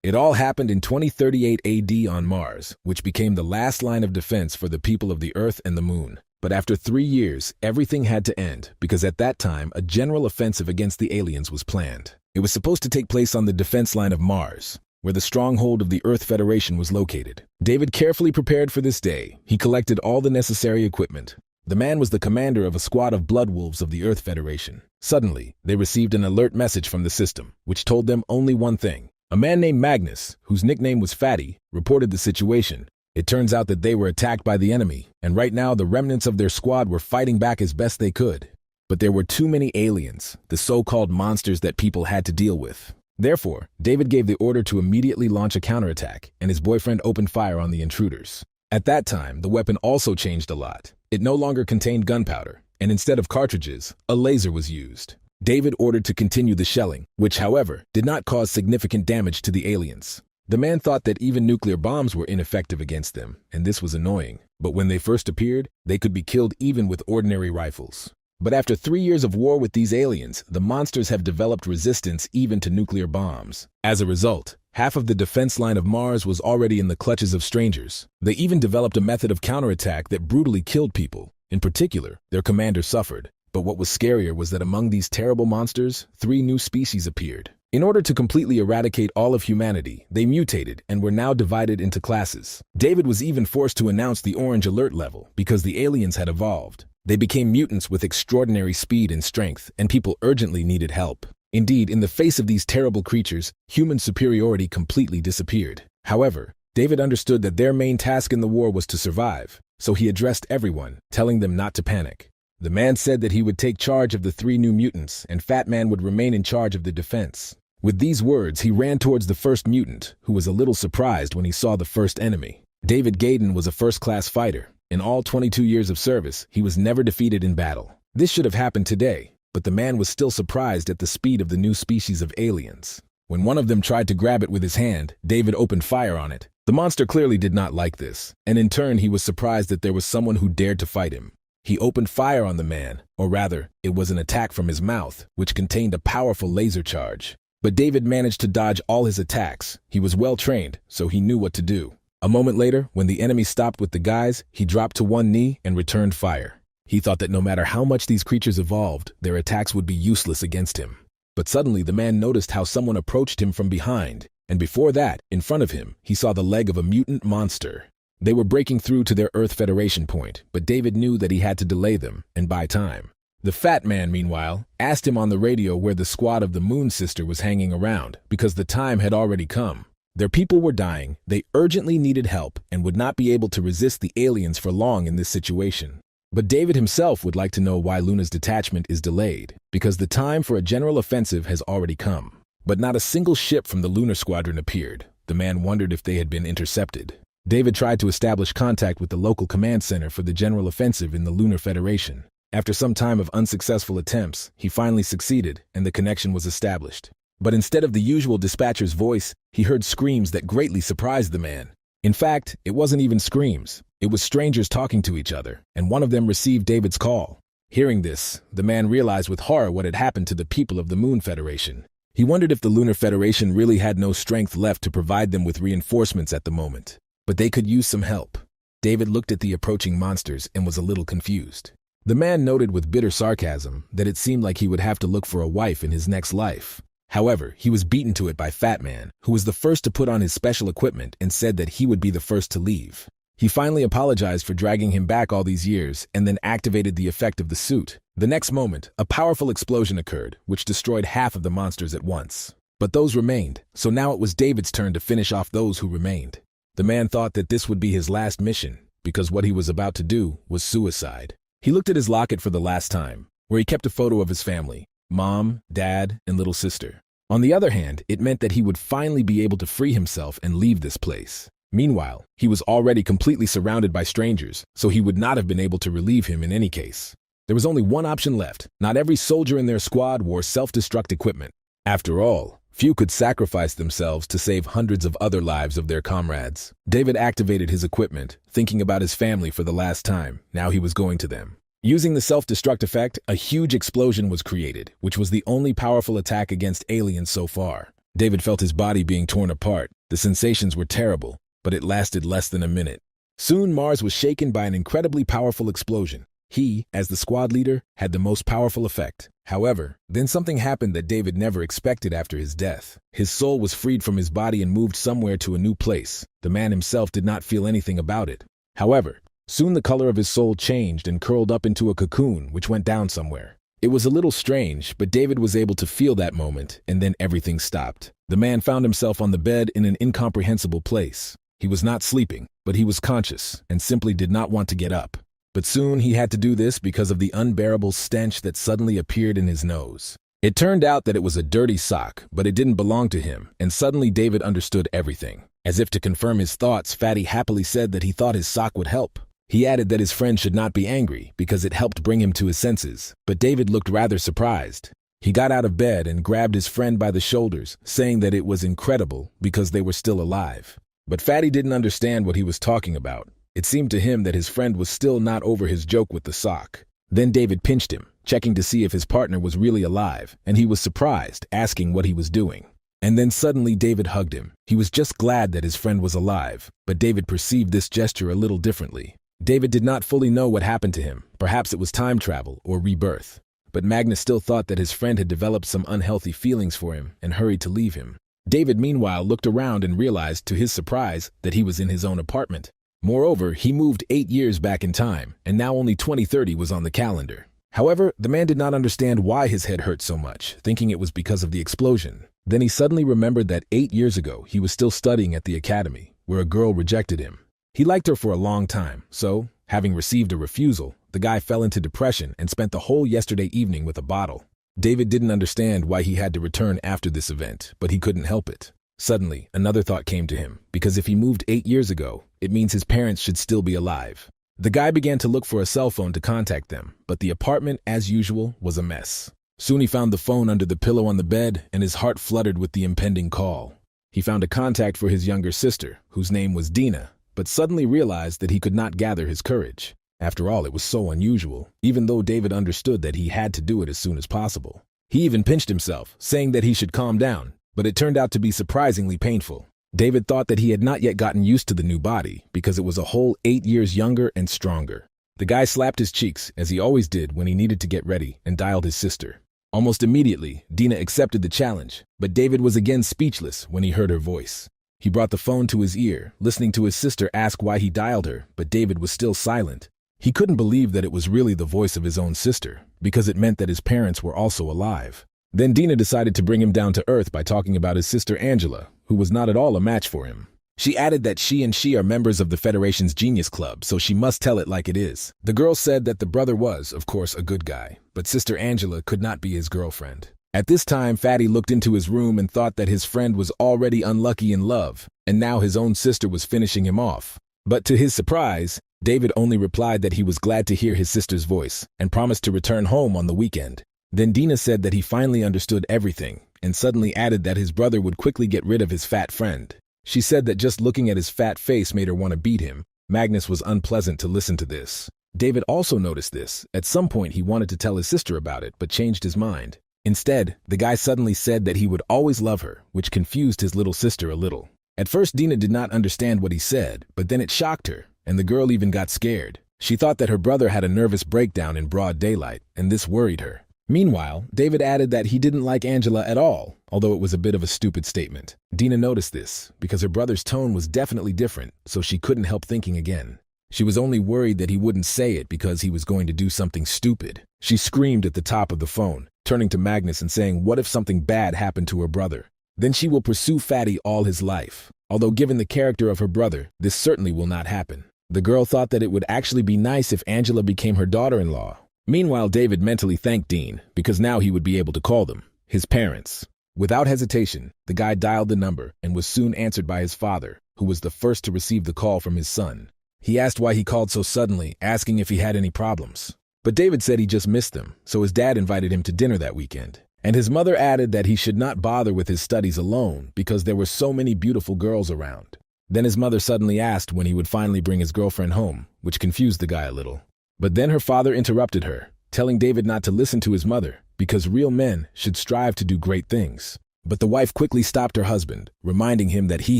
It all happened in 2038 AD on Mars, which became the last line of defense for the people of the Earth and the Moon. But after 3 years, everything had to end, because at that time, a general offensive against the aliens was planned. It was supposed to take place on the defense line of Mars, where the stronghold of the Earth Federation was located. David carefully prepared for this day. He collected all the necessary equipment. The man was the commander of a squad of blood wolves of the Earth Federation. Suddenly, they received an alert message from the system, which told them only one thing. A man named Magnus, whose nickname was Fatty, reported the situation. It turns out that they were attacked by the enemy, and right now the remnants of their squad were fighting back as best they could. But there were too many aliens, the so-called monsters that people had to deal with. Therefore, David gave the order to immediately launch a counterattack, and his boyfriend opened fire on the intruders. At that time, the weapon also changed a lot. It no longer contained gunpowder, and instead of cartridges, a laser was used. David ordered to continue the shelling, which, however, did not cause significant damage to the aliens. The man thought that even nuclear bombs were ineffective against them, and this was annoying. But when they first appeared, they could be killed even with ordinary rifles. But after 3 years of war with these aliens, the monsters have developed resistance even to nuclear bombs. As a result, half of the defense line of Mars was already in the clutches of strangers. They even developed a method of counterattack that brutally killed people. In particular, their commander suffered. But what was scarier was that among these terrible monsters, 3 new species appeared. In order to completely eradicate all of humanity, they mutated and were now divided into classes. David was even forced to announce the orange alert level because the aliens had evolved. They became mutants with extraordinary speed and strength, and people urgently needed help. Indeed, in the face of these terrible creatures, human superiority completely disappeared. However, David understood that their main task in the war was to survive, so he addressed everyone, telling them not to panic. The man said that he would take charge of the 3 new mutants, and Fat Man would remain in charge of the defense. With these words, he ran towards the first mutant, who was a little surprised when he saw the first enemy. David Gaydon was a first-class fighter. In all 22 years of service, he was never defeated in battle. This should have happened today, but the man was still surprised at the speed of the new species of aliens. When one of them tried to grab it with his hand, David opened fire on it. The monster clearly did not like this, and in turn he was surprised that there was someone who dared to fight him. He opened fire on the man, or rather, it was an attack from his mouth, which contained a powerful laser charge. But David managed to dodge all his attacks. He was well trained, so he knew what to do. A moment later, when the enemy stopped with the guys, he dropped to one knee and returned fire. He thought that no matter how much these creatures evolved, their attacks would be useless against him. But suddenly the man noticed how someone approached him from behind, and before that, in front of him, he saw the leg of a mutant monster. They were breaking through to their Earth Federation point, but David knew that he had to delay them and buy time. The Fat Man, meanwhile, asked him on the radio where the squad of the Moon Sister was hanging around, because the time had already come. Their people were dying, they urgently needed help, and would not be able to resist the aliens for long in this situation. But David himself would like to know why Luna's detachment is delayed, because the time for a general offensive has already come. But not a single ship from the Lunar Squadron appeared. The man wondered if they had been intercepted. David tried to establish contact with the local command center for the general offensive in the Lunar Federation. After some time of unsuccessful attempts, he finally succeeded, and the connection was established. But instead of the usual dispatcher's voice, he heard screams that greatly surprised the man. In fact, it wasn't even screams. It was strangers talking to each other, and one of them received David's call. Hearing this, the man realized with horror what had happened to the people of the Moon Federation. He wondered if the Lunar Federation really had no strength left to provide them with reinforcements at the moment. But they could use some help. David looked at the approaching monsters and was a little confused. The man noted with bitter sarcasm that it seemed like he would have to look for a wife in his next life. However, he was beaten to it by Fat Man, who was the first to put on his special equipment and said that he would be the first to leave. He finally apologized for dragging him back all these years and then activated the effect of the suit. The next moment, a powerful explosion occurred, which destroyed half of the monsters at once. But those remained, so now it was David's turn to finish off those who remained. The man thought that this would be his last mission, because what he was about to do was suicide. He looked at his locket for the last time, where he kept a photo of his family, mom, dad, and little sister. On the other hand, it meant that he would finally be able to free himself and leave this place. Meanwhile, he was already completely surrounded by strangers, so he would not have been able to relieve him in any case. There was only one option left. Not every soldier in their squad wore self-destruct equipment. After all, few could sacrifice themselves to save hundreds of other lives of their comrades. David activated his equipment, thinking about his family for the last time. Now he was going to them. Using the self-destruct effect, a huge explosion was created, which was the only powerful attack against aliens so far. David felt his body being torn apart. The sensations were terrible, but it lasted less than a minute. Soon Mars was shaken by an incredibly powerful explosion. He, as the squad leader, had the most powerful effect. However, then something happened that David never expected after his death. His soul was freed from his body and moved somewhere to a new place. The man himself did not feel anything about it. However, soon the color of his soul changed and curled up into a cocoon which went down somewhere. It was a little strange, but David was able to feel that moment, and then everything stopped. The man found himself on the bed in an incomprehensible place. He was not sleeping, but he was conscious and simply did not want to get up. But soon he had to do this because of the unbearable stench that suddenly appeared in his nose. It turned out that it was a dirty sock, but it didn't belong to him, and suddenly David understood everything. As if to confirm his thoughts, Fatty happily said that he thought his sock would help. He added that his friend should not be angry because it helped bring him to his senses, but David looked rather surprised. He got out of bed and grabbed his friend by the shoulders, saying that it was incredible because they were still alive. But Fatty didn't understand what he was talking about. It seemed to him that his friend was still not over his joke with the sock. Then David pinched him, checking to see if his partner was really alive, and he was surprised, asking what he was doing. And then suddenly David hugged him. He was just glad that his friend was alive, but David perceived this gesture a little differently. David did not fully know what happened to him. Perhaps it was time travel or rebirth. But Magnus still thought that his friend had developed some unhealthy feelings for him and hurried to leave him. David, meanwhile, looked around and realized, to his surprise, that he was in his own apartment. Moreover, he moved 8 years back in time, and now only 2030 was on the calendar. However, the man did not understand why his head hurt so much, thinking it was because of the explosion. Then he suddenly remembered that 8 years ago he was still studying at the academy, where a girl rejected him. He liked her for a long time, so, having received a refusal, the guy fell into depression and spent the whole yesterday evening with a bottle. David didn't understand why he had to return after this event, but he couldn't help it. Suddenly, another thought came to him, because if he moved 8 years ago, it means his parents should still be alive. The guy began to look for a cell phone to contact them, but the apartment, as usual, was a mess. Soon he found the phone under the pillow on the bed, and his heart fluttered with the impending call. He found a contact for his younger sister, whose name was Dina, but suddenly realized that he could not gather his courage. After all, it was so unusual, even though David understood that he had to do it as soon as possible. He even pinched himself, saying that he should calm down, but it turned out to be surprisingly painful. David thought that he had not yet gotten used to the new body, because it was a whole 8 years younger and stronger. The guy slapped his cheeks, as he always did when he needed to get ready, and dialed his sister. Almost immediately, Dina accepted the challenge, but David was again speechless when he heard her voice. He brought the phone to his ear, listening to his sister ask why he dialed her, but David was still silent. He couldn't believe that it was really the voice of his own sister, because it meant that his parents were also alive. Then Dina decided to bring him down to earth by talking about his sister Angela, who was not at all a match for him. She added that she are members of the Federation's Genius Club, so she must tell it like it is. The girl said that the brother was, of course, a good guy, but Sister Angela could not be his girlfriend. At this time, Fatty looked into his room and thought that his friend was already unlucky in love, and now his own sister was finishing him off. But to his surprise, David only replied that he was glad to hear his sister's voice and promised to return home on the weekend. Then Dina said that he finally understood everything and suddenly added that his brother would quickly get rid of his fat friend. She said that just looking at his fat face made her want to beat him. Magnus was unpleasant to listen to this. David also noticed this. At some point he wanted to tell his sister about it, but changed his mind. Instead, the guy suddenly said that he would always love her, which confused his little sister a little. At first Dina did not understand what he said, but then it shocked her, and the girl even got scared. She thought that her brother had a nervous breakdown in broad daylight, and this worried her. Meanwhile, David added that he didn't like Angela at all, although it was a bit of a stupid statement. Dina noticed this, because her brother's tone was definitely different, so she couldn't help thinking again. She was only worried that he wouldn't say it because he was going to do something stupid. She screamed at the top of the phone, turning to Magnus and saying, what if something bad happened to her brother? Then she will pursue Fatty all his life. Although given the character of her brother, this certainly will not happen. The girl thought that it would actually be nice if Angela became her daughter-in-law. Meanwhile, David mentally thanked Dean, because now he would be able to call them his parents. Without hesitation, the guy dialed the number and was soon answered by his father, who was the first to receive the call from his son. He asked why he called so suddenly, asking if he had any problems. But David said he just missed them, so his dad invited him to dinner that weekend. And his mother added that he should not bother with his studies alone because there were so many beautiful girls around. Then his mother suddenly asked when he would finally bring his girlfriend home, which confused the guy a little. But then her father interrupted her, telling David not to listen to his mother because real men should strive to do great things. But the wife quickly stopped her husband, reminding him that he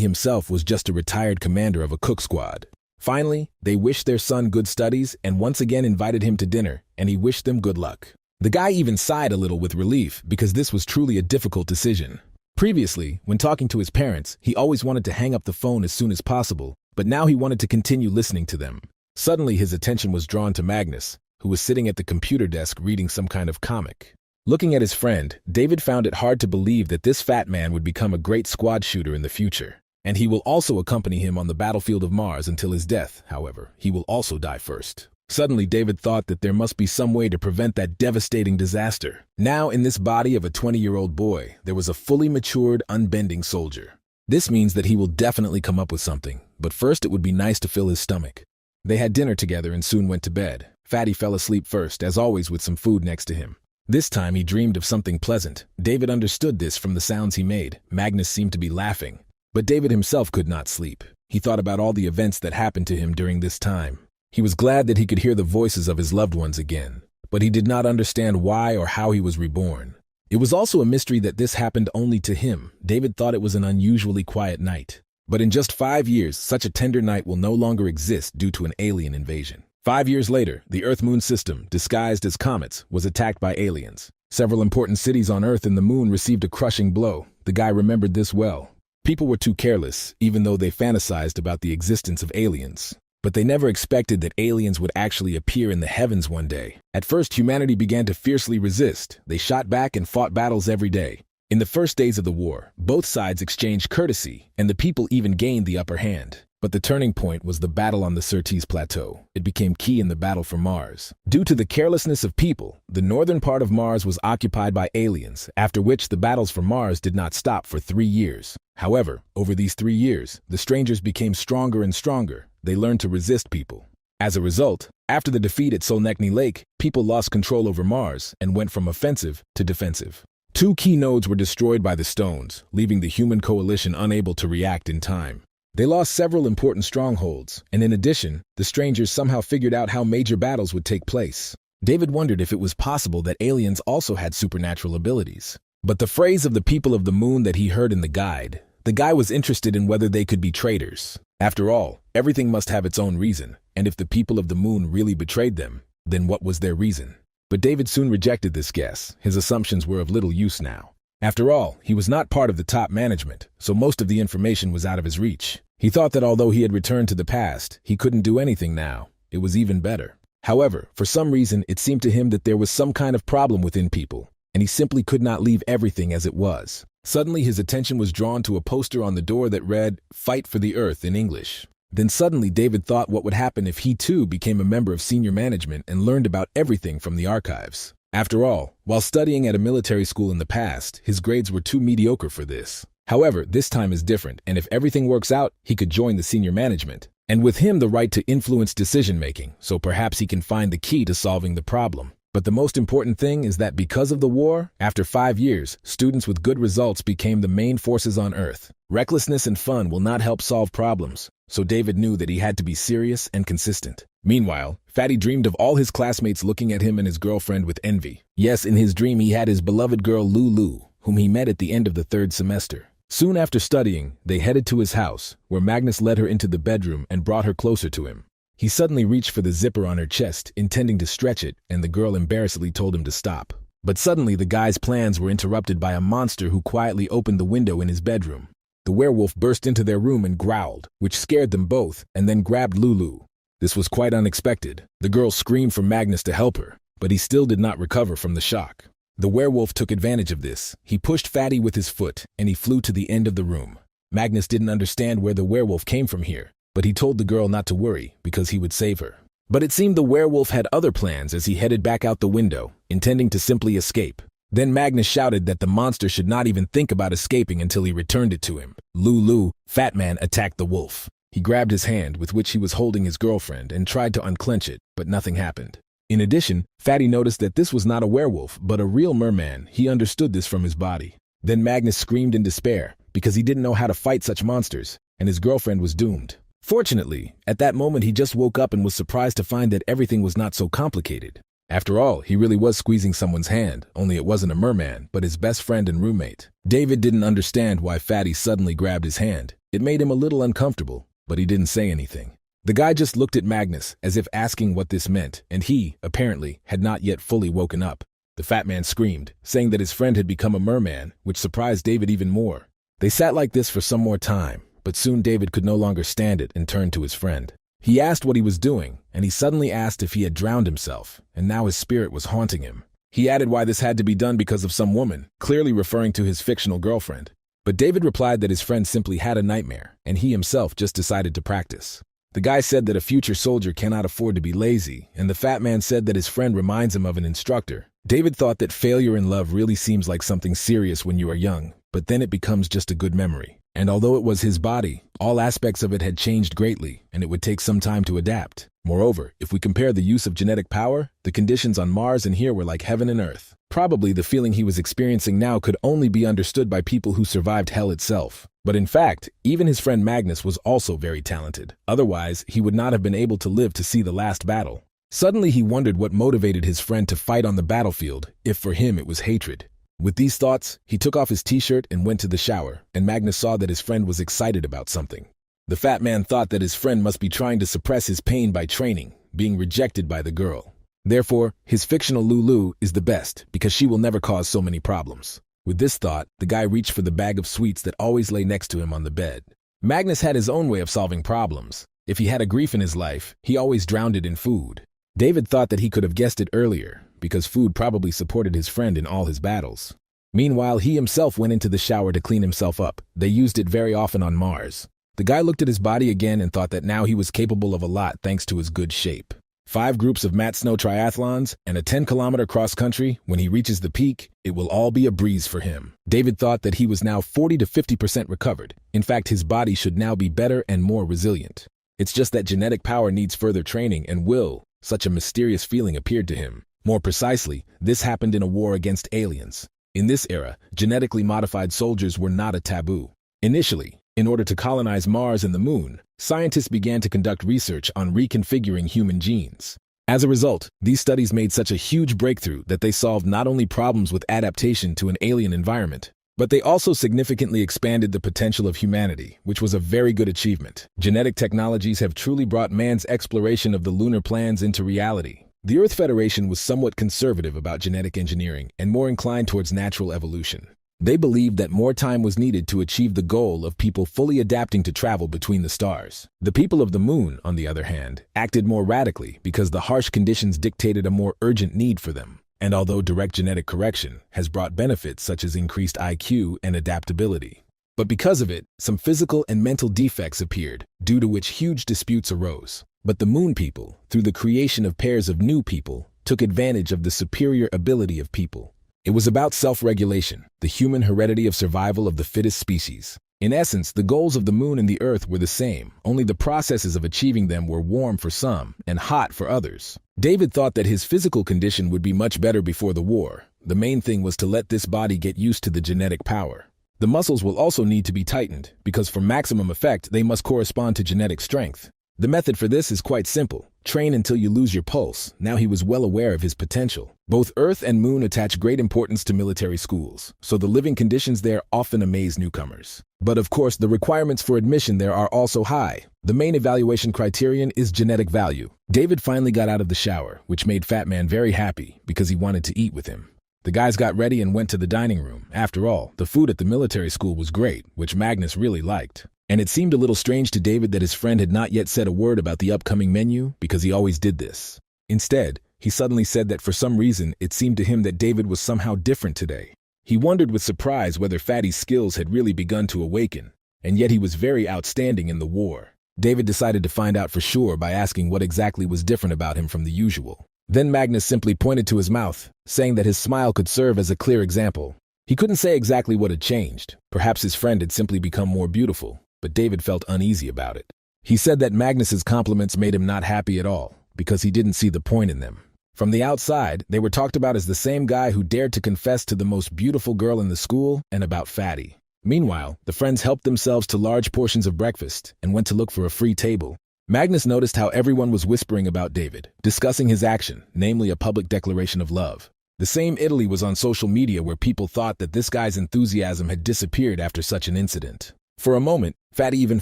himself was just a retired commander of a cook squad. Finally, they wished their son good studies and once again invited him to dinner, and he wished them good luck. The guy even sighed a little with relief because this was truly a difficult decision. Previously, when talking to his parents, he always wanted to hang up the phone as soon as possible, but now he wanted to continue listening to them. Suddenly, his attention was drawn to Magnus, who was sitting at the computer desk reading some kind of comic. Looking at his friend, David found it hard to believe that this fat man would become a great squad shooter in the future. And he will also accompany him on the battlefield of Mars until his death, however. He will also die first. Suddenly, David thought that there must be some way to prevent that devastating disaster. Now, in this body of a 20-year-old boy, there was a fully matured, unbending soldier. This means that he will definitely come up with something, but first it would be nice to fill his stomach. They had dinner together and soon went to bed. Fatty fell asleep first, as always with some food next to him. This time he dreamed of something pleasant. David understood this from the sounds he made. Magnus seemed to be laughing. But David himself could not sleep. He thought about all the events that happened to him during this time. He was glad that he could hear the voices of his loved ones again, but he did not understand why or how he was reborn. It was also a mystery that this happened only to him. David thought it was an unusually quiet night. But in just 5 years, such a tender night will no longer exist due to an alien invasion. 5 years later, the Earth-Moon system, disguised as comets, was attacked by aliens. Several important cities on Earth and the Moon received a crushing blow. The guy remembered this well. People were too careless, even though they fantasized about the existence of aliens. But they never expected that aliens would actually appear in the heavens one day. At first, humanity began to fiercely resist. They shot back and fought battles every day. In the first days of the war, both sides exchanged courtesy, and the people even gained the upper hand. But the turning point was the battle on the Surtees Plateau. It became key in the battle for Mars. Due to the carelessness of people, the northern part of Mars was occupied by aliens, after which the battles for Mars did not stop for 3 years. However, over these 3 years, the strangers became stronger and stronger. They learned to resist people. As a result, after the defeat at Solnechny Lake, people lost control over Mars and went from offensive to defensive. 2 key nodes were destroyed by the stones, leaving the human coalition unable to react in time. They lost several important strongholds, and in addition, the strangers somehow figured out how major battles would take place. David wondered if it was possible that aliens also had supernatural abilities. But the phrase of the people of the moon that he heard in the guy was interested in whether they could be traitors. After all, everything must have its own reason, and if the people of the moon really betrayed them, then what was their reason? But David soon rejected this guess. His assumptions were of little use now. After all, he was not part of the top management, so most of the information was out of his reach. He thought that although he had returned to the past, he couldn't do anything now. It was even better. However, for some reason, it seemed to him that there was some kind of problem within people, and he simply could not leave everything as it was. Suddenly, his attention was drawn to a poster on the door that read, "Fight for the Earth" in English. Then suddenly, David thought what would happen if he too became a member of senior management and learned about everything from the archives. After all, while studying at a military school in the past, his grades were too mediocre for this. However, this time is different, and if everything works out, he could join the senior management. And with him the right to influence decision-making, so perhaps he can find the key to solving the problem. But the most important thing is that because of the war, after 5 years, students with good results became the main forces on Earth. Recklessness and fun will not help solve problems, so David knew that he had to be serious and consistent. Meanwhile, Fatty dreamed of all his classmates looking at him and his girlfriend with envy. Yes, in his dream he had his beloved girl Lulu, whom he met at the end of the 3rd semester. Soon after studying, they headed to his house, where Magnus led her into the bedroom and brought her closer to him. He suddenly reached for the zipper on her chest, intending to stretch it, and the girl embarrassedly told him to stop. But suddenly the guy's plans were interrupted by a monster who quietly opened the window in his bedroom. The werewolf burst into their room and growled, which scared them both, and then grabbed Lulu. This was quite unexpected. The girl screamed for Magnus to help her, but he still did not recover from the shock. The werewolf took advantage of this. He pushed Fatty with his foot, and he flew to the end of the room. Magnus didn't understand where the werewolf came from here, but he told the girl not to worry, because he would save her. But it seemed the werewolf had other plans as he headed back out the window, intending to simply escape. Then Magnus shouted that the monster should not even think about escaping until he returned it to him. Lulu, Fat Man, attacked the wolf. He grabbed his hand, with which he was holding his girlfriend, and tried to unclench it, but nothing happened. In addition, Fatty noticed that this was not a werewolf, but a real merman. He understood this from his body. Then Magnus screamed in despair, because he didn't know how to fight such monsters, and his girlfriend was doomed. Fortunately, at that moment he just woke up and was surprised to find that everything was not so complicated. After all, he really was squeezing someone's hand, only it wasn't a merman, but his best friend and roommate. David didn't understand why Fatty suddenly grabbed his hand. It made him a little uncomfortable, but he didn't say anything. The guy just looked at Magnus as if asking what this meant, and he, apparently, had not yet fully woken up. The fat man screamed, saying that his friend had become a merman, which surprised David even more. They sat like this for some more time, but soon David could no longer stand it and turned to his friend. He asked what he was doing, and he suddenly asked if he had drowned himself, and now his spirit was haunting him. He added why this had to be done because of some woman, clearly referring to his fictional girlfriend. But David replied that his friend simply had a nightmare, and he himself just decided to practice. The guy said that a future soldier cannot afford to be lazy, and the fat man said that his friend reminds him of an instructor. David thought that failure in love really seems like something serious when you are young, but then it becomes just a good memory. And although it was his body, all aspects of it had changed greatly, and it would take some time to adapt. Moreover, if we compare the use of genetic power, the conditions on Mars and here were like heaven and earth. Probably the feeling he was experiencing now could only be understood by people who survived hell itself. But in fact, even his friend Magnus was also very talented. Otherwise, he would not have been able to live to see the last battle. Suddenly he wondered what motivated his friend to fight on the battlefield, if for him it was hatred. With these thoughts, he took off his t-shirt and went to the shower, and Magnus saw that his friend was excited about something. The fat man thought that his friend must be trying to suppress his pain by training, being rejected by the girl. Therefore, his fictional Lulu is the best because she will never cause so many problems. With this thought, the guy reached for the bag of sweets that always lay next to him on the bed. Magnus had his own way of solving problems. If he had a grief in his life, he always drowned it in food. David thought that he could have guessed it earlier, because food probably supported his friend in all his battles. Meanwhile, he himself went into the shower to clean himself up. They used it very often on Mars. The guy looked at his body again and thought that now he was capable of a lot thanks to his good shape. 5 groups of mat snow triathlons and a 10-kilometer cross-country. When he reaches the peak, it will all be a breeze for him. David thought that he was now 40 to 50% recovered. In fact, his body should now be better and more resilient. It's just that genetic power needs further training and will. Such a mysterious feeling appeared to him. More precisely, this happened in a war against aliens. In this era, genetically modified soldiers were not a taboo. Initially, in order to colonize Mars and the Moon, scientists began to conduct research on reconfiguring human genes. As a result, these studies made such a huge breakthrough that they solved not only problems with adaptation to an alien environment, but they also significantly expanded the potential of humanity, which was a very good achievement. Genetic technologies have truly brought man's exploration of the lunar plans into reality. The Earth Federation was somewhat conservative about genetic engineering and more inclined towards natural evolution. They believed that more time was needed to achieve the goal of people fully adapting to travel between the stars. The people of the Moon, on the other hand, acted more radically because the harsh conditions dictated a more urgent need for them. And although direct genetic correction has brought benefits such as increased IQ and adaptability, but because of it, some physical and mental defects appeared, due to which huge disputes arose. But the Moon people, through the creation of pairs of new people, took advantage of the superior ability of people. It was about self-regulation, the human heredity of survival of the fittest species. In essence, the goals of the Moon and the Earth were the same, only the processes of achieving them were warm for some and hot for others. David thought that his physical condition would be much better before the war. The main thing was to let this body get used to the genetic power. The muscles will also need to be tightened, because for maximum effect, they must correspond to genetic strength. The method for this is quite simple. Train until you lose your pulse. Now he was well aware of his potential. Both Earth and Moon attach great importance to military schools, so the living conditions there often amaze newcomers. But of course, the requirements for admission there are also high. The main evaluation criterion is genetic value. David finally got out of the shower, which made Fat Man very happy because he wanted to eat with him. The guys got ready and went to the dining room. After all, the food at the military school was great, which Magnus really liked. And it seemed a little strange to David that his friend had not yet said a word about the upcoming menu because he always did this. Instead, he suddenly said that for some reason it seemed to him that David was somehow different today. He wondered with surprise whether Fatty's skills had really begun to awaken, and yet he was very outstanding in the war. David decided to find out for sure by asking what exactly was different about him from the usual. Then Magnus simply pointed to his mouth, saying that his smile could serve as a clear example. He couldn't say exactly what had changed. Perhaps his friend had simply become more beautiful, but David felt uneasy about it. He said that Magnus's compliments made him not happy at all, because he didn't see the point in them. From the outside, they were talked about as the same guy who dared to confess to the most beautiful girl in the school and about Fatty. Meanwhile, the friends helped themselves to large portions of breakfast and went to look for a free table. Magnus noticed how everyone was whispering about David, discussing his action, namely a public declaration of love. The same Italy was on social media where people thought that this guy's enthusiasm had disappeared after such an incident. For a moment, Fatty even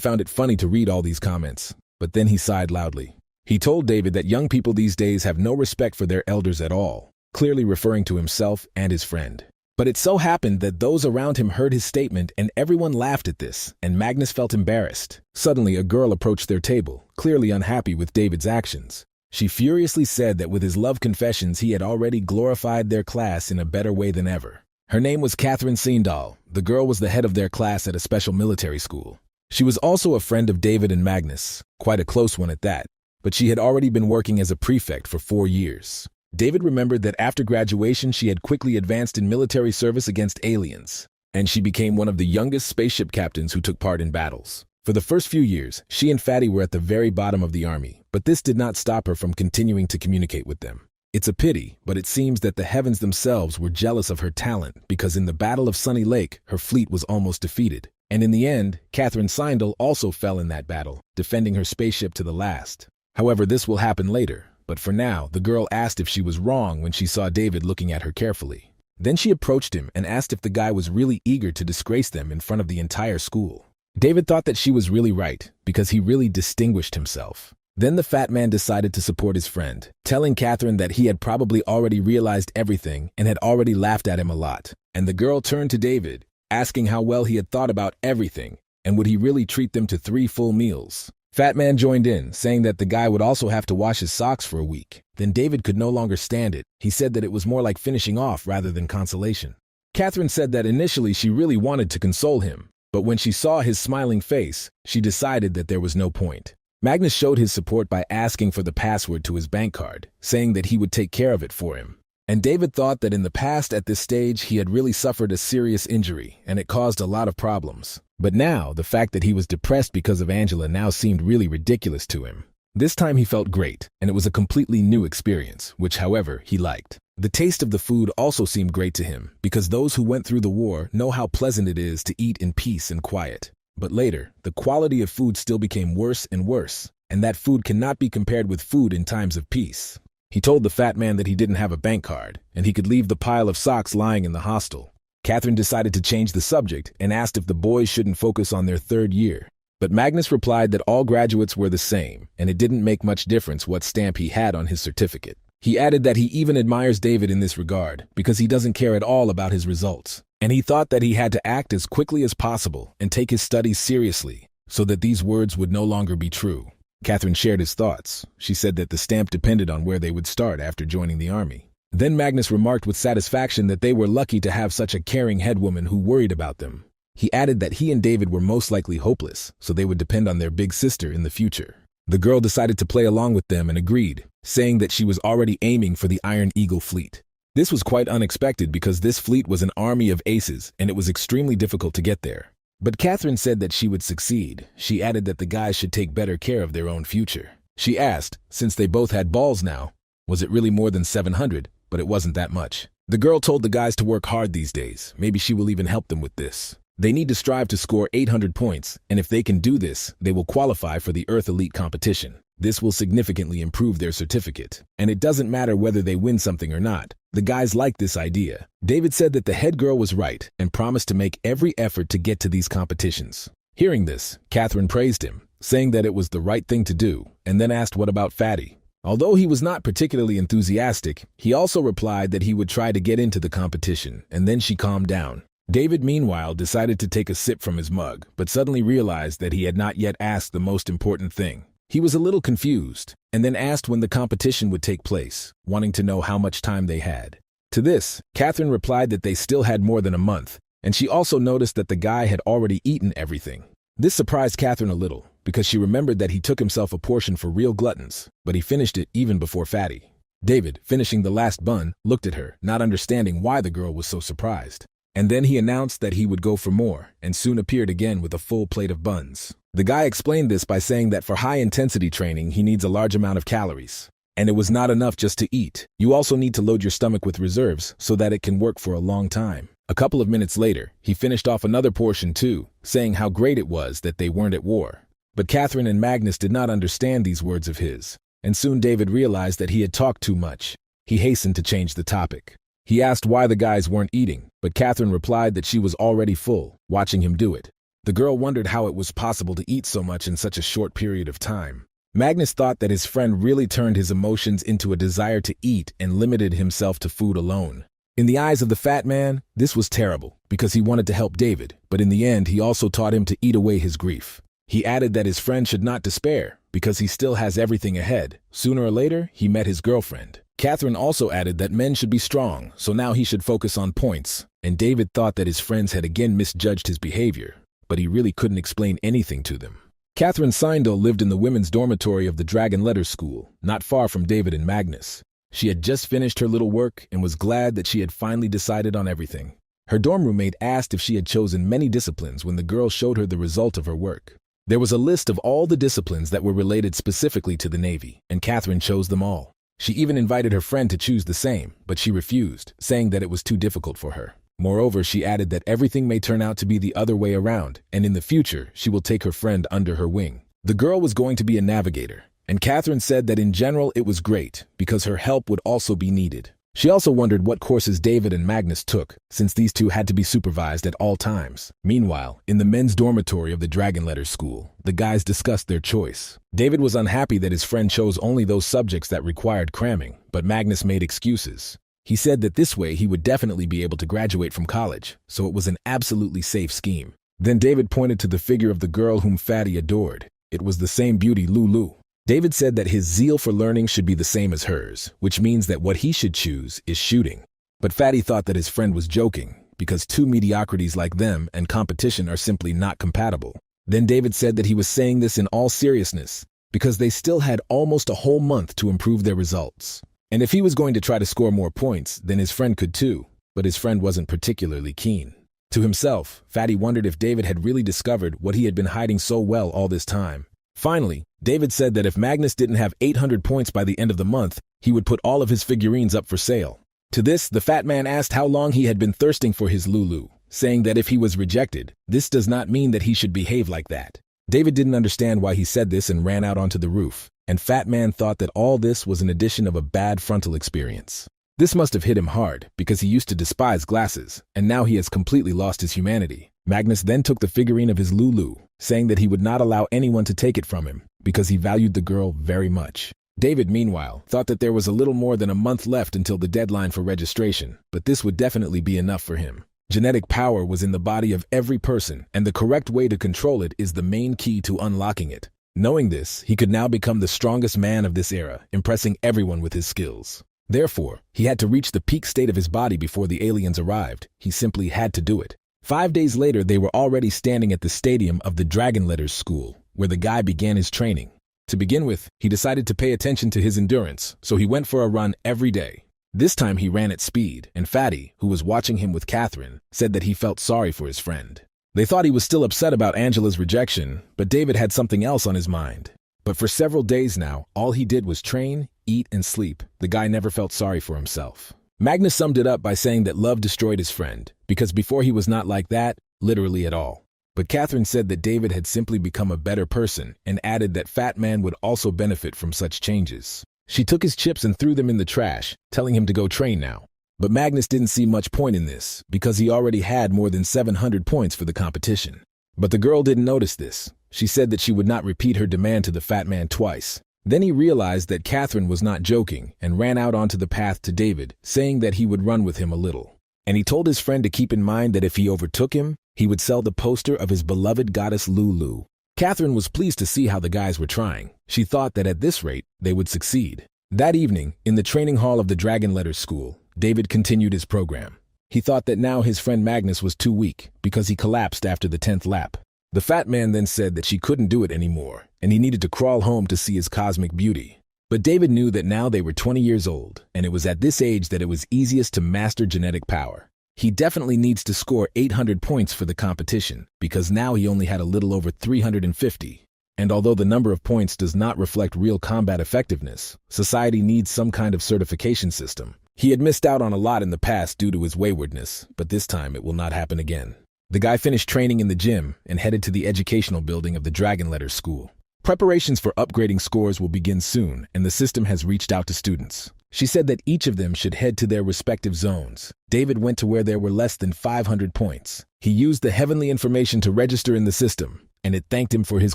found it funny to read all these comments, but then he sighed loudly. He told David that young people these days have no respect for their elders at all, clearly referring to himself and his friend. But it so happened that those around him heard his statement and everyone laughed at this, and Magnus felt embarrassed. Suddenly, a girl approached their table, clearly unhappy with David's actions. She furiously said that with his love confessions he had already glorified their class in a better way than ever. Her name was Catherine Seindal. The girl was the head of their class at a special military school. She was also a friend of David and Magnus, quite a close one at that, but she had already been working as a prefect for 4 years. David remembered that after graduation she had quickly advanced in military service against aliens, and she became one of the youngest spaceship captains who took part in battles. For the first few years, she and Fatty were at the very bottom of the army, but this did not stop her from continuing to communicate with them. It's a pity, but it seems that the heavens themselves were jealous of her talent because in the Battle of Sunny Lake, her fleet was almost defeated. And in the end, Catherine Seindal also fell in that battle, defending her spaceship to the last. However, this will happen later. But for now, the girl asked if she was wrong when she saw David looking at her carefully. Then she approached him and asked if the guy was really eager to disgrace them in front of the entire school. David thought that she was really right, because he really distinguished himself. Then the fat man decided to support his friend, telling Catherine that he had probably already realized everything and had already laughed at him a lot. And the girl turned to David, asking how well he had thought about everything, and would he really treat them to 3 full meals. Fat Man joined in, saying that the guy would also have to wash his socks for a week. Then David could no longer stand it. He said that it was more like finishing off rather than consolation. Catherine said that initially she really wanted to console him, but when she saw his smiling face, she decided that there was no point. Magnus showed his support by asking for the password to his bank card, saying that he would take care of it for him. And David thought that in the past at this stage he had really suffered a serious injury, and it caused a lot of problems. But now, the fact that he was depressed because of Angela now seemed really ridiculous to him. This time he felt great, and it was a completely new experience, which, however, he liked. The taste of the food also seemed great to him, because those who went through the war know how pleasant it is to eat in peace and quiet. But later, the quality of food still became worse and worse, and that food cannot be compared with food in times of peace. He told the fat man that he didn't have a bank card, and he could leave the pile of socks lying in the hostel. Catherine decided to change the subject and asked if the boys shouldn't focus on their 3rd year. But Magnus replied that all graduates were the same, and it didn't make much difference what stamp he had on his certificate. He added that he even admires David in this regard, because he doesn't care at all about his results. And he thought that he had to act as quickly as possible and take his studies seriously, so that these words would no longer be true. Catherine shared his thoughts. She said that the stamp depended on where they would start after joining the army. Then Magnus remarked with satisfaction that they were lucky to have such a caring head woman who worried about them. He added that he and David were most likely hopeless, so they would depend on their big sister in the future. The girl decided to play along with them and agreed, saying that she was already aiming for the Iron Eagle fleet. This was quite unexpected because this fleet was an army of aces and it was extremely difficult to get there. But Catherine said that she would succeed. She added that the guys should take better care of their own future. She asked, since they both had balls now, was it really more than 700? But it wasn't that much. The girl told the guys to work hard these days. Maybe she will even help them with this. They need to strive to score 800 points, and if they can do this, they will qualify for the Earth Elite competition. This will significantly improve their certificate. And it doesn't matter whether they win something or not. The guys liked this idea. David said that the head girl was right and promised to make every effort to get to these competitions. Hearing this, Catherine praised him, saying that it was the right thing to do, and then asked what about Fatty. Although he was not particularly enthusiastic, he also replied that he would try to get into the competition, and then she calmed down. David, meanwhile, decided to take a sip from his mug, but suddenly realized that he had not yet asked the most important thing. He was a little confused, and then asked when the competition would take place, wanting to know how much time they had. To this, Catherine replied that they still had more than a month, and she also noticed that the guy had already eaten everything. This surprised Catherine a little, because she remembered that he took himself a portion for real gluttons, but he finished it even before Fatty. David, finishing the last bun, looked at her, not understanding why the girl was so surprised. And then he announced that he would go for more, and soon appeared again with a full plate of buns. The guy explained this by saying that for high-intensity training, he needs a large amount of calories. And it was not enough just to eat. You also need to load your stomach with reserves so that it can work for a long time. A couple of minutes later, he finished off another portion too, saying how great it was that they weren't at war. But Catherine and Magnus did not understand these words of his, and soon David realized that he had talked too much. He hastened to change the topic. He asked why the guys weren't eating, but Catherine replied that she was already full, watching him do it. The girl wondered how it was possible to eat so much in such a short period of time. Magnus thought that his friend really turned his emotions into a desire to eat and limited himself to food alone. In the eyes of the fat man, this was terrible, because he wanted to help David, but in the end he also taught him to eat away his grief. He added that his friend should not despair, because he still has everything ahead. Sooner or later, he met his girlfriend. Catherine also added that men should be strong, so now he should focus on points, and David thought that his friends had again misjudged his behavior, but he really couldn't explain anything to them. Catherine Seindel lived in the women's dormitory of the Dragon Letters School, not far from David and Magnus. She had just finished her little work and was glad that she had finally decided on everything. Her dorm roommate asked if she had chosen many disciplines when the girl showed her the result of her work. There was a list of all the disciplines that were related specifically to the Navy, and Catherine chose them all. She even invited her friend to choose the same, but she refused, saying that it was too difficult for her. Moreover, she added that everything may turn out to be the other way around, and in the future, she will take her friend under her wing. The girl was going to be a navigator, and Catherine said that in general it was great, because her help would also be needed. She also wondered what courses David and Magnus took, since these two had to be supervised at all times. Meanwhile, in the men's dormitory of the Dragon Letters School, the guys discussed their choice. David was unhappy that his friend chose only those subjects that required cramming, but Magnus made excuses. He said that this way he would definitely be able to graduate from college, so it was an absolutely safe scheme. Then David pointed to the figure of the girl whom Fatty adored. It was the same beauty, Lulu. David said that his zeal for learning should be the same as hers, which means that what he should choose is shooting. But Fatty thought that his friend was joking, because two mediocrities like them and competition are simply not compatible. Then David said that he was saying this in all seriousness, because they still had almost a whole month to improve their results. And if he was going to try to score more points, then his friend could too, but his friend wasn't particularly keen. To himself, Fatty wondered if David had really discovered what he had been hiding so well all this time. Finally, David said that if Magnus didn't have 800 points by the end of the month, he would put all of his figurines up for sale. To this, the fat man asked how long he had been thirsting for his Lulu, saying that if he was rejected, this does not mean that he should behave like that. David didn't understand why he said this and ran out onto the roof, and Fat Man thought that all this was an addition of a bad frontal experience. This must have hit him hard, because he used to despise glasses, and now he has completely lost his humanity. Magnus then took the figurine of his Lulu, saying that he would not allow anyone to take it from him, because he valued the girl very much. David, meanwhile, thought that there was a little more than a month left until the deadline for registration, but this would definitely be enough for him. Genetic power was in the body of every person, and the correct way to control it is the main key to unlocking it. Knowing this, he could now become the strongest man of this era, impressing everyone with his skills. Therefore, he had to reach the peak state of his body before the aliens arrived. He simply had to do it. 5 days later, they were already standing at the stadium of the Dragon Letters School, where the guy began his training. To begin with, he decided to pay attention to his endurance, so he went for a run every day. This time he ran at speed, and Fatty, who was watching him with Catherine, said that he felt sorry for his friend. They thought he was still upset about Angela's rejection, but David had something else on his mind. But for several days now, all he did was train, eat, and sleep. The guy never felt sorry for himself. Magnus summed it up by saying that love destroyed his friend, because before he was not like that, literally at all. But Catherine said that David had simply become a better person and added that Fat Man would also benefit from such changes. She took his chips and threw them in the trash, telling him to go train now. But Magnus didn't see much point in this, because he already had more than 700 points for the competition. But the girl didn't notice this. She said that she would not repeat her demand to the fat man twice. Then he realized that Catherine was not joking and ran out onto the path to David, saying that he would run with him a little. And he told his friend to keep in mind that if he overtook him, he would sell the poster of his beloved goddess Lulu. Catherine was pleased to see how the guys were trying. She thought that at this rate, they would succeed. That evening, in the training hall of the Dragon Letters School, David continued his program. He thought that now his friend Magnus was too weak, because he collapsed after the 10th lap. The fat man then said that she couldn't do it anymore, and he needed to crawl home to see his cosmic beauty. But David knew that now they were 20 years old, and it was at this age that it was easiest to master genetic power. He definitely needs to score 800 points for the competition, because now he only had a little over 350. And although the number of points does not reflect real combat effectiveness, society needs some kind of certification system. He had missed out on a lot in the past due to his waywardness, but this time it will not happen again. The guy finished training in the gym and headed to the educational building of the Dragon Letters School. Preparations for upgrading scores will begin soon, and the system has reached out to students. She said that each of them should head to their respective zones. David went to where there were less than 500 points. He used the heavenly information to register in the system, and it thanked him for his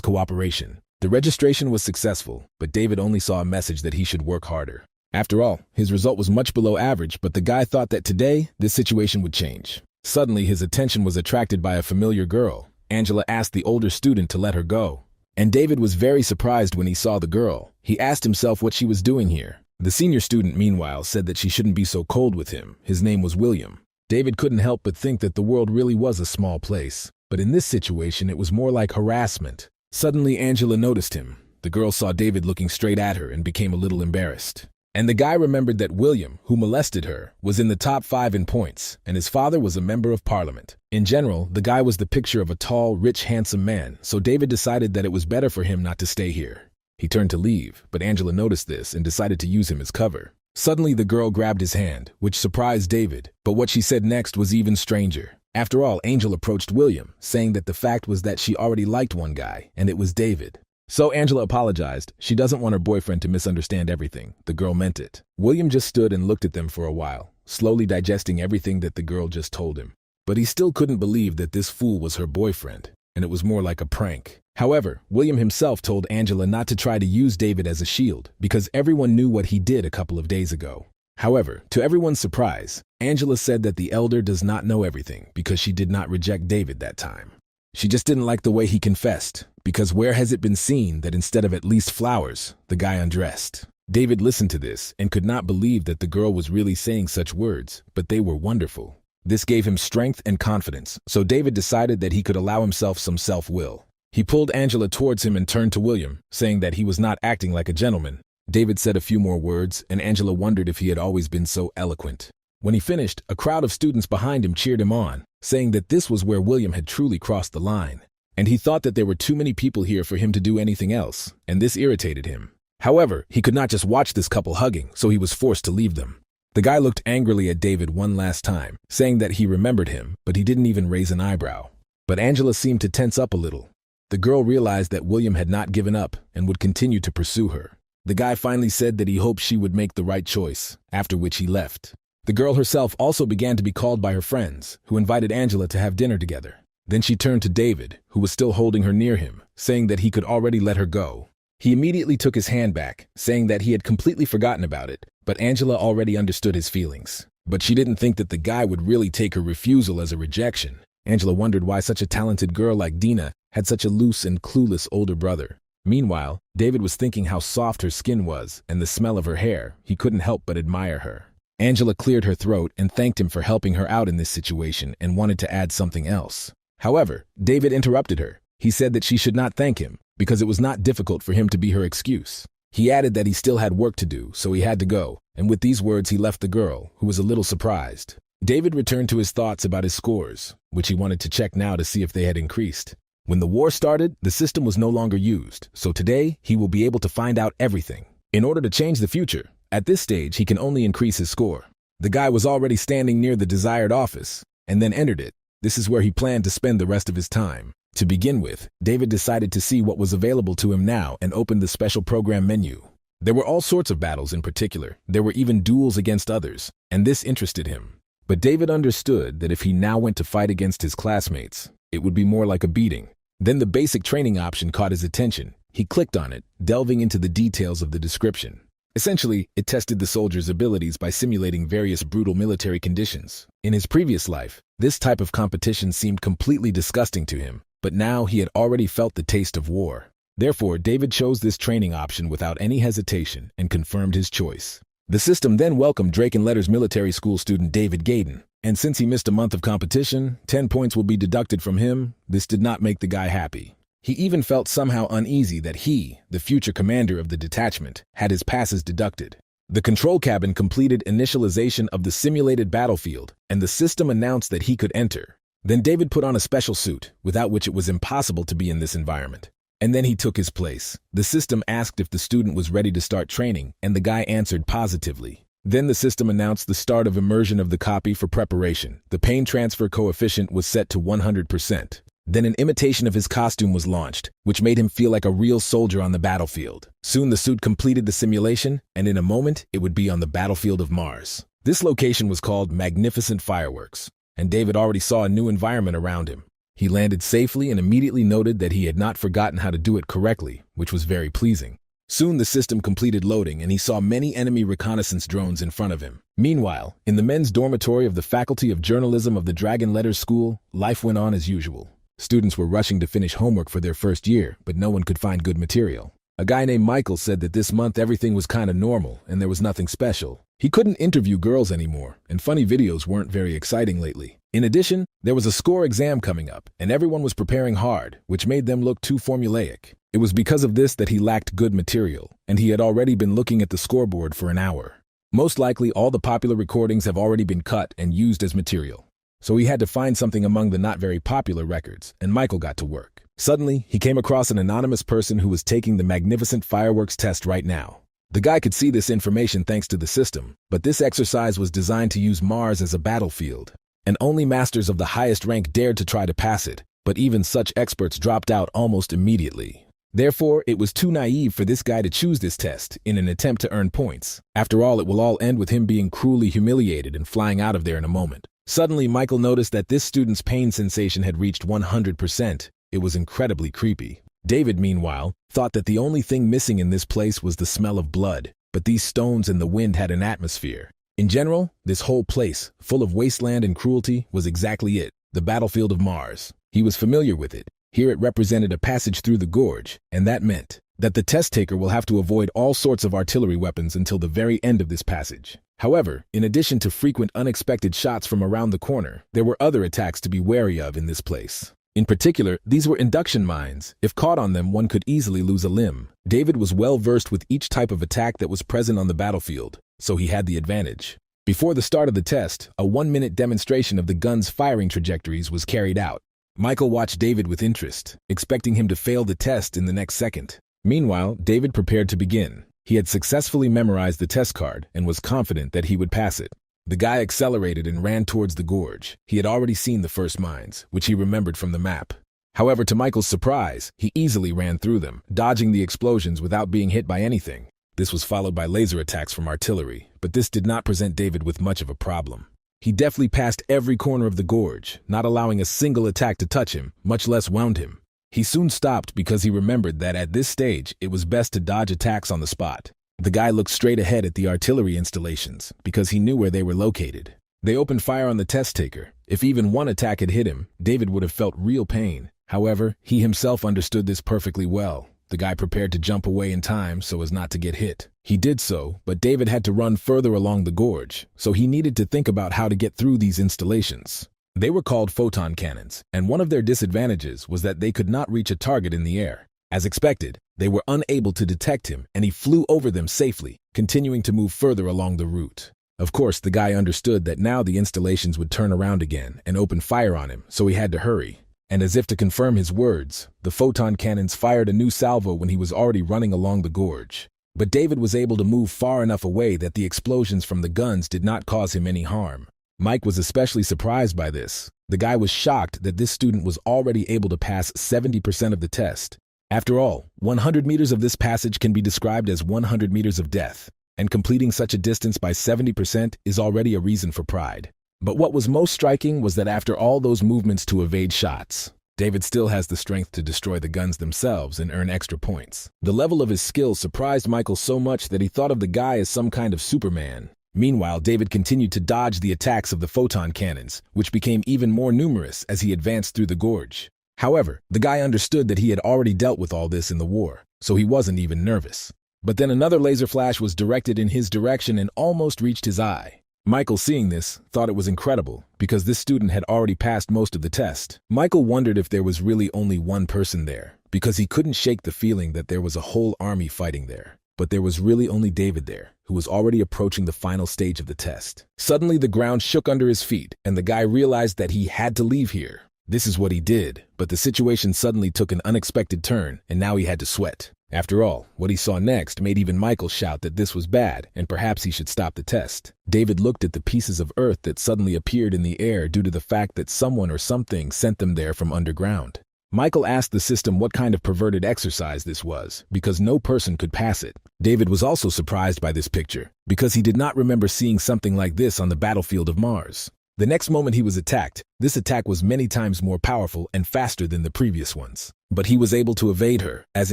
cooperation. The registration was successful, but David only saw a message that he should work harder. After all, his result was much below average, but the guy thought that today, this situation would change. Suddenly, his attention was attracted by a familiar girl. Angela asked the older student to let her go. And David was very surprised when he saw the girl. He asked himself what she was doing here. The senior student, meanwhile, said that she shouldn't be so cold with him. His name was William. David couldn't help but think that the world really was a small place. But in this situation, it was more like harassment. Suddenly, Angela noticed him. The girl saw David looking straight at her and became a little embarrassed. And the guy remembered that William, who molested her, was in the top 5 in points, and his father was a member of parliament. In general, the guy was the picture of a tall, rich, handsome man, so David decided that it was better for him not to stay here. He turned to leave, but Angela noticed this and decided to use him as cover. Suddenly, the girl grabbed his hand, which surprised David, but what she said next was even stranger. After all, Angel approached William, saying that the fact was that she already liked one guy, and it was David. So Angela apologized. She doesn't want her boyfriend to misunderstand everything. The girl meant it. William just stood and looked at them for a while, slowly digesting everything that the girl just told him. But he still couldn't believe that this fool was her boyfriend, and it was more like a prank. However, William himself told Angela not to try to use David as a shield, because everyone knew what he did a couple of days ago. However, to everyone's surprise, Angela said that the elder does not know everything because she did not reject David that time. She just didn't like the way he confessed, because where has it been seen that instead of at least flowers, the guy undressed? David listened to this and could not believe that the girl was really saying such words, but they were wonderful. This gave him strength and confidence, so David decided that he could allow himself some self-will. He pulled Angela towards him and turned to William, saying that he was not acting like a gentleman. David said a few more words, and Angela wondered if he had always been so eloquent. When he finished, a crowd of students behind him cheered him on, saying that this was where William had truly crossed the line. And he thought that there were too many people here for him to do anything else, and this irritated him. However, he could not just watch this couple hugging, so he was forced to leave them. The guy looked angrily at David one last time, saying that he remembered him, but he didn't even raise an eyebrow. But Angela seemed to tense up a little. The girl realized that William had not given up and would continue to pursue her. The guy finally said that he hoped she would make the right choice, after which he left. The girl herself also began to be called by her friends, who invited Angela to have dinner together. Then she turned to David, who was still holding her near him, saying that he could already let her go. He immediately took his hand back, saying that he had completely forgotten about it, but Angela already understood his feelings. But she didn't think that the guy would really take her refusal as a rejection. Angela wondered why such a talented girl like Dina had such a loose and clueless older brother. Meanwhile, David was thinking how soft her skin was and the smell of her hair. He couldn't help but admire her. Angela cleared her throat and thanked him for helping her out in this situation and wanted to add something else. However, David interrupted her. He said that she should not thank him, because it was not difficult for him to be her excuse. He added that he still had work to do, so he had to go, and with these words he left the girl, who was a little surprised. David returned to his thoughts about his scores, which he wanted to check now to see if they had increased. When the war started, the system was no longer used, so today he will be able to find out everything. In order to change the future, at this stage he can only increase his score. The guy was already standing near the desired office, and then entered it. This is where he planned to spend the rest of his time. To begin with, David decided to see what was available to him now and opened the special program menu. There were all sorts of battles in particular. There were even duels against others, and this interested him. But David understood that if he now went to fight against his classmates, it would be more like a beating. Then the basic training option caught his attention. He clicked on it, delving into the details of the description. Essentially, it tested the soldier's abilities by simulating various brutal military conditions. In his previous life, this type of competition seemed completely disgusting to him, but now he had already felt the taste of war. Therefore, David chose this training option without any hesitation and confirmed his choice. The system then welcomed Dragon Letters military school student David Gaydon, and since he missed a month of competition, 10 points will be deducted from him. This did not make the guy happy. He even felt somehow uneasy that he, the future commander of the detachment, had his passes deducted. The control cabin completed initialization of the simulated battlefield, and the system announced that he could enter. Then David put on a special suit, without which it was impossible to be in this environment. And then he took his place. The system asked if the student was ready to start training, and the guy answered positively. Then the system announced the start of immersion of the copy for preparation. The pain transfer coefficient was set to 100%. Then an imitation of his costume was launched, which made him feel like a real soldier on the battlefield. Soon the suit completed the simulation, and in a moment it would be on the battlefield of Mars. This location was called Magnificent Fireworks, and David already saw a new environment around him. He landed safely and immediately noted that he had not forgotten how to do it correctly, which was very pleasing. Soon the system completed loading and he saw many enemy reconnaissance drones in front of him. Meanwhile, in the men's dormitory of the Faculty of Journalism of the Dragon Letters School, life went on as usual. Students were rushing to finish homework for their first year, but no one could find good material. A guy named Michael said that this month everything was kind of normal and there was nothing special. He couldn't interview girls anymore, and funny videos weren't very exciting lately. In addition, there was a score exam coming up, and everyone was preparing hard, which made them look too formulaic. It was because of this that he lacked good material, and he had already been looking at the scoreboard for an hour. Most likely, all the popular recordings have already been cut and used as material. So he had to find something among the not very popular records, and Michael got to work. Suddenly, he came across an anonymous person who was taking the Magnificent Fireworks test right now. The guy could see this information thanks to the system, but this exercise was designed to use Mars as a battlefield, and only masters of the highest rank dared to try to pass it, but even such experts dropped out almost immediately. Therefore, it was too naive for this guy to choose this test in an attempt to earn points. After all, it will all end with him being cruelly humiliated and flying out of there in a moment. Suddenly, Michael noticed that this student's pain sensation had reached 100%. It was incredibly creepy. David, meanwhile, thought that the only thing missing in this place was the smell of blood, but these stones and the wind had an atmosphere. In general, this whole place, full of wasteland and cruelty, was exactly it, the battlefield of Mars. He was familiar with it. Here it represented a passage through the gorge, and that meant that the test taker will have to avoid all sorts of artillery weapons until the very end of this passage. However, in addition to frequent unexpected shots from around the corner, there were other attacks to be wary of in this place. In particular, these were induction mines. If caught on them, one could easily lose a limb. David was well versed with each type of attack that was present on the battlefield, so he had the advantage. Before the start of the test, a 1-minute demonstration of the gun's firing trajectories was carried out. Michael watched David with interest, expecting him to fail the test in the next second. Meanwhile, David prepared to begin. He had successfully memorized the test card and was confident that he would pass it. The guy accelerated and ran towards the gorge. He had already seen the first mines, which he remembered from the map. However, to Michael's surprise, he easily ran through them, dodging the explosions without being hit by anything. This was followed by laser attacks from artillery, but this did not present David with much of a problem. He deftly passed every corner of the gorge, not allowing a single attack to touch him, much less wound him. He soon stopped because he remembered that at this stage, it was best to dodge attacks on the spot. The guy looked straight ahead at the artillery installations because he knew where they were located. They opened fire on the test taker. If even one attack had hit him, David would have felt real pain. However, he himself understood this perfectly well. The guy prepared to jump away in time so as not to get hit. He did so, but David had to run further along the gorge, so he needed to think about how to get through these installations. They were called photon cannons, and one of their disadvantages was that they could not reach a target in the air. As expected, they were unable to detect him, and he flew over them safely, continuing to move further along the route. Of course, the guy understood that now the installations would turn around again and open fire on him, so he had to hurry. And as if to confirm his words, the photon cannons fired a new salvo when he was already running along the gorge. But David was able to move far enough away that the explosions from the guns did not cause him any harm. Mike was especially surprised by this. The guy was shocked that this student was already able to pass 70% of the test. After all, 100 meters of this passage can be described as 100 meters of death, and completing such a distance by 70% is already a reason for pride. But what was most striking was that after all those movements to evade shots, David still has the strength to destroy the guns themselves and earn extra points. The level of his skill surprised Michael so much that he thought of the guy as some kind of Superman. Meanwhile, David continued to dodge the attacks of the photon cannons, which became even more numerous as he advanced through the gorge. However, the guy understood that he had already dealt with all this in the war, so he wasn't even nervous. But then another laser flash was directed in his direction and almost reached his eye. Michael, seeing this, thought it was incredible, because this student had already passed most of the test. Michael wondered if there was really only one person there, because he couldn't shake the feeling that there was a whole army fighting there. But there was really only David there, who was already approaching the final stage of the test. Suddenly, the ground shook under his feet, and the guy realized that he had to leave here. This is what he did, but the situation suddenly took an unexpected turn, and now he had to sweat. After all, what he saw next made even Michael shout that this was bad and perhaps he should stop the test. David looked at the pieces of earth that suddenly appeared in the air due to the fact that someone or something sent them there from underground. Michael asked the system what kind of perverted exercise this was, because no person could pass it. David was also surprised by this picture, because he did not remember seeing something like this on the battlefield of Mars. The next moment he was attacked, this attack was many times more powerful and faster than the previous ones. But he was able to evade her, as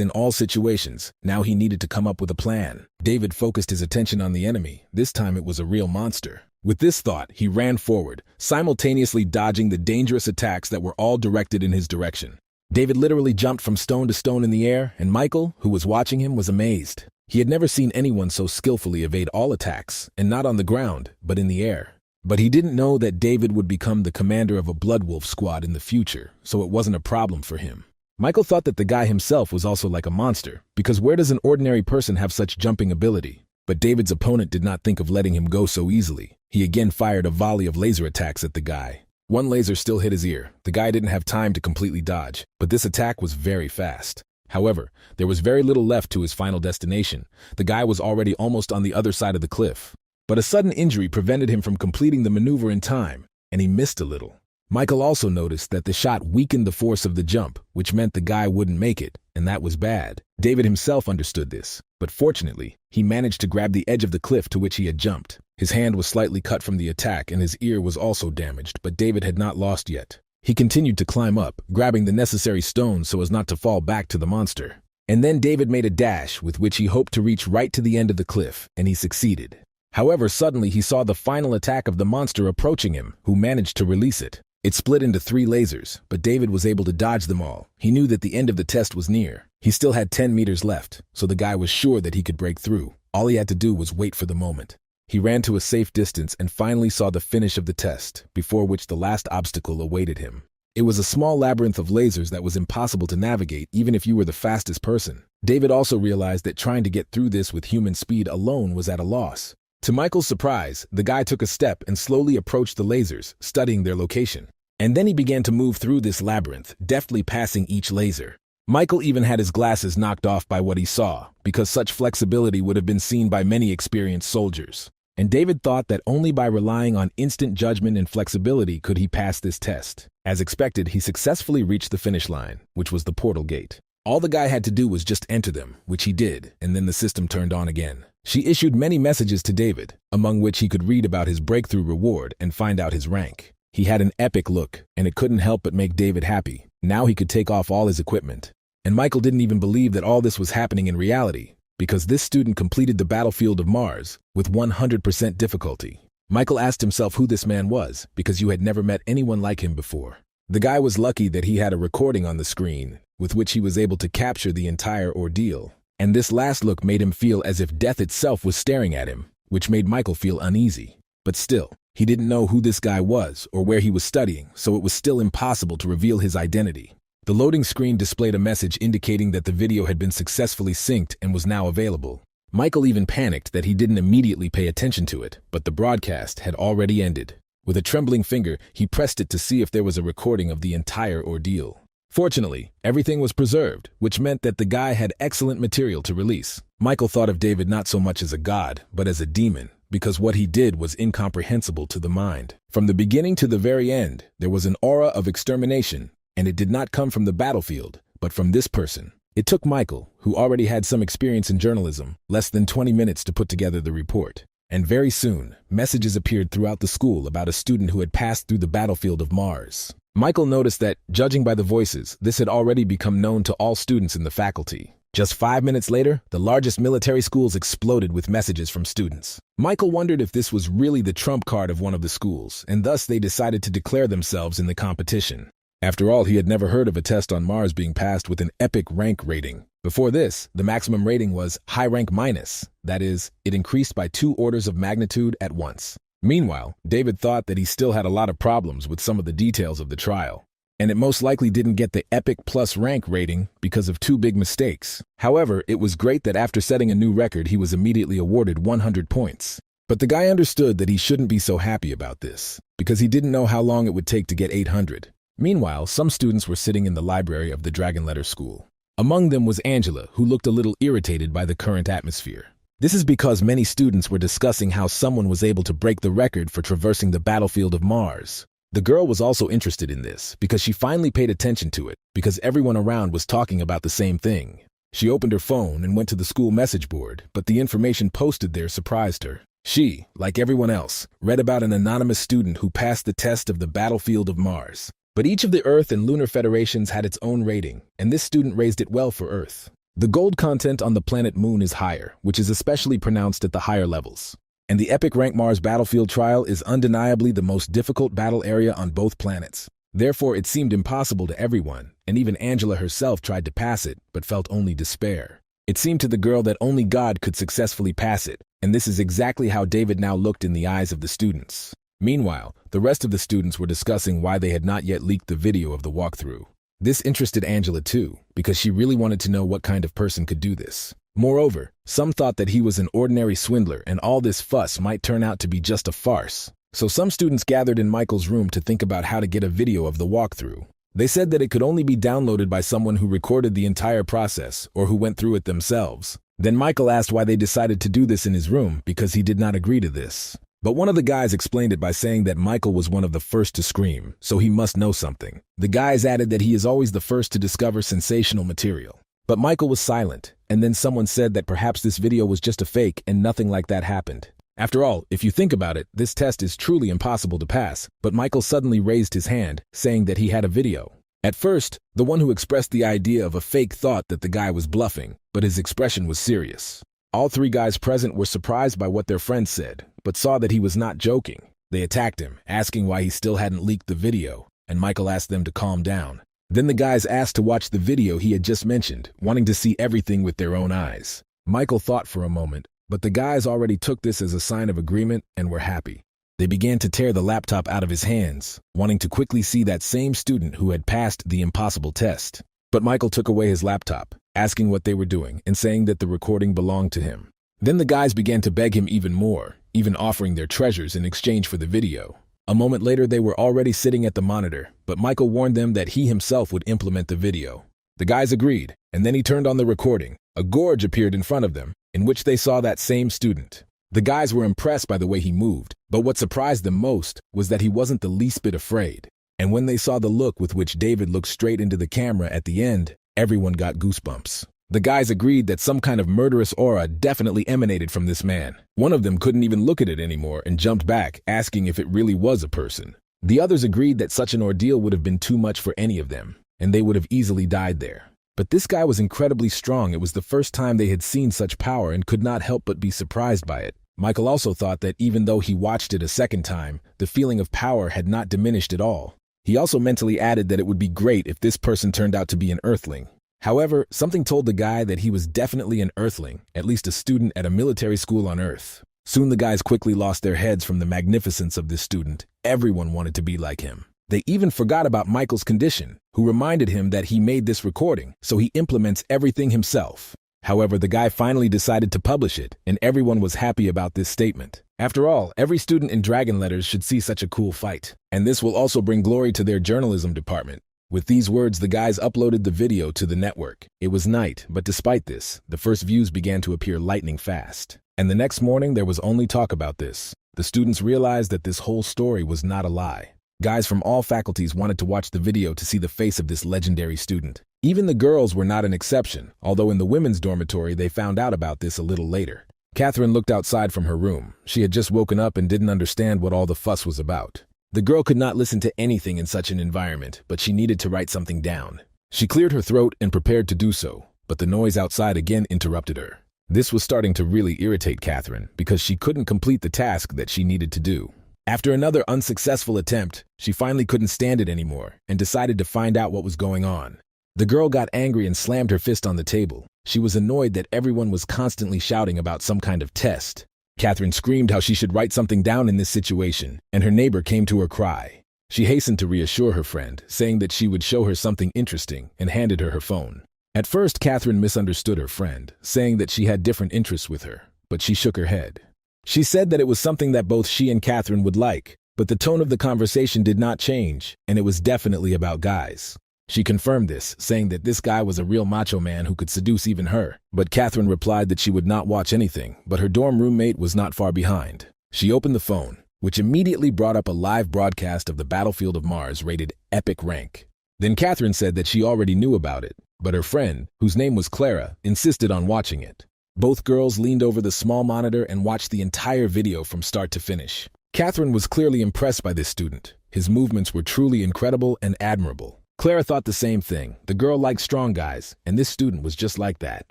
in all situations. Now he needed to come up with a plan. David focused his attention on the enemy. This time it was a real monster. With this thought, he ran forward, simultaneously dodging the dangerous attacks that were all directed in his direction. David literally jumped from stone to stone in the air, and Michael, who was watching him, was amazed. He had never seen anyone so skillfully evade all attacks, and not on the ground, but in the air. But he didn't know that David would become the commander of a Blood Wolf squad in the future, so it wasn't a problem for him. Michael thought that the guy himself was also like a monster, because where does an ordinary person have such jumping ability? But David's opponent did not think of letting him go so easily. He again fired a volley of laser attacks at the guy. One laser still hit his ear. The guy didn't have time to completely dodge, but this attack was very fast. However, there was very little left to his final destination. The guy was already almost on the other side of the cliff. But a sudden injury prevented him from completing the maneuver in time, and he missed a little. Michael also noticed that the shot weakened the force of the jump, which meant the guy wouldn't make it, and that was bad. David himself understood this, but fortunately, he managed to grab the edge of the cliff to which he had jumped. His hand was slightly cut from the attack and his ear was also damaged, but David had not lost yet. He continued to climb up, grabbing the necessary stones so as not to fall back to the monster. And then David made a dash with which he hoped to reach right to the end of the cliff, and he succeeded. However, suddenly he saw the final attack of the monster approaching him, who managed to release it. It split into 3 lasers, but David was able to dodge them all. He knew that the end of the test was near. He still had 10 meters left, so the guy was sure that he could break through. All he had to do was wait for the moment. He ran to a safe distance and finally saw the finish of the test, before which the last obstacle awaited him. It was a small labyrinth of lasers that was impossible to navigate even if you were the fastest person. David also realized that trying to get through this with human speed alone was at a loss. To Michael's surprise, the guy took a step and slowly approached the lasers, studying their location. And then he began to move through this labyrinth, deftly passing each laser. Michael even had his glasses knocked off by what he saw, because such flexibility would have been seen by many experienced soldiers. And David thought that only by relying on instant judgment and flexibility could he pass this test. As expected, he successfully reached the finish line, which was the portal gate. All the guy had to do was just enter them, which he did, and then the system turned on again. She issued many messages to David, among which he could read about his breakthrough reward and find out his rank. He had an epic look, and it couldn't help but make David happy. Now he could take off all his equipment. And Michael didn't even believe that all this was happening in reality, because this student completed the battlefield of Mars with 100% difficulty. Michael asked himself who this man was, because you had never met anyone like him before. The guy was lucky that he had a recording on the screen, with which he was able to capture the entire ordeal. And this last look made him feel as if death itself was staring at him, which made Michael feel uneasy. But still, he didn't know who this guy was or where he was studying, so it was still impossible to reveal his identity. The loading screen displayed a message indicating that the video had been successfully synced and was now available. Michael even panicked that he didn't immediately pay attention to it, but the broadcast had already ended. With a trembling finger, he pressed it to see if there was a recording of the entire ordeal. Fortunately, everything was preserved, which meant that the guy had excellent material to release. Michael thought of David not so much as a god, but as a demon, because what he did was incomprehensible to the mind. From the beginning to the very end, there was an aura of extermination, and it did not come from the battlefield, but from this person. It took Michael, who already had some experience in journalism, less than 20 minutes to put together the report. And very soon, messages appeared throughout the school about a student who had passed through the battlefield of Mars. Michael noticed that, judging by the voices, this had already become known to all students in the faculty. Just 5 minutes later, the largest military schools exploded with messages from students. Michael wondered if this was really the trump card of one of the schools, and thus they decided to declare themselves in the competition. After all, he had never heard of a test on Mars being passed with an epic rank rating. Before this, the maximum rating was high rank minus. That is, it increased by 2 orders of magnitude at once. Meanwhile, David thought that he still had a lot of problems with some of the details of the trial, and it most likely didn't get the epic plus rank rating because of 2 big mistakes. However, it was great that after setting a new record, he was immediately awarded 100 points. But the guy understood that he shouldn't be so happy about this, because he didn't know how long it would take to get 800. Meanwhile, some students were sitting in the library of the Dragon Letter School. Among them was Angela, who looked a little irritated by the current atmosphere. This is because many students were discussing how someone was able to break the record for traversing the battlefield of Mars. The girl was also interested in this because she finally paid attention to it because everyone around was talking about the same thing. She opened her phone and went to the school message board, but the information posted there surprised her. She, like everyone else, read about an anonymous student who passed the test of the battlefield of Mars. But each of the Earth and Lunar Federations had its own rating, and this student raised it well for Earth. The gold content on the planet Moon is higher, which is especially pronounced at the higher levels. And the epic rank Mars battlefield trial is undeniably the most difficult battle area on both planets. Therefore, it seemed impossible to everyone, and even Angela herself tried to pass it, but felt only despair. It seemed to the girl that only God could successfully pass it, and this is exactly how David now looked in the eyes of the students. Meanwhile, the rest of the students were discussing why they had not yet leaked the video of the walkthrough. This interested Angela too, because she really wanted to know what kind of person could do this. Moreover, some thought that he was an ordinary swindler and all this fuss might turn out to be just a farce. So some students gathered in Michael's room to think about how to get a video of the walkthrough. They said that it could only be downloaded by someone who recorded the entire process or who went through it themselves. Then Michael asked why they decided to do this in his room because he did not agree to this. But one of the guys explained it by saying that Michael was one of the first to scream, so he must know something. The guys added that he is always the first to discover sensational material. But Michael was silent, and then someone said that perhaps this video was just a fake and nothing like that happened. After all, if you think about it, this test is truly impossible to pass, but Michael suddenly raised his hand, saying that he had a video. At first, the one who expressed the idea of a fake thought that the guy was bluffing, but his expression was serious. All three guys present were surprised by what their friend said, but saw that he was not joking. They attacked him, asking why he still hadn't leaked the video, and Michael asked them to calm down. Then the guys asked to watch the video he had just mentioned, wanting to see everything with their own eyes. Michael thought for a moment, but the guys already took this as a sign of agreement and were happy. They began to tear the laptop out of his hands, wanting to quickly see that same student who had passed the impossible test. But Michael took away his laptop, asking what they were doing and saying that the recording belonged to him. Then the guys began to beg him even more, even offering their treasures in exchange for the video. A moment later, they were already sitting at the monitor, but Michael warned them that he himself would implement the video. The guys agreed, and then he turned on the recording. A gorge appeared in front of them, in which they saw that same student. The guys were impressed by the way he moved, but what surprised them most was that he wasn't the least bit afraid. And when they saw the look with which David looked straight into the camera at the end, everyone got goosebumps. The guys agreed that some kind of murderous aura definitely emanated from this man. One of them couldn't even look at it anymore and jumped back, asking if it really was a person. The others agreed that such an ordeal would have been too much for any of them, and they would have easily died there. But this guy was incredibly strong. It was the first time they had seen such power and could not help but be surprised by it. Michael also thought that even though he watched it a second time, the feeling of power had not diminished at all. He also mentally added that it would be great if this person turned out to be an Earthling. However, something told the guy that he was definitely an Earthling, at least a student at a military school on Earth. Soon the guys quickly lost their heads from the magnificence of this student. Everyone wanted to be like him. They even forgot about Michael's condition, who reminded him that he made this recording, so he implements everything himself. However, the guy finally decided to publish it, and everyone was happy about this statement. After all, every student in Dragon Letters should see such a cool fight, and this will also bring glory to their journalism department. With these words, the guys uploaded the video to the network. It was night, but despite this, the first views began to appear lightning fast. And the next morning, there was only talk about this. The students realized that this whole story was not a lie. Guys from all faculties wanted to watch the video to see the face of this legendary student. Even the girls were not an exception, although in the women's dormitory they found out about this a little later. Catherine looked outside from her room. She had just woken up and didn't understand what all the fuss was about. The girl could not listen to anything in such an environment, but she needed to write something down. She cleared her throat and prepared to do so, but the noise outside again interrupted her. This was starting to really irritate Catherine because she couldn't complete the task that she needed to do. After another unsuccessful attempt, she finally couldn't stand it anymore and decided to find out what was going on. The girl got angry and slammed her fist on the table. She was annoyed that everyone was constantly shouting about some kind of test. Catherine screamed how she should write something down in this situation, and her neighbor came to her cry. She hastened to reassure her friend, saying that she would show her something interesting, and handed her her phone. At first, Catherine misunderstood her friend, saying that she had different interests with her, but she shook her head. She said that it was something that both she and Catherine would like, but the tone of the conversation did not change, and it was definitely about guys. She confirmed this, saying that this guy was a real macho man who could seduce even her. But Catherine replied that she would not watch anything, but her dorm roommate was not far behind. She opened the phone, which immediately brought up a live broadcast of the Battlefield of Mars rated Epic Rank. Then Catherine said that she already knew about it, but her friend, whose name was Clara, insisted on watching it. Both girls leaned over the small monitor and watched the entire video from start to finish. Catherine was clearly impressed by this student. His movements were truly incredible and admirable. Clara thought the same thing. The girl liked strong guys, and this student was just like that.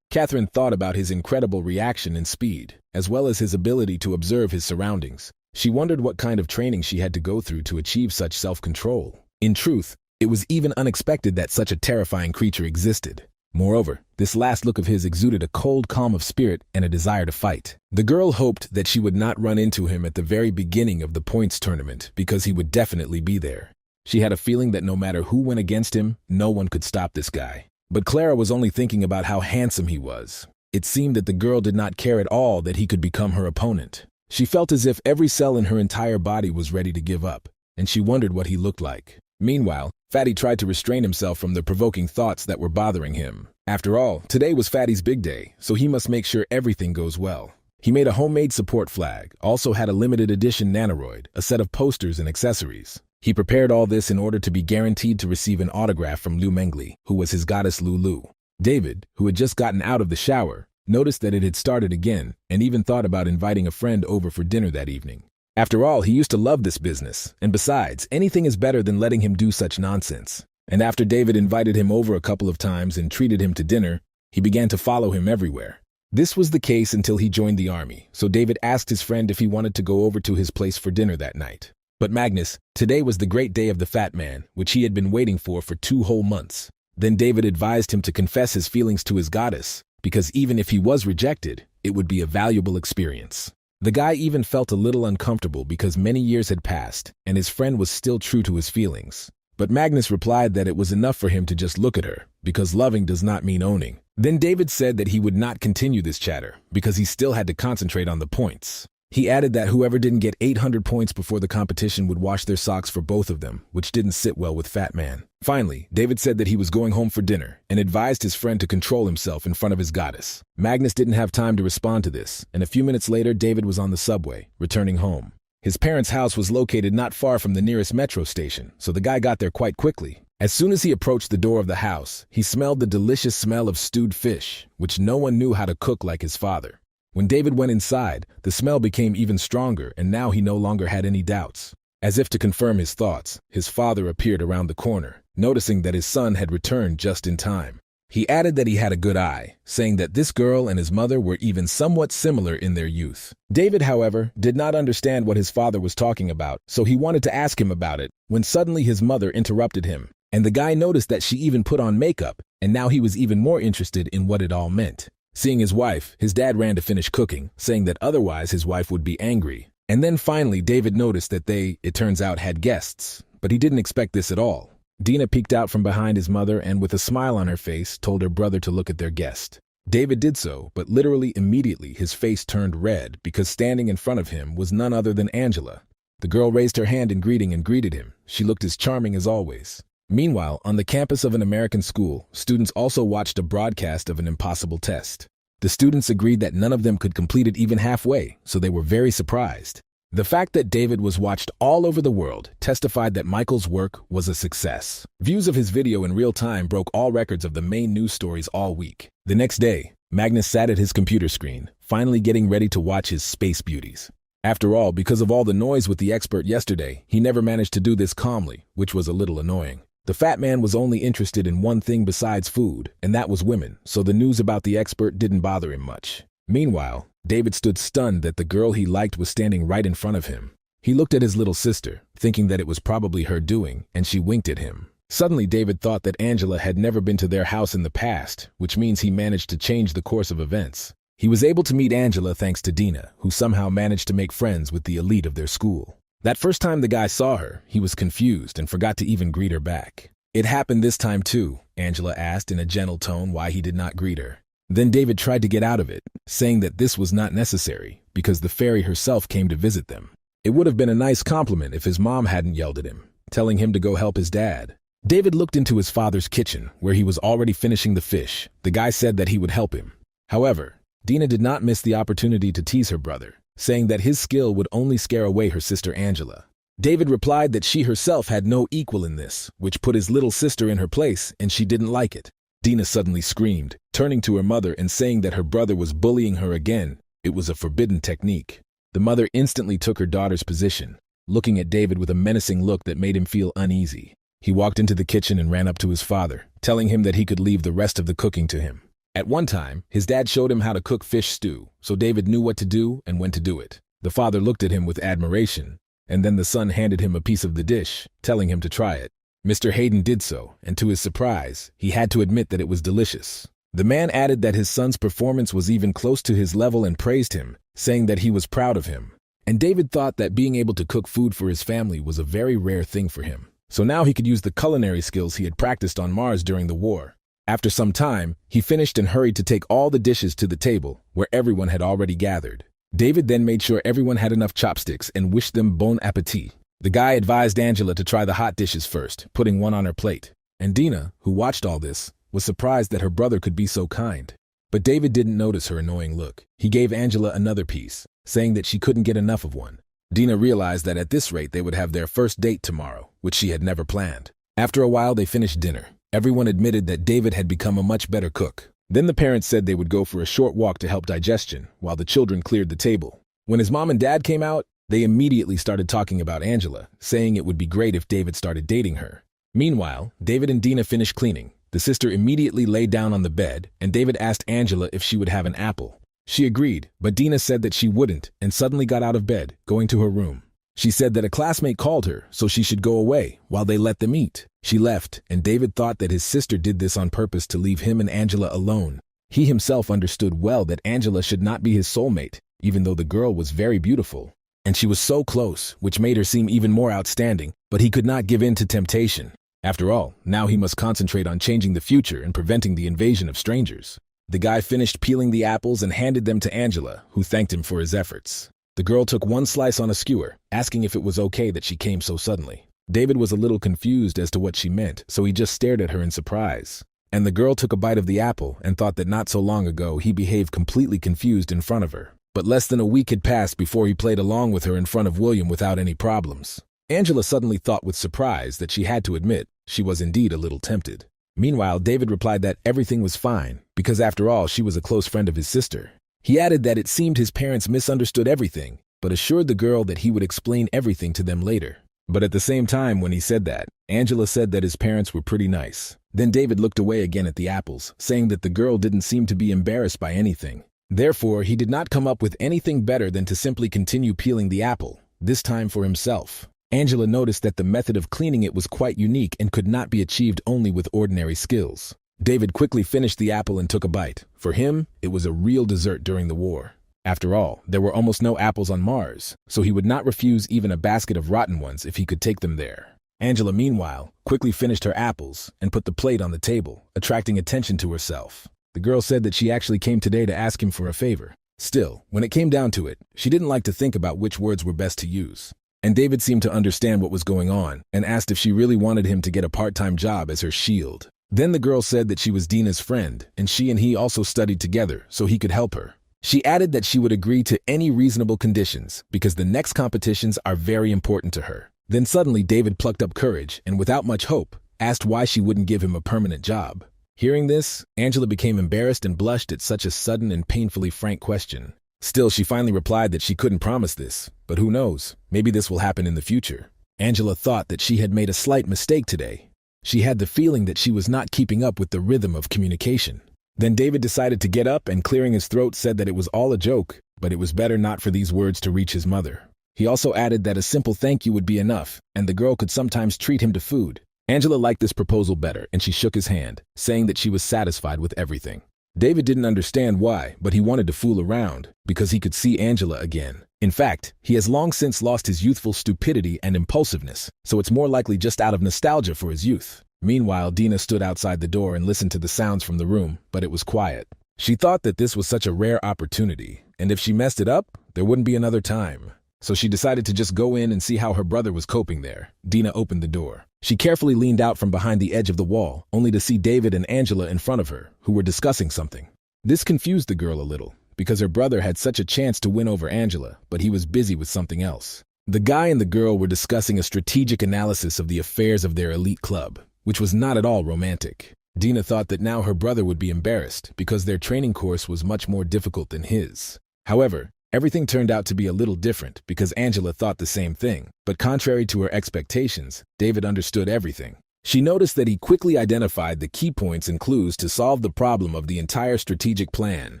Catherine thought about his incredible reaction and speed, as well as his ability to observe his surroundings. She wondered what kind of training she had to go through to achieve such self-control. In truth, it was even unexpected that such a terrifying creature existed. Moreover, this last look of his exuded a cold calm of spirit and a desire to fight. The girl hoped that she would not run into him at the very beginning of the points tournament because he would definitely be there. She had a feeling that no matter who went against him, no one could stop this guy. But Clara was only thinking about how handsome he was. It seemed that the girl did not care at all that he could become her opponent. She felt as if every cell in her entire body was ready to give up, and she wondered what he looked like. Meanwhile, Fatty tried to restrain himself from the provoking thoughts that were bothering him. After all, today was Fatty's big day, so he must make sure everything goes well. He made a homemade support flag, also had a limited edition Nanoroid, a set of posters and accessories. He prepared all this in order to be guaranteed to receive an autograph from Lu Mengli, who was his goddess Lulu. David, who had just gotten out of the shower, noticed that it had started again and even thought about inviting a friend over for dinner that evening. After all, he used to love this business, and besides, anything is better than letting him do such nonsense. And after David invited him over a couple of times and treated him to dinner, he began to follow him everywhere. This was the case until he joined the army, so David asked his friend if he wanted to go over to his place for dinner that night. But Magnus, today was the great day of the fat man, which he had been waiting for 2 whole months. Then David advised him to confess his feelings to his goddess, because even if he was rejected, it would be a valuable experience. The guy even felt a little uncomfortable because many years had passed, and his friend was still true to his feelings. But Magnus replied that it was enough for him to just look at her, because loving does not mean owning. Then David said that he would not continue this chatter, because he still had to concentrate on the points. He added that whoever didn't get 800 points before the competition would wash their socks for both of them, which didn't sit well with Fat Man. Finally, David said that he was going home for dinner and advised his friend to control himself in front of his goddess. Magnus didn't have time to respond to this, and a few minutes later David was on the subway, returning home. His parents' house was located not far from the nearest metro station, so the guy got there quite quickly. As soon as he approached the door of the house, he smelled the delicious smell of stewed fish, which no one knew how to cook like his father. When David went inside, the smell became even stronger, and now he no longer had any doubts. As if to confirm his thoughts, his father appeared around the corner, noticing that his son had returned just in time. He added that he had a good eye, saying that this girl and his mother were even somewhat similar in their youth. David, however, did not understand what his father was talking about, so he wanted to ask him about it, when suddenly his mother interrupted him, and the guy noticed that she even put on makeup, and now he was even more interested in what it all meant. Seeing his wife, his dad ran to finish cooking, saying that otherwise his wife would be angry. And then finally David noticed that they, it turns out, had guests, but he didn't expect this at all. Dina peeked out from behind his mother and with a smile on her face told her brother to look at their guest. David did so, but literally immediately his face turned red because standing in front of him was none other than Angela. The girl raised her hand in greeting and greeted him. She looked as charming as always. Meanwhile, on the campus of an American school, students also watched a broadcast of an impossible test. The students agreed that none of them could complete it even halfway, so they were very surprised. The fact that David was watched all over the world testified that Michael's work was a success. Views of his video in real time broke all records of the main news stories all week. The next day, Magnus sat at his computer screen, finally getting ready to watch his space beauties. After all, because of all the noise with the expert yesterday, he never managed to do this calmly, which was a little annoying. The fat man was only interested in one thing besides food, and that was women, so the news about the expert didn't bother him much. Meanwhile, David stood stunned that the girl he liked was standing right in front of him. He looked at his little sister, thinking that it was probably her doing, and she winked at him. Suddenly, David thought that Angela had never been to their house in the past, which means he managed to change the course of events. He was able to meet Angela thanks to Dina, who somehow managed to make friends with the elite of their school. That first time the guy saw her, he was confused and forgot to even greet her back. It happened this time too, Angela asked in a gentle tone why he did not greet her. Then David tried to get out of it, saying that this was not necessary because the fairy herself came to visit them. It would have been a nice compliment if his mom hadn't yelled at him, telling him to go help his dad. David looked into his father's kitchen, where he was already finishing the fish. The guy said that he would help him. However, Dina did not miss the opportunity to tease her brother, saying that his skill would only scare away her sister Angela. David replied that she herself had no equal in this, which put his little sister in her place, and she didn't like it. Dina suddenly screamed, turning to her mother and saying that her brother was bullying her again. It was a forbidden technique. The mother instantly took her daughter's position, looking at David with a menacing look that made him feel uneasy. He walked into the kitchen and ran up to his father, telling him that he could leave the rest of the cooking to him. At one time, his dad showed him how to cook fish stew, so David knew what to do and when to do it. The father looked at him with admiration, and then the son handed him a piece of the dish, telling him to try it. Mr. Hayden did so, and to his surprise, he had to admit that it was delicious. The man added that his son's performance was even close to his level and praised him, saying that he was proud of him. And David thought that being able to cook food for his family was a very rare thing for him. So now he could use the culinary skills he had practiced on Mars during the war. After some time, he finished and hurried to take all the dishes to the table, where everyone had already gathered. David then made sure everyone had enough chopsticks and wished them bon appetit. The guy advised Angela to try the hot dishes first, putting one on her plate. And Dina, who watched all this, was surprised that her brother could be so kind. But David didn't notice her annoying look. He gave Angela another piece, saying that she couldn't get enough of one. Dina realized that at this rate they would have their first date tomorrow, which she had never planned. After a while they finished dinner. Everyone admitted that David had become a much better cook. Then the parents said they would go for a short walk to help digestion, while the children cleared the table. When his mom and dad came out, they immediately started talking about Angela, saying it would be great if David started dating her. Meanwhile, David and Dina finished cleaning. The sister immediately lay down on the bed, and David asked Angela if she would have an apple. She agreed, but Dina said that she wouldn't, and suddenly got out of bed, going to her room. She said that a classmate called her, so she should go away, while they let them eat. She left, and David thought that his sister did this on purpose to leave him and Angela alone. He himself understood well that Angela should not be his soulmate, even though the girl was very beautiful. And she was so close, which made her seem even more outstanding, but he could not give in to temptation. After all, now he must concentrate on changing the future and preventing the invasion of strangers. The guy finished peeling the apples and handed them to Angela, who thanked him for his efforts. The girl took one slice on a skewer, asking if it was okay that she came so suddenly. David was a little confused as to what she meant, so he just stared at her in surprise. And the girl took a bite of the apple and thought that not so long ago he behaved completely confused in front of her. But less than a week had passed before he played along with her in front of William without any problems. Angela suddenly thought with surprise that she had to admit she was indeed a little tempted. Meanwhile, David replied that everything was fine, because after all, she was a close friend of his sister. He added that it seemed his parents misunderstood everything, but assured the girl that he would explain everything to them later. But at the same time, when he said that, Angela said that his parents were pretty nice. Then David looked away again at the apples, saying that the girl didn't seem to be embarrassed by anything. Therefore, he did not come up with anything better than to simply continue peeling the apple, this time for himself. Angela noticed that the method of cleaning it was quite unique and could not be achieved only with ordinary skills. David quickly finished the apple and took a bite. For him, it was a real dessert during the war. After all, there were almost no apples on Mars, so he would not refuse even a basket of rotten ones if he could take them there. Angela, meanwhile, quickly finished her apples and put the plate on the table, attracting attention to herself. The girl said that she actually came today to ask him for a favor. Still, when it came down to it, she didn't like to think about which words were best to use. And David seemed to understand what was going on and asked if she really wanted him to get a part-time job as her shield. Then the girl said that she was Dina's friend, and she and he also studied together so he could help her. She added that she would agree to any reasonable conditions because the next competitions are very important to her. Then suddenly David plucked up courage and without much hope, asked why she wouldn't give him a permanent job. Hearing this, Angela became embarrassed and blushed at such a sudden and painfully frank question. Still, she finally replied that she couldn't promise this, but who knows, maybe this will happen in the future. Angela thought that she had made a slight mistake today. She had the feeling that she was not keeping up with the rhythm of communication. Then David decided to get up and clearing his throat said that it was all a joke, but it was better not for these words to reach his mother. He also added that a simple thank you would be enough, and the girl could sometimes treat him to food. Angela liked this proposal better, and she shook his hand, saying that she was satisfied with everything. David didn't understand why, but he wanted to fool around, because he could see Angela again. In fact, he has long since lost his youthful stupidity and impulsiveness, so it's more likely just out of nostalgia for his youth. Meanwhile, Dina stood outside the door and listened to the sounds from the room, but it was quiet. She thought that this was such a rare opportunity, and if she messed it up, there wouldn't be another time. so she decided to just go in and see how her brother was coping there. Dina opened the door. She carefully leaned out from behind the edge of the wall, only to see David and Angela in front of her, who were discussing something. This confused the girl a little, because her brother had such a chance to win over Angela, but he was busy with something else. The guy and the girl were discussing a strategic analysis of the affairs of their elite club, which was not at all romantic. Dina thought that now her brother would be embarrassed because their training course was much more difficult than his. However, everything turned out to be a little different because Angela thought the same thing, but contrary to her expectations, David understood everything. She noticed that he quickly identified the key points and clues to solve the problem of the entire strategic plan.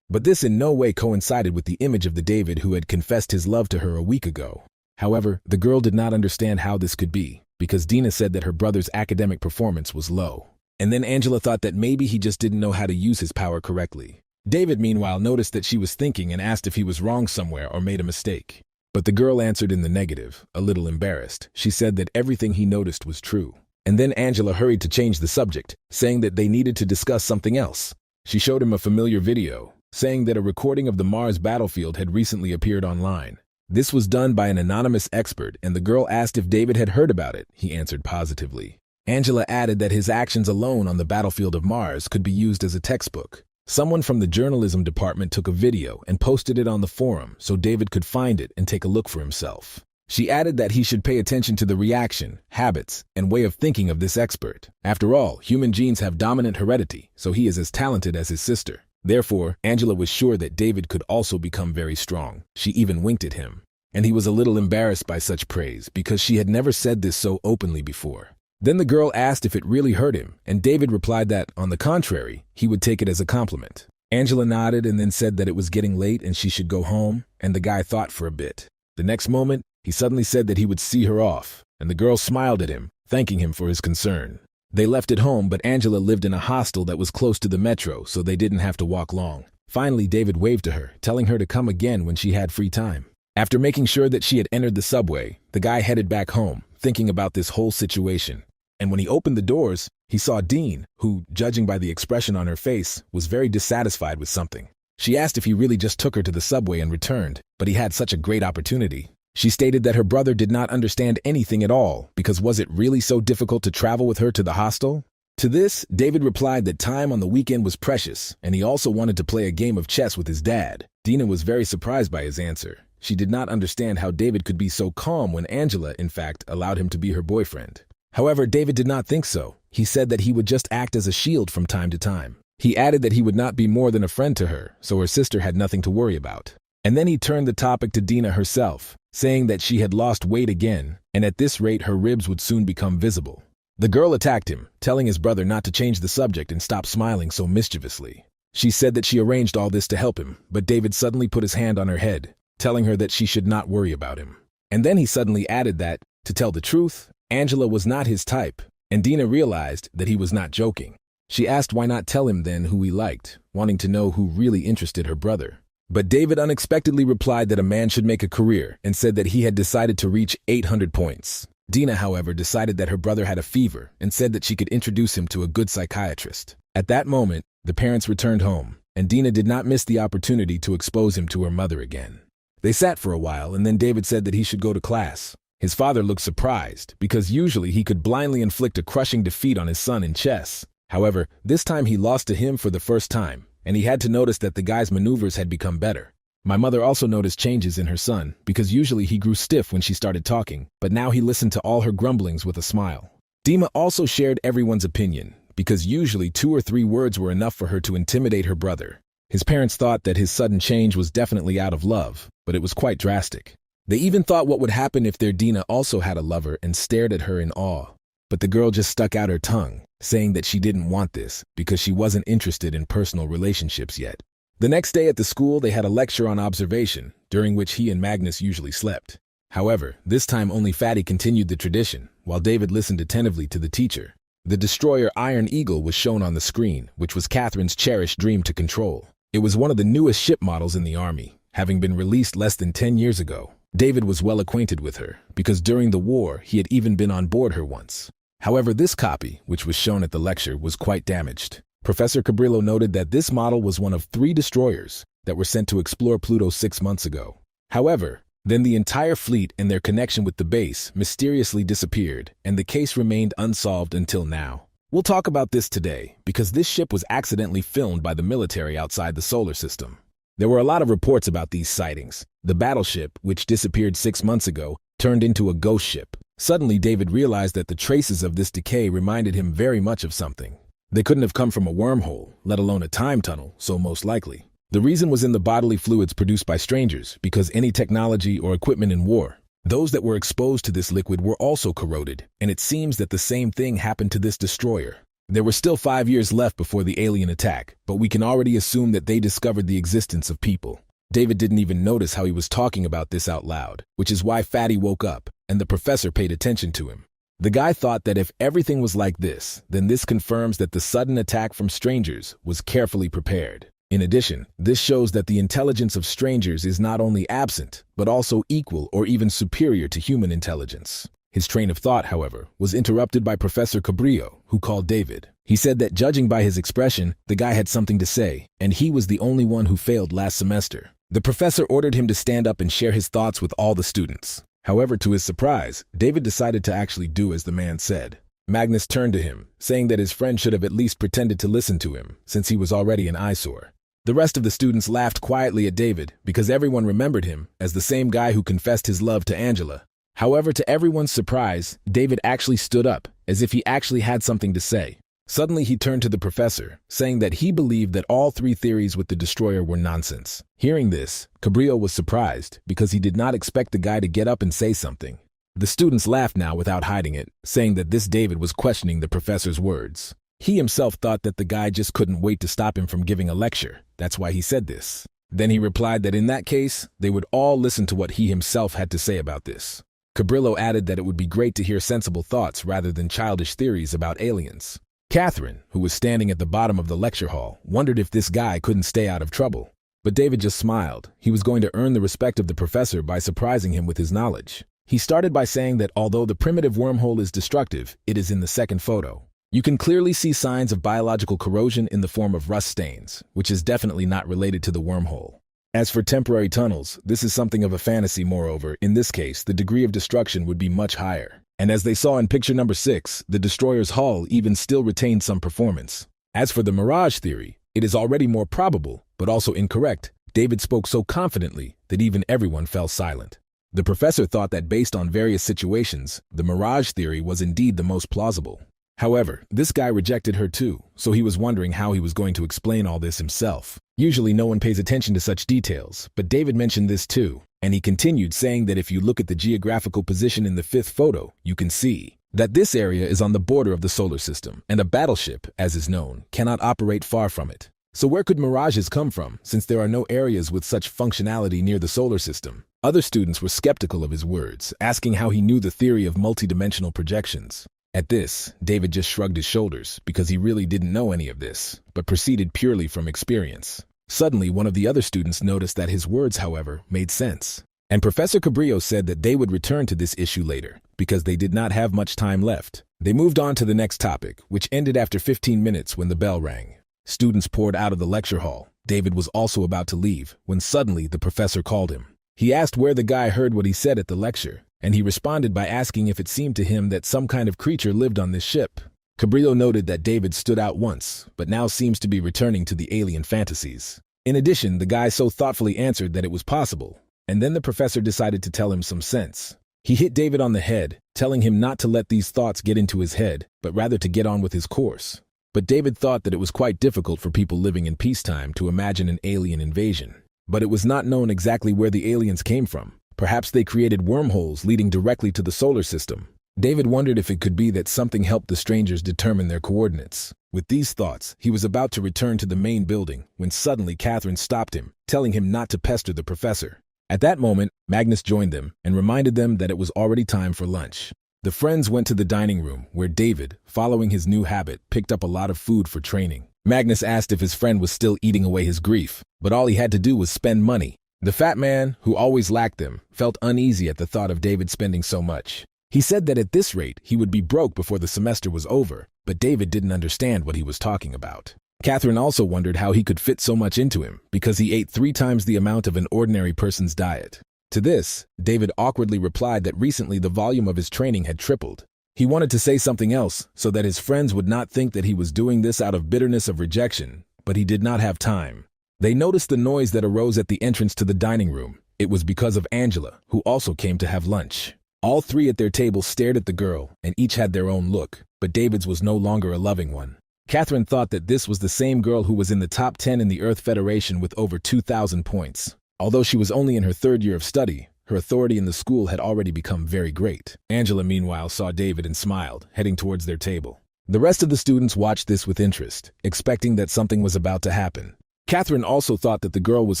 But this in no way coincided with the image of the David who had confessed his love to her a week ago. However, the girl did not understand how this could be, because Dina said that her brother's academic performance was low. And then Angela thought that maybe he just didn't know how to use his power correctly. David, meanwhile, noticed that she was thinking and asked if he was wrong somewhere or made a mistake. But the girl answered in the negative, a little embarrassed. She said that everything he noticed was true. And then Angela hurried to change the subject, saying that they needed to discuss something else. She showed him a familiar video, saying that a recording of the Mars battlefield had recently appeared online. This was done by an anonymous expert, and the girl asked if David had heard about it. He answered positively. Angela added that his actions alone on the battlefield of Mars could be used as a textbook. Someone from the journalism department took a video and posted it on the forum so David could find it and take a look for himself. She added that he should pay attention to the reaction, habits, and way of thinking of this expert. After all, human genes have dominant heredity, so he is as talented as his sister. Therefore, Angela was sure that David could also become very strong. She even winked at him. And he was a little embarrassed by such praise because she had never said this so openly before. Then the girl asked if it really hurt him, and David replied that, on the contrary, he would take it as a compliment. Angela nodded and then said that it was getting late and she should go home, and the guy thought for a bit. The next moment, he suddenly said that he would see her off, and the girl smiled at him, thanking him for his concern. They left at home, but Angela lived in a hostel that was close to the metro, so they didn't have to walk long. Finally, David waved to her, telling her to come again when she had free time. After making sure that she had entered the subway, the guy headed back home, thinking about this whole situation. And when he opened the doors, he saw Dean, who, judging by the expression on her face, was very dissatisfied with something. She asked if he really just took her to the subway and returned, but he had such a great opportunity. She stated that her brother did not understand anything at all, because was it really so difficult to travel with her to the hostel? To this, David replied that time on the weekend was precious, and he also wanted to play a game of chess with his dad. Dina was very surprised by his answer. She did not understand how David could be so calm when Angela, in fact, allowed him to be her boyfriend. However, David did not think so. He said that he would just act as a shield from time to time. He added that he would not be more than a friend to her, so her sister had nothing to worry about. And then he turned the topic to Dina herself, saying that she had lost weight again, and at this rate her ribs would soon become visible. The girl attacked him, telling his brother not to change the subject and stop smiling so mischievously. She said that she arranged all this to help him, but David suddenly put his hand on her head, telling her that she should not worry about him. And then he suddenly added that, to tell the truth, Angela was not his type, and Dina realized that he was not joking. She asked why not tell him then who he liked, wanting to know who really interested her brother. But David unexpectedly replied that a man should make a career and said that he had decided to reach 800 points. Dina, however, decided that her brother had a fever and said that she could introduce him to a good psychiatrist. At that moment, the parents returned home, and Dina did not miss the opportunity to expose him to her mother again. They sat for a while, and then David said that he should go to class. His father looked surprised, because usually he could blindly inflict a crushing defeat on his son in chess. However, this time he lost to him for the first time, and he had to notice that the guy's maneuvers had become better. My mother also noticed changes in her son, because usually he grew stiff when she started talking, but now he listened to all her grumblings with a smile. Dina also shared everyone's opinion, because usually 2 or 3 words were enough for her to intimidate her brother. His parents thought that his sudden change was definitely out of love, but it was quite drastic. They even thought what would happen if their Dina also had a lover and stared at her in awe. But the girl just stuck out her tongue, saying that she didn't want this because she wasn't interested in personal relationships yet. The next day at the school, they had a lecture on observation, during which he and Magnus usually slept. However, this time only Fatty continued the tradition, while David listened attentively to the teacher. The destroyer Iron Eagle was shown on the screen, which was Catherine's cherished dream to control. It was one of the newest ship models in the Army, having been released less than 10 years ago. David was well acquainted with her, because during the war he had even been on board her once. However, this copy, which was shown at the lecture, was quite damaged. Professor Cabrillo noted that this model was one of 3 destroyers that were sent to explore Pluto 6 months ago. However, Then the entire fleet and their connection with the base mysteriously disappeared, and the case remained unsolved until now. We'll talk about this today because this ship was accidentally filmed by the military outside the solar system. There were a lot of reports about these sightings. The battleship, which disappeared 6 months ago, turned into a ghost ship. Suddenly, David realized that the traces of this decay reminded him very much of something. They couldn't have come from a wormhole, let alone a time tunnel, so most likely. The reason was in the bodily fluids produced by strangers, because any technology or equipment in war, those that were exposed to this liquid were also corroded, and it seems that the same thing happened to this destroyer. There were still 5 years left before the alien attack, but we can already assume that they discovered the existence of people. David didn't even notice how he was talking about this out loud, which is why Fatty woke up, and the professor paid attention to him. The guy thought that if everything was like this, then this confirms that the sudden attack from strangers was carefully prepared. In addition, this shows that the intelligence of strangers is not only absent, but also equal or even superior to human intelligence. His train of thought, however, was interrupted by Professor Cabrillo, who called David. He said that judging by his expression, the guy had something to say, and he was the only one who failed last semester. The professor ordered him to stand up and share his thoughts with all the students. However, to his surprise, David decided to actually do as the man said. Magnus turned to him, saying that his friend should have at least pretended to listen to him, since he was already an eyesore. The rest of the students laughed quietly at David because everyone remembered him as the same guy who confessed his love to Angela. However, to everyone's surprise, David actually stood up, as if he actually had something to say. Suddenly, he turned to the professor, saying that he believed that all 3 theories with the destroyer were nonsense. Hearing this, Cabrillo was surprised because he did not expect the guy to get up and say something. The students laughed now without hiding it, saying that this David was questioning the professor's words. He himself thought that the guy just couldn't wait to stop him from giving a lecture. That's why he said this. Then he replied that in that case, they would all listen to what he himself had to say about this. Cabrillo added that it would be great to hear sensible thoughts rather than childish theories about aliens. Catherine, who was standing at the bottom of the lecture hall, wondered if this guy couldn't stay out of trouble. But David just smiled. He was going to earn the respect of the professor by surprising him with his knowledge. He started by saying that although the primitive wormhole is destructive, it is in the second photo. You can clearly see signs of biological corrosion in the form of rust stains, which is definitely not related to the wormhole. As for temporary tunnels, this is something of a fantasy. Moreover, in this case, the degree of destruction would be much higher. And as they saw in picture number 6, the destroyer's hull even still retained some performance. As for the mirage theory, it is already more probable, but also incorrect. David spoke so confidently that even everyone fell silent. The professor thought that based on various situations, the mirage theory was indeed the most plausible. However, this guy rejected her too, so he was wondering how he was going to explain all this himself. Usually no one pays attention to such details, but David mentioned this too, and he continued saying that if you look at the geographical position in the 5th photo, you can see that this area is on the border of the solar system, and a battleship, as is known, cannot operate far from it. So where could mirages come from, since there are no areas with such functionality near the solar system? Other students were skeptical of his words, asking how he knew the theory of multidimensional projections. At this, David just shrugged his shoulders because he really didn't know any of this, but proceeded purely from experience. Suddenly, one of the other students noticed that his words, however, made sense. And Professor Cabrillo said that they would return to this issue later, because they did not have much time left. They moved on to the next topic, which ended after 15 minutes when the bell rang. Students poured out of the lecture hall. David was also about to leave, when suddenly the professor called him. He asked where the guy heard what he said at the lecture, and he responded by asking if it seemed to him that some kind of creature lived on this ship. Cabrillo noted that David stood out once, but now seems to be returning to the alien fantasies. In addition, the guy so thoughtfully answered that it was possible, and then the professor decided to tell him some sense. He hit David on the head, telling him not to let these thoughts get into his head, but rather to get on with his course. But David thought that it was quite difficult for people living in peacetime to imagine an alien invasion. But it was not known exactly where the aliens came from. Perhaps they created wormholes leading directly to the solar system. David wondered if it could be that something helped the strangers determine their coordinates. With these thoughts, he was about to return to the main building when suddenly Catherine stopped him, telling him not to pester the professor. At that moment, Magnus joined them and reminded them that it was already time for lunch. The friends went to the dining room where David, following his new habit, picked up a lot of food for training. Magnus asked if his friend was still eating away his grief, but all he had to do was spend money. The fat man, who always lacked them, felt uneasy at the thought of David spending so much. He said that at this rate, he would be broke before the semester was over, but David didn't understand what he was talking about. Catherine also wondered how he could fit so much into him, because he ate 3 times the amount of an ordinary person's diet. To this, David awkwardly replied that recently the volume of his training had tripled. He wanted to say something else so that his friends would not think that he was doing this out of bitterness of rejection, but he did not have time. They noticed the noise that arose at the entrance to the dining room. It was because of Angela, who also came to have lunch. All three at their table stared at the girl, and each had their own look, but David's was no longer a loving one. Catherine thought that this was the same girl who was in the top 10 in the Earth Federation with over 2,000 points. Although she was only in her third year of study, her authority in the school had already become very great. Angela, meanwhile, saw David and smiled, heading towards their table. The rest of the students watched this with interest, expecting that something was about to happen. Catherine also thought that the girl was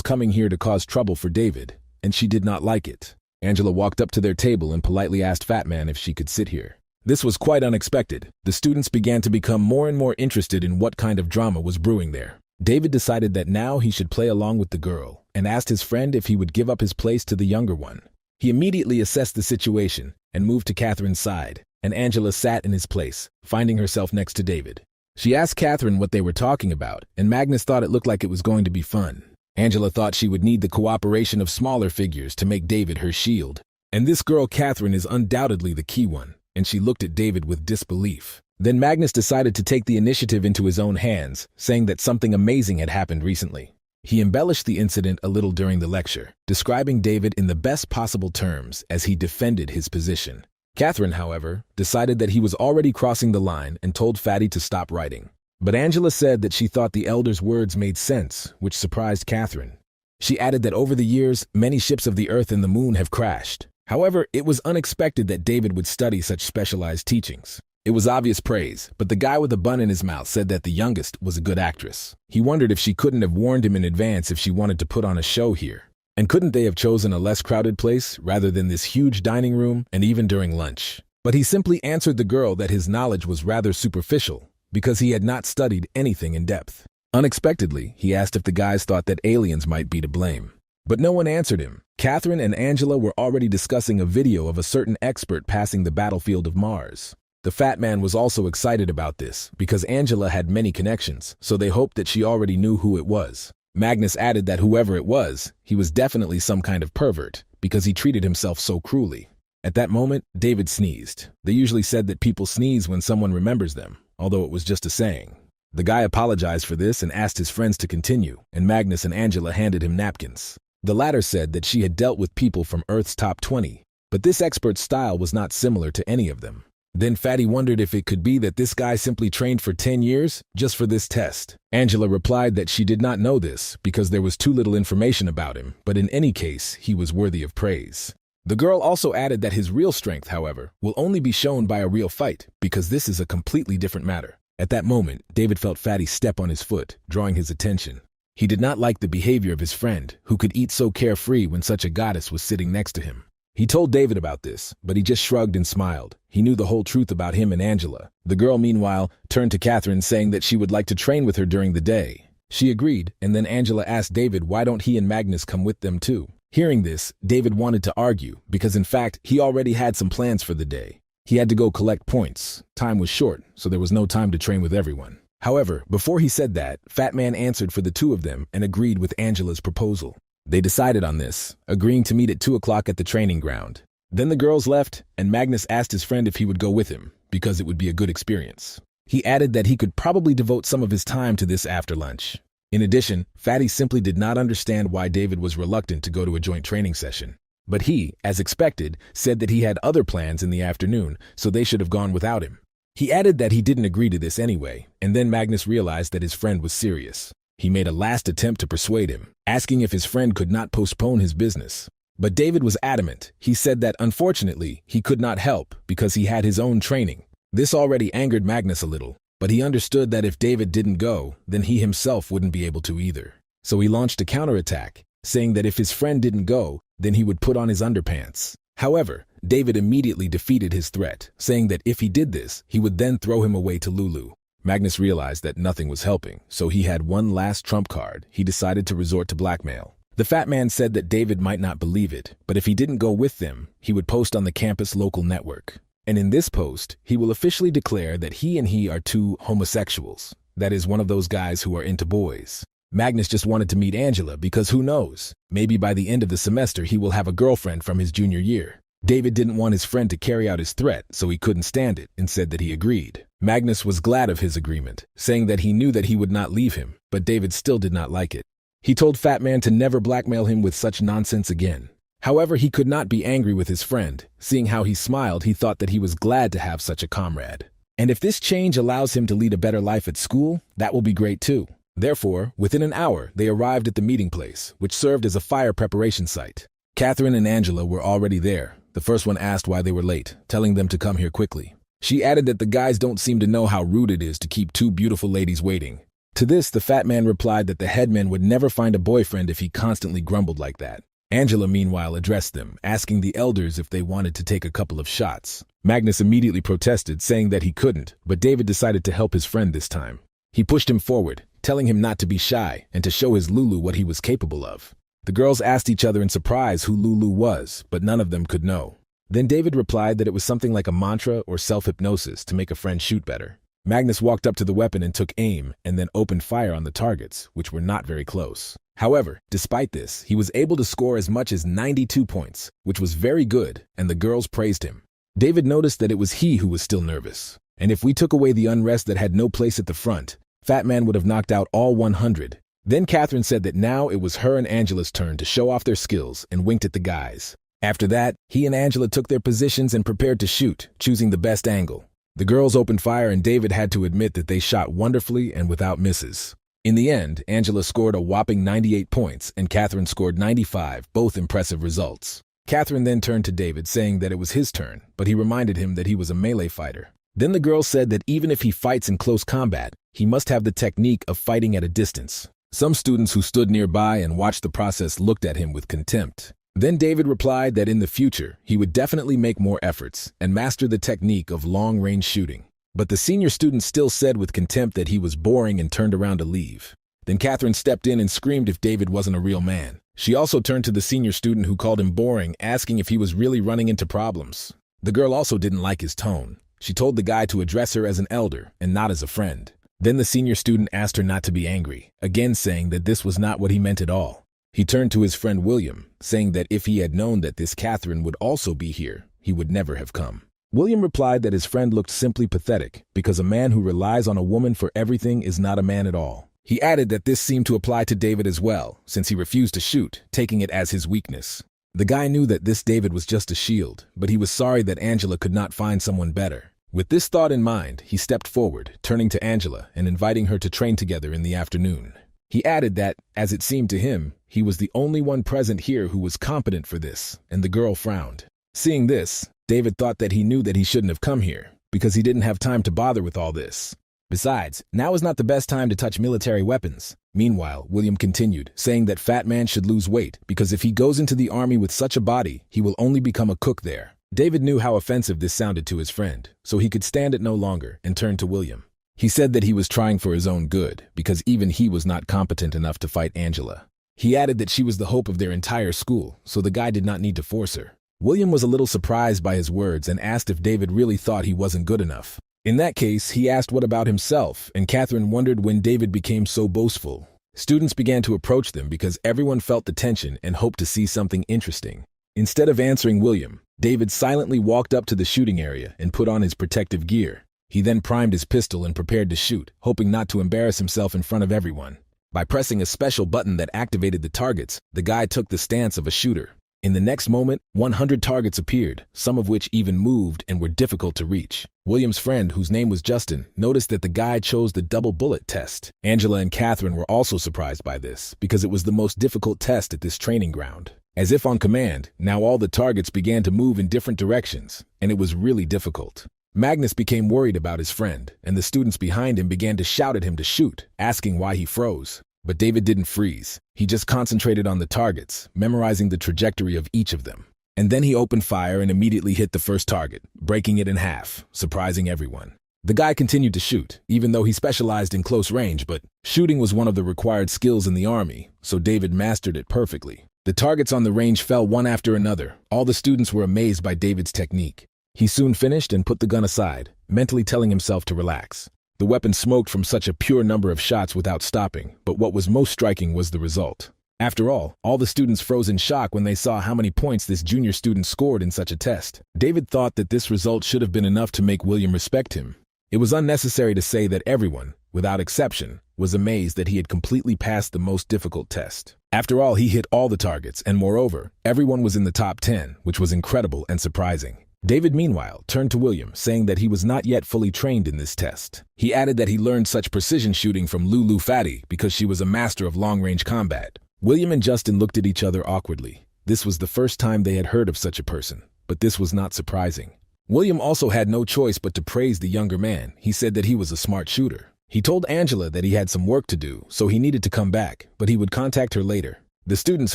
coming here to cause trouble for David, and she did not like it. Angela walked up to their table and politely asked Fat Man if she could sit here. This was quite unexpected. The students began to become more and more interested in what kind of drama was brewing there. David decided that now he should play along with the girl, and asked his friend if he would give up his place to the younger one. He immediately assessed the situation and moved to Catherine's side, and Angela sat in his place, finding herself next to David. She asked Catherine what they were talking about, and Magnus thought it looked like it was going to be fun. Angela thought she would need the cooperation of smaller figures to make David her shield. And this girl Catherine is undoubtedly the key one, and she looked at David with disbelief. Then Magnus decided to take the initiative into his own hands, saying that something amazing had happened recently. He embellished the incident a little during the lecture, describing David in the best possible terms as he defended his position. Catherine, however, decided that he was already crossing the line and told Fatty to stop writing. But Angela said that she thought the elder's words made sense, which surprised Catherine. She added that over the years, many ships of the Earth and the Moon have crashed. However, it was unexpected that David would study such specialized teachings. It was obvious praise, but the guy with a bun in his mouth said that the youngest was a good actress. He wondered if she couldn't have warned him in advance if she wanted to put on a show here. And couldn't they have chosen a less crowded place rather than this huge dining room and even during lunch? But he simply answered the girl that his knowledge was rather superficial because he had not studied anything in depth. Unexpectedly, he asked if the guys thought that aliens might be to blame. But no one answered him. Catherine and Angela were already discussing a video of a certain expert passing the battlefield of Mars. The fat man was also excited about this because Angela had many connections, so they hoped that she already knew who it was. Magnus added that whoever it was, he was definitely some kind of pervert because he treated himself so cruelly. At that moment, David sneezed. They usually said that people sneeze when someone remembers them, although it was just a saying. The guy apologized for this and asked his friends to continue, and Magnus and Angela handed him napkins. The latter said that she had dealt with people from Earth's top 20, but this expert's style was not similar to any of them. Then Fatty wondered if it could be that this guy simply trained for 10 years just for this test. Angela replied that she did not know this because there was too little information about him, but in any case, he was worthy of praise. The girl also added that his real strength, however, will only be shown by a real fight because this is a completely different matter. At that moment, David felt Fatty step on his foot, drawing his attention. He did not like the behavior of his friend, who could eat so carefree when such a goddess was sitting next to him. He told David about this, but he just shrugged and smiled. He knew the whole truth about him and Angela. The girl, meanwhile, turned to Catherine saying that she would like to train with her during the day. She agreed, and then Angela asked David why don't he and Magnus come with them too. Hearing this, David wanted to argue, because in fact, he already had some plans for the day. He had to go collect points. Time was short, so there was no time to train with everyone. However, before he said that, Fat Man answered for the two of them and agreed with Angela's proposal. They decided on this, agreeing to meet at 2 o'clock at the training ground. Then the girls left, and Magnus asked his friend if he would go with him, because it would be a good experience. He added that he could probably devote some of his time to this after lunch. In addition, Fatty simply did not understand why David was reluctant to go to a joint training session. But he, as expected, said that he had other plans in the afternoon, so they should have gone without him. He added that he didn't agree to this anyway, and then Magnus realized that his friend was serious. He made a last attempt to persuade him, asking if his friend could not postpone his business. But David was adamant. He said that unfortunately, he could not help because he had his own training. This already angered Magnus a little, but he understood that if David didn't go, then he himself wouldn't be able to either. So he launched a counterattack, saying that if his friend didn't go, then he would put on his underpants. However, David immediately defeated his threat, saying that if he did this, he would then throw him away to Lulu. Magnus realized that nothing was helping, so he had one last trump card. He decided to resort to blackmail. The fat man said that David might not believe it, but if he didn't go with them, he would post on the campus local network. And in this post, he will officially declare that he and he are two homosexuals. That is, one of those guys who are into boys. Magnus just wanted to meet Angela because who knows, maybe by the end of the semester he will have a girlfriend from his junior year. David didn't want his friend to carry out his threat, so he couldn't stand it and said that he agreed. Magnus was glad of his agreement, saying that he knew that he would not leave him, but David still did not like it. He told Fat Man to never blackmail him with such nonsense again. However, he could not be angry with his friend. Seeing how he smiled, he thought that he was glad to have such a comrade. And if this change allows him to lead a better life at school, that will be great too. Therefore, within an hour, they arrived at the meeting place, which served as a fire preparation site. Catherine and Angela were already there. The first one asked why they were late, telling them to come here quickly. She added that the guys don't seem to know how rude it is to keep two beautiful ladies waiting. To this, the Fat Man replied that the headman would never find a boyfriend if he constantly grumbled like that. Angela, meanwhile, addressed them, asking the elders if they wanted to take a couple of shots. Magnus immediately protested, saying that he couldn't, but David decided to help his friend this time. He pushed him forward, telling him not to be shy and to show his Lulu what he was capable of. The girls asked each other in surprise who Lulu was, but none of them could know. Then David replied that it was something like a mantra or self-hypnosis to make a friend shoot better. Magnus walked up to the weapon and took aim, and then opened fire on the targets, which were not very close. However, despite this, he was able to score as much as 92 points, which was very good, and the girls praised him. David noticed that it was he who was still nervous, and if we took away the unrest that had no place at the front, Fat Man would have knocked out all 100. Then Catherine said that now it was her and Angela's turn to show off their skills and winked at the guys. After that, he and Angela took their positions and prepared to shoot, choosing the best angle. The girls opened fire and David had to admit that they shot wonderfully and without misses. In the end, Angela scored a whopping 98 points and Catherine scored 95, both impressive results. Catherine then turned to David, saying that it was his turn, but he reminded him that he was a melee fighter. Then the girl said that even if he fights in close combat, he must have the technique of fighting at a distance. Some students who stood nearby and watched the process looked at him with contempt. Then David replied that in the future, he would definitely make more efforts and master the technique of long-range shooting. But the senior student still said with contempt that he was boring and turned around to leave. Then Catherine stepped in and screamed if David wasn't a real man. She also turned to the senior student who called him boring, asking if he was really running into problems. The girl also didn't like his tone. She told the guy to address her as an elder and not as a friend. Then the senior student asked her not to be angry, again saying that this was not what he meant at all. He turned to his friend William, saying that if he had known that this Catherine would also be here, he would never have come. William replied that his friend looked simply pathetic, because a man who relies on a woman for everything is not a man at all. He added that this seemed to apply to David as well, since he refused to shoot, taking it as his weakness. The guy knew that this David was just a shield, but he was sorry that Angela could not find someone better. With this thought in mind, he stepped forward, turning to Angela and inviting her to train together in the afternoon. He added that, as it seemed to him, he was the only one present here who was competent for this, and the girl frowned. Seeing this, David thought that he knew that he shouldn't have come here, because he didn't have time to bother with all this. Besides, now is not the best time to touch military weapons. Meanwhile, William continued, saying that Fat Man should lose weight, because if he goes into the army with such a body, he will only become a cook there. David knew how offensive this sounded to his friend, so he could stand it no longer and turned to William. He said that he was trying for his own good, because even he was not competent enough to fight Angela. He added that she was the hope of their entire school, so the guy did not need to force her. William was a little surprised by his words and asked if David really thought he wasn't good enough. In that case, he asked what about himself, and Catherine wondered when David became so boastful. Students began to approach them because everyone felt the tension and hoped to see something interesting. Instead of answering William, David silently walked up to the shooting area and put on his protective gear. He then primed his pistol and prepared to shoot, hoping not to embarrass himself in front of everyone. By pressing a special button that activated the targets, the guy took the stance of a shooter. In the next moment, 100 targets appeared, some of which even moved and were difficult to reach. William's friend, whose name was Justin, noticed that the guy chose the double bullet test. Angela and Catherine were also surprised by this, because it was the most difficult test at this training ground. As if on command, now all the targets began to move in different directions, and it was really difficult. Magnus became worried about his friend, and the students behind him began to shout at him to shoot, asking why he froze. But David didn't freeze. He just concentrated on the targets, memorizing the trajectory of each of them. And then he opened fire and immediately hit the first target, breaking it in half, surprising everyone. The guy continued to shoot, even though he specialized in close range, but shooting was one of the required skills in the army, so David mastered it perfectly. The targets on the range fell one after another. All the students were amazed by David's technique. He soon finished and put the gun aside, mentally telling himself to relax. The weapon smoked from such a pure number of shots without stopping, but what was most striking was the result. After all the students froze in shock when they saw how many points this junior student scored in such a test. David thought that this result should have been enough to make William respect him. It was unnecessary to say that everyone, without exception, was amazed that he had completely passed the most difficult test. After all, he hit all the targets, and moreover, everyone was in the top 10, which was incredible and surprising. David, meanwhile, turned to William, saying that he was not yet fully trained in this test. He added that he learned such precision shooting from Lulu Fatty because she was a master of long-range combat. William and Justin looked at each other awkwardly. This was the first time they had heard of such a person, but this was not surprising. William also had no choice but to praise the younger man. He said that he was a smart shooter. He told Angela that he had some work to do, so he needed to come back, but he would contact her later. The students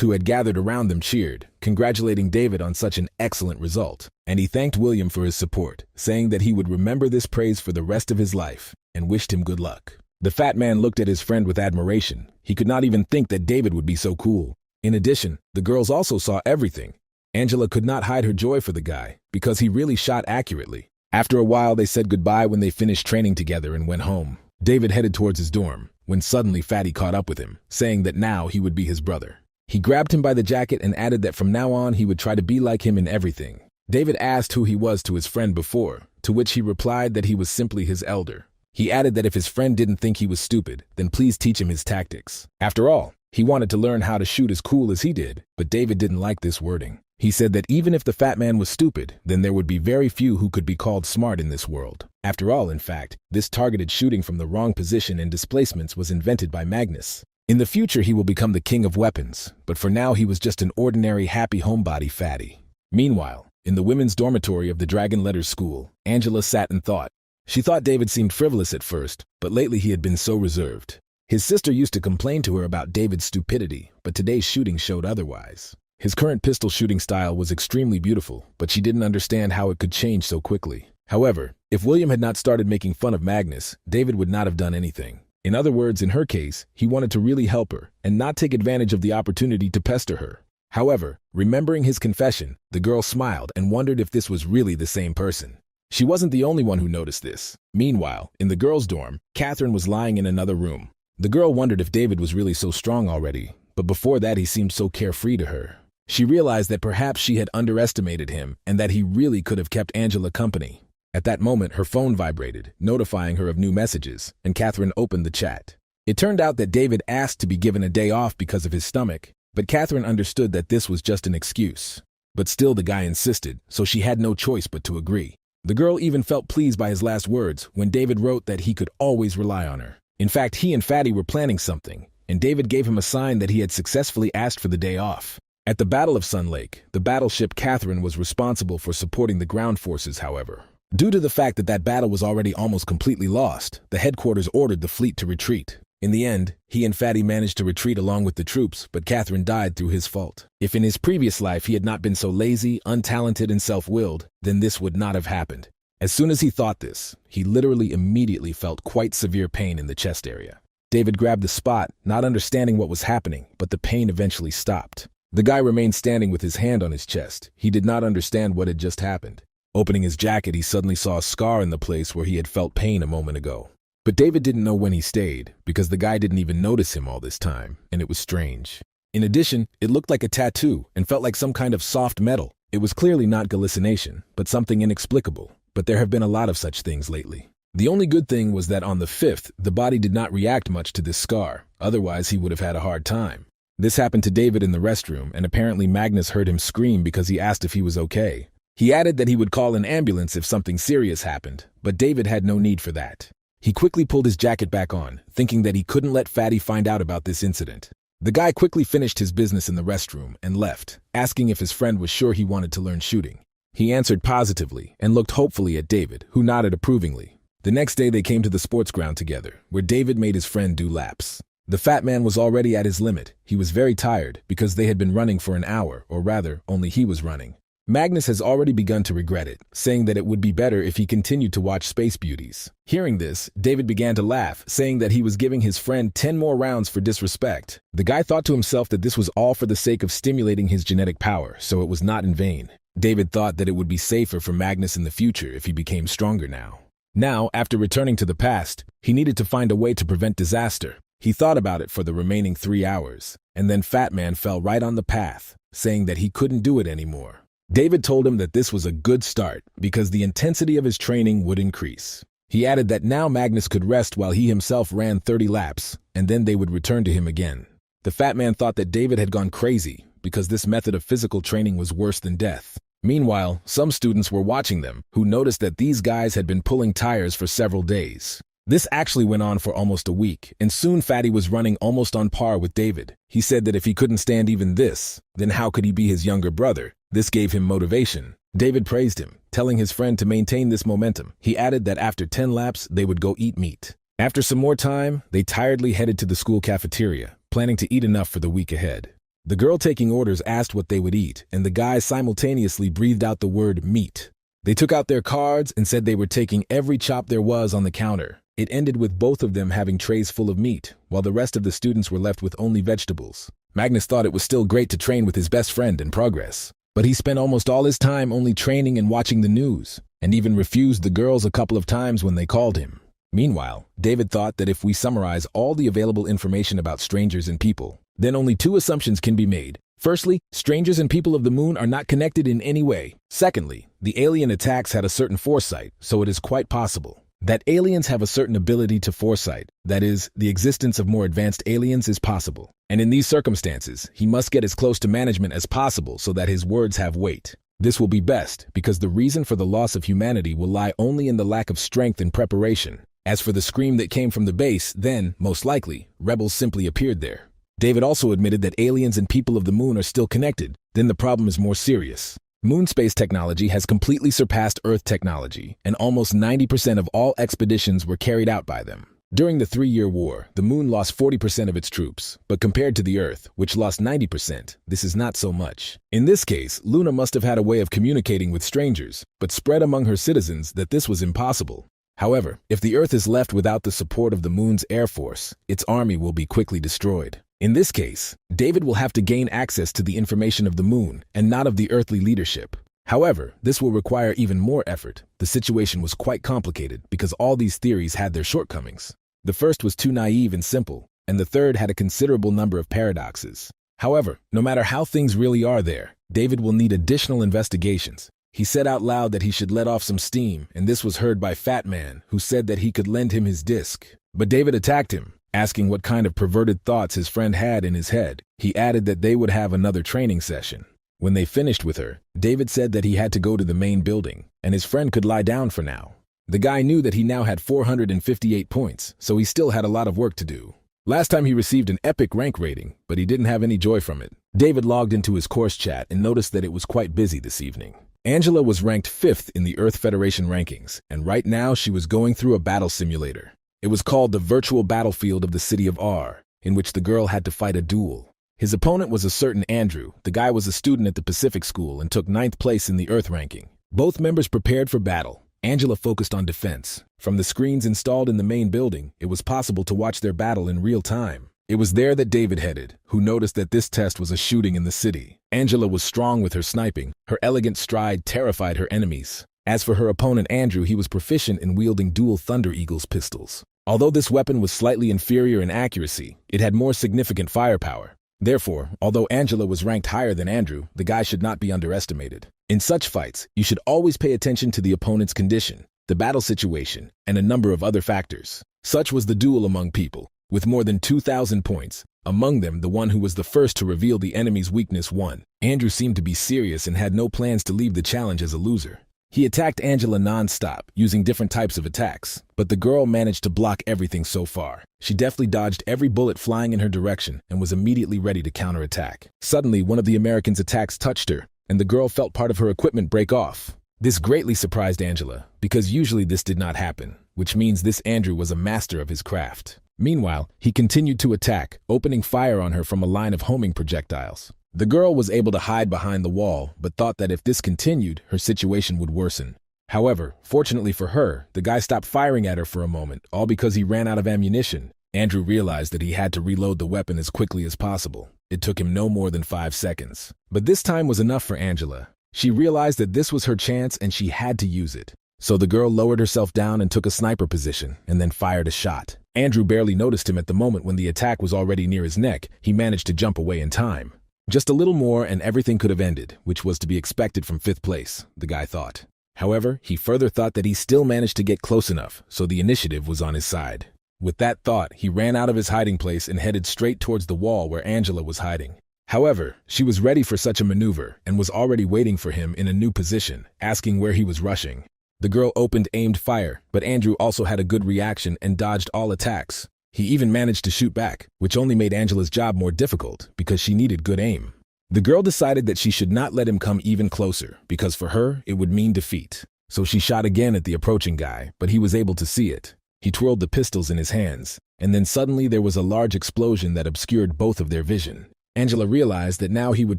who had gathered around them cheered, congratulating David on such an excellent result, and he thanked William for his support, saying that he would remember this praise for the rest of his life, and wished him good luck. The fat man looked at his friend with admiration. He could not even think that David would be so cool. In addition, the girls also saw everything. Angela could not hide her joy for the guy, because he really shot accurately. After a while, they said goodbye when they finished training together and went home. David headed towards his dorm, when suddenly Fatty caught up with him, saying that now he would be his brother. He grabbed him by the jacket and added that from now on he would try to be like him in everything. David asked who he was to his friend before, to which he replied that he was simply his elder. He added that if his friend didn't think he was stupid, then please teach him his tactics. After all, he wanted to learn how to shoot as cool as he did, but David didn't like this wording. He said that even if the fat man was stupid, then there would be very few who could be called smart in this world. After all, in fact, this targeted shooting from the wrong position and displacements was invented by Magnus. In the future, he will become the king of weapons, but for now he was just an ordinary happy homebody fatty. Meanwhile, in the women's dormitory of the Dragon Letters School, Angela sat and thought. She thought David seemed frivolous at first, but lately he had been so reserved. His sister used to complain to her about David's stupidity, but today's shooting showed otherwise. His current pistol shooting style was extremely beautiful, but she didn't understand how it could change so quickly. However, if William had not started making fun of Magnus, David would not have done anything. In other words, in her case, he wanted to really help her and not take advantage of the opportunity to pester her. However, remembering his confession, the girl smiled and wondered if this was really the same person. She wasn't the only one who noticed this. Meanwhile, in the girls' dorm, Catherine was lying in another room. The girl wondered if David was really so strong already, but before that he seemed so carefree to her. She realized that perhaps she had underestimated him and that he really could have kept Angela company. At that moment, her phone vibrated, notifying her of new messages, and Catherine opened the chat. It turned out that David asked to be given a day off because of his stomach, but Catherine understood that this was just an excuse. But still the guy insisted, so she had no choice but to agree. The girl even felt pleased by his last words when David wrote that he could always rely on her. In fact, he and Fatty were planning something, and David gave him a sign that he had successfully asked for the day off. At the Battle of Sun Lake, the battleship Catherine was responsible for supporting the ground forces, however. Due to the fact that that battle was already almost completely lost, the headquarters ordered the fleet to retreat. In the end, he and Fatty managed to retreat along with the troops, but Catherine died through his fault. If in his previous life he had not been so lazy, untalented, and self-willed, then this would not have happened. As soon as he thought this, he literally immediately felt quite severe pain in the chest area. David grabbed the spot, not understanding what was happening, but the pain eventually stopped. The guy remained standing with his hand on his chest. He did not understand what had just happened. Opening his jacket, he suddenly saw a scar in the place where he had felt pain a moment ago. But David didn't know when he stayed, because the guy didn't even notice him all this time, and it was strange. In addition, it looked like a tattoo and felt like some kind of soft metal. It was clearly not hallucination, but something inexplicable. But there have been a lot of such things lately. The only good thing was that on the 5th, the body did not react much to this scar, otherwise he would have had a hard time. This happened to David in the restroom, and apparently Magnus heard him scream because he asked if he was okay. He added that he would call an ambulance if something serious happened, but David had no need for that. He quickly pulled his jacket back on, thinking that he couldn't let Fatty find out about this incident. The guy quickly finished his business in the restroom and left, asking if his friend was sure he wanted to learn shooting. He answered positively and looked hopefully at David, who nodded approvingly. The next day they came to the sports ground together, where David made his friend do laps. The fat man was already at his limit. He was very tired because they had been running for an hour, or rather, only he was running. Magnus has already begun to regret it, saying that it would be better if he continued to watch Space Beauties. Hearing this, David began to laugh, saying that he was giving his friend 10 more rounds for disrespect. The guy thought to himself that this was all for the sake of stimulating his genetic power, so it was not in vain. David thought that it would be safer for Magnus in the future if he became stronger now. Now, after returning to the past, he needed to find a way to prevent disaster. He thought about it for the remaining 3 hours, and then Fat Man fell right on the path, saying that he couldn't do it anymore. David told him that this was a good start because the intensity of his training would increase. He added that now Magnus could rest while he himself ran 30 laps, and then they would return to him again. The Fat Man thought that David had gone crazy because this method of physical training was worse than death. Meanwhile, some students were watching them who noticed that these guys had been pulling tires for several days. This actually went on for almost a week, and soon Fatty was running almost on par with David. He said that if he couldn't stand even this, then how could he be his younger brother? This gave him motivation. David praised him, telling his friend to maintain this momentum. He added that after 10 laps, they would go eat meat. After some more time, they tiredly headed to the school cafeteria, planning to eat enough for the week ahead. The girl taking orders asked what they would eat, and the guys simultaneously breathed out the word meat. They took out their cards and said they were taking every chop there was on the counter. It ended with both of them having trays full of meat, while the rest of the students were left with only vegetables. Magnus thought it was still great to train with his best friend in progress, but he spent almost all his time only training and watching the news, and even refused the girls a couple of times when they called him. Meanwhile, David thought that if we summarize all the available information about strangers and people, then only 2 assumptions can be made. Firstly, strangers and people of the moon are not connected in any way. Secondly, the alien attacks had a certain foresight, so it is quite possible that aliens have a certain ability to foresight. That is, the existence of more advanced aliens is possible. And in these circumstances, he must get as close to management as possible so that his words have weight. This will be best, because the reason for the loss of humanity will lie only in the lack of strength and preparation. As for the scream that came from the base, then, most likely, rebels simply appeared there. David also admitted that aliens and people of the moon are still connected. Then the problem is more serious. Moon space technology has completely surpassed Earth technology, and almost 90% of all expeditions were carried out by them. During the 3-year war, the moon lost 40% of its troops, but compared to the Earth, which lost 90%, this is not so much. In this case, Luna must have had a way of communicating with strangers, but spread among her citizens that this was impossible. However, if the Earth is left without the support of the moon's air force, its army will be quickly destroyed. In this case, David will have to gain access to the information of the moon and not of the earthly leadership. However, this will require even more effort. The situation was quite complicated because all these theories had their shortcomings. The first was too naive and simple, and the third had a considerable number of paradoxes. However, no matter how things really are there, David will need additional investigations. He said out loud that he should let off some steam, and this was heard by Fat Man, who said that he could lend him his disc. But David attacked him, asking what kind of perverted thoughts his friend had in his head. He added that they would have another training session. When they finished with her, David said that he had to go to the main building, and his friend could lie down for now. The guy knew that he now had 458 points, so he still had a lot of work to do. Last time he received an epic rank rating, but he didn't have any joy from it. David logged into his course chat and noticed that it was quite busy this evening. Angela was ranked 5th in the Earth Federation rankings, and right now she was going through a battle simulator. It was called the virtual battlefield of the city of R, in which the girl had to fight a duel. His opponent was a certain Andrew. The guy was a student at the Pacific School and took 9th place in the Earth ranking. Both members prepared for battle. Angela focused on defense. From the screens installed in the main building, it was possible to watch their battle in real time. It was there that David headed, who noticed that this test was a shooting in the city. Angela was strong with her sniping. Her elegant stride terrified her enemies. As for her opponent Andrew, he was proficient in wielding dual Thunder Eagles pistols. Although this weapon was slightly inferior in accuracy, it had more significant firepower. Therefore, although Angela was ranked higher than Andrew, the guy should not be underestimated. In such fights, you should always pay attention to the opponent's condition, the battle situation, and a number of other factors. Such was the duel among people, with more than 2,000 points. Among them, the one who was the first to reveal the enemy's weakness won. Andrew seemed to be serious and had no plans to leave the challenge as a loser. He attacked Angela non-stop, using different types of attacks, but the girl managed to block everything so far. She deftly dodged every bullet flying in her direction and was immediately ready to counterattack. Suddenly, one of the Americans' attacks touched her, and the girl felt part of her equipment break off. This greatly surprised Angela, because usually this did not happen, which means this Andrew was a master of his craft. Meanwhile, he continued to attack, opening fire on her from a line of homing projectiles. The girl was able to hide behind the wall, but thought that if this continued, her situation would worsen. However, fortunately for her, the guy stopped firing at her for a moment, all because he ran out of ammunition. Andrew realized that he had to reload the weapon as quickly as possible. It took him no more than 5 seconds. But this time was enough for Angela. She realized that this was her chance and she had to use it. So the girl lowered herself down and took a sniper position, and then fired a shot. Andrew barely noticed him at the moment when the attack was already near his neck. He managed to jump away in time. Just a little more and everything could have ended, which was to be expected from 5th place, the guy thought. However, he further thought that he still managed to get close enough, so the initiative was on his side. With that thought, he ran out of his hiding place and headed straight towards the wall where Angela was hiding. However, she was ready for such a maneuver and was already waiting for him in a new position, asking where he was rushing. The girl opened aimed fire, but Andrew also had a good reaction and dodged all attacks. He even managed to shoot back, which only made Angela's job more difficult because she needed good aim. The girl decided that she should not let him come even closer because for her, it would mean defeat. So she shot again at the approaching guy, but he was able to see it. He twirled the pistols in his hands, and then suddenly there was a large explosion that obscured both of their vision. Angela realized that now he would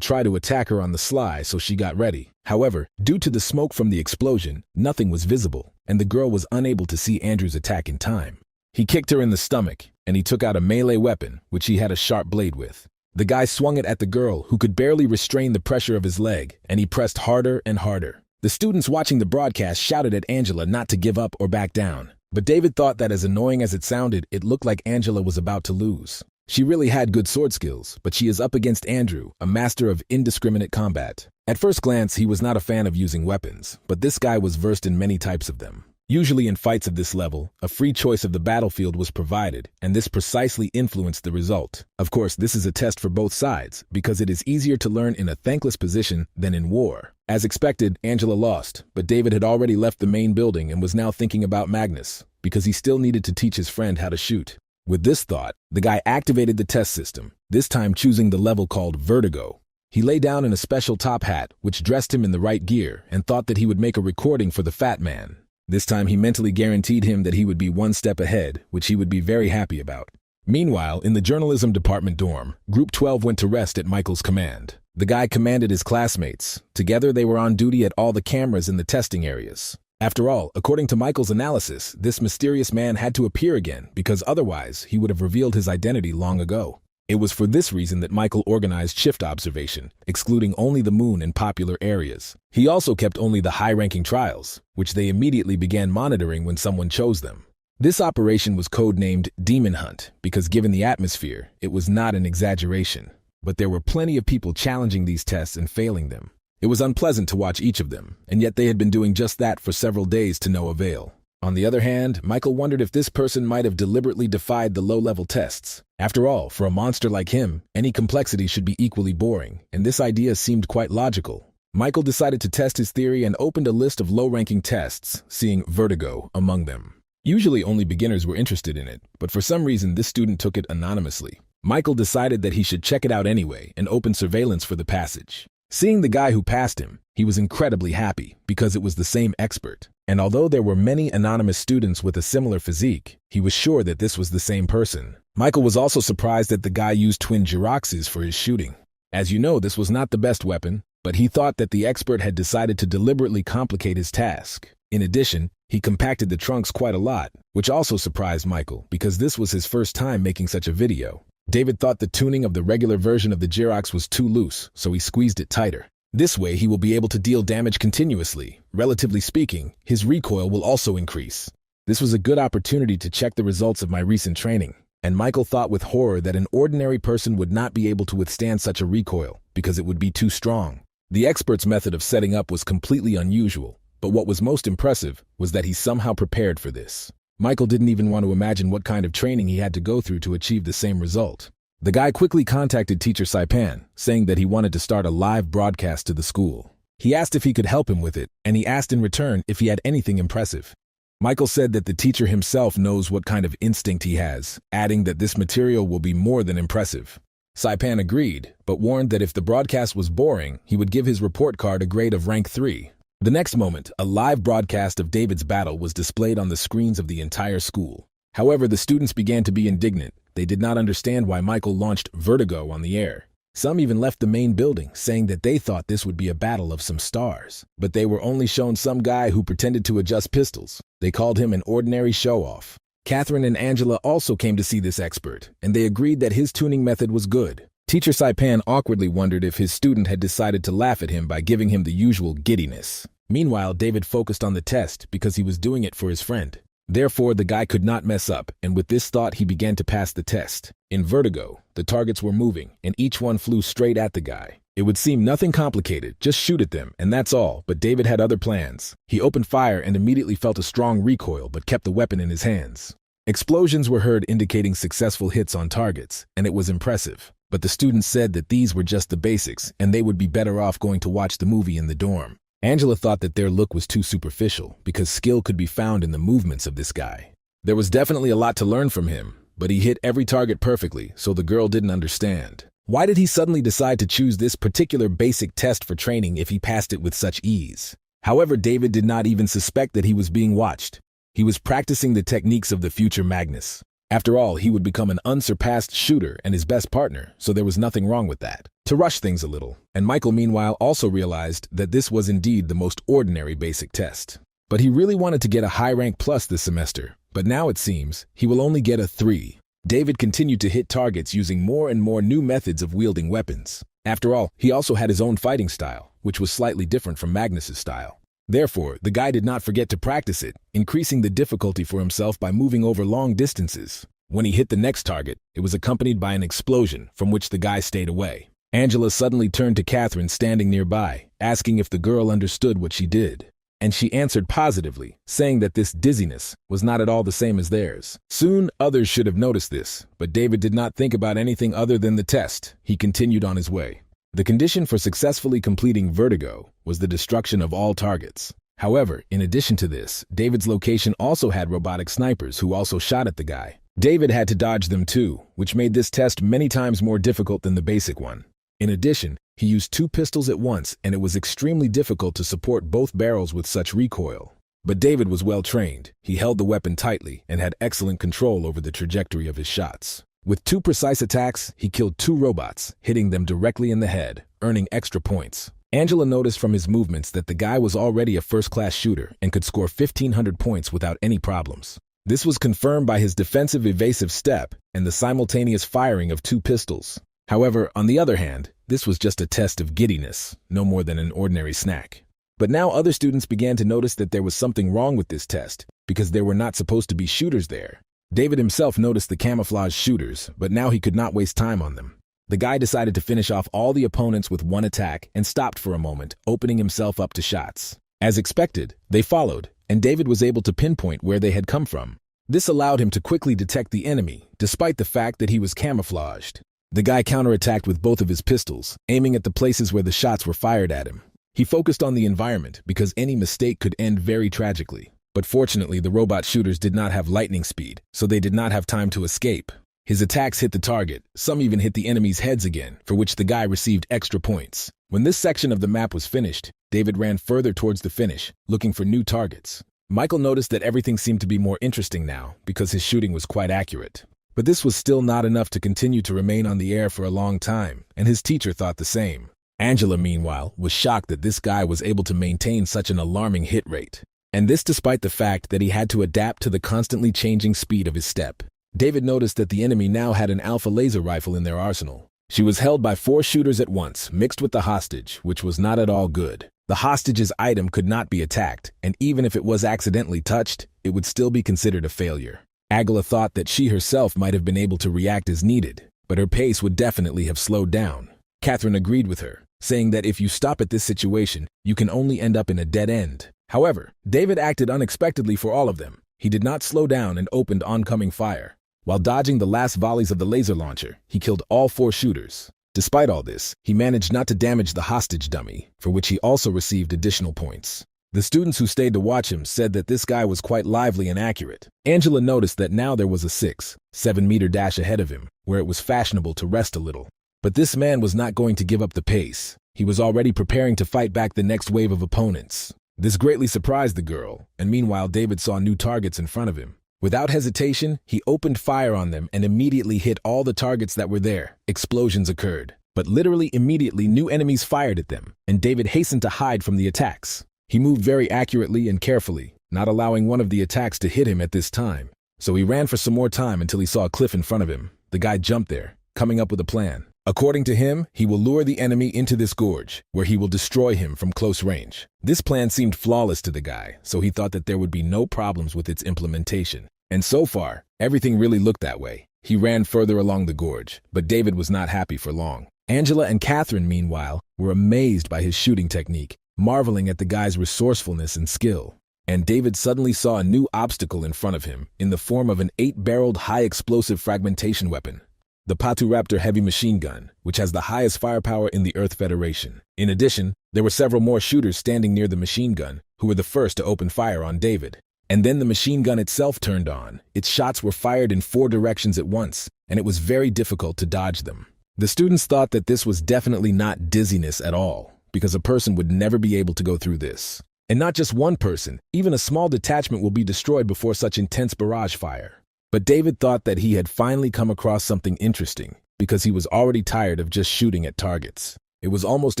try to attack her on the sly, so she got ready. However, due to the smoke from the explosion, nothing was visible, and the girl was unable to see Andrew's attack in time. He kicked her in the stomach, and he took out a melee weapon, which he had a sharp blade with. The guy swung it at the girl, who could barely restrain the pressure of his leg, and he pressed harder and harder. The students watching the broadcast shouted at Angela not to give up or back down. But David thought that as annoying as it sounded, it looked like Angela was about to lose. She really had good sword skills, but she is up against Andrew, a master of indiscriminate combat. At first glance, he was not a fan of using weapons, but this guy was versed in many types of them. Usually in fights of this level, a free choice of the battlefield was provided, and this precisely influenced the result. Of course, this is a test for both sides, because it is easier to learn in a thankless position than in war. As expected, Angela lost, but David had already left the main building and was now thinking about Magnus, because he still needed to teach his friend how to shoot. With this thought, the guy activated the test system, this time choosing the level called Vertigo. He lay down in a special top hat, which dressed him in the right gear, and thought that he would make a recording for the fat man. This time he mentally guaranteed him that he would be one step ahead, which he would be very happy about. Meanwhile, in the journalism department dorm, Group 12 went to rest at Michael's command. The guy commanded his classmates. Together they were on duty at all the cameras in the testing areas. After all, according to Michael's analysis, this mysterious man had to appear again because otherwise he would have revealed his identity long ago. It was for this reason that Michael organized shift observation, excluding only the moon in popular areas. He also kept only the high-ranking trials, which they immediately began monitoring when someone chose them. This operation was codenamed Demon Hunt because given the atmosphere, it was not an exaggeration. But there were plenty of people challenging these tests and failing them. It was unpleasant to watch each of them, and yet they had been doing just that for several days to no avail. On the other hand, Michael wondered if this person might have deliberately defied the low-level tests. After all, for a monster like him, any complexity should be equally boring, and this idea seemed quite logical. Michael decided to test his theory and opened a list of low-ranking tests, seeing Vertigo among them. Usually only beginners were interested in it, but for some reason this student took it anonymously. Michael decided that he should check it out anyway and opened surveillance for the passage. Seeing the guy who passed him, he was incredibly happy because it was the same expert. And although there were many anonymous students with a similar physique, he was sure that this was the same person. Michael was also surprised that the guy used twin Giroxes for his shooting. As you know, this was not the best weapon, but he thought that the expert had decided to deliberately complicate his task. In addition, he compacted the trunks quite a lot, which also surprised Michael because this was his first time making such a video. David thought the tuning of the regular version of the Girox was too loose, so he squeezed it tighter. This way he will be able to deal damage continuously. Relatively speaking, his recoil will also increase. This was a good opportunity to check the results of my recent training, and Michael thought with horror that an ordinary person would not be able to withstand such a recoil because it would be too strong. The expert's method of setting up was completely unusual, but what was most impressive was that he somehow prepared for this. Michael didn't even want to imagine what kind of training he had to go through to achieve the same result. The guy quickly contacted teacher Saipan, saying that he wanted to start a live broadcast to the school. He asked if he could help him with it, and he asked in return if he had anything impressive. Michael said that the teacher himself knows what kind of instinct he has, adding that this material will be more than impressive. Saipan agreed, but warned that if the broadcast was boring, he would give his report card a grade of rank 3. The next moment, a live broadcast of David's battle was displayed on the screens of the entire school. However, the students began to be indignant. They did not understand why Michael launched Vertigo on the air. Some even left the main building, saying that they thought this would be a battle of some stars. But they were only shown some guy who pretended to adjust pistols. They called him an ordinary show-off. Catherine and Angela also came to see this expert, and they agreed that his tuning method was good. Teacher Saipan awkwardly wondered if his student had decided to laugh at him by giving him the usual giddiness. Meanwhile, David focused on the test because he was doing it for his friend. Therefore, the guy could not mess up, and with this thought, he began to pass the test. In Vertigo, the targets were moving, and each one flew straight at the guy. It would seem nothing complicated, just shoot at them, and that's all, but David had other plans. He opened fire and immediately felt a strong recoil, but kept the weapon in his hands. Explosions were heard indicating successful hits on targets, and it was impressive. But the students said that these were just the basics, and they would be better off going to watch the movie in the dorm. Angela thought that their look was too superficial, because skill could be found in the movements of this guy. There was definitely a lot to learn from him, but he hit every target perfectly, so the girl didn't understand. Why did he suddenly decide to choose this particular basic test for training if he passed it with such ease? However, David did not even suspect that he was being watched. He was practicing the techniques of the future Magnus. After all, he would become an unsurpassed shooter and his best partner, so there was nothing wrong with that. To rush things a little, and Michael meanwhile also realized that this was indeed the most ordinary basic test. But he really wanted to get a high rank plus this semester, but now it seems he will only get a 3. David continued to hit targets using more and more new methods of wielding weapons. After all, he also had his own fighting style, which was slightly different from Magnus's style. Therefore, the guy did not forget to practice it, increasing the difficulty for himself by moving over long distances. When he hit the next target, it was accompanied by an explosion from which the guy stayed away. Angela suddenly turned to Catherine standing nearby, asking if the girl understood what she did. And she answered positively, saying that this dizziness was not at all the same as theirs. Soon, others should have noticed this, but David did not think about anything other than the test. He continued on his way. The condition for successfully completing Vertigo was the destruction of all targets. However, in addition to this, David's location also had robotic snipers who also shot at the guy. David had to dodge them too, which made this test many times more difficult than the basic one. In addition, he used 2 pistols at once, and it was extremely difficult to support both barrels with such recoil. But David was well trained. He held the weapon tightly and had excellent control over the trajectory of his shots. With 2 precise attacks, he killed 2 robots, hitting them directly in the head, earning extra points. Angela noticed from his movements that the guy was already a first-class shooter and could score 1,500 points without any problems. This was confirmed by his defensive evasive step and the simultaneous firing of 2 pistols. However, on the other hand, this was just a test of giddiness, no more than an ordinary snack. But now other students began to notice that there was something wrong with this test, because there were not supposed to be shooters there. David himself noticed the camouflage shooters, but now he could not waste time on them. The guy decided to finish off all the opponents with 1 attack and stopped for a moment, opening himself up to shots. As expected, they followed, and David was able to pinpoint where they had come from. This allowed him to quickly detect the enemy, despite the fact that he was camouflaged. The guy counterattacked with both of his pistols, aiming at the places where the shots were fired at him. He focused on the environment because any mistake could end very tragically. But fortunately, the robot shooters did not have lightning speed, so they did not have time to escape. His attacks hit the target, some even hit the enemy's heads again, for which the guy received extra points. When this section of the map was finished, David ran further towards the finish, looking for new targets. Michael noticed that everything seemed to be more interesting now, because his shooting was quite accurate. But this was still not enough to continue to remain on the air for a long time, and his teacher thought the same. Angela, meanwhile, was shocked that this guy was able to maintain such an alarming hit rate. And this despite the fact that he had to adapt to the constantly changing speed of his step. David noticed that the enemy now had an alpha laser rifle in their arsenal. She was held by 4 shooters at once, mixed with the hostage, which was not at all good. The hostage's item could not be attacked, and even if it was accidentally touched, it would still be considered a failure. Angela thought that she herself might have been able to react as needed, but her pace would definitely have slowed down. Catherine agreed with her, saying that if you stop at this situation, you can only end up in a dead end. However, David acted unexpectedly for all of them. He did not slow down and opened oncoming fire. While dodging the last volleys of the laser launcher, he killed all 4 shooters. Despite all this, he managed not to damage the hostage dummy, for which he also received additional points. The students who stayed to watch him said that this guy was quite lively and accurate. Angela noticed that now there was a 6-7-meter dash ahead of him, where it was fashionable to rest a little. But this man was not going to give up the pace. He was already preparing to fight back the next wave of opponents. This greatly surprised the girl, and meanwhile David saw new targets in front of him. Without hesitation, he opened fire on them and immediately hit all the targets that were there. Explosions occurred, but literally immediately new enemies fired at them, and David hastened to hide from the attacks. He moved very accurately and carefully, not allowing one of the attacks to hit him at this time. So he ran for some more time until he saw a cliff in front of him. The guy jumped there, coming up with a plan. According to him, he will lure the enemy into this gorge, where he will destroy him from close range. This plan seemed flawless to the guy, so he thought that there would be no problems with its implementation. And so far, everything really looked that way. He ran further along the gorge, but David was not happy for long. Angela and Catherine, meanwhile, were amazed by his shooting technique, marveling at the guy's resourcefulness and skill. And David suddenly saw a new obstacle in front of him, in the form of an 8-barreled high-explosive fragmentation weapon. The Paturaptor heavy machine gun, which has the highest firepower in the Earth Federation. In addition, there were several more shooters standing near the machine gun, who were the first to open fire on David. And then the machine gun itself turned on. Its shots were fired in 4 directions at once, and it was very difficult to dodge them. The students thought that this was definitely not dizziness at all, because a person would never be able to go through this. And not just one person, even a small detachment will be destroyed before such intense barrage fire. But David thought that he had finally come across something interesting, because he was already tired of just shooting at targets. It was almost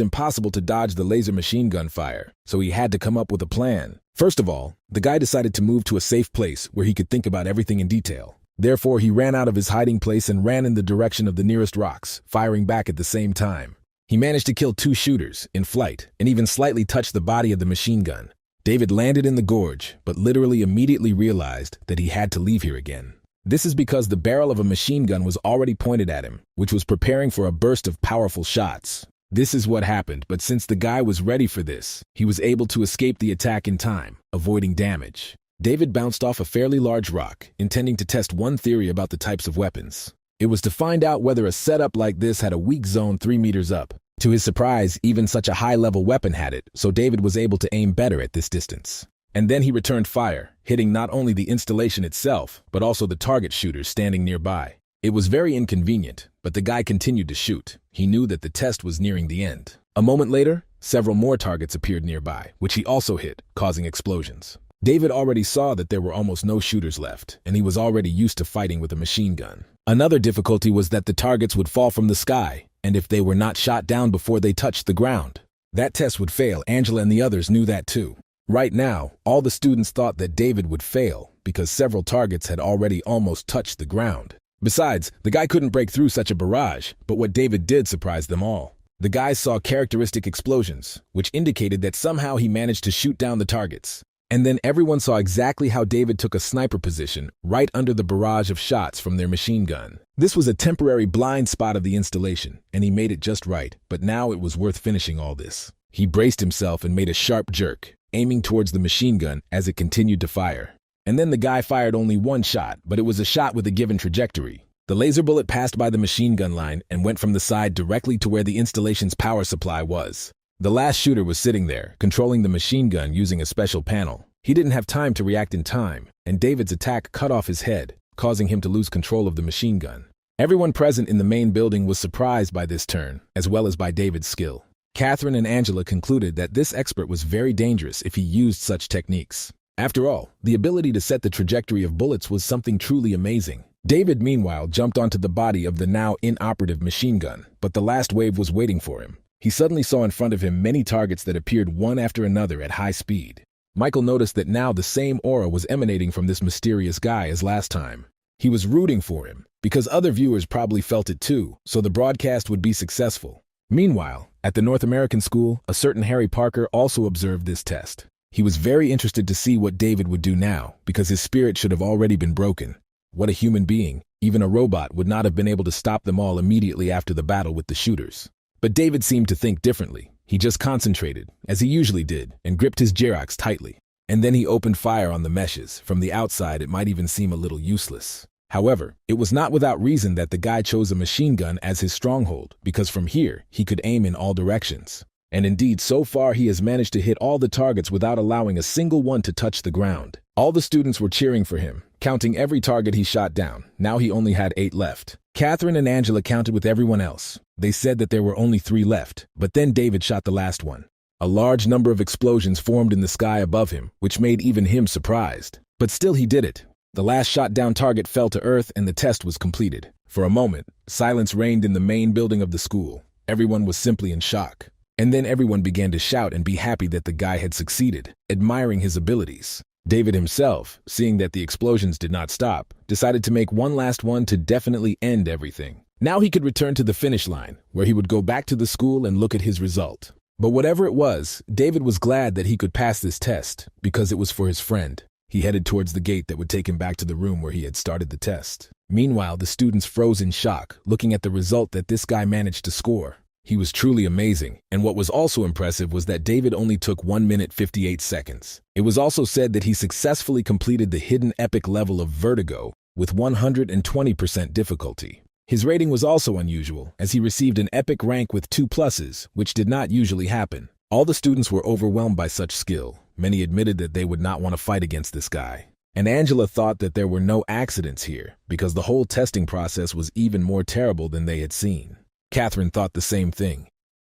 impossible to dodge the laser machine gun fire, so he had to come up with a plan. First of all, the guy decided to move to a safe place where he could think about everything in detail. Therefore, he ran out of his hiding place and ran in the direction of the nearest rocks, firing back at the same time. He managed to kill 2 shooters in flight and even slightly touched the body of the machine gun. David landed in the gorge, but literally immediately realized that he had to leave here again. This is because the barrel of a machine gun was already pointed at him, which was preparing for a burst of powerful shots. This is what happened, but since the guy was ready for this, he was able to escape the attack in time, avoiding damage. David bounced off a fairly large rock, intending to test one theory about the types of weapons. It was to find out whether a setup like this had a weak zone 3 meters up. To his surprise, even such a high-level weapon had it, so David was able to aim better at this distance. And then he returned fire, hitting not only the installation itself, but also the target shooters standing nearby. It was very inconvenient, but the guy continued to shoot. He knew that the test was nearing the end. A moment later, several more targets appeared nearby, which he also hit, causing explosions. David already saw that there were almost no shooters left, and he was already used to fighting with a machine gun. Another difficulty was that the targets would fall from the sky, and if they were not shot down before they touched the ground, that test would fail. Angela and the others knew that too. Right now, all the students thought that David would fail because several targets had already almost touched the ground. Besides, the guy couldn't break through such a barrage, but what David did surprised them all. The guys saw characteristic explosions, which indicated that somehow he managed to shoot down the targets. And then everyone saw exactly how David took a sniper position right under the barrage of shots from their machine gun. This was a temporary blind spot of the installation, and he made it just right, but now it was worth finishing all this. He braced himself and made a sharp jerk, aiming towards the machine gun as it continued to fire. And then the guy fired only one shot, but it was a shot with a given trajectory. The laser bullet passed by the machine gun line and went from the side directly to where the installation's power supply was. The last shooter was sitting there, controlling the machine gun using a special panel. He didn't have time to react in time, and David's attack cut off his head, causing him to lose control of the machine gun. Everyone present in the main building was surprised by this turn, as well as by David's skill. Catherine and Angela concluded that this expert was very dangerous if he used such techniques. After all, the ability to set the trajectory of bullets was something truly amazing. David, meanwhile, jumped onto the body of the now inoperative machine gun, but the last wave was waiting for him. He suddenly saw in front of him many targets that appeared one after another at high speed. Michael noticed that now the same aura was emanating from this mysterious guy as last time. He was rooting for him, because other viewers probably felt it too, so the broadcast would be successful. Meanwhile, at the North American school, a certain Harry Parker also observed this test. He was very interested to see what David would do now, because his spirit should have already been broken. What a human being, even a robot, would not have been able to stop them all immediately after the battle with the shooters. But David seemed to think differently. He just concentrated, as he usually did, and gripped his Xerox tightly. And then he opened fire on the meshes. From the outside, it might even seem a little useless. However, it was not without reason that the guy chose a machine gun as his stronghold, because from here, he could aim in all directions. And indeed, so far he has managed to hit all the targets without allowing a single one to touch the ground. All the students were cheering for him, counting every target he shot down. Now he only had 8 left. Catherine and Angela counted with everyone else. They said that there were only 3 left, but then David shot the last one. A large number of explosions formed in the sky above him, which made even him surprised. But still he did it. The last shot down target fell to earth and the test was completed. For a moment, silence reigned in the main building of the school. Everyone was simply in shock. And then everyone began to shout and be happy that the guy had succeeded, admiring his abilities. David himself, seeing that the explosions did not stop, decided to make one last one to definitely end everything. Now he could return to the finish line, where he would go back to the school and look at his result. But whatever it was, David was glad that he could pass this test, because it was for his friend. He headed towards the gate that would take him back to the room where he had started the test. Meanwhile, the students froze in shock, looking at the result that this guy managed to score. He was truly amazing, and what was also impressive was that David only took 1 minute 58 seconds. It was also said that he successfully completed the hidden epic level of Vertigo with 120% difficulty. His rating was also unusual, as he received an epic rank with 2 pluses, which did not usually happen. All the students were overwhelmed by such skill. Many admitted that they would not want to fight against this guy. And Angela thought that there were no accidents here, because the whole testing process was even more terrible than they had seen. Catherine thought the same thing.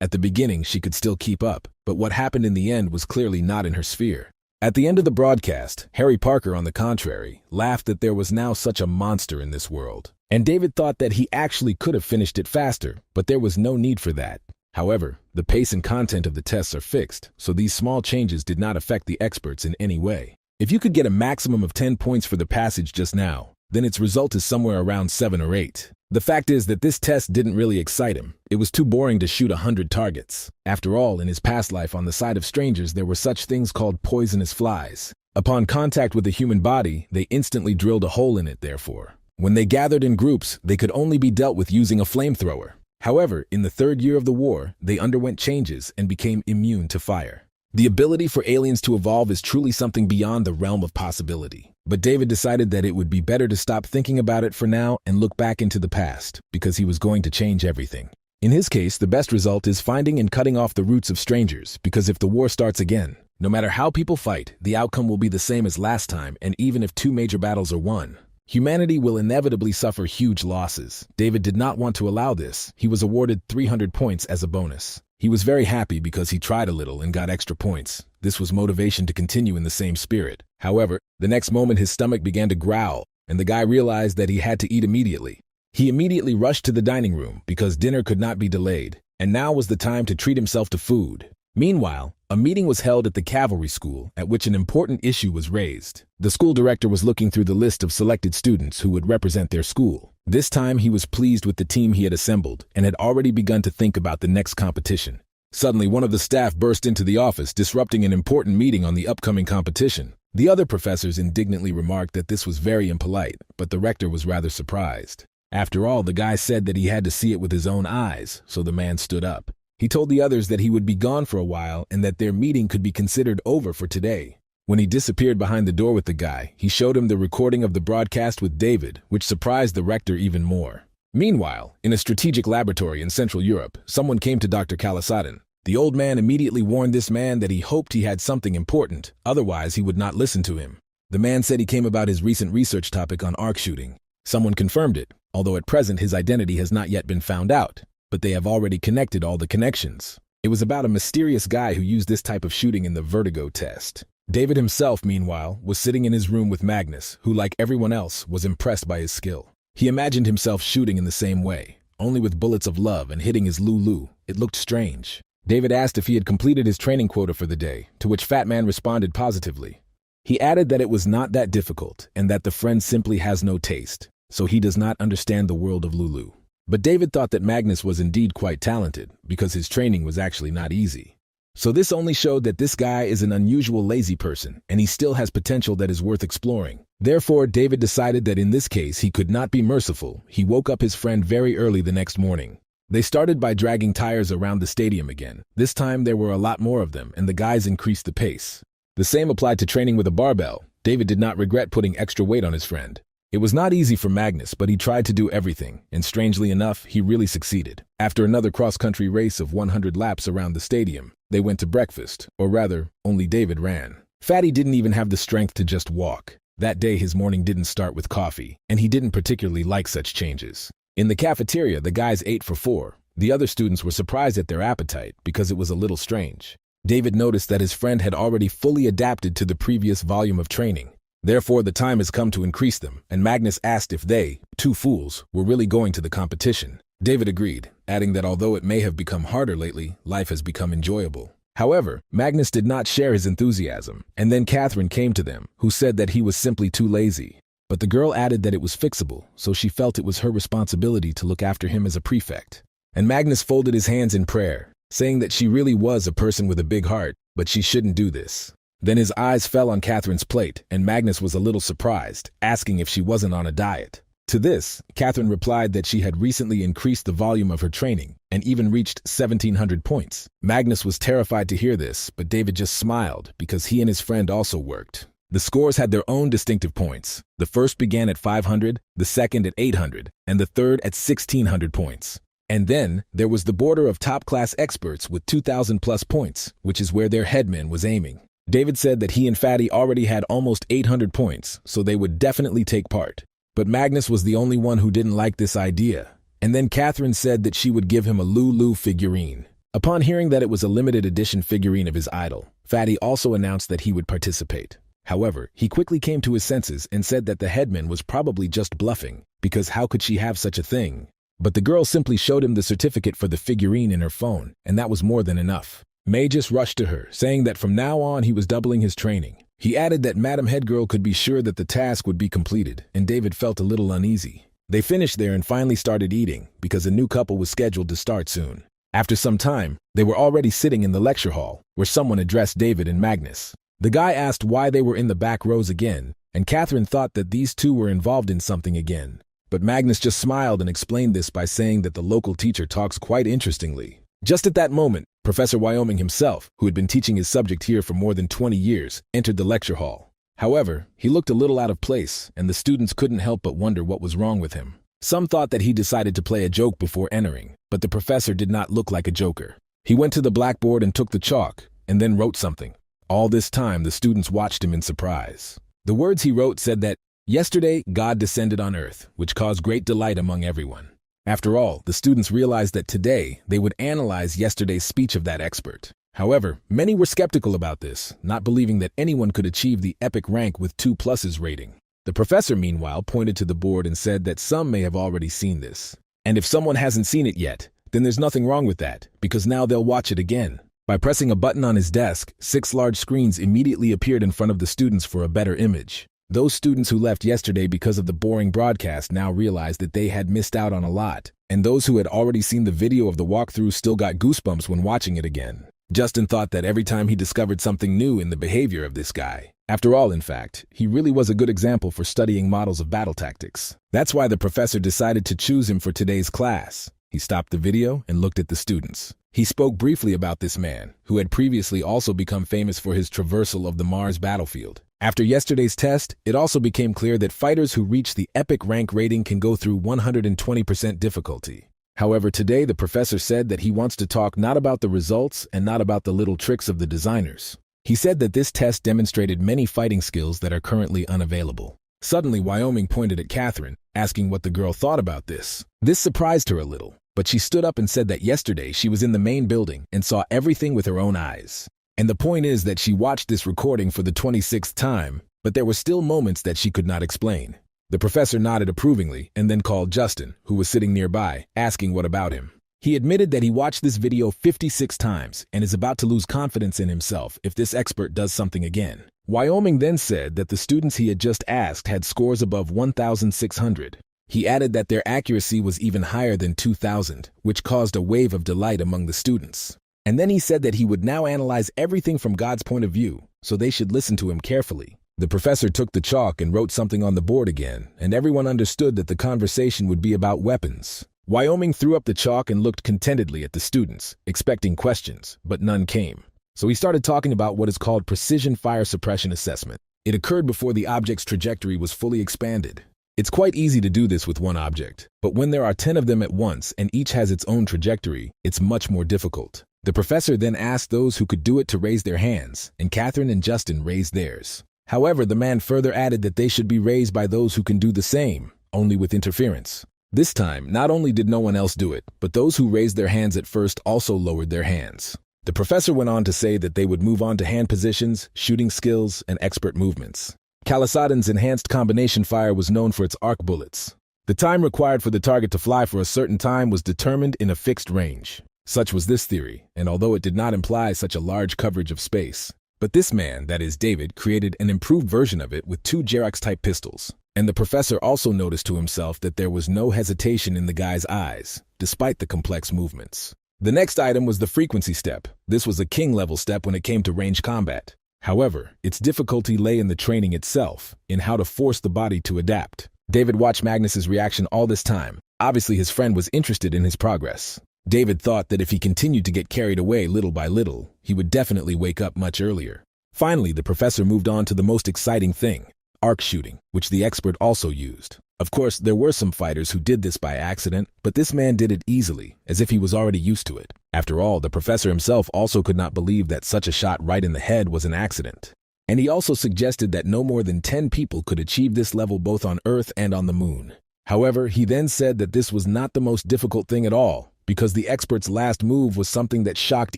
At the beginning, she could still keep up, but what happened in the end was clearly not in her sphere. At the end of the broadcast, Harry Parker, on the contrary, laughed that there was now such a monster in this world. And David thought that he actually could have finished it faster, but there was no need for that. However, the pace and content of the tests are fixed, so these small changes did not affect the experts in any way. If you could get a maximum of 10 points for the passage just now, then its result is somewhere around 7 or 8. The fact is that this test didn't really excite him. It was too boring to shoot 100 targets. After all, in his past life on the side of strangers, there were such things called poisonous flies. Upon contact with the human body, they instantly drilled a hole in it, therefore. When they gathered in groups, they could only be dealt with using a flamethrower. However, in the 3rd year of the war, they underwent changes and became immune to fire. The ability for aliens to evolve is truly something beyond the realm of possibility. But David decided that it would be better to stop thinking about it for now and look back into the past, because he was going to change everything. In his case, the best result is finding and cutting off the roots of strangers, because if the war starts again, no matter how people fight, the outcome will be the same as last time, and even if 2 major battles are won, humanity will inevitably suffer huge losses. David did not want to allow this. He was awarded 300 points as a bonus. He was very happy because he tried a little and got extra points. This was motivation to continue in the same spirit. However, the next moment his stomach began to growl, and the guy realized that he had to eat immediately. He immediately rushed to the dining room because dinner could not be delayed, and now was the time to treat himself to food. Meanwhile, a meeting was held at the cavalry school at which an important issue was raised. The school director was looking through the list of selected students who would represent their school. This time he was pleased with the team he had assembled and had already begun to think about the next competition. Suddenly, one of the staff burst into the office, disrupting an important meeting on the upcoming competition. The other professors indignantly remarked that this was very impolite, but the rector was rather surprised. After all, the guy said that he had to see it with his own eyes, so the man stood up. He told the others that he would be gone for a while and that their meeting could be considered over for today. When he disappeared behind the door with the guy, he showed him the recording of the broadcast with David, which surprised the rector even more. Meanwhile, in a strategic laboratory in Central Europe, someone came to Dr. Kalasadin. The old man immediately warned this man that he hoped he had something important, otherwise he would not listen to him. The man said he came about his recent research topic on arc shooting. Someone confirmed it, although at present his identity has not yet been found out, but they have already connected all the connections. It was about a mysterious guy who used this type of shooting in the Vertigo test. David himself, meanwhile, was sitting in his room with Magnus, who, like everyone else, was impressed by his skill. He imagined himself shooting in the same way, only with bullets of love and hitting his Lulu. It looked strange. David asked if he had completed his training quota for the day, to which Fat Man responded positively. He added that it was not that difficult and that the friend simply has no taste, so he does not understand the world of Lulu. But David thought that Magnus was indeed quite talented, because his training was actually not easy. So this only showed that this guy is an unusual lazy person, and he still has potential that is worth exploring. Therefore, David decided that in this case he could not be merciful. He woke up his friend very early the next morning. They started by dragging tires around the stadium again. This time there were a lot more of them, and the guys increased the pace. The same applied to training with a barbell. David did not regret putting extra weight on his friend. It was not easy for Magnus, but he tried to do everything, and strangely enough, he really succeeded. After another cross-country race of 100 laps around the stadium, they went to breakfast, or rather, only David ran. Fatty didn't even have the strength to just walk. That day his morning didn't start with coffee, and he didn't particularly like such changes. In the cafeteria, the guys ate for 4. The other students were surprised at their appetite because it was a little strange. David noticed that his friend had already fully adapted to the previous volume of training. Therefore, the time has come to increase them, and Magnus asked if they, 2 fools, were really going to the competition. David agreed, adding that although it may have become harder lately, life has become enjoyable. However, Magnus did not share his enthusiasm, and then Catherine came to them, who said that he was simply too lazy. But the girl added that it was fixable, so she felt it was her responsibility to look after him as a prefect. And Magnus folded his hands in prayer, saying that she really was a person with a big heart, but she shouldn't do this. Then his eyes fell on Catherine's plate, and Magnus was a little surprised, asking if she wasn't on a diet. To this, Catherine replied that she had recently increased the volume of her training and even reached 1,700 points. Magnus was terrified to hear this, but David just smiled because he and his friend also worked. The scores had their own distinctive points. The first began at 500, the second at 800, and the third at 1,600 points. And then there was the border of top-class experts with 2,000 plus points, which is where their headman was aiming. David said that he and Fatty already had almost 800 points, so they would definitely take part. But Magnus was the only one who didn't like this idea. And then Catherine said that she would give him a Lulu figurine. Upon hearing that it was a limited edition figurine of his idol, Fatty also announced that he would participate. However, he quickly came to his senses and said that the headman was probably just bluffing, because how could she have such a thing? But the girl simply showed him the certificate for the figurine in her phone, and that was more than enough. May just rushed to her, saying that from now on he was doubling his training. He added that Madam Headgirl could be sure that the task would be completed, and David felt a little uneasy. They finished there and finally started eating, because a new couple was scheduled to start soon. After some time, they were already sitting in the lecture hall, where someone addressed David and Magnus. The guy asked why they were in the back rows again, and Catherine thought that these two were involved in something again. But Magnus just smiled and explained this by saying that the local teacher talks quite interestingly. Just at that moment, Professor Wyoming himself, who had been teaching his subject here for more than 20 years, entered the lecture hall. However, he looked a little out of place, and the students couldn't help but wonder what was wrong with him. Some thought that he decided to play a joke before entering, but the professor did not look like a joker. He went to the blackboard and took the chalk, and then wrote something. All this time, the students watched him in surprise. The words he wrote said that, "Yesterday, God descended on earth, which caused great delight among everyone." After all, the students realized that today they would analyze yesterday's speech of that expert. However, many were skeptical about this, not believing that anyone could achieve the epic rank with 2+ rating. The professor, meanwhile, pointed to the board and said that some may have already seen this. And if someone hasn't seen it yet, then there's nothing wrong with that, because now they'll watch it again. By pressing a button on his desk, 6 large screens immediately appeared in front of the students for a better image. Those students who left yesterday because of the boring broadcast now realized that they had missed out on a lot, and those who had already seen the video of the walkthrough still got goosebumps when watching it again. Justin thought that every time he discovered something new in the behavior of this guy. After all, in fact, he really was a good example for studying models of battle tactics. That's why the professor decided to choose him for today's class. He stopped the video and looked at the students. He spoke briefly about this man, who had previously also become famous for his traversal of the Mars battlefield. After yesterday's test, it also became clear that fighters who reach the epic rank rating can go through 120% difficulty. However, today the professor said that he wants to talk not about the results and not about the little tricks of the designers. He said that this test demonstrated many fighting skills that are currently unavailable. Suddenly, Wyoming pointed at Catherine, asking what the girl thought about this. This surprised her a little, but she stood up and said that yesterday she was in the main building and saw everything with her own eyes. And the point is that she watched this recording for the 26th time, but there were still moments that she could not explain. The professor nodded approvingly and then called Justin, who was sitting nearby, asking what about him. He admitted that he watched this video 56 times and is about to lose confidence in himself if this expert does something again. Wyoming then said that the students he had just asked had scores above 1,600. He added that their accuracy was even higher than 2,000, which caused a wave of delight among the students. And then he said that he would now analyze everything from God's point of view, so they should listen to him carefully. The professor took the chalk and wrote something on the board again, and everyone understood that the conversation would be about weapons. Wyoming threw up the chalk and looked contentedly at the students, expecting questions, but none came. So he started talking about what is called precision fire suppression assessment. It occurred before the object's trajectory was fully expanded. It's quite easy to do this with one object, but when there are 10 of them at once and each has its own trajectory, it's much more difficult. The professor then asked those who could do it to raise their hands, and Catherine and Justin raised theirs. However, the man further added that they should be raised by those who can do the same, only with interference. This time, not only did no one else do it, but those who raised their hands at first also lowered their hands. The professor went on to say that they would move on to hand positions, shooting skills, and expert movements. Calisadon's enhanced combination fire was known for its arc bullets. The time required for the target to fly for a certain time was determined in a fixed range. Such was this theory, and although it did not imply such a large coverage of space, but this man, that is David, created an improved version of it with 2 Xerox-type pistols. And the professor also noticed to himself that there was no hesitation in the guy's eyes, despite the complex movements. The next item was the frequency step. This was a king-level step when it came to range combat. However, its difficulty lay in the training itself, in how to force the body to adapt. David watched Magnus's reaction all this time. Obviously, his friend was interested in his progress. David thought that if he continued to get carried away little by little, he would definitely wake up much earlier. Finally, the professor moved on to the most exciting thing, arc shooting, which the expert also used. Of course, there were some fighters who did this by accident, but this man did it easily, as if he was already used to it. After all, the professor himself also could not believe that such a shot right in the head was an accident. And he also suggested that no more than 10 people could achieve this level both on Earth and on the moon. However, he then said that this was not the most difficult thing at all, because the expert's last move was something that shocked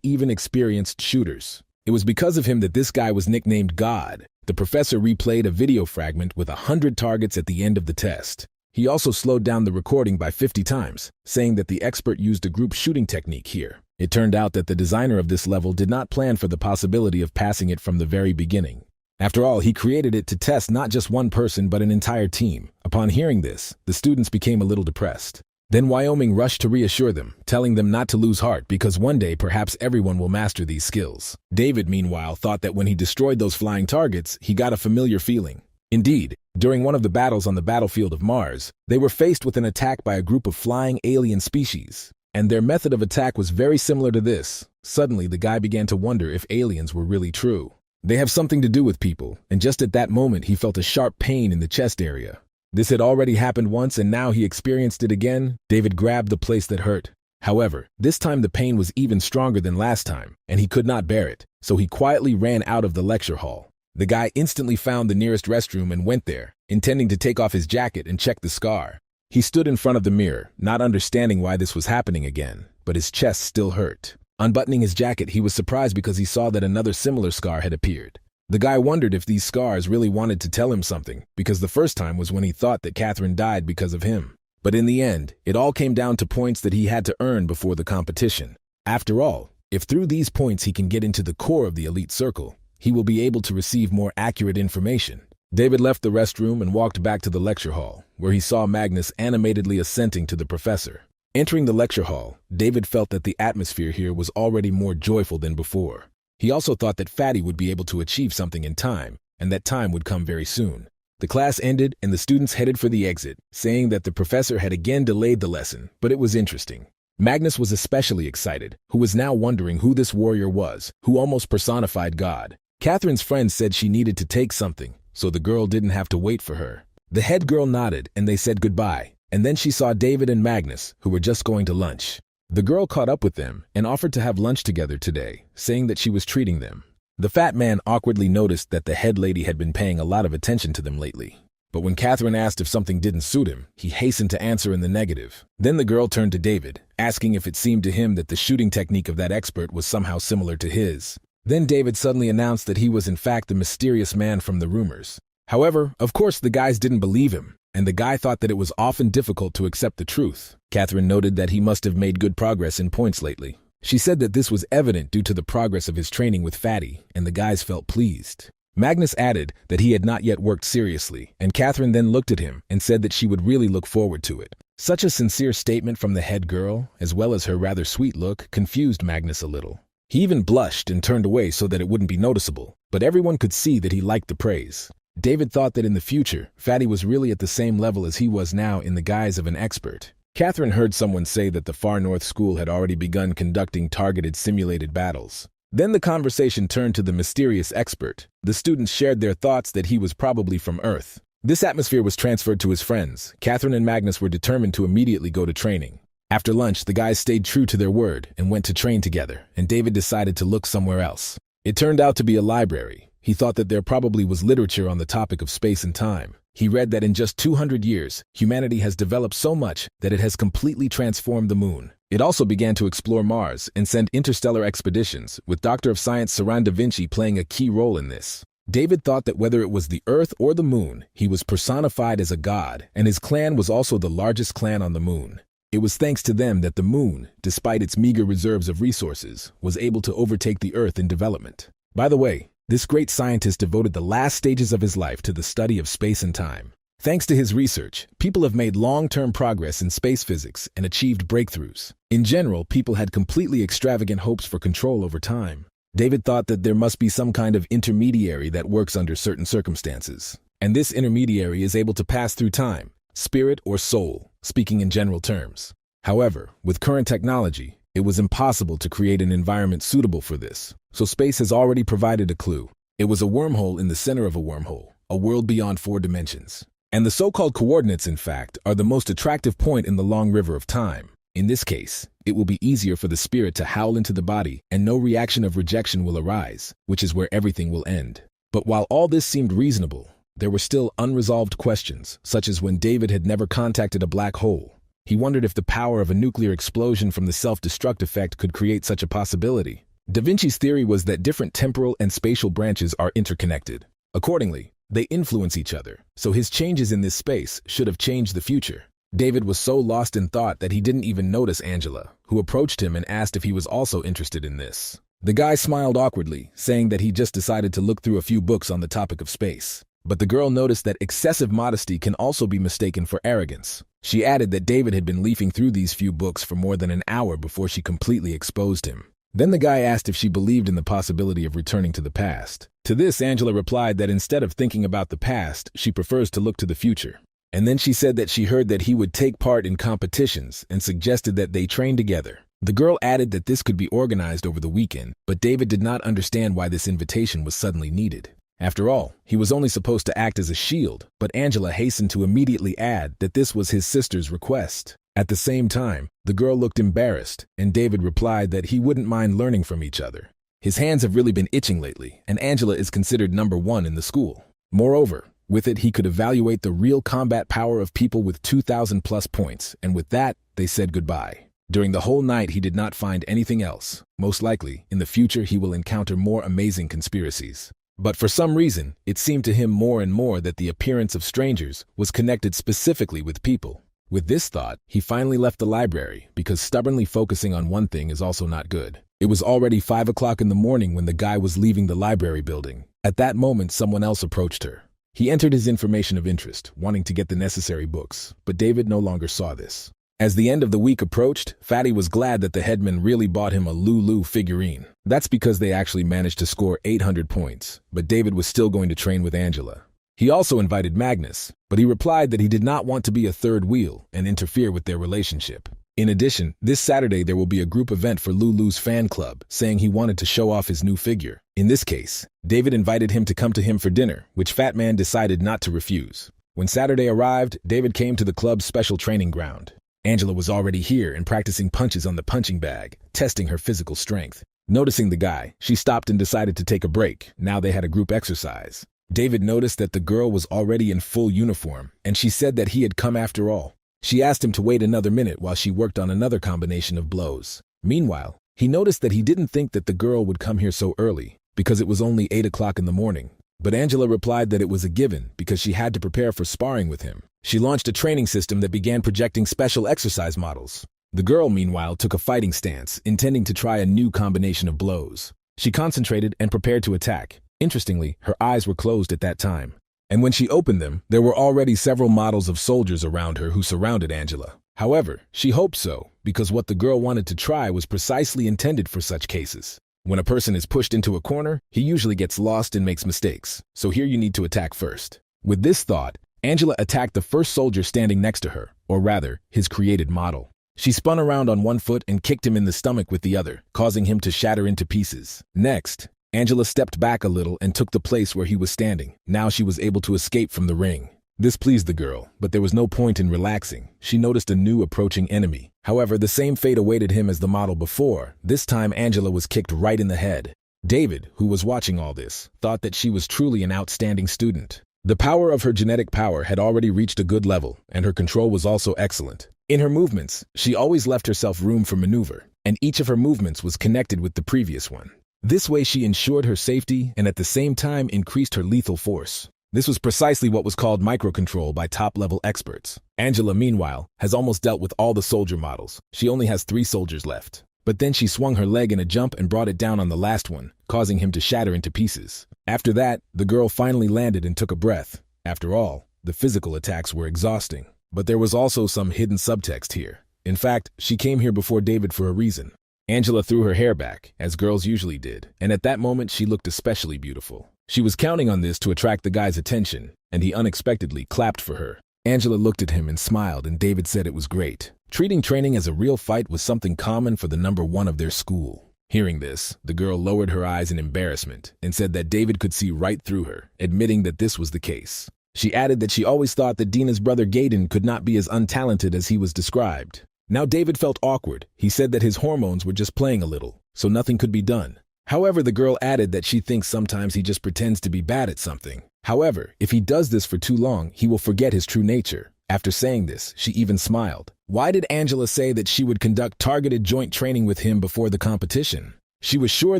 even experienced shooters. It was because of him that this guy was nicknamed God. The professor replayed a video fragment with 100 targets at the end of the test. He also slowed down the recording by 50 times, saying that the expert used a group shooting technique here. It turned out that the designer of this level did not plan for the possibility of passing it from the very beginning. After all, he created it to test not just one person but an entire team. Upon hearing this, the students became a little depressed. Then Wyoming rushed to reassure them, telling them not to lose heart because one day perhaps everyone will master these skills. David, meanwhile, thought that when he destroyed those flying targets, he got a familiar feeling. Indeed, during one of the battles on the battlefield of Mars, they were faced with an attack by a group of flying alien species, and their method of attack was very similar to this. Suddenly, the guy began to wonder if aliens were really true. They have something to do with people, and just at that moment he felt a sharp pain in the chest area. This had already happened once and now he experienced it again. David grabbed the place that hurt. However, this time the pain was even stronger than last time, and he could not bear it, so he quietly ran out of the lecture hall. The guy instantly found the nearest restroom and went there, intending to take off his jacket and check the scar. He stood in front of the mirror, not understanding why this was happening again, but his chest still hurt. Unbuttoning his jacket, he was surprised because he saw that another similar scar had appeared. The guy wondered if these scars really wanted to tell him something, because the first time was when he thought that Catherine died because of him. But in the end, it all came down to points that he had to earn before the competition. After all, if through these points he can get into the core of the elite circle, he will be able to receive more accurate information. David left the restroom and walked back to the lecture hall, where he saw Magnus animatedly assenting to the professor. Entering the lecture hall, David felt that the atmosphere here was already more joyful than before. He also thought that Fatty would be able to achieve something in time, and that time would come very soon. The class ended and the students headed for the exit, saying that the professor had again delayed the lesson, but it was interesting. Magnus was especially excited, who was now wondering who this warrior was, who almost personified God. Catherine's friend said she needed to take something, so the girl didn't have to wait for her. The head girl nodded and they said goodbye, and then she saw David and Magnus, who were just going to lunch. The girl caught up with them and offered to have lunch together today, saying that she was treating them. The fat man awkwardly noticed that the head lady had been paying a lot of attention to them lately. But when Catherine asked if something didn't suit him, he hastened to answer in the negative. Then the girl turned to David, asking if it seemed to him that the shooting technique of that expert was somehow similar to his. Then David suddenly announced that he was in fact the mysterious man from the rumors. However, of course the guys didn't believe him, and the guy thought that it was often difficult to accept the truth. Catherine noted that he must have made good progress in points lately. She said that this was evident due to the progress of his training with Fatty, and the guys felt pleased. Magnus added that he had not yet worked seriously, and Catherine then looked at him and said that she would really look forward to it. Such a sincere statement from the head girl, as well as her rather sweet look, confused Magnus a little. He even blushed and turned away so that it wouldn't be noticeable, but everyone could see that he liked the praise. David thought that in the future, Fatty was really at the same level as he was now in the guise of an expert. Catherine heard someone say that the Far North School had already begun conducting targeted simulated battles. Then the conversation turned to the mysterious expert. The students shared their thoughts that he was probably from Earth. This atmosphere was transferred to his friends. Catherine and Magnus were determined to immediately go to training. After lunch, the guys stayed true to their word and went to train together, and David decided to look somewhere else. It turned out to be a library. He thought that there probably was literature on the topic of space and time. He read that in just 200 years, humanity has developed so much that it has completely transformed the moon. It also began to explore Mars and send interstellar expeditions, with Doctor of Science Saran da Vinci playing a key role in this. David thought that whether it was the Earth or the moon, he was personified as a god, and his clan was also the largest clan on the moon. It was thanks to them that the moon, despite its meager reserves of resources, was able to overtake the Earth in development. By the way, this great scientist devoted the last stages of his life to the study of space and time. Thanks to his research, people have made long-term progress in space physics and achieved breakthroughs. In general, people had completely extravagant hopes for control over time. David thought that there must be some kind of intermediary that works under certain circumstances. And this intermediary is able to pass through time, spirit or soul, speaking in general terms. However, with current technology, it was impossible to create an environment suitable for this. So space has already provided a clue. It was a wormhole in the center of a wormhole, a world beyond 4 dimensions. And the so-called coordinates, in fact, are the most attractive point in the long river of time. In this case, it will be easier for the spirit to howl into the body, and no reaction of rejection will arise, which is where everything will end. But while all this seemed reasonable, there were still unresolved questions, such as when David had never contacted a black hole. He wondered if the power of a nuclear explosion from the self-destruct effect could create such a possibility. Da Vinci's theory was that different temporal and spatial branches are interconnected. Accordingly, they influence each other, so his changes in this space should have changed the future. David was so lost in thought that he didn't even notice Angela, who approached him and asked if he was also interested in this. The guy smiled awkwardly, saying that he just decided to look through a few books on the topic of space. But the girl noticed that excessive modesty can also be mistaken for arrogance. She added that David had been leafing through these few books for more than an hour before she completely exposed him. Then the guy asked if she believed in the possibility of returning to the past. To this, Angela replied that instead of thinking about the past, she prefers to look to the future. And then she said that she heard that he would take part in competitions and suggested that they train together. The girl added that this could be organized over the weekend, but David did not understand why this invitation was suddenly needed. After all, he was only supposed to act as a shield, but Angela hastened to immediately add that this was his sister's request. At the same time, the girl looked embarrassed, and David replied that he wouldn't mind learning from each other. His hands have really been itching lately, and Angela is considered #1 in the school. Moreover, with it he could evaluate the real combat power of people with 2,000+ points, and with that, they said goodbye. During the whole night he did not find anything else. Most likely, in the future he will encounter more amazing conspiracies. But for some reason, it seemed to him more and more that the appearance of strangers was connected specifically with people. With this thought, he finally left the library, because stubbornly focusing on one thing is also not good. It was already 5 o'clock in the morning when the guy was leaving the library building. At that moment, someone else approached her. He entered his information of interest, wanting to get the necessary books, but David no longer saw this. As the end of the week approached, Fatty was glad that the headman really bought him a Lulu figurine. That's because they actually managed to score 800 points, but David was still going to train with Angela. He also invited Magnus, but he replied that he did not want to be a third wheel and interfere with their relationship. In addition, this Saturday there will be a group event for Lulu's fan club, saying he wanted to show off his new figure. In this case, David invited him to come to him for dinner, which Fat Man decided not to refuse. When Saturday arrived, David came to the club's special training ground. Angela was already here and practicing punches on the punching bag, testing her physical strength. Noticing the guy, she stopped and decided to take a break. Now they had a group exercise. David noticed that the girl was already in full uniform, and she said that he had come after all. She asked him to wait another minute while she worked on another combination of blows. Meanwhile, he noticed that he didn't think that the girl would come here so early, because it was only 8 o'clock in the morning. But Angela replied that it was a given because she had to prepare for sparring with him. She launched a training system that began projecting special exercise models. The girl, meanwhile, took a fighting stance, intending to try a new combination of blows. She concentrated and prepared to attack. Interestingly, her eyes were closed at that time. And when she opened them, there were already several models of soldiers around her who surrounded Angela. However, she hoped so, because what the girl wanted to try was precisely intended for such cases. When a person is pushed into a corner, he usually gets lost and makes mistakes, so here you need to attack first. With this thought, Angela attacked the first soldier standing next to her, or rather, his created model. She spun around on one foot and kicked him in the stomach with the other, causing him to shatter into pieces. Next, Angela stepped back a little and took the place where he was standing. Now she was able to escape from the ring. This pleased the girl, but there was no point in relaxing. She noticed a new approaching enemy. However, the same fate awaited him as the model before. This time Angela was kicked right in the head. David, who was watching all this, thought that she was truly an outstanding student. The power of her genetic power had already reached a good level, and her control was also excellent. In her movements, she always left herself room for maneuver, and each of her movements was connected with the previous one. This way she ensured her safety and at the same time increased her lethal force. This was precisely what was called microcontrol by top-level experts. Angela, meanwhile, has almost dealt with all the soldier models. She only has 3 soldiers left. But then she swung her leg in a jump and brought it down on the last one, causing him to shatter into pieces. After that, the girl finally landed and took a breath. After all, the physical attacks were exhausting. But there was also some hidden subtext here. In fact, she came here before David for a reason. Angela threw her hair back, as girls usually did, and at that moment she looked especially beautiful. She was counting on this to attract the guy's attention, and he unexpectedly clapped for her. Angela looked at him and smiled, and David said it was great. Treating training as a real fight was something common for the number one of their school. Hearing this, the girl lowered her eyes in embarrassment and said that David could see right through her, admitting that this was the case. She added that she always thought that Dina's brother Gaydon could not be as untalented as he was described. Now David felt awkward. He said that his hormones were just playing a little, so nothing could be done. However, the girl added that she thinks sometimes he just pretends to be bad at something. However, if he does this for too long, he will forget his true nature. After saying this, she even smiled. Why did Angela say that she would conduct targeted joint training with him before the competition? She was sure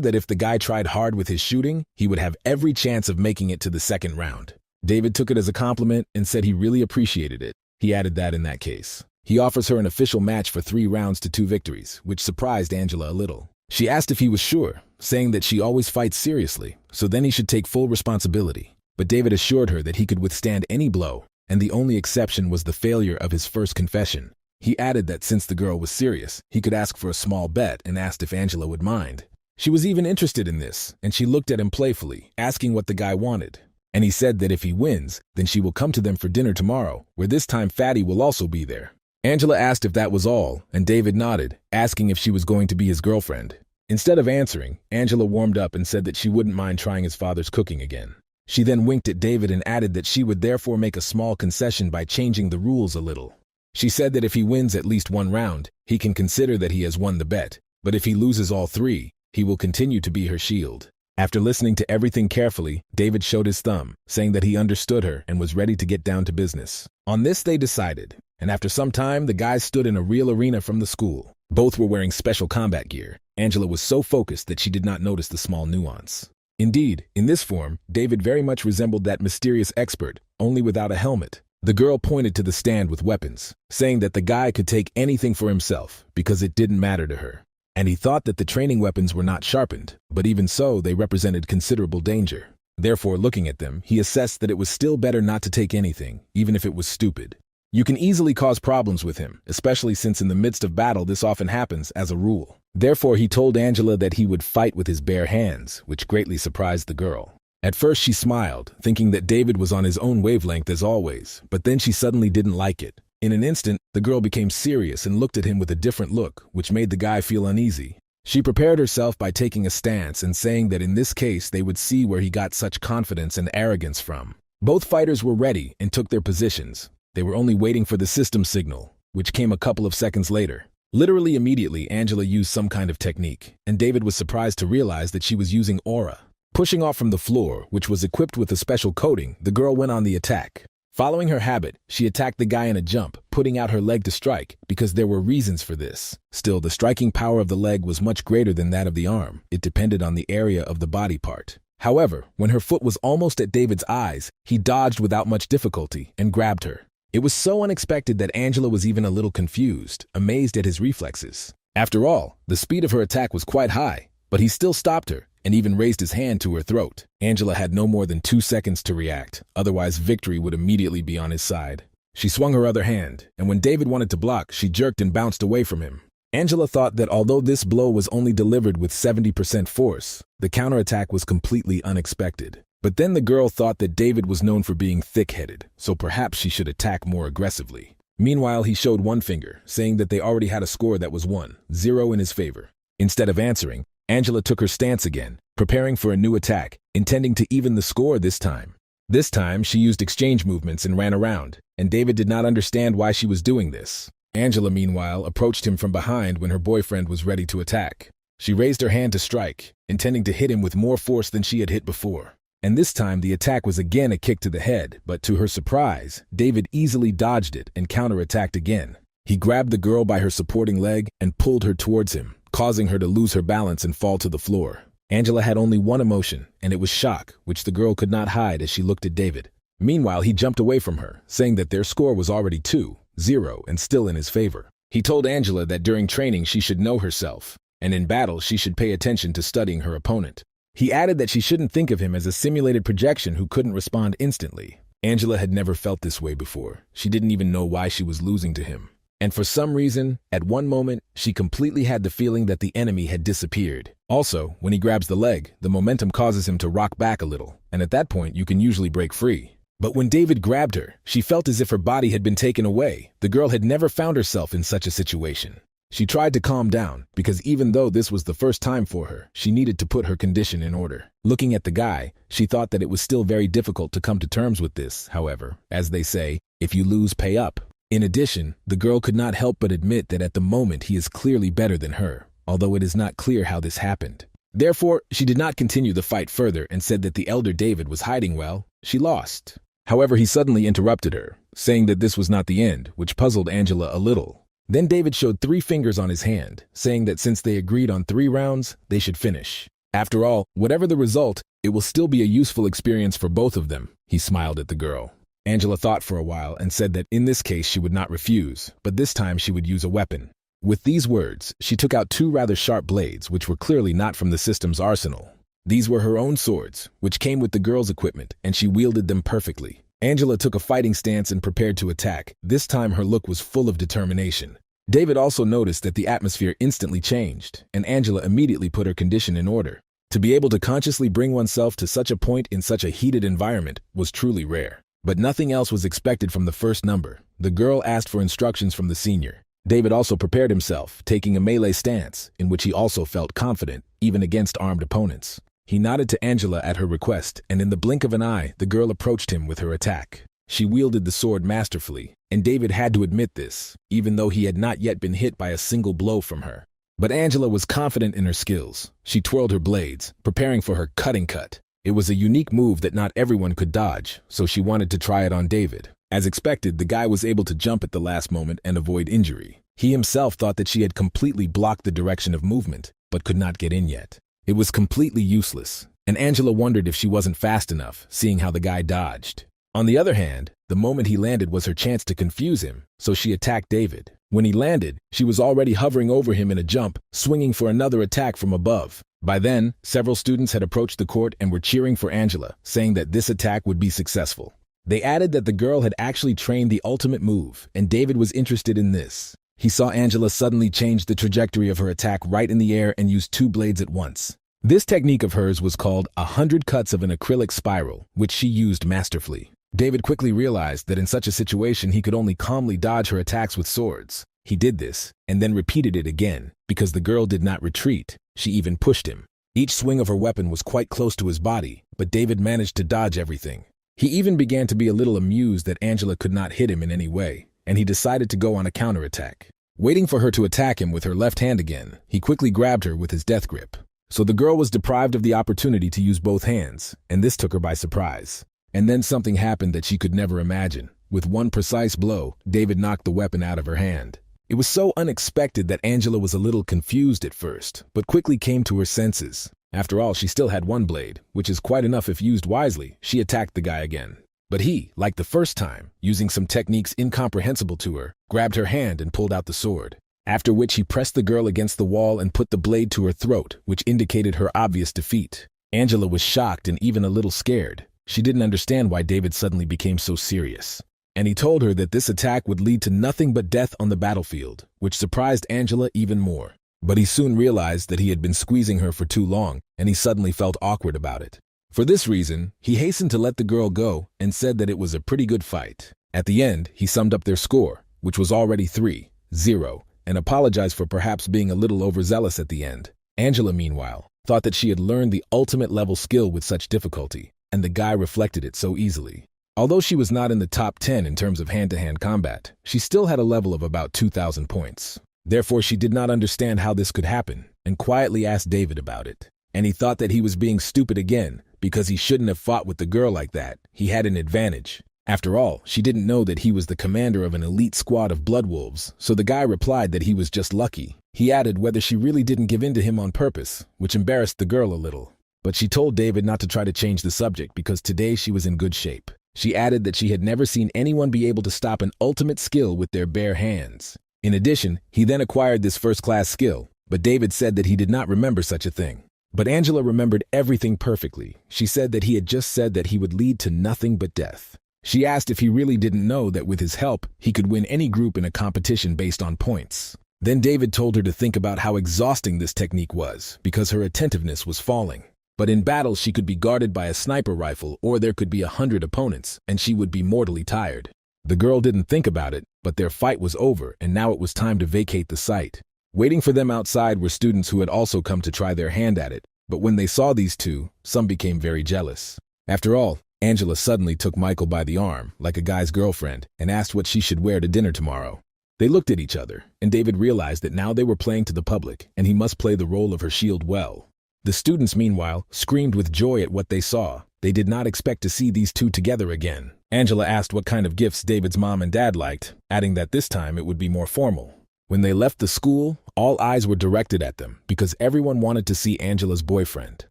that if the guy tried hard with his shooting, he would have every chance of making it to the second round. David took it as a compliment and said he really appreciated it. He added that in that case, he offers her an official match for 3 rounds to 2 victories, which surprised Angela a little. She asked if he was sure, saying that she always fights seriously, so then he should take full responsibility. But David assured her that he could withstand any blow, and the only exception was the failure of his first confession. He added that since the girl was serious, he could ask for a small bet and asked if Angela would mind. She was even interested in this, and she looked at him playfully, asking what the guy wanted. And he said that if he wins, then she will come to them for dinner tomorrow, where this time Fatty will also be there. Angela asked if that was all, and David nodded, asking if she was going to be his girlfriend. Instead of answering, Angela warmed up and said that she wouldn't mind trying his father's cooking again. She then winked at David and added that she would therefore make a small concession by changing the rules a little. She said that if he wins at least 1 round, he can consider that he has won the bet, but if he loses all 3, he will continue to be her shield. After listening to everything carefully, David showed his thumb, saying that he understood her and was ready to get down to business. On this they decided, and after some time the guys stood in a real arena from the school. Both were wearing special combat gear. Angela was so focused that she did not notice the small nuance. Indeed, in this form, David very much resembled that mysterious expert, only without a helmet. The girl pointed to the stand with weapons, saying that the guy could take anything for himself because it didn't matter to her. And he thought that the training weapons were not sharpened, but even so, they represented considerable danger. Therefore, looking at them, he assessed that it was still better not to take anything, even if it was stupid. You can easily cause problems with him, especially since in the midst of battle this often happens as a rule. Therefore, he told Angela that he would fight with his bare hands, which greatly surprised the girl. At first she smiled, thinking that David was on his own wavelength as always, but then she suddenly didn't like it. In an instant, the girl became serious and looked at him with a different look, which made the guy feel uneasy. She prepared herself by taking a stance and saying that in this case they would see where he got such confidence and arrogance from. Both fighters were ready and took their positions. They were only waiting for the system signal, which came a couple of seconds later. Literally immediately, Angela used some kind of technique, and David was surprised to realize that she was using aura. Pushing off from the floor, which was equipped with a special coating, the girl went on the attack. Following her habit, she attacked the guy in a jump, putting out her leg to strike, because there were reasons for this. Still, the striking power of the leg was much greater than that of the arm. It depended on the area of the body part. However, when her foot was almost at David's eyes, he dodged without much difficulty and grabbed her. It was so unexpected that Angela was even a little confused, amazed at his reflexes. After all, the speed of her attack was quite high, but he still stopped her and even raised his hand to her throat. Angela had no more than 2 seconds to react, otherwise victory would immediately be on his side. She swung her other hand, and when David wanted to block, she jerked and bounced away from him. Angela thought that although this blow was only delivered with 70% force, the counterattack was completely unexpected. But then the girl thought that David was known for being thick-headed, so perhaps she should attack more aggressively. Meanwhile, he showed one finger, saying that they already had a score that was 1-0 in his favor. Instead of answering, Angela took her stance again, preparing for a new attack, intending to even the score this time. This time, she used exchange movements and ran around, and David did not understand why she was doing this. Angela, meanwhile, approached him from behind when her boyfriend was ready to attack. She raised her hand to strike, intending to hit him with more force than she had hit before. And this time, the attack was again a kick to the head, but to her surprise, David easily dodged it and counterattacked again. He grabbed the girl by her supporting leg and pulled her towards him, causing her to lose her balance and fall to the floor. Angela had only one emotion, and it was shock, which the girl could not hide as she looked at David. Meanwhile, he jumped away from her, saying that their score was already 2-0 and still in his favor. He told Angela that during training she should know herself, and in battle she should pay attention to studying her opponent. He added that she shouldn't think of him as a simulated projection who couldn't respond instantly. Angela had never felt this way before. She didn't even know why she was losing to him. And for some reason, at one moment, she completely had the feeling that the enemy had disappeared. Also, when he grabs the leg, the momentum causes him to rock back a little, and at that point, you can usually break free. But when David grabbed her, she felt as if her body had been taken away. The girl had never found herself in such a situation. She tried to calm down, because even though this was the first time for her, she needed to put her condition in order. Looking at the guy, she thought that it was still very difficult to come to terms with this, however, as they say, if you lose, pay up. In addition, the girl could not help but admit that at the moment he is clearly better than her, although it is not clear how this happened. Therefore, she did not continue the fight further and said that the elder David was hiding well. She lost. However, he suddenly interrupted her, saying that this was not the end, which puzzled Angela a little. Then David showed 3 fingers on his hand, saying that since they agreed on 3 rounds, they should finish. After all, whatever the result, it will still be a useful experience for both of them. He smiled at the girl. Angela thought for a while and said that in this case she would not refuse, but this time she would use a weapon. With these words, she took out 2 rather sharp blades, which were clearly not from the system's arsenal. These were her own swords, which came with the girl's equipment, and she wielded them perfectly. Angela took a fighting stance and prepared to attack. This time her look was full of determination. David also noticed that the atmosphere instantly changed, and Angela immediately put her condition in order. To be able to consciously bring oneself to such a point in such a heated environment was truly rare. But nothing else was expected from the first number. The girl asked for instructions from the senior. David also prepared himself, taking a melee stance, in which he also felt confident, even against armed opponents. He nodded to Angela at her request, and in the blink of an eye, the girl approached him with her attack. She wielded the sword masterfully, and David had to admit this, even though he had not yet been hit by a single blow from her. But Angela was confident in her skills. She twirled her blades, preparing for her cutting cut. It was a unique move that not everyone could dodge, so she wanted to try it on David. As expected, the guy was able to jump at the last moment and avoid injury. He himself thought that she had completely blocked the direction of movement, but could not get in yet. It was completely useless, and Angela wondered if she wasn't fast enough, seeing how the guy dodged. On the other hand, the moment he landed was her chance to confuse him, so she attacked David. When he landed, she was already hovering over him in a jump, swinging for another attack from above. By then, several students had approached the court and were cheering for Angela, saying that this attack would be successful. They added that the girl had actually trained the ultimate move, and David was interested in this. He saw Angela suddenly change the trajectory of her attack right in the air and use 2 blades at once. This technique of hers was called 100 cuts of an acrylic spiral, which she used masterfully. David quickly realized that in such a situation he could only calmly dodge her attacks with swords. He did this, and then repeated it again, because the girl did not retreat. She even pushed him. Each swing of her weapon was quite close to his body, but David managed to dodge everything. He even began to be a little amused that Angela could not hit him in any way, and he decided to go on a counterattack. Waiting for her to attack him with her left hand again, he quickly grabbed her with his death grip. So the girl was deprived of the opportunity to use both hands, and this took her by surprise. And then something happened that she could never imagine. With one precise blow, David knocked the weapon out of her hand. It was so unexpected that Angela was a little confused at first, but quickly came to her senses. After all, she still had 1 blade, which is quite enough if used wisely. She attacked the guy again. But he, like the first time, using some techniques incomprehensible to her, grabbed her hand and pulled out the sword. After which he pressed the girl against the wall and put the blade to her throat, which indicated her obvious defeat. Angela was shocked and even a little scared. She didn't understand why David suddenly became so serious. And he told her that this attack would lead to nothing but death on the battlefield, which surprised Angela even more. But he soon realized that he had been squeezing her for too long, and he suddenly felt awkward about it. For this reason, he hastened to let the girl go and said that it was a pretty good fight. At the end, he summed up their score, which was already 3-0, and apologized for perhaps being a little overzealous at the end. Angela, meanwhile, thought that she had learned the ultimate level skill with such difficulty, and the guy reflected it so easily. Although she was not in the top 10 in terms of hand-to-hand combat, she still had a level of about 2,000 points. Therefore, she did not understand how this could happen, and quietly asked David about it. And he thought that he was being stupid again, because he shouldn't have fought with the girl like that. He had an advantage. After all, she didn't know that he was the commander of an elite squad of blood wolves, so the guy replied that he was just lucky. He added whether she really didn't give in to him on purpose, which embarrassed the girl a little. But she told David not to try to change the subject because today she was in good shape. She added that she had never seen anyone be able to stop an ultimate skill with their bare hands. In addition, he then acquired this first-class skill, but David said that he did not remember such a thing. But Angela remembered everything perfectly. She said that he had just said that he would lead to nothing but death. She asked if he really didn't know that with his help, he could win any group in a competition based on points. Then David told her to think about how exhausting this technique was, because her attentiveness was falling. But in battle, she could be guarded by a sniper rifle, or there could be 100 opponents, and she would be mortally tired. The girl didn't think about it, but their fight was over, and now it was time to vacate the site. Waiting for them outside were students who had also come to try their hand at it, but when they saw these two, some became very jealous. After all, Angela suddenly took Michael by the arm, like a guy's girlfriend, and asked what she should wear to dinner tomorrow. They looked at each other, and David realized that now they were playing to the public, and he must play the role of her shield well. The students, meanwhile, screamed with joy at what they saw. They did not expect to see these two together again. Angela asked what kind of gifts David's mom and dad liked, adding that this time it would be more formal. When they left the school, all eyes were directed at them because everyone wanted to see Angela's boyfriend.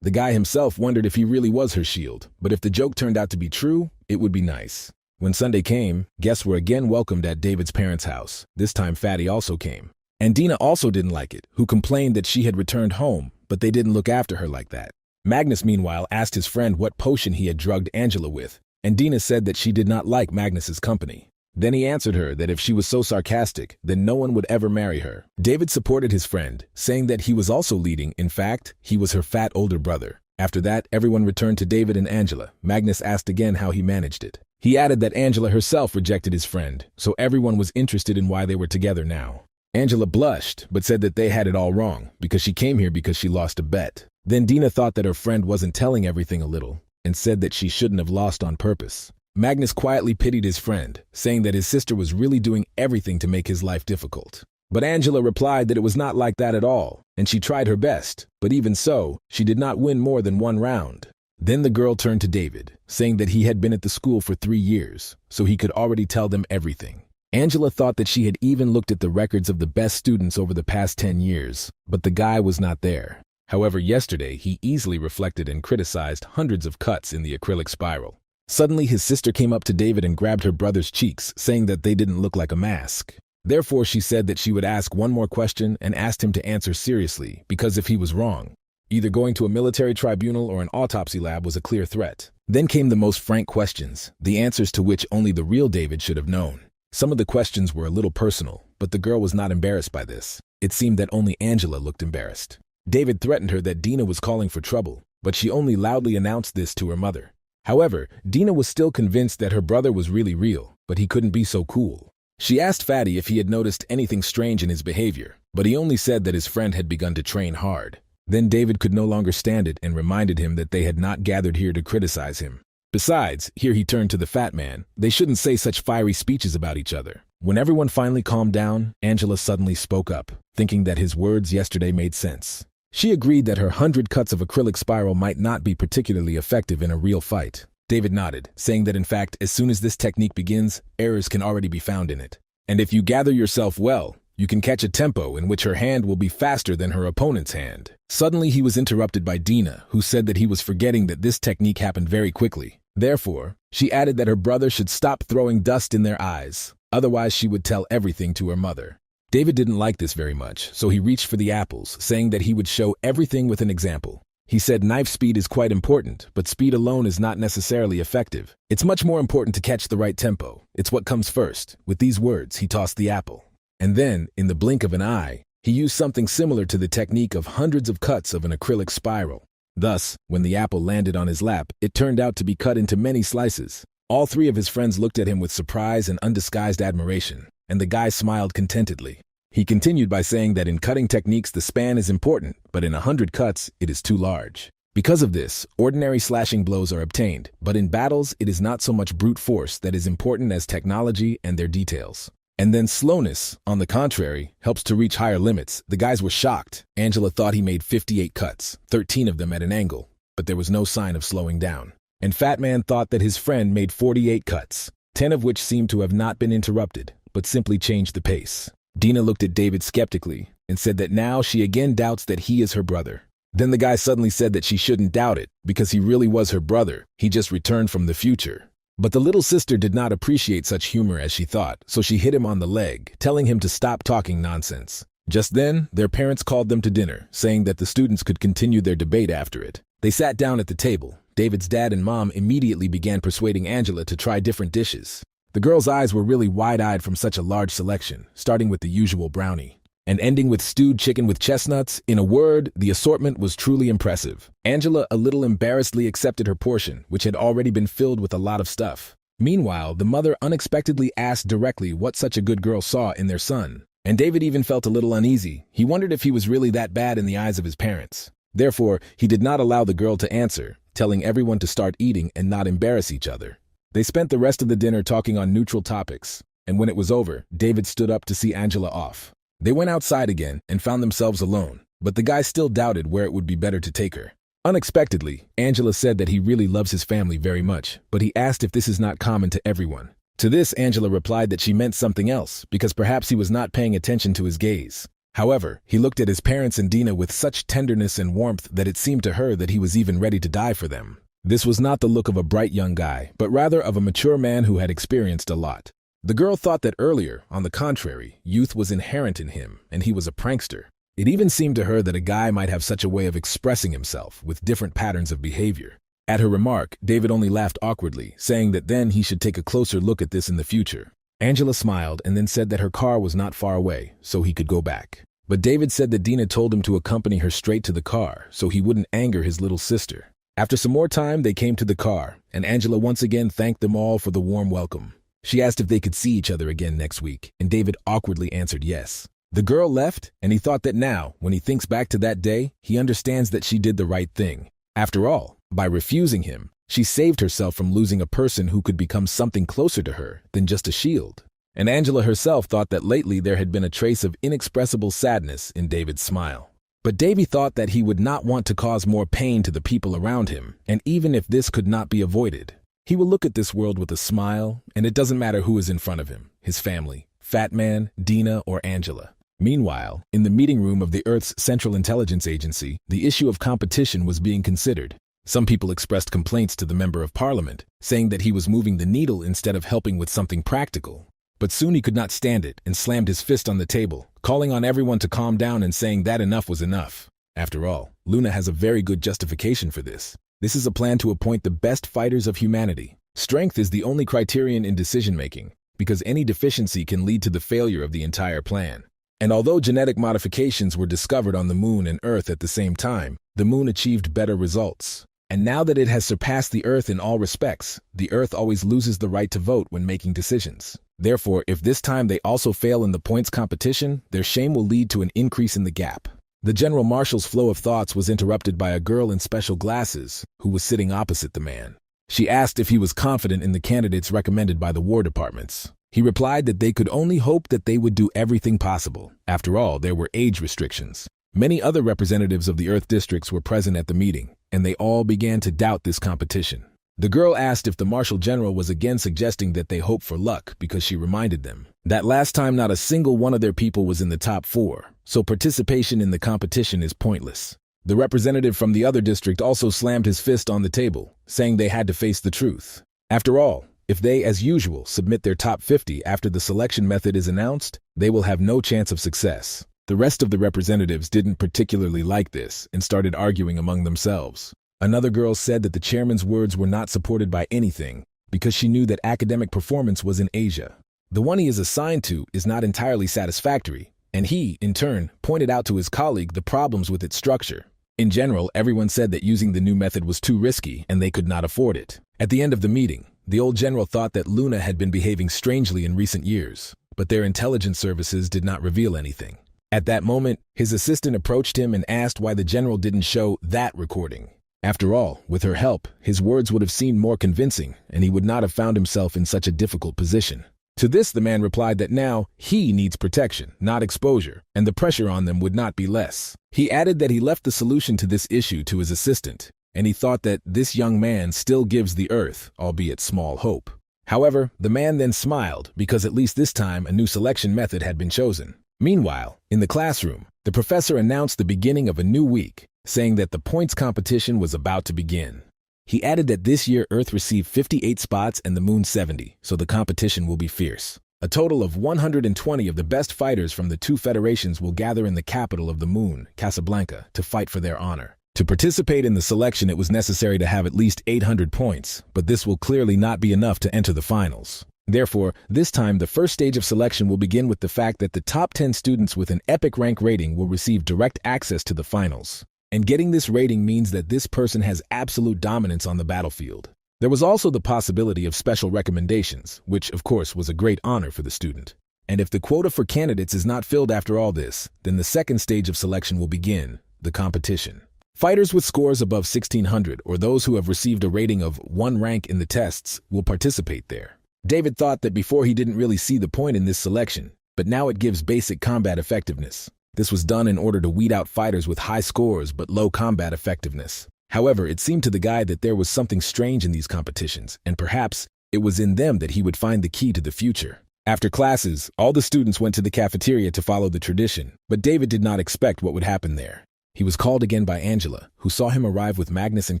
The guy himself wondered if he really was her shield, but if the joke turned out to be true, it would be nice. When Sunday came, guests were again welcomed at David's parents' house. This time Fatty also came. And Dina also didn't like it, who complained that she had returned home, but they didn't look after her like that. Magnus, meanwhile, asked his friend what potion he had drugged Angela with, and Dina said that she did not like Magnus's company. Then he answered her that if she was so sarcastic, then no one would ever marry her. David supported his friend, saying that he was also leading. In fact, he was her fat older brother. After that, everyone returned to David and Angela. Magnus asked again how he managed it. He added that Angela herself rejected his friend, so everyone was interested in why they were together now. Angela blushed, but said that they had it all wrong, because she came here because she lost a bet. Then Dina thought that her friend wasn't telling everything a little, and said that she shouldn't have lost on purpose. Magnus quietly pitied his friend, saying that his sister was really doing everything to make his life difficult. But Angela replied that it was not like that at all, and she tried her best, but even so, she did not win more than one round. Then the girl turned to David, saying that he had been at the school for 3 years, so he could already tell them everything. Angela thought that she had even looked at the records of the best students over the past 10 years, but the guy was not there. However, yesterday he easily reflected and criticized hundreds of cuts in the acrylic spiral. Suddenly, his sister came up to David and grabbed her brother's cheeks, saying that they didn't look like a mask. Therefore, she said that she would ask one more question and asked him to answer seriously, because if he was wrong, either going to a military tribunal or an autopsy lab was a clear threat. Then came the most frank questions, the answers to which only the real David should have known. Some of the questions were a little personal, but the girl was not embarrassed by this. It seemed that only Angela looked embarrassed. David threatened her that Dina was calling for trouble, but she only loudly announced this to her mother. However, Dina was still convinced that her brother was really real, but he couldn't be so cool. She asked Fatty if he had noticed anything strange in his behavior, but he only said that his friend had begun to train hard. Then David could no longer stand it and reminded him that they had not gathered here to criticize him. Besides, here he turned to the fat man, they shouldn't say such fiery speeches about each other. When everyone finally calmed down, Angela suddenly spoke up, thinking that his words yesterday made sense. She agreed that her 100 cuts of acrylic spiral might not be particularly effective in a real fight. David nodded, saying that in fact, as soon as this technique begins, errors can already be found in it. And if you gather yourself well, you can catch a tempo in which her hand will be faster than her opponent's hand. Suddenly he was interrupted by Dina, who said that he was forgetting that this technique happened very quickly. Therefore, she added that her brother should stop throwing dust in their eyes, otherwise she would tell everything to her mother. David didn't like this very much, so he reached for the apples, saying that he would show everything with an example. He said knife speed is quite important, but speed alone is not necessarily effective. It's much more important to catch the right tempo. It's what comes first. With these words, he tossed the apple. And then, in the blink of an eye, he used something similar to the technique of hundreds of cuts of an acrylic spiral. Thus, when the apple landed on his lap, it turned out to be cut into many slices. All 3 of his friends looked at him with surprise and undisguised admiration, and the guy smiled contentedly. He continued by saying that in cutting techniques the span is important, but in 100 cuts it is too large. Because of this, ordinary slashing blows are obtained, but in battles it is not so much brute force that is important as technology and their details. And then slowness, on the contrary, helps to reach higher limits. The guys were shocked. Angela thought he made 58 cuts, 13 of them at an angle, but there was no sign of slowing down. And Fat Man thought that his friend made 48 cuts, 10 of which seemed to have not been interrupted, but simply changed the pace. Dina looked at David skeptically and said that now she again doubts that he is her brother. Then the guy suddenly said that she shouldn't doubt it because he really was her brother. He just returned from the future. But the little sister did not appreciate such humor as she thought, so she hit him on the leg, telling him to stop talking nonsense. Just then, their parents called them to dinner, saying that the students could continue their debate after it. They sat down at the table, David's dad and mom immediately began persuading Angela to try different dishes. The girl's eyes were really wide-eyed from such a large selection, starting with the usual brownie and ending with stewed chicken with chestnuts. In a word, the assortment was truly impressive. Angela a little embarrassedly accepted her portion, which had already been filled with a lot of stuff. Meanwhile, the mother unexpectedly asked directly what such a good girl saw in their son. And David even felt a little uneasy. He wondered if he was really that bad in the eyes of his parents. Therefore, he did not allow the girl to answer, telling everyone to start eating and not embarrass each other. They spent the rest of the dinner talking on neutral topics, and when it was over, David stood up to see Angela off. They went outside again and found themselves alone, but the guy still doubted where it would be better to take her. Unexpectedly, Angela said that he really loves his family very much, but he asked if this is not common to everyone. To this, Angela replied that she meant something else, because perhaps he was not paying attention to his gaze. However, he looked at his parents and Dina with such tenderness and warmth that it seemed to her that he was even ready to die for them. This was not the look of a bright young guy, but rather of a mature man who had experienced a lot. The girl thought that earlier, on the contrary, youth was inherent in him, and he was a prankster. It even seemed to her that a guy might have such a way of expressing himself, with different patterns of behavior. At her remark, David only laughed awkwardly, saying that then he should take a closer look at this in the future. Angela smiled and then said that her car was not far away, so he could go back. But David said that Dina told him to accompany her straight to the car, so he wouldn't anger his little sister. After some more time, they came to the car, and Angela once again thanked them all for the warm welcome. She asked if they could see each other again next week, and David awkwardly answered yes. The girl left, and he thought that now, when he thinks back to that day, he understands that she did the right thing. After all, by refusing him, she saved herself from losing a person who could become something closer to her than just a shield. And Angela herself thought that lately there had been a trace of inexpressible sadness in David's smile. But Davy thought that he would not want to cause more pain to the people around him, and even if this could not be avoided, he will look at this world with a smile, and it doesn't matter who is in front of him, his family, Fat Man, Dina, or Angela. Meanwhile, in the meeting room of the Earth's Central Intelligence Agency, the issue of competition was being considered. Some people expressed complaints to the Member of Parliament, saying that he was moving the needle instead of helping with something practical. But soon he could not stand it and slammed his fist on the table, calling on everyone to calm down and saying that enough was enough. After all, Luna has a very good justification for this. This is a plan to appoint the best fighters of humanity. Strength is the only criterion in decision-making, because any deficiency can lead to the failure of the entire plan. And although genetic modifications were discovered on the Moon and Earth at the same time, the Moon achieved better results. And now that it has surpassed the Earth in all respects, the Earth always loses the right to vote when making decisions. Therefore, if this time they also fail in the points competition, their shame will lead to an increase in the gap. The General Marshal's flow of thoughts was interrupted by a girl in special glasses who was sitting opposite the man. She asked if he was confident in the candidates recommended by the War Departments. He replied that they could only hope that they would do everything possible. After all, there were age restrictions. Many other representatives of the Earth districts were present at the meeting, and they all began to doubt this competition. The girl asked if the Marshal General was again suggesting that they hope for luck because she reminded them that last time not a single one of their people was in the top 4, so participation in the competition is pointless. The representative from the other district also slammed his fist on the table, saying they had to face the truth. After all, if they, as usual, submit their top 50 after the selection method is announced, they will have no chance of success. The rest of the representatives didn't particularly like this and started arguing among themselves. Another girl said that the chairman's words were not supported by anything because she knew that academic performance was in Asia. The one he is assigned to is not entirely satisfactory, and he, in turn, pointed out to his colleague the problems with its structure. In general, everyone said that using the new method was too risky and they could not afford it. At the end of the meeting, the old general thought that Luna had been behaving strangely in recent years, but their intelligence services did not reveal anything. At that moment, his assistant approached him and asked why the general didn't show that recording. After all, with her help, his words would have seemed more convincing, and he would not have found himself in such a difficult position. To this, the man replied that now he needs protection, not exposure, and the pressure on them would not be less. He added that he left the solution to this issue to his assistant, and he thought that this young man still gives the Earth, albeit small, hope. However, the man then smiled because at least this time a new selection method had been chosen. Meanwhile, in the classroom, the professor announced the beginning of a new week, saying that the points competition was about to begin. He added that this year Earth received 58 spots and the Moon 70, so the competition will be fierce. A total of 120 of the best fighters from the two federations will gather in the capital of the Moon, Casablanca, to fight for their honor. To participate in the selection, it was necessary to have at least 800 points, but this will clearly not be enough to enter the finals. Therefore, this time the first stage of selection will begin with the fact that the top 10 students with an epic rank rating will receive direct access to the finals. And getting this rating means that this person has absolute dominance on the battlefield. There was also the possibility of special recommendations, which, of course, was a great honor for the student. And if the quota for candidates is not filled after all this, then the second stage of selection will begin, the competition. Fighters with scores above 1600 or those who have received a rating of 1 rank in the tests will participate there. David thought that before he didn't really see the point in this selection, but now it gives basic combat effectiveness. This was done in order to weed out fighters with high scores but low combat effectiveness. However, it seemed to the guy that there was something strange in these competitions, and perhaps it was in them that he would find the key to the future. After classes, all the students went to the cafeteria to follow the tradition, but David did not expect what would happen there. He was called again by Angela, who saw him arrive with Magnus and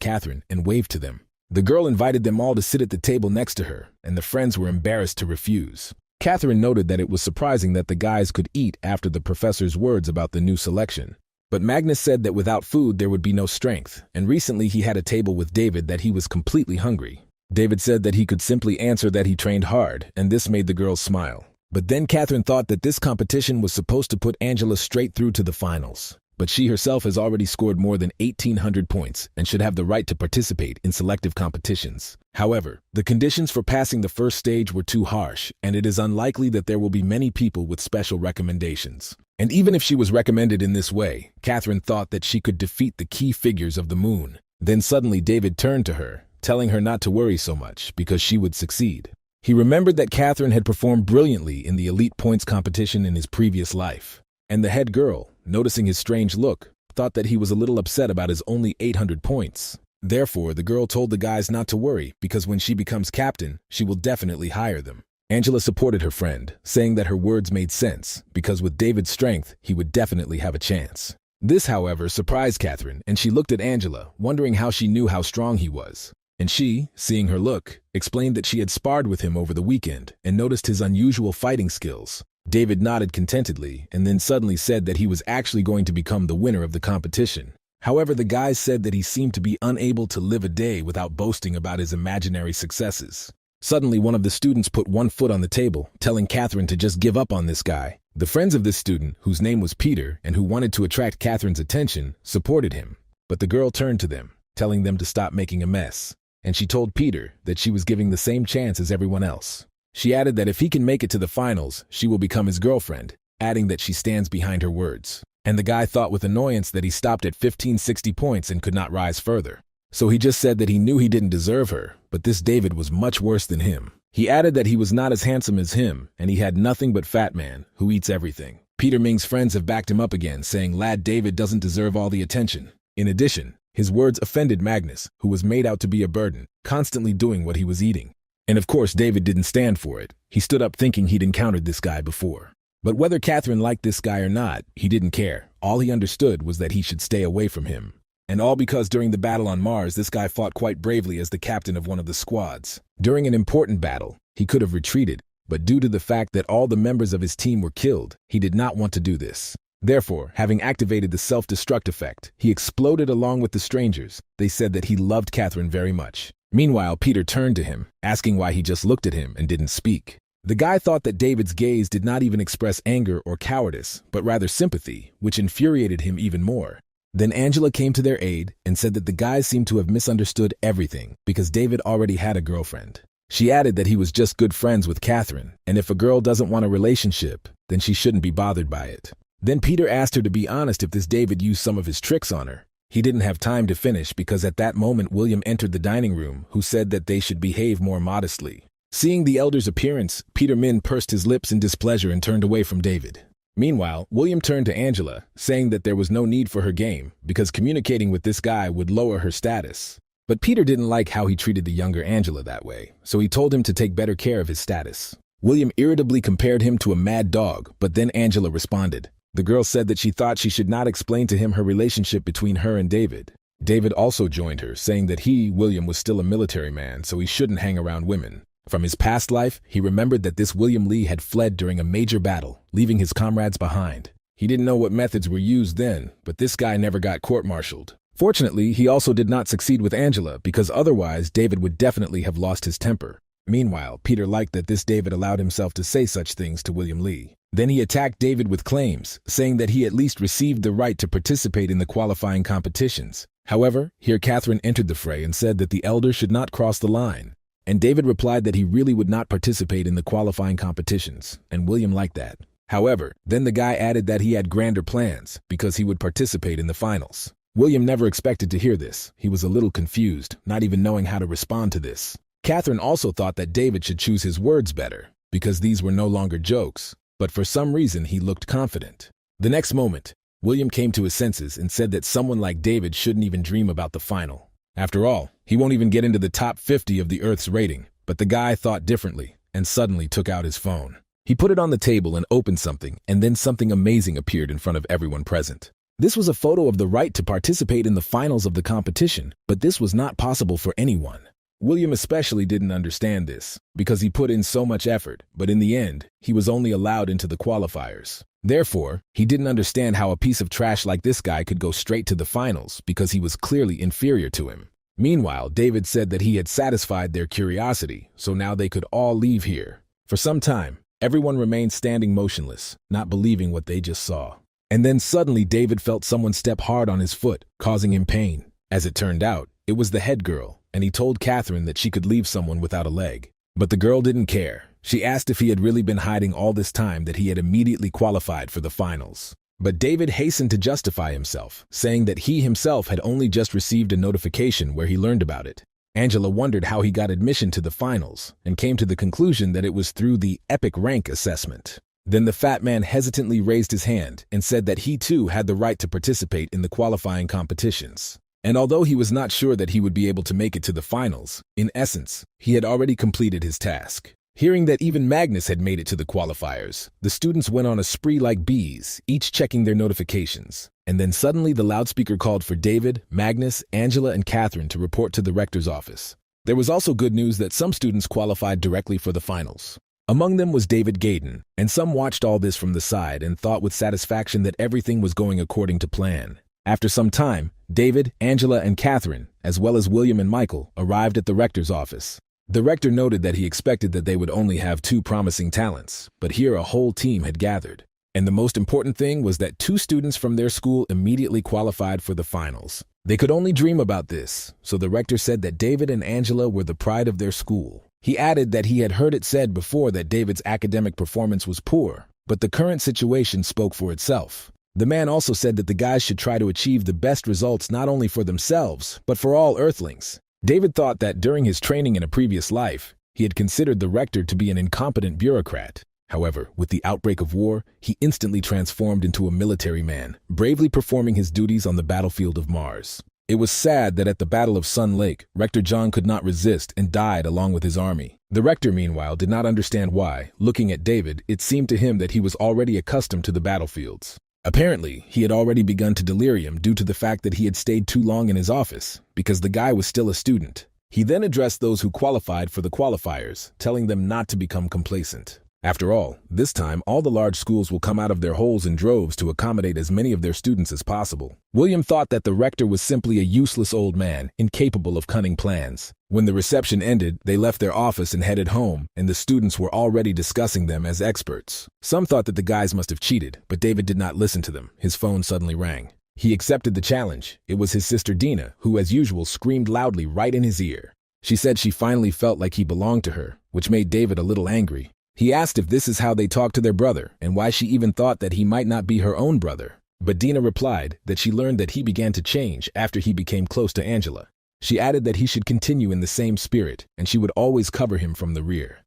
Catherine and waved to them. The girl invited them all to sit at the table next to her, and the friends were embarrassed to refuse. Catherine noted that it was surprising that the guys could eat after the professor's words about the new selection. But Magnus said that without food there would be no strength, and recently he had a table with David that he was completely hungry. David said that he could simply answer that he trained hard, and this made the girls smile. But then Catherine thought that this competition was supposed to put Angela straight through to the finals. But she herself has already scored more than 1,800 points and should have the right to participate in selective competitions. However, the conditions for passing the first stage were too harsh, and it is unlikely that there will be many people with special recommendations. And even if she was recommended in this way, Catherine thought that she could defeat the key figures of the moon. Then suddenly David turned to her, telling her not to worry so much because she would succeed. He remembered that Catherine had performed brilliantly in the elite points competition in his previous life. And the head girl, noticing his strange look, thought that he was a little upset about his only 800 points. Therefore, the girl told the guys not to worry because when she becomes captain, she will definitely hire them. Angela supported her friend, saying that her words made sense because with David's strength, he would definitely have a chance. This, however, surprised Catherine, and she looked at Angela, wondering how she knew how strong he was. And she, seeing her look, explained that she had sparred with him over the weekend and noticed his unusual fighting skills. David nodded contentedly and then suddenly said that he was actually going to become the winner of the competition. However, the guys said that he seemed to be unable to live a day without boasting about his imaginary successes. Suddenly, one of the students put one foot on the table, telling Catherine to just give up on this guy. The friends of this student, whose name was Peter and who wanted to attract Catherine's attention, supported him. But the girl turned to them, telling them to stop making a mess. And she told Peter that she was giving the same chance as everyone else. She added that if he can make it to the finals, she will become his girlfriend, adding that she stands behind her words. And the guy thought with annoyance that he stopped at 1560 points and could not rise further. So he just said that he knew he didn't deserve her, but this David was much worse than him. He added that he was not as handsome as him, and he had nothing but fat man, who eats everything. Peter Ming's friends have backed him up again, saying lad David doesn't deserve all the attention. In addition, his words offended Magnus, who was made out to be a burden, constantly doing what he was eating. And of course, David didn't stand for it. He stood up thinking he'd encountered this guy before. But whether Catherine liked this guy or not, he didn't care. All he understood was that he should stay away from him. And all because during the battle on Mars, this guy fought quite bravely as the captain of one of the squads. During an important battle, he could have retreated, but due to the fact that all the members of his team were killed, he did not want to do this. Therefore, having activated the self-destruct effect, he exploded along with the strangers. They said that he loved Catherine very much. Meanwhile, Peter turned to him, asking why he just looked at him and didn't speak. The guy thought that David's gaze did not even express anger or cowardice, but rather sympathy, which infuriated him even more. Then Angela came to their aid and said that the guys seemed to have misunderstood everything because David already had a girlfriend. She added that he was just good friends with Catherine, and if a girl doesn't want a relationship, then she shouldn't be bothered by it. Then Peter asked her to be honest if this David used some of his tricks on her. He didn't have time to finish because at that moment William entered the dining room, who said that they should behave more modestly. Seeing the elder's appearance, Peter Min pursed his lips in displeasure and turned away from David. Meanwhile, William turned to Angela, saying that there was no need for her game because communicating with this guy would lower her status. But Peter didn't like how he treated the younger Angela that way, so he told him to take better care of his status. William irritably compared him to a mad dog, but then Angela responded. The girl said that she thought she should not explain to him her relationship between her and David. David also joined her, saying that he, William, was still a military man, so he shouldn't hang around women. From his past life, he remembered that this William Lee had fled during a major battle, leaving his comrades behind. He didn't know what methods were used then, but this guy never got court-martialed. Fortunately, he also did not succeed with Angela because otherwise David would definitely have lost his temper. Meanwhile, Peter liked that this David allowed himself to say such things to William Lee. Then he attacked David with claims, saying that he at least received the right to participate in the qualifying competitions. However, here Catherine entered the fray and said that the elder should not cross the line. And David replied that he really would not participate in the qualifying competitions, and William liked that. However, then the guy added that he had grander plans because he would participate in the finals. William never expected to hear this. He was a little confused, not even knowing how to respond to this. Catherine also thought that David should choose his words better, because these were no longer jokes, but for some reason he looked confident. The next moment, William came to his senses and said that someone like David shouldn't even dream about the final. After all, he won't even get into the top 50 of the Earth's rating, but the guy thought differently and suddenly took out his phone. He put it on the table and opened something, and then something amazing appeared in front of everyone present. This was a photo of the right to participate in the finals of the competition, but this was not possible for anyone. William especially didn't understand this, because he put in so much effort, but in the end, he was only allowed into the qualifiers. Therefore, he didn't understand how a piece of trash like this guy could go straight to the finals because he was clearly inferior to him. Meanwhile, David said that he had satisfied their curiosity, so now they could all leave here. For some time, everyone remained standing motionless, not believing what they just saw. And then suddenly David felt someone step hard on his foot, causing him pain. As it turned out, it was the head girl, and he told Catherine that she could leave someone without a leg. But the girl didn't care. She asked if he had really been hiding all this time that he had immediately qualified for the finals. But David hastened to justify himself, saying that he himself had only just received a notification where he learned about it. Angela wondered how he got admission to the finals, and came to the conclusion that it was through the epic rank assessment. Then the fat man hesitantly raised his hand and said that he too had the right to participate in the qualifying competitions. And although he was not sure that he would be able to make it to the finals, in essence, he had already completed his task. Hearing that even Magnus had made it to the qualifiers, the students went on a spree like bees, each checking their notifications. And then suddenly the loudspeaker called for David, Magnus, Angela, and Catherine to report to the rector's office. There was also good news that some students qualified directly for the finals. Among them was David Gaydon, and some watched all this from the side and thought with satisfaction that everything was going according to plan. After some time, David, Angela, and Catherine, as well as William and Michael, arrived at the rector's office. The rector noted that he expected that they would only have 2 promising talents, but here a whole team had gathered. And the most important thing was that 2 students from their school immediately qualified for the finals. They could only dream about this, so the rector said that David and Angela were the pride of their school. He added that he had heard it said before that David's academic performance was poor, but the current situation spoke for itself. The man also said that the guys should try to achieve the best results not only for themselves, but for all Earthlings. David thought that during his training in a previous life, he had considered the rector to be an incompetent bureaucrat. However, with the outbreak of war, he instantly transformed into a military man, bravely performing his duties on the battlefield of Mars. It was sad that at the Battle of Sun Lake, Rector John could not resist and died along with his army. The rector, meanwhile, did not understand why. Looking at David, it seemed to him that he was already accustomed to the battlefields. Apparently, he had already begun to delirium due to the fact that he had stayed too long in his office, because the guy was still a student. He then addressed those who qualified for the qualifiers, telling them not to become complacent. After all, this time all the large schools will come out of their holes in droves to accommodate as many of their students as possible. William thought that the rector was simply a useless old man, incapable of cunning plans. When the reception ended, they left their office and headed home, and the students were already discussing them as experts. Some thought that the guys must have cheated, but David did not listen to them. His phone suddenly rang. He accepted the challenge. It was his sister Dina, who as usual screamed loudly right in his ear. She said she finally felt like he belonged to her, which made David a little angry. He asked if this is how they talked to their brother, and why she even thought that he might not be her own brother. But Dina replied that she learned that he began to change after he became close to Angela. She added that he should continue in the same spirit, and she would always cover him from the rear.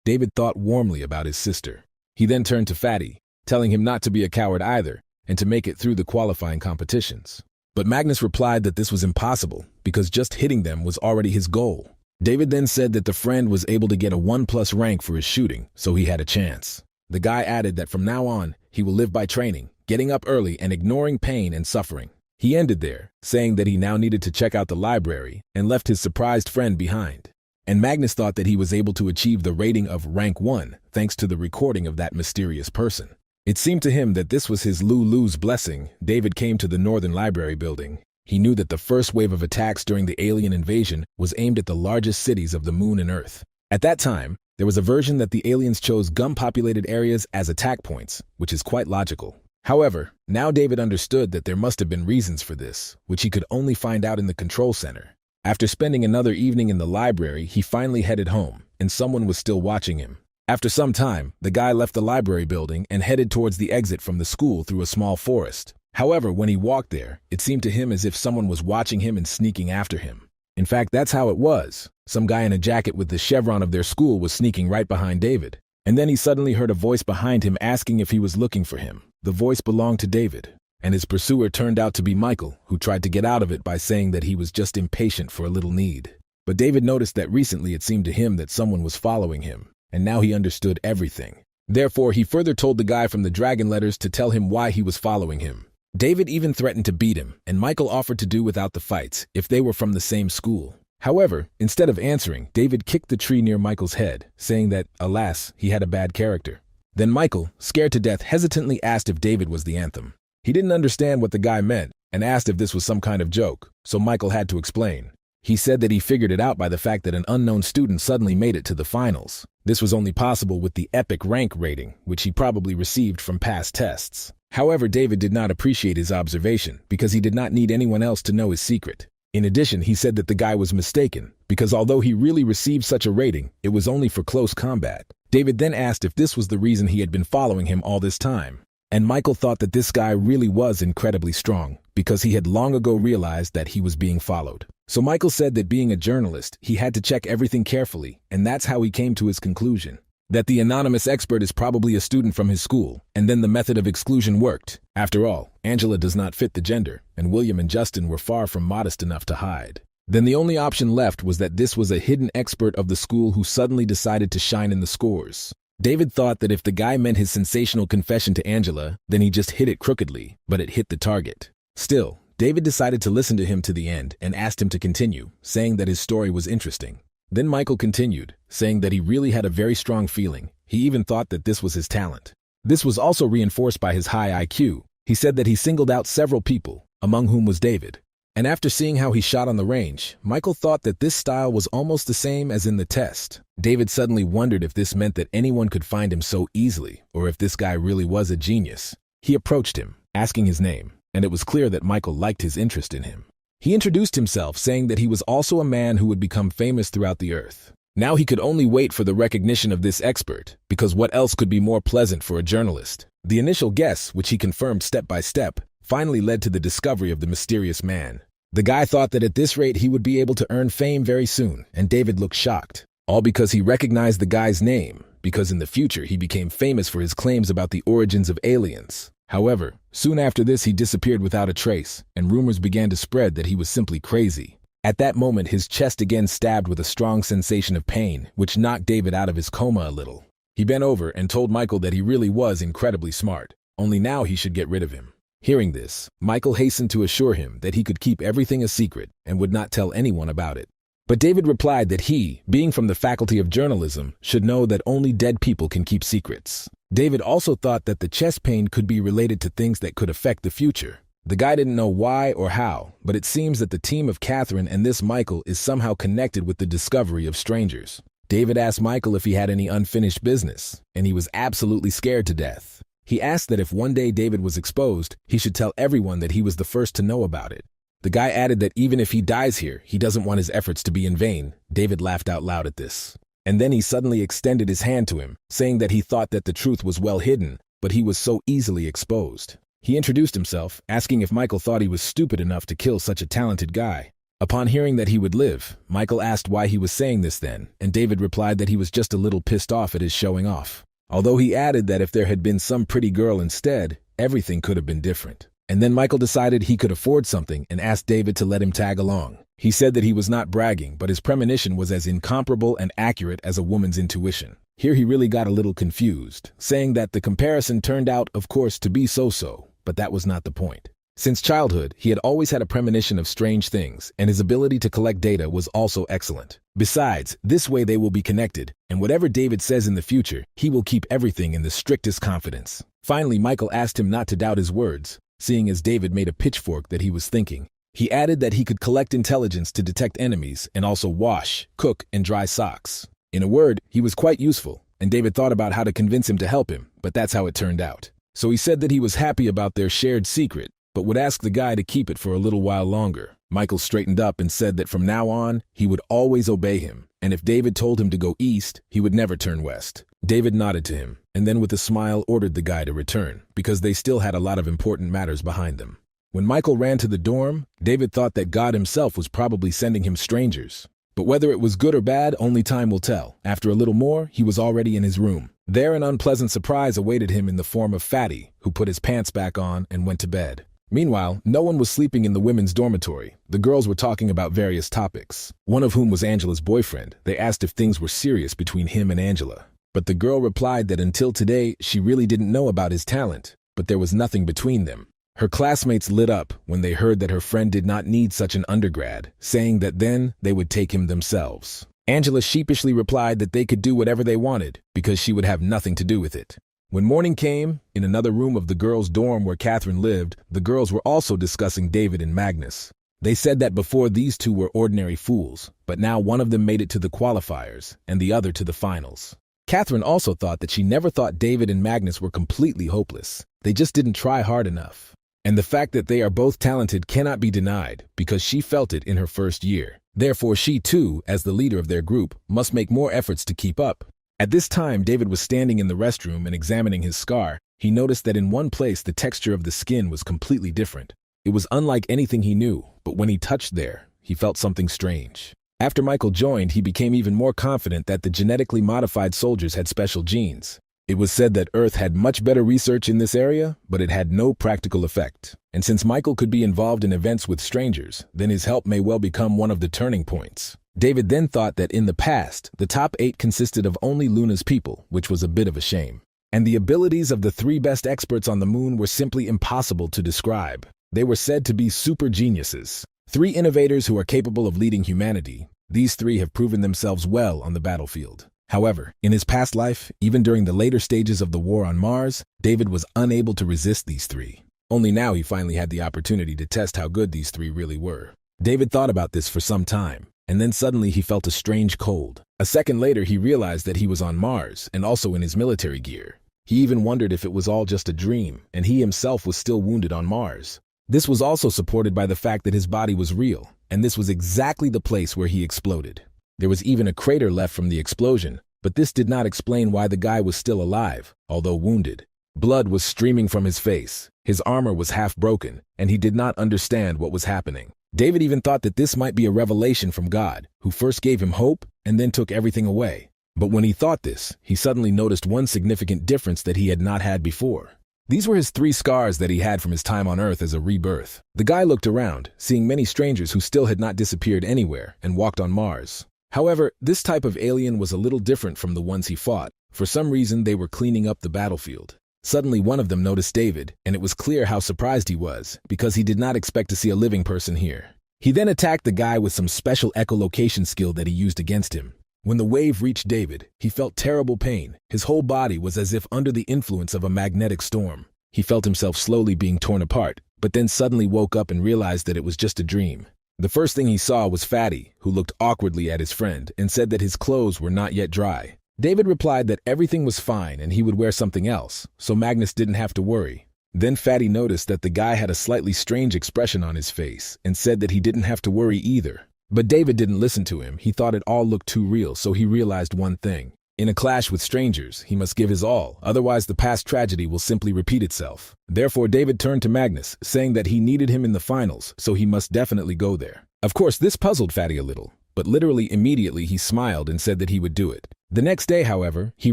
David thought warmly about his sister. He then turned to Fatty, telling him not to be a coward either, and to make it through the qualifying competitions. But Magnus replied that this was impossible, because just hitting them was already his goal. David then said that the friend was able to get a 1+ rank for his shooting, so he had a chance. The guy added that from now on, he will live by training, getting up early and ignoring pain and suffering. He ended there, saying that he now needed to check out the library, and left his surprised friend behind. And Magnus thought that he was able to achieve the rating of rank 1 thanks to the recording of that mysterious person. It seemed to him that this was his Lulu's blessing. David came to the Northern Library building. He knew that the first wave of attacks during the alien invasion was aimed at the largest cities of the Moon and Earth. At that time, there was a version that the aliens chose gun-populated areas as attack points, which is quite logical. However, now David understood that there must have been reasons for this, which he could only find out in the control center. After spending another evening in the library, he finally headed home, and someone was still watching him. After some time, the guy left the library building and headed towards the exit from the school through a small forest. However, when he walked there, it seemed to him as if someone was watching him and sneaking after him. In fact, that's how it was. Some guy in a jacket with the chevron of their school was sneaking right behind David. And then he suddenly heard a voice behind him asking if he was looking for him. The voice belonged to David, and his pursuer turned out to be Michael, who tried to get out of it by saying that he was just impatient for a little need. But David noticed that recently it seemed to him that someone was following him, and now he understood everything. Therefore, he further told the guy from the dragon letters to tell him why he was following him. David even threatened to beat him, and Michael offered to do without the fights if they were from the same school. However, instead of answering, David kicked the tree near Michael's head, saying that, alas, he had a bad character. Then Michael, scared to death, hesitantly asked if David was the anthem. He didn't understand what the guy meant and asked if this was some kind of joke, so Michael had to explain. He said that he figured it out by the fact that an unknown student suddenly made it to the finals. This was only possible with the epic rank rating, which he probably received from past tests. However, David did not appreciate his observation because he did not need anyone else to know his secret. In addition, he said that the guy was mistaken because although he really received such a rating, it was only for close combat. David then asked if this was the reason he had been following him all this time. And Michael thought that this guy really was incredibly strong because he had long ago realized that he was being followed. So Michael said that being a journalist, he had to check everything carefully, and that's how he came to his conclusion. That the anonymous expert is probably a student from his school, and then the method of exclusion worked. After all, Angela does not fit the gender, and William and Justin were far from modest enough to hide. Then the only option left was that this was a hidden expert of the school who suddenly decided to shine in the scores. David thought that if the guy meant his sensational confession to Angela, then he just hit it crookedly, but it hit the target. Still, David decided to listen to him to the end and asked him to continue, saying that his story was interesting. Then Michael continued, saying that he really had a very strong feeling. He even thought that this was his talent. This was also reinforced by his high IQ. He said that he singled out several people, among whom was David. And after seeing how he shot on the range, Michael thought that this style was almost the same as in the test. David suddenly wondered if this meant that anyone could find him so easily, or if this guy really was a genius. He approached him, asking his name, and it was clear that Michael liked his interest in him. He introduced himself, saying that he was also a man who would become famous throughout the earth. Now he could only wait for the recognition of this expert, because what else could be more pleasant for a journalist? The initial guess, which he confirmed step by step, finally led to the discovery of the mysterious man. The guy thought that at this rate he would be able to earn fame very soon, and David looked shocked. All because he recognized the guy's name, because in the future he became famous for his claims about the origins of aliens. However, soon after this he disappeared without a trace, and rumors began to spread that he was simply crazy. At that moment his chest again stabbed with a strong sensation of pain, which knocked David out of his coma a little. He bent over and told Michael that he really was incredibly smart, only now he should get rid of him. Hearing this, Michael hastened to assure him that he could keep everything a secret and would not tell anyone about it. But David replied that he, being from the Faculty of Journalism, should know that only dead people can keep secrets. David also thought that the chest pain could be related to things that could affect the future. The guy didn't know why or how, but it seems that the team of Catherine and this Michael is somehow connected with the discovery of strangers. David asked Michael if he had any unfinished business, and he was absolutely scared to death. He asked that if one day David was exposed, he should tell everyone that he was the first to know about it. The guy added that even if he dies here, he doesn't want his efforts to be in vain. David laughed out loud at this. And then he suddenly extended his hand to him, saying that he thought that the truth was well hidden, but he was so easily exposed. He introduced himself, asking if Michael thought he was stupid enough to kill such a talented guy. Upon hearing that he would live, Michael asked why he was saying this then, and David replied that he was just a little pissed off at his showing off. Although he added that if there had been some pretty girl instead, everything could have been different. And then Michael decided he could afford something and asked David to let him tag along. He said that he was not bragging, but his premonition was as incomparable and accurate as a woman's intuition. Here he really got a little confused, saying that the comparison turned out, of course, to be so-so, but that was not the point. Since childhood, he had always had a premonition of strange things, and his ability to collect data was also excellent. Besides, this way they will be connected, and whatever David says in the future, he will keep everything in the strictest confidence. Finally, Michael asked him not to doubt his words, seeing as David made a pitchfork that he was thinking. He added that he could collect intelligence to detect enemies and also wash, cook, and dry socks. In a word, he was quite useful, and David thought about how to convince him to help him, but that's how it turned out. So he said that he was happy about their shared secret, but would ask the guy to keep it for a little while longer. Michael straightened up and said that from now on, he would always obey him, and if David told him to go east, he would never turn west. David nodded to him, and then with a smile ordered the guy to return, because they still had a lot of important matters behind them. When Michael ran to the dorm, David thought that God himself was probably sending him strangers. But whether it was good or bad, only time will tell. After a little more, he was already in his room. There, an unpleasant surprise awaited him in the form of Fatty, who put his pants back on and went to bed. Meanwhile, no one was sleeping in the women's dormitory. The girls were talking about various topics, one of whom was Angela's boyfriend. They asked if things were serious between him and Angela. But the girl replied that until today, she really didn't know about his talent, but there was nothing between them. Her classmates lit up when they heard that her friend did not need such an undergrad, saying that then they would take him themselves. Angela sheepishly replied that they could do whatever they wanted because she would have nothing to do with it. When morning came, in another room of the girls' dorm where Catherine lived, the girls were also discussing David and Magnus. They said that before these two were ordinary fools, but now one of them made it to the qualifiers and the other to the finals. Catherine also thought that she never thought David and Magnus were completely hopeless. They just didn't try hard enough. And the fact that they are both talented cannot be denied because she felt it in her first year. Therefore, she too, as the leader of their group, must make more efforts to keep up. At this time, David was standing in the restroom and examining his scar. He noticed that in one place the texture of the skin was completely different. It was unlike anything he knew, but when he touched there, he felt something strange. After Michael joined, he became even more confident that the genetically modified soldiers had special genes. It was said that Earth had much better research in this area, but it had no practical effect. And since Michael could be involved in events with strangers, then his help may well become one of the turning points. David then thought that in the past, the top 8 consisted of only Luna's people, which was a bit of a shame. And the abilities of the 3 best experts on the moon were simply impossible to describe. They were said to be super geniuses. 3 innovators who are capable of leading humanity. These 3 have proven themselves well on the battlefield. However, in his past life, even during the later stages of the war on Mars, David was unable to resist these 3. Only now he finally had the opportunity to test how good these 3 really were. David thought about this for some time, and then suddenly he felt a strange cold. A second later, he realized that he was on Mars and also in his military gear. He even wondered if it was all just a dream, and he himself was still wounded on Mars. This was also supported by the fact that his body was real, and this was exactly the place where he exploded. There was even a crater left from the explosion, but this did not explain why the guy was still alive, although wounded. Blood was streaming from his face, his armor was half broken, and he did not understand what was happening. David even thought that this might be a revelation from God, who first gave him hope and then took everything away. But when he thought this, he suddenly noticed one significant difference that he had not had before. These were his 3 scars that he had from his time on Earth as a rebirth. The guy looked around, seeing many strangers who still had not disappeared anywhere and walked on Mars. However, this type of alien was a little different from the ones he fought. For some reason, they were cleaning up the battlefield. Suddenly, one of them noticed David, and it was clear how surprised he was, because he did not expect to see a living person here. He then attacked the guy with some special echolocation skill that he used against him. When the wave reached David, he felt terrible pain. His whole body was as if under the influence of a magnetic storm. He felt himself slowly being torn apart, but then suddenly woke up and realized that it was just a dream. The first thing he saw was Fatty, who looked awkwardly at his friend and said that his clothes were not yet dry. David replied that everything was fine and he would wear something else, so Magnus didn't have to worry. Then Fatty noticed that the guy had a slightly strange expression on his face and said that he didn't have to worry either. But David didn't listen to him. He thought it all looked too real, so he realized one thing. In a clash with strangers, he must give his all, otherwise the past tragedy will simply repeat itself. Therefore, David turned to Magnus, saying that he needed him in the finals, so he must definitely go there. Of course, this puzzled Fatty a little, but literally immediately he smiled and said that he would do it. The next day, however, he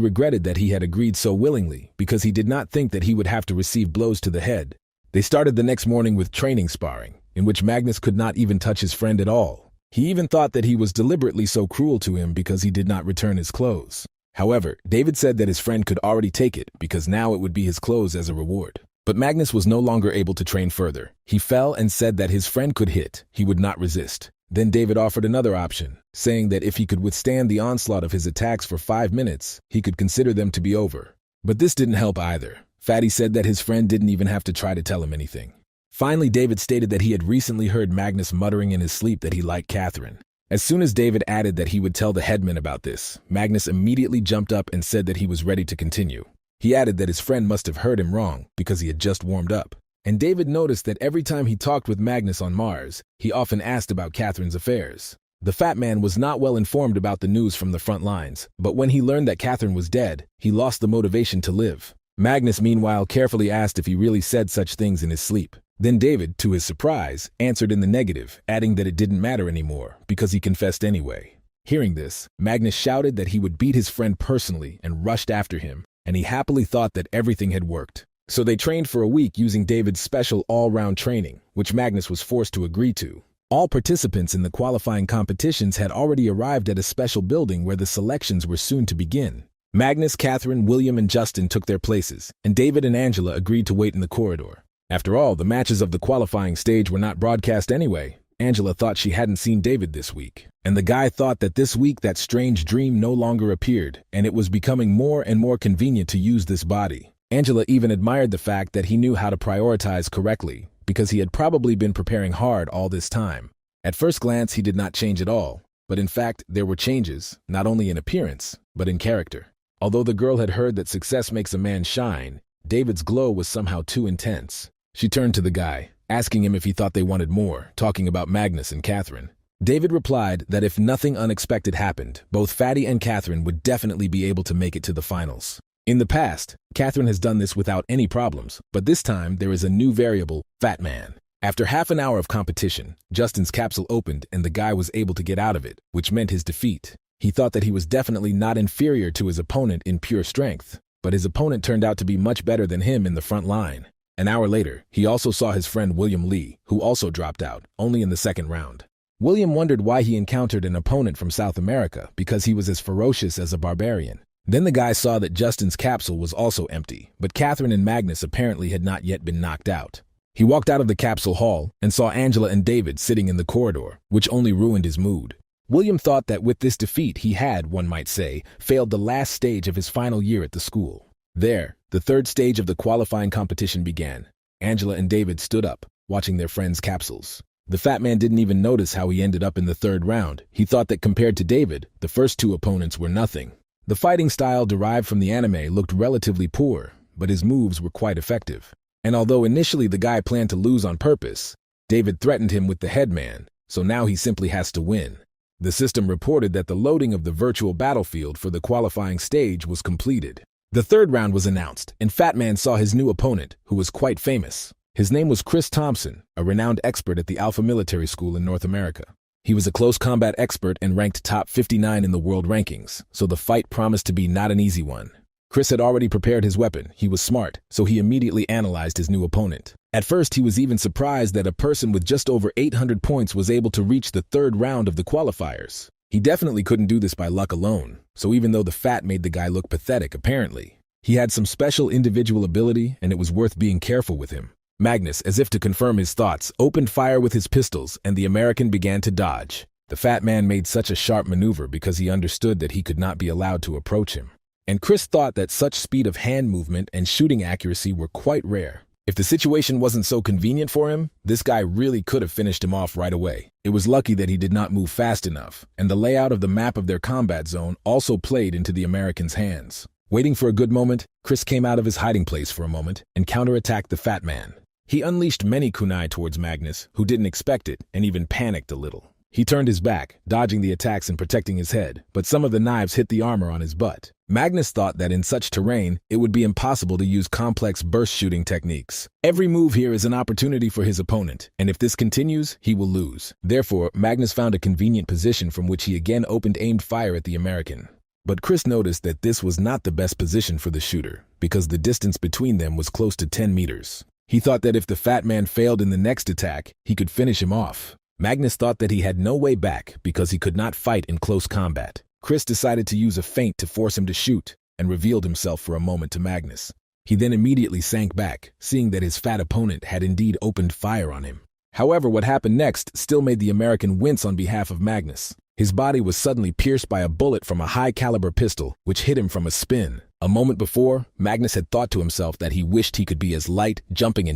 regretted that he had agreed so willingly, because he did not think that he would have to receive blows to the head. They started the next morning with training sparring, in which Magnus could not even touch his friend at all. He even thought that he was deliberately so cruel to him because he did not return his clothes. However, David said that his friend could already take it because now it would be his clothes as a reward. But Magnus was no longer able to train further. He fell and said that his friend could hit. He would not resist. Then David offered another option, saying that if he could withstand the onslaught of his attacks for 5 minutes, he could consider them to be over. But this didn't help either. Fatty said that his friend didn't even have to try to tell him anything. Finally, David stated that he had recently heard Magnus muttering in his sleep that he liked Catherine. As soon as David added that he would tell the headman about this, Magnus immediately jumped up and said that he was ready to continue. He added that his friend must have heard him wrong because he had just warmed up. And David noticed that every time he talked with Magnus on Mars, he often asked about Catherine's affairs. The fat man was not well informed about the news from the front lines, but when he learned that Catherine was dead, he lost the motivation to live. Magnus, meanwhile, carefully asked if he really said such things in his sleep. Then David, to his surprise, answered in the negative, adding that it didn't matter anymore because he confessed anyway. Hearing this, Magnus shouted that he would beat his friend personally and rushed after him, and he happily thought that everything had worked. So they trained for a week using David's special all-round training, which Magnus was forced to agree to. All participants in the qualifying competitions had already arrived at a special building where the selections were soon to begin. Magnus, Catherine, William, and Justin took their places, and David and Angela agreed to wait in the corridor. After all, the matches of the qualifying stage were not broadcast anyway. Angela thought she hadn't seen David this week, and the guy thought that this week that strange dream no longer appeared, and it was becoming more and more convenient to use this body. Angela even admired the fact that he knew how to prioritize correctly, because he had probably been preparing hard all this time. At first glance, he did not change at all, but in fact, there were changes, not only in appearance, but in character. Although the girl had heard that success makes a man shine, David's glow was somehow too intense. She turned to the guy, asking him if he thought they wanted more, talking about Magnus and Catherine. David replied that if nothing unexpected happened, both Fatty and Catherine would definitely be able to make it to the finals. In the past, Catherine has done this without any problems, but this time there is a new variable, Fat Man. After half an hour of competition, Justin's capsule opened and the guy was able to get out of it, which meant his defeat. He thought that he was definitely not inferior to his opponent in pure strength, but his opponent turned out to be much better than him in the front line. An hour later, he also saw his friend William Lee, who also dropped out, only in the second round. William wondered why he encountered an opponent from South America because he was as ferocious as a barbarian. Then the guy saw that Justin's capsule was also empty, but Catherine and Magnus apparently had not yet been knocked out. He walked out of the capsule hall and saw Angela and David sitting in the corridor, which only ruined his mood. William thought that with this defeat he had, one might say, failed the last stage of his final year at the school. There, the third stage of the qualifying competition began. Angela and David stood up, watching their friends' capsules. The fat man didn't even notice how he ended up in the third round. He thought that compared to David, the first two opponents were nothing. The fighting style derived from the anime looked relatively poor, but his moves were quite effective. And although initially the guy planned to lose on purpose, David threatened him with the headman, so now he simply has to win. The system reported that the loading of the virtual battlefield for the qualifying stage was completed. The third round was announced, and Fat Man saw his new opponent, who was quite famous. His name was Chris Thompson, a renowned expert at the Alpha Military School in North America. He was a close combat expert and ranked top 59 in the world rankings, so the fight promised to be not an easy one. Chris had already prepared his weapon. He was smart, so he immediately analyzed his new opponent. At first, he was even surprised that a person with just over 800 points was able to reach the third round of the qualifiers. He definitely couldn't do this by luck alone, so even though the fat made the guy look pathetic, apparently, he had some special individual ability and it was worth being careful with him. Magnus, as if to confirm his thoughts, opened fire with his pistols and the American began to dodge. The fat man made such a sharp maneuver because he understood that he could not be allowed to approach him. And Chris thought that such speed of hand movement and shooting accuracy were quite rare. If the situation wasn't so convenient for him, this guy really could have finished him off right away. It was lucky that he did not move fast enough, and the layout of the map of their combat zone also played into the American's hands. Waiting for a good moment, Chris came out of his hiding place for a moment and counterattacked the fat man. He unleashed many kunai towards Magnus, who didn't expect it and even panicked a little. He turned his back, dodging the attacks and protecting his head, but some of the knives hit the armor on his butt. Magnus thought that in such terrain, it would be impossible to use complex burst shooting techniques. Every move here is an opportunity for his opponent, and if this continues, he will lose. Therefore, Magnus found a convenient position from which he again opened aimed fire at the American. But Chris noticed that this was not the best position for the shooter, because the distance between them was close to 10 meters. He thought that if the fat man failed in the next attack, he could finish him off. Magnus thought that he had no way back because he could not fight in close combat. Chris decided to use a feint to force him to shoot and revealed himself for a moment to Magnus. He then immediately sank back, seeing that his fat opponent had indeed opened fire on him. However, what happened next still made the American wince on behalf of Magnus. His body was suddenly pierced by a bullet from a high-caliber pistol, which hit him from a spin. A moment before, Magnus had thought to himself that he wished he could be as light, jumping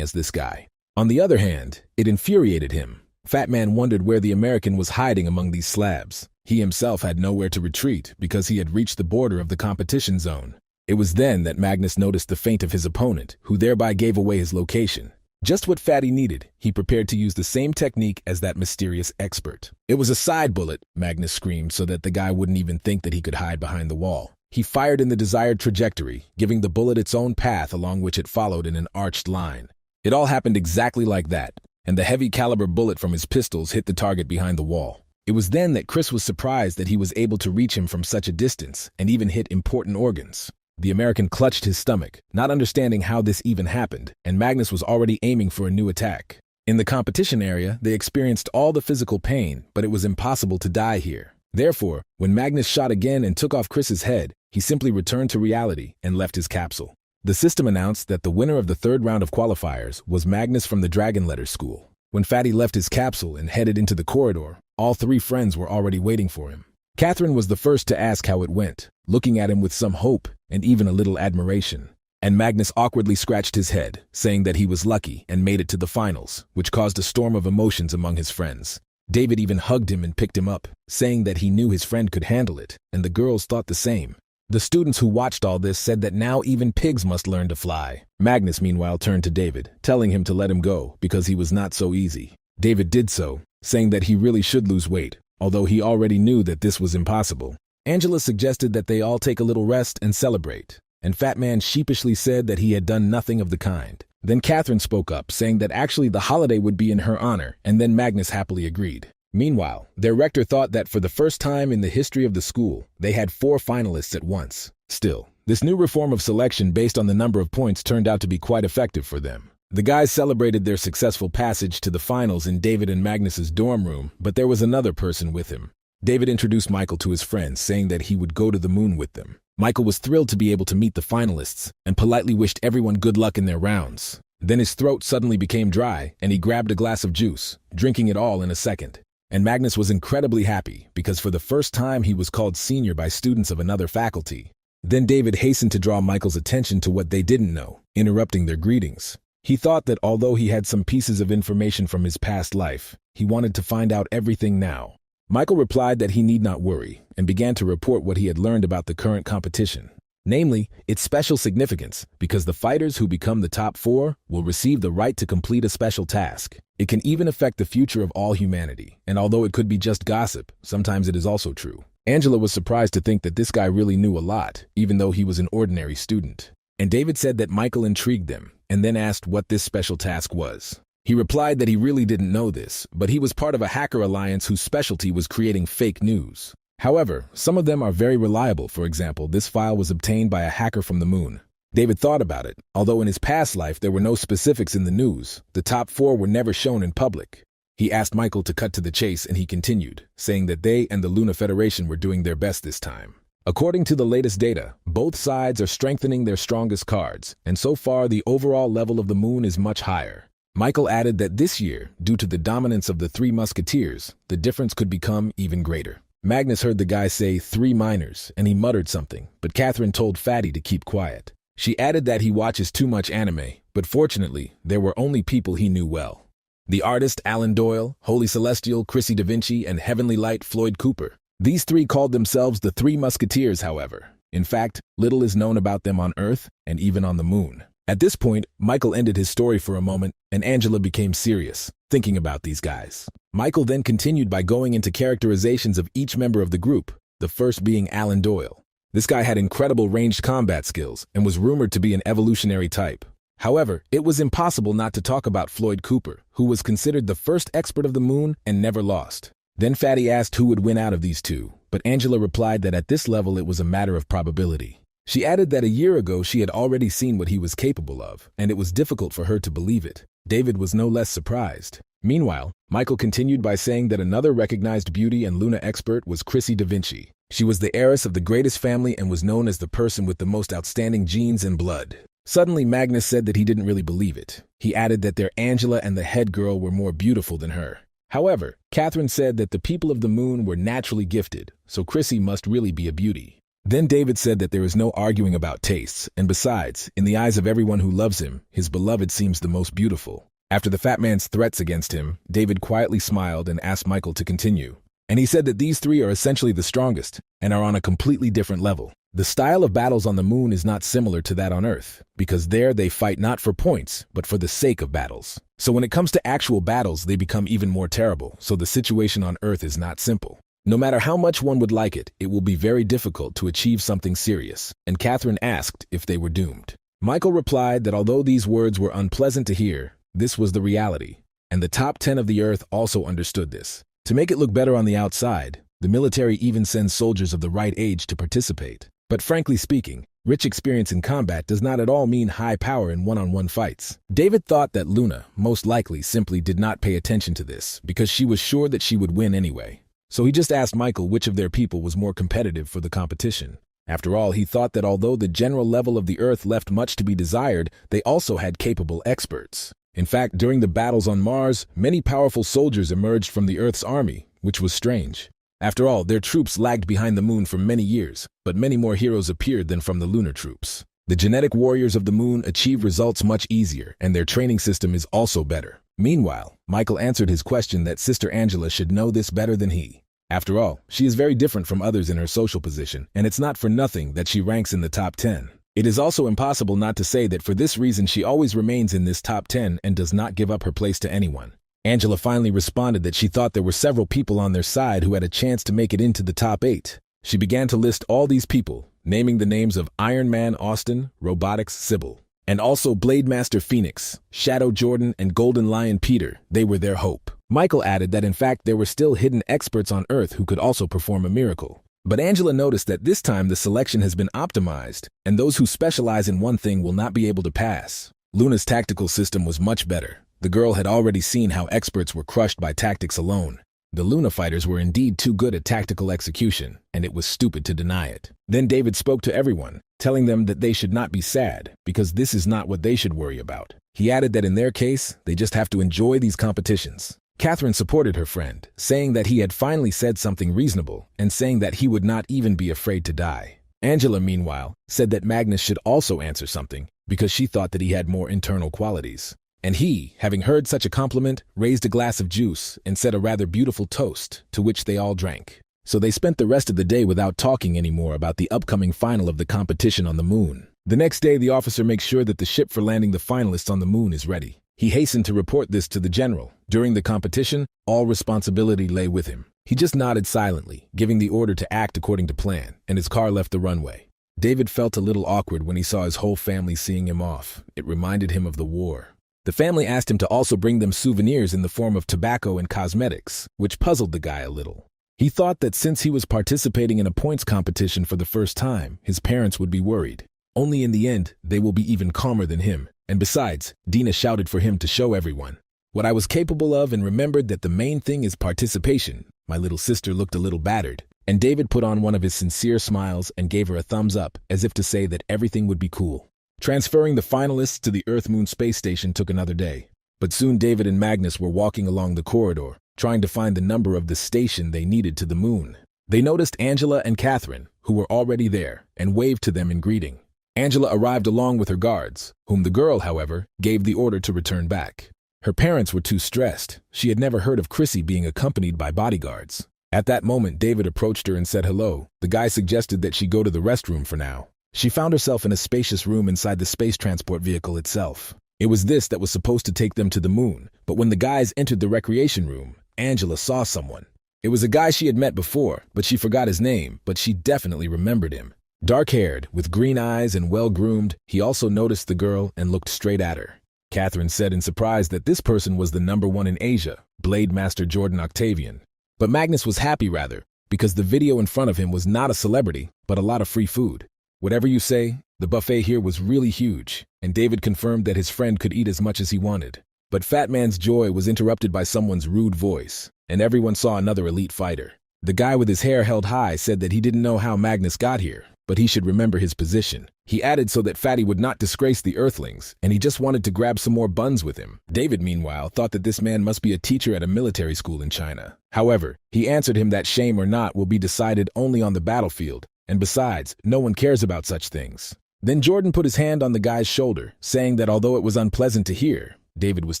as this guy. On the other hand, it infuriated him. Fat Man wondered where the American was hiding among these slabs. He himself had nowhere to retreat because he had reached the border of the competition zone. It was then that Magnus noticed the feint of his opponent, who thereby gave away his location. Just what Fatty needed, he prepared to use the same technique as that mysterious expert. It was a side bullet, Magnus screamed so that the guy wouldn't even think that he could hide behind the wall. He fired in the desired trajectory, giving the bullet its own path along which it followed in an arched line. It all happened exactly like that, and the heavy-caliber bullet from his pistols hit the target behind the wall. It was then that Chris was surprised that he was able to reach him from such a distance and even hit important organs. The American clutched his stomach, not understanding how this even happened, and Magnus was already aiming for a new attack. In the competition area, they experienced all the physical pain, but it was impossible to die here. Therefore, when Magnus shot again and took off Chris's head, he simply returned to reality and left his capsule. The system announced that the winner of the third round of qualifiers was Magnus from the Dragon Letter School. When Fatty left his capsule and headed into the corridor, all three friends were already waiting for him. Catherine was the first to ask how it went, looking at him with some hope and even a little admiration. And Magnus awkwardly scratched his head, saying that he was lucky and made it to the finals, which caused a storm of emotions among his friends. David even hugged him and picked him up, saying that he knew his friend could handle it, and the girls thought the same. The students who watched all this said that now even pigs must learn to fly. Magnus, meanwhile, turned to David, telling him to let him go because he was not so easy. David did so, saying that he really should lose weight, although he already knew that this was impossible. Angela suggested that they all take a little rest and celebrate, and Fat Man sheepishly said that he had done nothing of the kind. Then Catherine spoke up, saying that actually the holiday would be in her honor, and then Magnus happily agreed. Meanwhile, their rector thought that for the first time in the history of the school, they had 4 finalists at once. Still, this new reform of selection based on the number of points turned out to be quite effective for them. The guys celebrated their successful passage to the finals in David and Magnus's dorm room, but there was another person with him. David introduced Michael to his friends, saying that he would go to the moon with them. Michael was thrilled to be able to meet the finalists and politely wished everyone good luck in their rounds. Then his throat suddenly became dry, and he grabbed a glass of juice, drinking it all in a second. And Magnus was incredibly happy because for the first time he was called senior by students of another faculty. Then David hastened to draw Michael's attention to what they didn't know, interrupting their greetings. He thought that although he had some pieces of information from his past life, he wanted to find out everything now. Michael replied that he need not worry and began to report what he had learned about the current competition. Namely, its special significance because the fighters who become the top 4 will receive the right to complete a special task. It can even affect the future of all humanity, and although it could be just gossip, sometimes it is also true. Angela was surprised to think that this guy really knew a lot, even though he was an ordinary student. And David said that Michael intrigued them, and then asked what this special task was. He replied that he really didn't know this, but he was part of a hacker alliance whose specialty was creating fake news. However, some of them are very reliable. For example, this file was obtained by a hacker from the moon. David thought about it. Although in his past life there were no specifics in the news, the top 4 were never shown in public. He asked Michael to cut to the chase, and he continued, saying that they and the Luna Federation were doing their best this time. According to the latest data, both sides are strengthening their strongest cards, and so far the overall level of the moon is much higher. Michael added that this year, due to the dominance of the 3 musketeers, the difference could become even greater. Magnus heard the guy say 3 minors, and he muttered something, but Catherine told Fatty to keep quiet. She added that he watches too much anime, but fortunately, there were only people he knew well. The artist Alan Doyle, Holy Celestial Chrissy Da Vinci, and Heavenly Light Floyd Cooper. These 3 called themselves the 3 Musketeers, however. In fact, little is known about them on Earth and even on the moon. At this point, Michael ended his story for a moment, and Angela became serious, thinking about these guys. Michael then continued by going into characterizations of each member of the group, the first being Alan Doyle. This guy had incredible ranged combat skills and was rumored to be an evolutionary type. However, it was impossible not to talk about Floyd Cooper, who was considered the first expert of the moon and never lost. Then Fatty asked who would win out of these 2, but Angela replied that at this level it was a matter of probability. She added that a year ago she had already seen what he was capable of, and it was difficult for her to believe it. David was no less surprised. Meanwhile, Michael continued by saying that another recognized beauty and Luna expert was Chrissy Da Vinci. She was the heiress of the greatest family and was known as the person with the most outstanding genes and blood. Suddenly, Magnus said that he didn't really believe it. He added that their Angela and the head girl were more beautiful than her. However, Catherine said that the people of the moon were naturally gifted, so Chrissy must really be a beauty. Then David said that there is no arguing about tastes, and besides, in the eyes of everyone who loves him, his beloved seems the most beautiful. After the fat man's threats against him, David quietly smiled and asked Michael to continue. And he said that these three are essentially the strongest and are on a completely different level. The style of battles on the moon is not similar to that on Earth, because there they fight not for points, but for the sake of battles. So when it comes to actual battles, they become even more terrible, so the situation on Earth is not simple. No matter how much one would like it, it will be very difficult to achieve something serious, and Catherine asked if they were doomed. Michael replied that although these words were unpleasant to hear, this was the reality, and the top 10 of the Earth also understood this. To make it look better on the outside, the military even sends soldiers of the right age to participate. But frankly speaking, rich experience in combat does not at all mean high power in one-on-one fights. David thought that Luna, most likely, simply did not pay attention to this because she was sure that she would win anyway. So he just asked Michael which of their people was more competitive for the competition. After all, he thought that although the general level of the Earth left much to be desired, they also had capable experts. In fact, during the battles on Mars, many powerful soldiers emerged from the Earth's army, which was strange. After all, their troops lagged behind the moon for many years, but many more heroes appeared than from the lunar troops. The genetic warriors of the moon achieve results much easier, and their training system is also better. Meanwhile, Michael answered his question that Sister Angela should know this better than he. After all, she is very different from others in her social position, and it's not for nothing that she ranks in the top 10. It is also impossible not to say that for this reason she always remains in this top 10 and does not give up her place to anyone. Angela finally responded that she thought there were several people on their side who had a chance to make it into the top 8. She began to list all these people, naming the names of Iron Man Austin, Robotics Sybil, and also Blade Master Phoenix, Shadow Jordan, and Golden Lion Peter. They were their hope. Michael added that in fact there were still hidden experts on Earth who could also perform a miracle. But Angela noticed that this time the selection has been optimized, and those who specialize in one thing will not be able to pass. Luna's tactical system was much better. The girl had already seen how experts were crushed by tactics alone. The Luna fighters were indeed too good at tactical execution, and it was stupid to deny it. Then David spoke to everyone, telling them that they should not be sad, because this is not what they should worry about. He added that in their case, they just have to enjoy these competitions. Catherine supported her friend, saying that he had finally said something reasonable, and saying that he would not even be afraid to die. Angela, meanwhile, said that Magnus should also answer something, because she thought that he had more internal qualities. And he, having heard such a compliment, raised a glass of juice and said a rather beautiful toast, to which they all drank. So they spent the rest of the day without talking anymore about the upcoming final of the competition on the moon. The next day, the officer makes sure that the ship for landing the finalists on the moon is ready. He hastened to report this to the general. During the competition, all responsibility lay with him. He just nodded silently, giving the order to act according to plan, and his car left the runway. David felt a little awkward when he saw his whole family seeing him off. It reminded him of the war. The family asked him to also bring them souvenirs in the form of tobacco and cosmetics, which puzzled the guy a little. He thought that since he was participating in a points competition for the first time, his parents would be worried. Only in the end, they will be even calmer than him. And besides, Dina shouted for him to show everyone what I was capable of and remembered that the main thing is participation. My little sister looked a little battered, and David put on one of his sincere smiles and gave her a thumbs up as if to say that everything would be cool. Transferring the finalists to the Earth-Moon space station took another day, but soon David and Magnus were walking along the corridor, trying to find the number of the station they needed to the moon. They noticed Angela and Catherine, who were already there, and waved to them in greeting. Angela arrived along with her guards, whom the girl, however, gave the order to return back. Her parents were too stressed. She had never heard of Chrissy being accompanied by bodyguards. At that moment, David approached her and said hello. The guy suggested that she go to the restroom for now. She found herself in a spacious room inside the space transport vehicle itself. It was this that was supposed to take them to the moon, but when the guys entered the recreation room, Angela saw someone. It was a guy she had met before, but she forgot his name, but she definitely remembered him. Dark-haired, with green eyes and well-groomed, he also noticed the girl and looked straight at her. Catherine said in surprise that this person was the #1 in Asia, Blade Master Jordan Octavian. But Magnus was happy rather, because the video in front of him was not a celebrity, but a lot of free food. Whatever you say, the buffet here was really huge, and David confirmed that his friend could eat as much as he wanted. But Fat Man's joy was interrupted by someone's rude voice, and everyone saw another elite fighter. The guy with his hair held high said that he didn't know how Magnus got here, but he should remember his position. He added so that Fatty would not disgrace the Earthlings, and he just wanted to grab some more buns with him. David, meanwhile, thought that this man must be a teacher at a military school in China. However, he answered him that shame or not will be decided only on the battlefield, and besides, no one cares about such things. Then Jordan put his hand on the guy's shoulder, saying that although it was unpleasant to hear, David was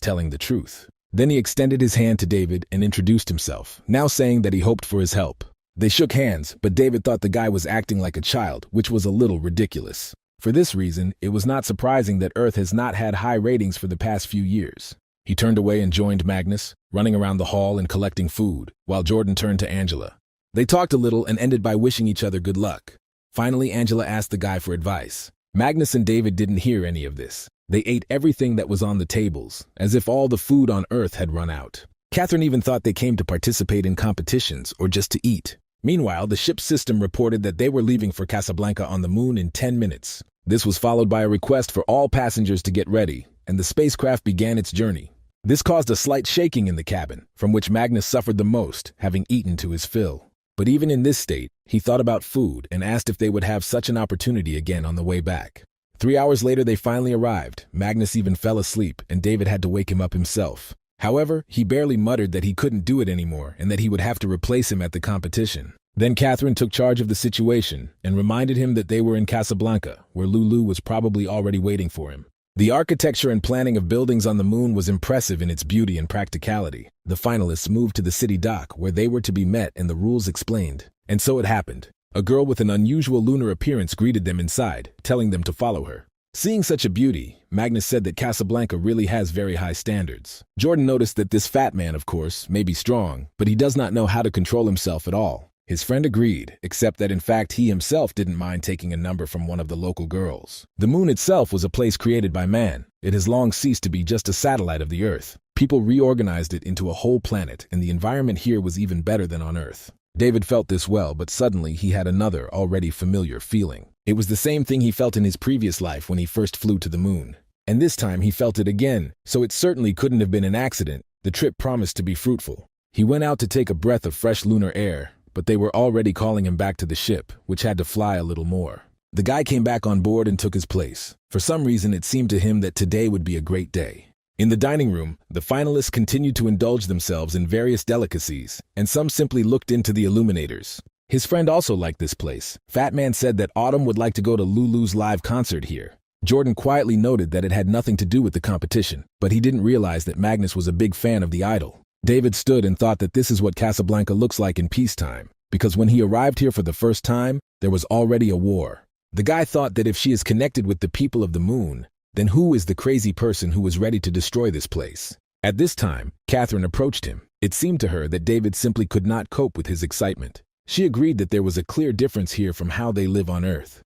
telling the truth. Then he extended his hand to David and introduced himself, now saying that he hoped for his help. They shook hands, but David thought the guy was acting like a child, which was a little ridiculous. For this reason, it was not surprising that Earth has not had high ratings for the past few years. He turned away and joined Magnus, running around the hall and collecting food, while Jordan turned to Angela. They talked a little and ended by wishing each other good luck. Finally, Angela asked the guy for advice. Magnus and David didn't hear any of this. They ate everything that was on the tables, as if all the food on Earth had run out. Catherine even thought they came to participate in competitions or just to eat. Meanwhile, the ship's system reported that they were leaving for Casablanca on the moon in 10 minutes. This was followed by a request for all passengers to get ready, and the spacecraft began its journey. This caused a slight shaking in the cabin, from which Magnus suffered the most, having eaten to his fill. But even in this state, he thought about food and asked if they would have such an opportunity again on the way back. 3 hours later, they finally arrived. Magnus even fell asleep, and David had to wake him up himself. However, he barely muttered that he couldn't do it anymore and that he would have to replace him at the competition. Then Catherine took charge of the situation and reminded him that they were in Casablanca, where Lulu was probably already waiting for him. The architecture and planning of buildings on the moon was impressive in its beauty and practicality. The finalists moved to the city dock, where they were to be met and the rules explained. And so it happened. A girl with an unusual lunar appearance greeted them inside, telling them to follow her. Seeing such a beauty, Magnus said that Casablanca really has very high standards. Jordan noticed that this fat man, of course, may be strong, but he does not know how to control himself at all. His friend agreed, except that in fact he himself didn't mind taking a number from one of the local girls. The moon itself was a place created by man. It has long ceased to be just a satellite of the Earth. People reorganized it into a whole planet, and the environment here was even better than on Earth. David felt this well, but suddenly he had another, already familiar feeling. It was the same thing he felt in his previous life when he first flew to the moon. And this time he felt it again, so it certainly couldn't have been an accident. The trip promised to be fruitful. He went out to take a breath of fresh lunar air, but they were already calling him back to the ship, which had to fly a little more. The guy came back on board and took his place. For some reason, it seemed to him that today would be a great day. In the dining room, the finalists continued to indulge themselves in various delicacies, and some simply looked into the illuminators. His friend also liked this place. Fat Man said that Autumn would like to go to Lulu's live concert here. Jordan quietly noted that it had nothing to do with the competition, but he didn't realize that Magnus was a big fan of the idol. David stood and thought that this is what Casablanca looks like in peacetime, because when he arrived here for the first time, there was already a war. The guy thought that if she is connected with the people of the moon, then who is the crazy person who was ready to destroy this place? At this time, Catherine approached him. It seemed to her that David simply could not cope with his excitement. She agreed that there was a clear difference here from how they live on Earth.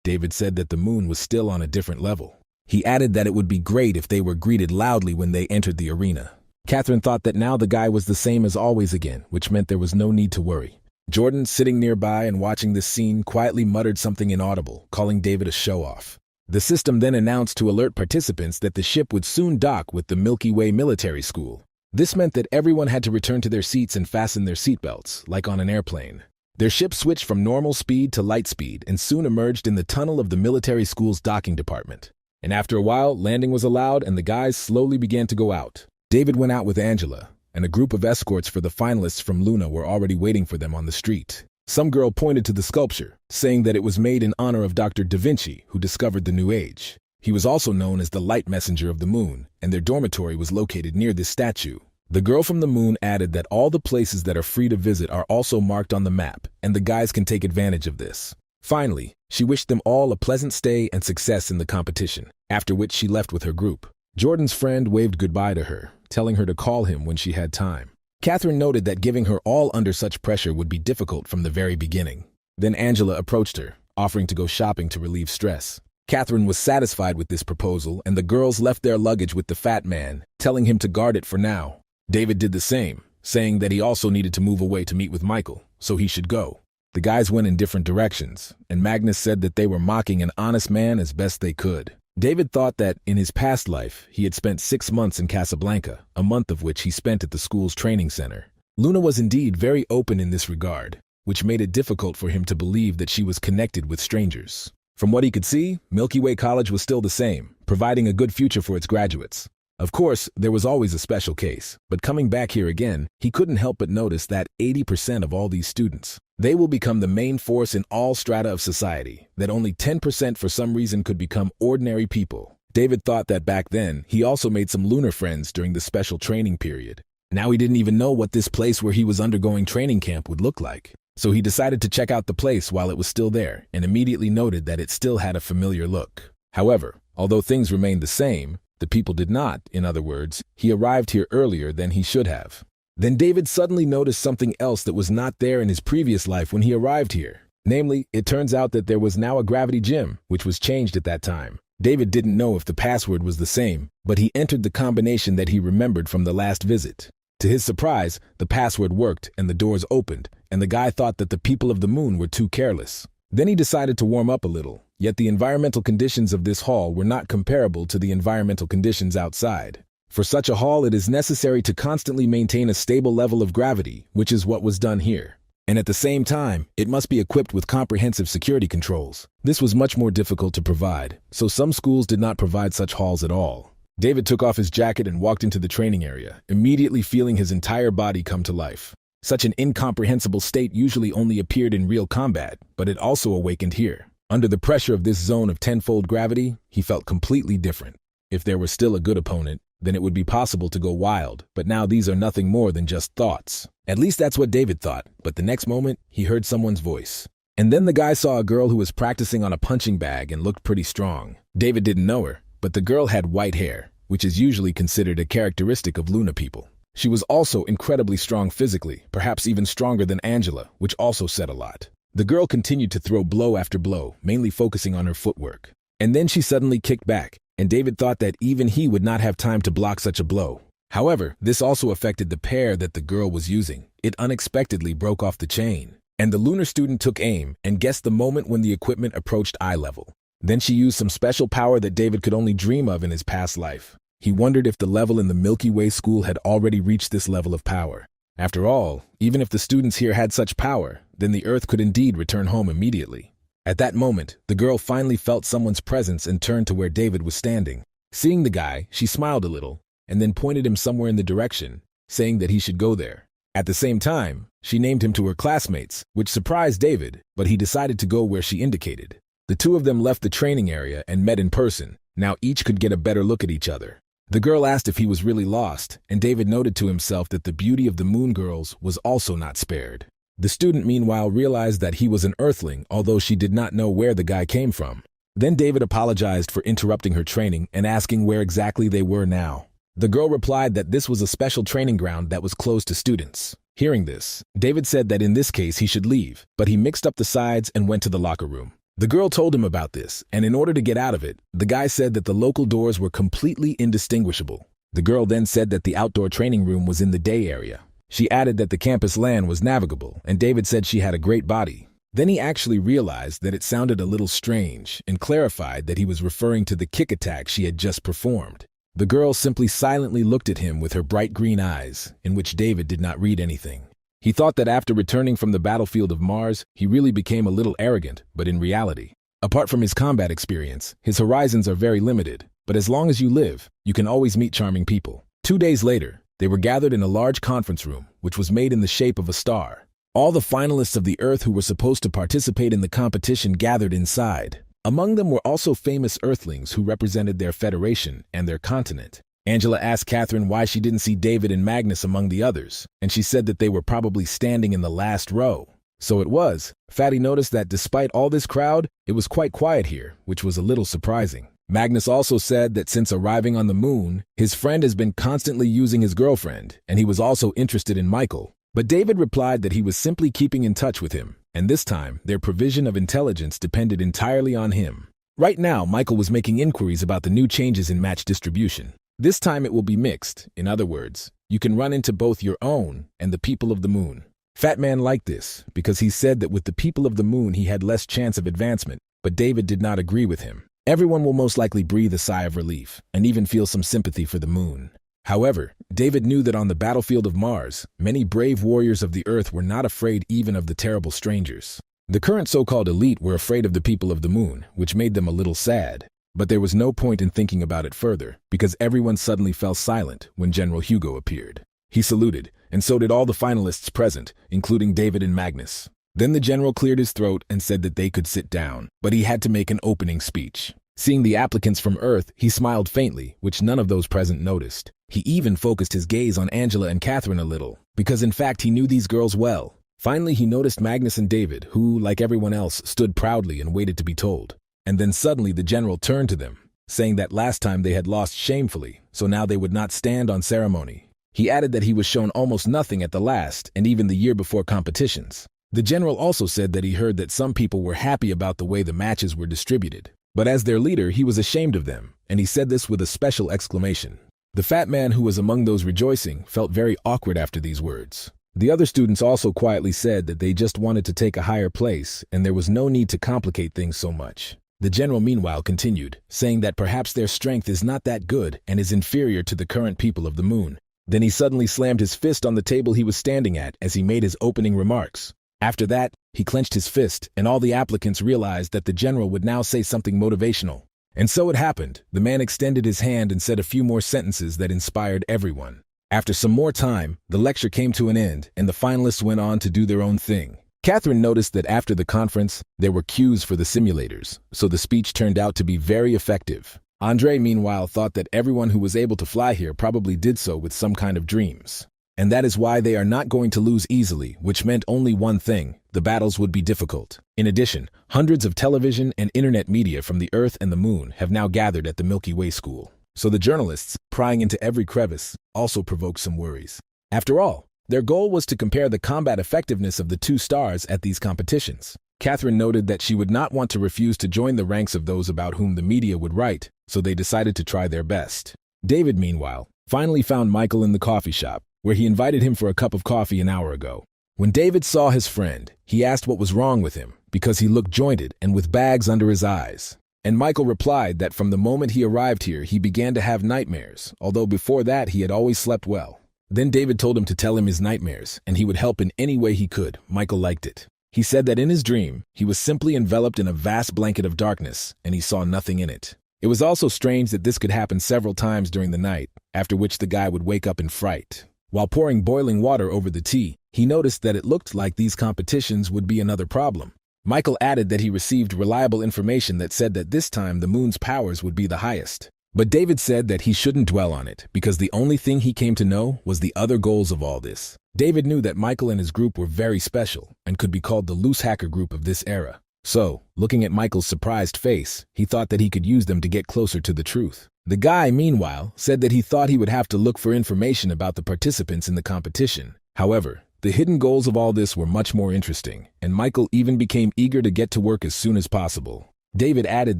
David said that the moon was still on a different level. He added that it would be great if they were greeted loudly when they entered the arena. Catherine thought that now the guy was the same as always again, which meant there was no need to worry. Jordan, sitting nearby and watching this scene, quietly muttered something inaudible, calling David a show-off. The system then announced to alert participants that the ship would soon dock with the Milky Way Military School. This meant that everyone had to return to their seats and fasten their seatbelts, like on an airplane. Their ship switched from normal speed to light speed and soon emerged in the tunnel of the military school's docking department. And after a while, landing was allowed and the guys slowly began to go out. David went out with Angela, and a group of escorts for the finalists from Luna were already waiting for them on the street. Some girl pointed to the sculpture, saying that it was made in honor of Dr. Da Vinci, who discovered the New Age. He was also known as the light messenger of the moon, and their dormitory was located near this statue. The girl from the moon added that all the places that are free to visit are also marked on the map, and the guys can take advantage of this. Finally, she wished them all a pleasant stay and success in the competition, after which she left with her group. Jordan's friend waved goodbye to her, telling her to call him when she had time. Catherine noted that giving her all under such pressure would be difficult from the very beginning. Then Angela approached her, offering to go shopping to relieve stress. Catherine was satisfied with this proposal, and the girls left their luggage with the fat man, telling him to guard it for now. David did the same, saying that he also needed to move away to meet with Michael, so he should go. The guys went in different directions, and Magnus said that they were mocking an honest man as best they could. David thought that, in his past life, he had spent 6 months in Casablanca, a month of which he spent at the school's training center. Luna was indeed very open in this regard, which made it difficult for him to believe that she was connected with strangers. From what he could see, Milky Way College was still the same, providing a good future for its graduates. Of course, there was always a special case, but coming back here again, he couldn't help but notice that 80% of all these students, they will become the main force in all strata of society, that only 10% for some reason could become ordinary people. David thought that back then, he also made some lunar friends during the special training period. Now he didn't even know what this place where he was undergoing training camp would look like. So he decided to check out the place while it was still there and immediately noted that it still had a familiar look. However, although things remained the same, the people did not. In other words, he arrived here earlier than he should have. Then David suddenly noticed something else that was not there in his previous life when he arrived here. Namely, it turns out that there was now a gravity gym, which was changed at that time. David didn't know if the password was the same, but he entered the combination that he remembered from the last visit. To his surprise, the password worked and the doors opened, and the guy thought that the people of the moon were too careless. Then he decided to warm up a little, yet the environmental conditions of this hall were not comparable to the environmental conditions outside. For such a hall, it is necessary to constantly maintain a stable level of gravity, which is what was done here. And at the same time, it must be equipped with comprehensive security controls. This was much more difficult to provide, so some schools did not provide such halls at all. David took off his jacket and walked into the training area, immediately feeling his entire body come to life. Such an incomprehensible state usually only appeared in real combat, but it also awakened here. Under the pressure of this zone of tenfold gravity, he felt completely different. If there was still a good opponent, then it would be possible to go wild, but now these are nothing more than just thoughts. At least that's what David thought, but the next moment, he heard someone's voice. And then the guy saw a girl who was practicing on a punching bag and looked pretty strong. David didn't know her, but the girl had white hair, which is usually considered a characteristic of Luna people. She was also incredibly strong physically, perhaps even stronger than Angela, which also said a lot. The girl continued to throw blow after blow, mainly focusing on her footwork. And then she suddenly kicked back, and David thought that even he would not have time to block such a blow. However, this also affected the pair that the girl was using. It unexpectedly broke off the chain, and the lunar student took aim and guessed the moment when the equipment approached eye level. Then she used some special power that David could only dream of in his past life. He wondered if the level in the Milky Way school had already reached this level of power. After all, even if the students here had such power, then the Earth could indeed return home immediately. At that moment, the girl finally felt someone's presence and turned to where David was standing. Seeing the guy, she smiled a little, and then pointed him somewhere in the direction, saying that he should go there. At the same time, she named him to her classmates, which surprised David, but he decided to go where she indicated. The two of them left the training area and met in person. Now each could get a better look at each other. The girl asked if he was really lost, and David noted to himself that the beauty of the moon girls was also not spared. The student meanwhile realized that he was an earthling, although she did not know where the guy came from. Then David apologized for interrupting her training and asking where exactly they were now. The girl replied that this was a special training ground that was closed to students. Hearing this, David said that in this case he should leave, but he mixed up the sides and went to the locker room. The girl told him about this, and in order to get out of it, the guy said that the local doors were completely indistinguishable. The girl then said that the outdoor training room was in the day area. She added that the campus land was navigable, and David said she had a great body. Then he actually realized that it sounded a little strange and clarified that he was referring to the kick attack she had just performed. The girl simply silently looked at him with her bright green eyes, in which David did not read anything. He thought that after returning from the battlefield of Mars, he really became a little arrogant, but in reality, apart from his combat experience, his horizons are very limited. But as long as you live, you can always meet charming people. 2 days later, they were gathered in a large conference room, which was made in the shape of a star. All the finalists of the Earth who were supposed to participate in the competition gathered inside. Among them were also famous Earthlings who represented their federation and their continent. Angela asked Catherine why she didn't see David and Magnus among the others, and she said that they were probably standing in the last row. So it was. Fatty noticed that despite all this crowd, it was quite quiet here, which was a little surprising. Magnus also said that since arriving on the moon, his friend has been constantly using his girlfriend, and he was also interested in Michael. But David replied that he was simply keeping in touch with him, and this time, their provision of intelligence depended entirely on him. Right now, Michael was making inquiries about the new changes in match distribution. This time it will be mixed. In other words, you can run into both your own and the people of the moon. Fat Man liked this, because he said that with the people of the moon he had less chance of advancement, but David did not agree with him. Everyone will most likely breathe a sigh of relief, and even feel some sympathy for the moon. However, David knew that on the battlefield of Mars, many brave warriors of the Earth were not afraid even of the terrible strangers. The current so-called elite were afraid of the people of the moon, which made them a little sad. But there was no point in thinking about it further, because everyone suddenly fell silent when General Hugo appeared. He saluted, and so did all the finalists present, including David and Magnus. Then the general cleared his throat and said that they could sit down, but he had to make an opening speech. Seeing the applicants from Earth, he smiled faintly, which none of those present noticed. He even focused his gaze on Angela and Catherine a little, because in fact he knew these girls well. Finally, he noticed Magnus and David, who, like everyone else, stood proudly and waited to be told. And then suddenly the general turned to them, saying that last time they had lost shamefully, so now they would not stand on ceremony. He added that he was shown almost nothing at the last and even the year before competitions. The general also said that he heard that some people were happy about the way the matches were distributed. But as their leader, he was ashamed of them, and he said this with a special exclamation. The fat man who was among those rejoicing felt very awkward after these words. The other students also quietly said that they just wanted to take a higher place and there was no need to complicate things so much. The general meanwhile continued, saying that perhaps their strength is not that good and is inferior to the current people of the moon. Then he suddenly slammed his fist on the table he was standing at as he made his opening remarks. After that, he clenched his fist, and all the applicants realized that the general would now say something motivational. And so it happened. The man extended his hand and said a few more sentences that inspired everyone. After some more time, the lecture came to an end, and the finalists went on to do their own thing. Catherine noticed that after the conference, there were cues for the simulators, so the speech turned out to be very effective. Andre, meanwhile, thought that everyone who was able to fly here probably did so with some kind of dreams. And that is why they are not going to lose easily, which meant only one thing: the battles would be difficult. In addition, hundreds of television and internet media from the Earth and the Moon have now gathered at the Milky Way school. So the journalists, prying into every crevice, also provoked some worries. After all, their goal was to compare the combat effectiveness of the two stars at these competitions. Catherine noted that she would not want to refuse to join the ranks of those about whom the media would write, so they decided to try their best. David, meanwhile, finally found Michael in the coffee shop, where he invited him for a cup of coffee an hour ago. When David saw his friend, he asked what was wrong with him, because he looked jointed and with bags under his eyes. And Michael replied that from the moment he arrived here, he began to have nightmares, although before that he had always slept well. Then David told him to tell him his nightmares, and he would help in any way he could. Michael liked it. He said that in his dream, he was simply enveloped in a vast blanket of darkness, and he saw nothing in it. It was also strange that this could happen several times during the night, after which the guy would wake up in fright. While pouring boiling water over the tea, he noticed that it looked like these competitions would be another problem. Michael added that he received reliable information that said that this time the moon's powers would be the highest. But David said that he shouldn't dwell on it, because the only thing he came to know was the other goals of all this. David knew that Michael and his group were very special, and could be called the loose hacker group of this era. So, looking at Michael's surprised face, he thought that he could use them to get closer to the truth. The guy, meanwhile, said that he thought he would have to look for information about the participants in the competition. However, the hidden goals of all this were much more interesting, and Michael even became eager to get to work as soon as possible. David added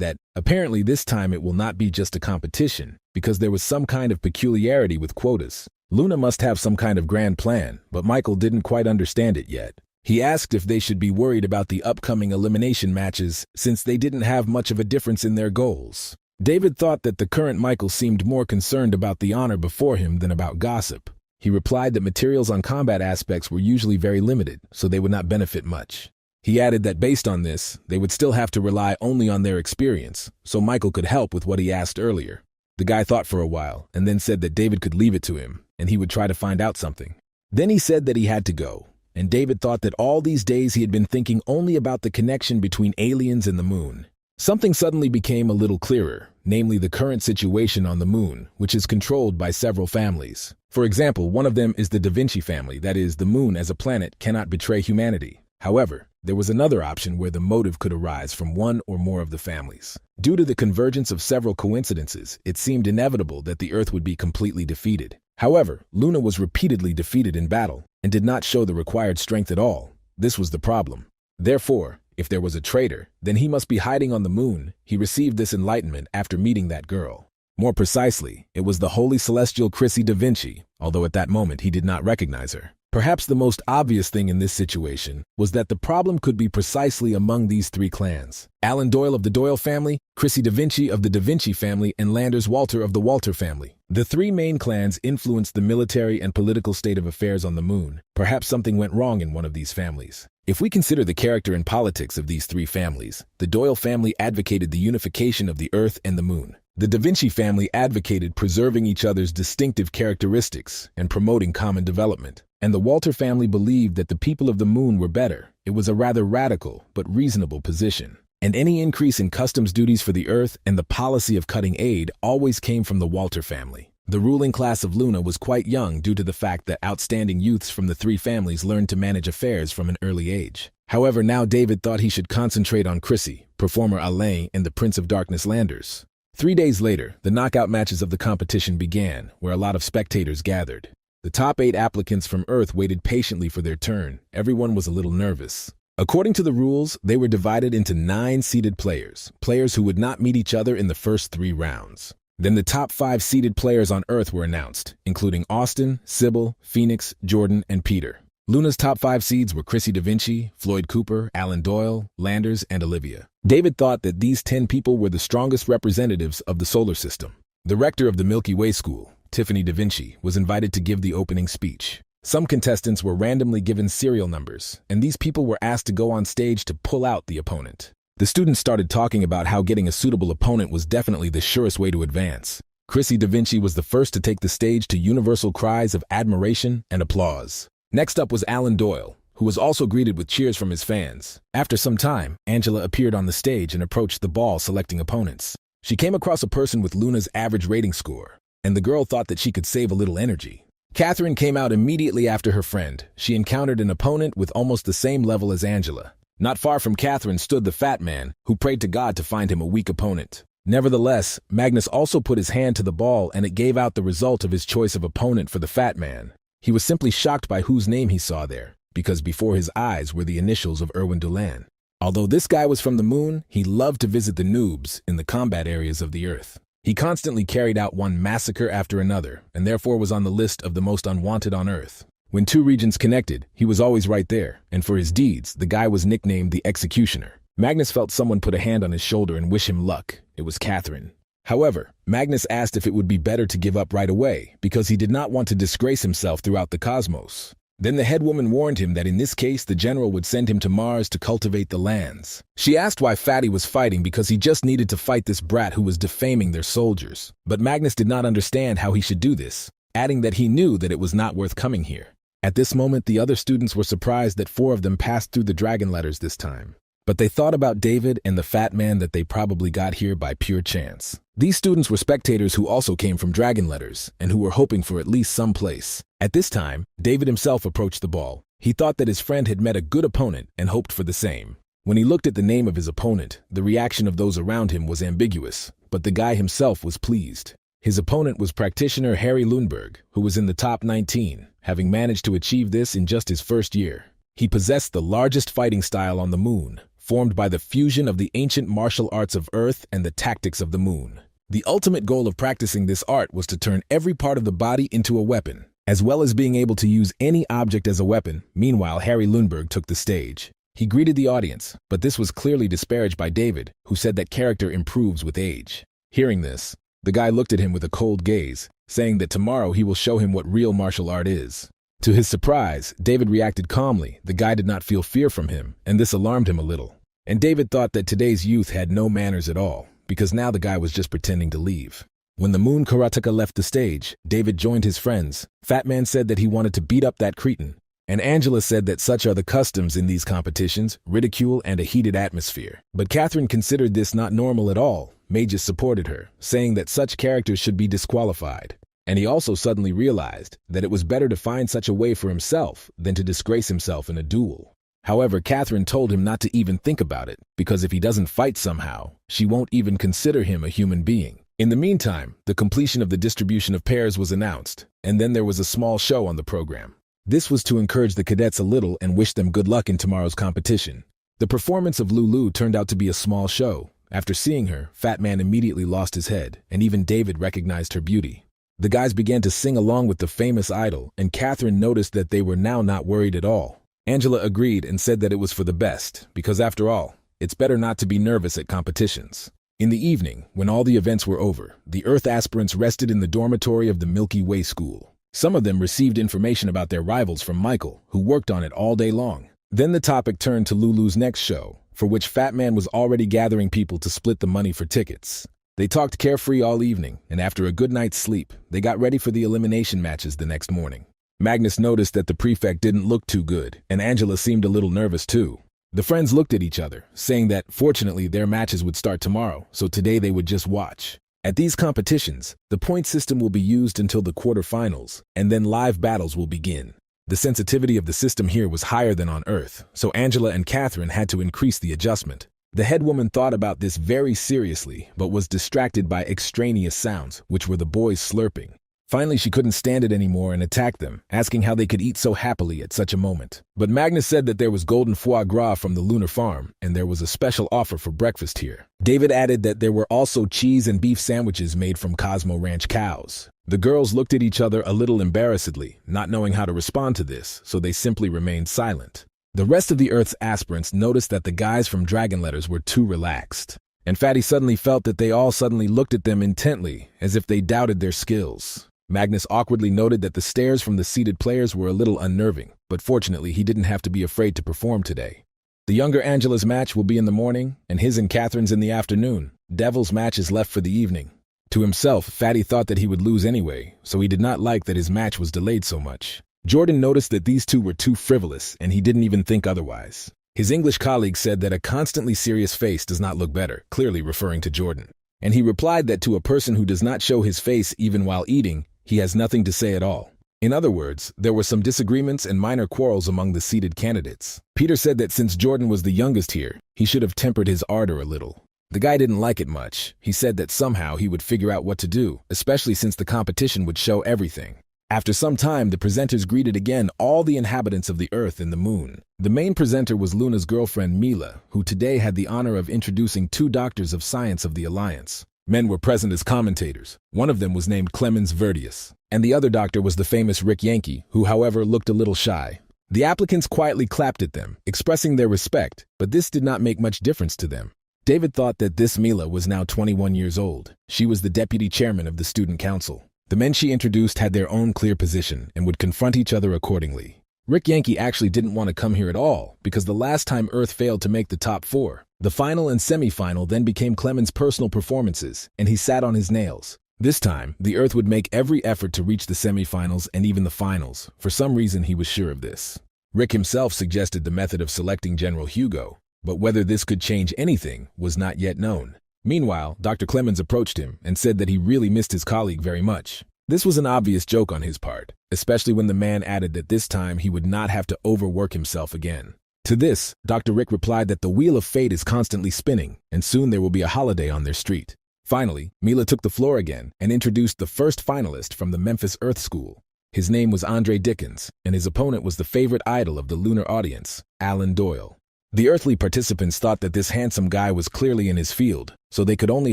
that, apparently this time it will not be just a competition, because there was some kind of peculiarity with quotas. Luna must have some kind of grand plan, but Michael didn't quite understand it yet. He asked if they should be worried about the upcoming elimination matches, since they didn't have much of a difference in their goals. David thought that the current Michael seemed more concerned about the honor before him than about gossip. He replied that materials on combat aspects were usually very limited, so they would not benefit much. He added that based on this, they would still have to rely only on their experience, so Michael could help with what he asked earlier. The guy thought for a while, and then said that David could leave it to him, and he would try to find out something. Then he said that he had to go, and David thought that all these days he had been thinking only about the connection between aliens and the moon. Something suddenly became a little clearer, namely the current situation on the moon, which is controlled by several families. For example, one of them is the Da Vinci family, that is, the moon as a planet cannot betray humanity. However, there was another option where the motive could arise from one or more of the families. Due to the convergence of several coincidences, it seemed inevitable that the Earth would be completely defeated. However, Luna was repeatedly defeated in battle and did not show the required strength at all. This was the problem. Therefore, if there was a traitor, then he must be hiding on the moon. He received this enlightenment after meeting that girl. More precisely, it was the holy celestial Chrissy Da Vinci, although at that moment he did not recognize her. Perhaps the most obvious thing in this situation was that the problem could be precisely among these three clans: Alan Doyle of the Doyle family, Chrissy Da Vinci of the Da Vinci family, and Landers Walter of the Walter family. The three main clans influenced the military and political state of affairs on the moon. Perhaps something went wrong in one of these families. If we consider the character and politics of these three families, the Doyle family advocated the unification of the Earth and the moon. The Da Vinci family advocated preserving each other's distinctive characteristics and promoting common development. And the Walter family believed that the people of the moon were better. It was a rather radical but reasonable position. And any increase in customs duties for the Earth and the policy of cutting aid always came from the Walter family. The ruling class of Luna was quite young due to the fact that outstanding youths from the three families learned to manage affairs from an early age. However, now David thought he should concentrate on Chrissy, performer Alain, and the Prince of Darkness Landers. 3 days later, the knockout matches of the competition began, where a lot of spectators gathered. The top 8 applicants from Earth waited patiently for their turn. Everyone was a little nervous. According to the rules, they were divided into 9 seeded players who would not meet each other in the first 3 rounds. Then the top 5 seeded players on Earth were announced, including Austin, Sybil, Phoenix, Jordan, and Peter. Luna's top 5 seeds were Chrissy Da Vinci, Floyd Cooper, Alan Doyle, Landers, and Olivia. David thought that these 10 people were the strongest representatives of the solar system. The rector of the Milky Way School, Tiffany Da Vinci, was invited to give the opening speech. Some contestants were randomly given serial numbers, and these people were asked to go on stage to pull out the opponent. The students started talking about how getting a suitable opponent was definitely the surest way to advance. Chrissy Da Vinci was the first to take the stage to universal cries of admiration and applause. Next up was Alan Doyle, who was also greeted with cheers from his fans. After some time, Angela appeared on the stage and approached the ball selecting opponents. She came across a person with Luna's average rating score, and the girl thought that she could save a little energy. Catherine came out immediately after her friend. She encountered an opponent with almost the same level as Angela. Not far from Catherine stood the fat man, who prayed to God to find him a weak opponent. Nevertheless, Magnus also put his hand to the ball and it gave out the result of his choice of opponent for the fat man. He was simply shocked by whose name he saw there, because before his eyes were the initials of Erwin Dolan. Although this guy was from the moon, he loved to visit the noobs in the combat areas of the Earth. He constantly carried out one massacre after another, and therefore was on the list of the most unwanted on Earth. When 2 regions connected, he was always right there, and for his deeds, the guy was nicknamed the Executioner. Magnus felt someone put a hand on his shoulder and wish him luck. It was Catherine. However, Magnus asked if it would be better to give up right away, because he did not want to disgrace himself throughout the cosmos. Then the head woman warned him that in this case the general would send him to Mars to cultivate the lands. She asked why Fatty was fighting because he just needed to fight this brat who was defaming their soldiers. But Magnus did not understand how he should do this, adding that he knew that it was not worth coming here. At this moment, the other students were surprised that 4 of them passed through the dragon letters this time. But they thought about David and the fat man that they probably got here by pure chance. These students were spectators who also came from dragon letters and who were hoping for at least some place. At this time, David himself approached the ball. He thought that his friend had met a good opponent and hoped for the same. When he looked at the name of his opponent, the reaction of those around him was ambiguous, but the guy himself was pleased. His opponent was practitioner Harry Lundberg, who was in the top 19, having managed to achieve this in just his first year. He possessed the largest fighting style on the moon, formed by the fusion of the ancient martial arts of Earth and the tactics of the moon. The ultimate goal of practicing this art was to turn every part of the body into a weapon, as well as being able to use any object as a weapon. Meanwhile, Harry Lundberg took the stage. He greeted the audience, but this was clearly disparaged by David, who said that character improves with age. Hearing this, the guy looked at him with a cold gaze, saying that tomorrow he will show him what real martial art is. To his surprise, David reacted calmly. The guy did not feel fear from him, and this alarmed him a little. And David thought that today's youth had no manners at all, because now the guy was just pretending to leave. When the moon karateka left the stage, David joined his friends. Fat Man said that he wanted to beat up that cretin, and Angela said that such are the customs in these competitions, ridicule and a heated atmosphere. But Catherine considered this not normal at all. Mages supported her, saying that such characters should be disqualified. And he also suddenly realized that it was better to find such a way for himself than to disgrace himself in a duel. However, Catherine told him not to even think about it, because if he doesn't fight somehow, she won't even consider him a human being. In the meantime, the completion of the distribution of pairs was announced, and then there was a small show on the program. This was to encourage the cadets a little and wish them good luck in tomorrow's competition. The performance of Lulu turned out to be a small show. After seeing her, Fat Man immediately lost his head, and even David recognized her beauty. The guys began to sing along with the famous idol, and Catherine noticed that they were now not worried at all. Angela agreed and said that it was for the best, because after all, it's better not to be nervous at competitions. In the evening, when all the events were over, the Earth aspirants rested in the dormitory of the Milky Way School. Some of them received information about their rivals from Michael, who worked on it all day long. Then the topic turned to Lulu's next show, for which Fat Man was already gathering people to split the money for tickets. They talked carefree all evening, and after a good night's sleep, they got ready for the elimination matches the next morning. Magnus noticed that the prefect didn't look too good, and Angela seemed a little nervous too. The friends looked at each other, saying that, fortunately, their matches would start tomorrow, so today they would just watch. At these competitions, the point system will be used until the quarterfinals, and then live battles will begin. The sensitivity of the system here was higher than on Earth, so Angela and Catherine had to increase the adjustment. The head woman thought about this very seriously, but was distracted by extraneous sounds, which were the boys slurping. Finally, she couldn't stand it anymore and attacked them, asking how they could eat so happily at such a moment. But Magnus said that there was golden foie gras from the lunar farm, and there was a special offer for breakfast here. David added that there were also cheese and beef sandwiches made from Cosmo Ranch cows. The girls looked at each other a little embarrassedly, not knowing how to respond to this, so they simply remained silent. The rest of the Earth's aspirants noticed that the guys from Dragon Letters were too relaxed, and Fatty suddenly felt that they all suddenly looked at them intently, as if they doubted their skills. Magnus awkwardly noted that the stares from the seated players were a little unnerving, but fortunately he didn't have to be afraid to perform today. The younger Angela's match will be in the morning, and his and Catherine's in the afternoon. Devil's match is left for the evening. To himself, Fatty thought that he would lose anyway, so he did not like that his match was delayed so much. Jordan noticed that these two were too frivolous, and he didn't even think otherwise. His English colleague said that a constantly serious face does not look better, clearly referring to Jordan. And he replied that to a person who does not show his face even while eating, he has nothing to say at all. In other words, there were some disagreements and minor quarrels among the seated candidates. Peter said that since Jordan was the youngest here, he should have tempered his ardor a little. The guy didn't like it much. He said that somehow he would figure out what to do, especially since the competition would show everything. After some time, the presenters greeted again all the inhabitants of the Earth and the Moon. The main presenter was Luna's girlfriend Mila, who today had the honor of introducing 2 doctors of science of the Alliance. Men were present as commentators. One of them was named Clemens Verdius, and the other doctor was the famous Rick Yankee, who however looked a little shy. The applicants quietly clapped at them, expressing their respect, but this did not make much difference to them. David thought that this Mila was now 21 years old. She was the deputy chairman of the student council. The men she introduced had their own clear position and would confront each other accordingly. Rick Yankee actually didn't want to come here at all because the last time Earth failed to make the top 4. The final and semi-final then became Clemens' personal performances, and he sat on his nails. This time, the Earth would make every effort to reach the semi-finals and even the finals. For some reason, he was sure of this. Rick himself suggested the method of selecting General Hugo, but whether this could change anything was not yet known. Meanwhile, Dr. Clemens approached him and said that he really missed his colleague very much. This was an obvious joke on his part, especially when the man added that this time he would not have to overwork himself again. To this, Dr. Rick replied that the wheel of fate is constantly spinning, and soon there will be a holiday on their street. Finally, Mila took the floor again and introduced the first finalist from the Memphis Earth School. His name was Andre Dickens, and his opponent was the favorite idol of the lunar audience, Alan Doyle. The earthly participants thought that this handsome guy was clearly in his field, so they could only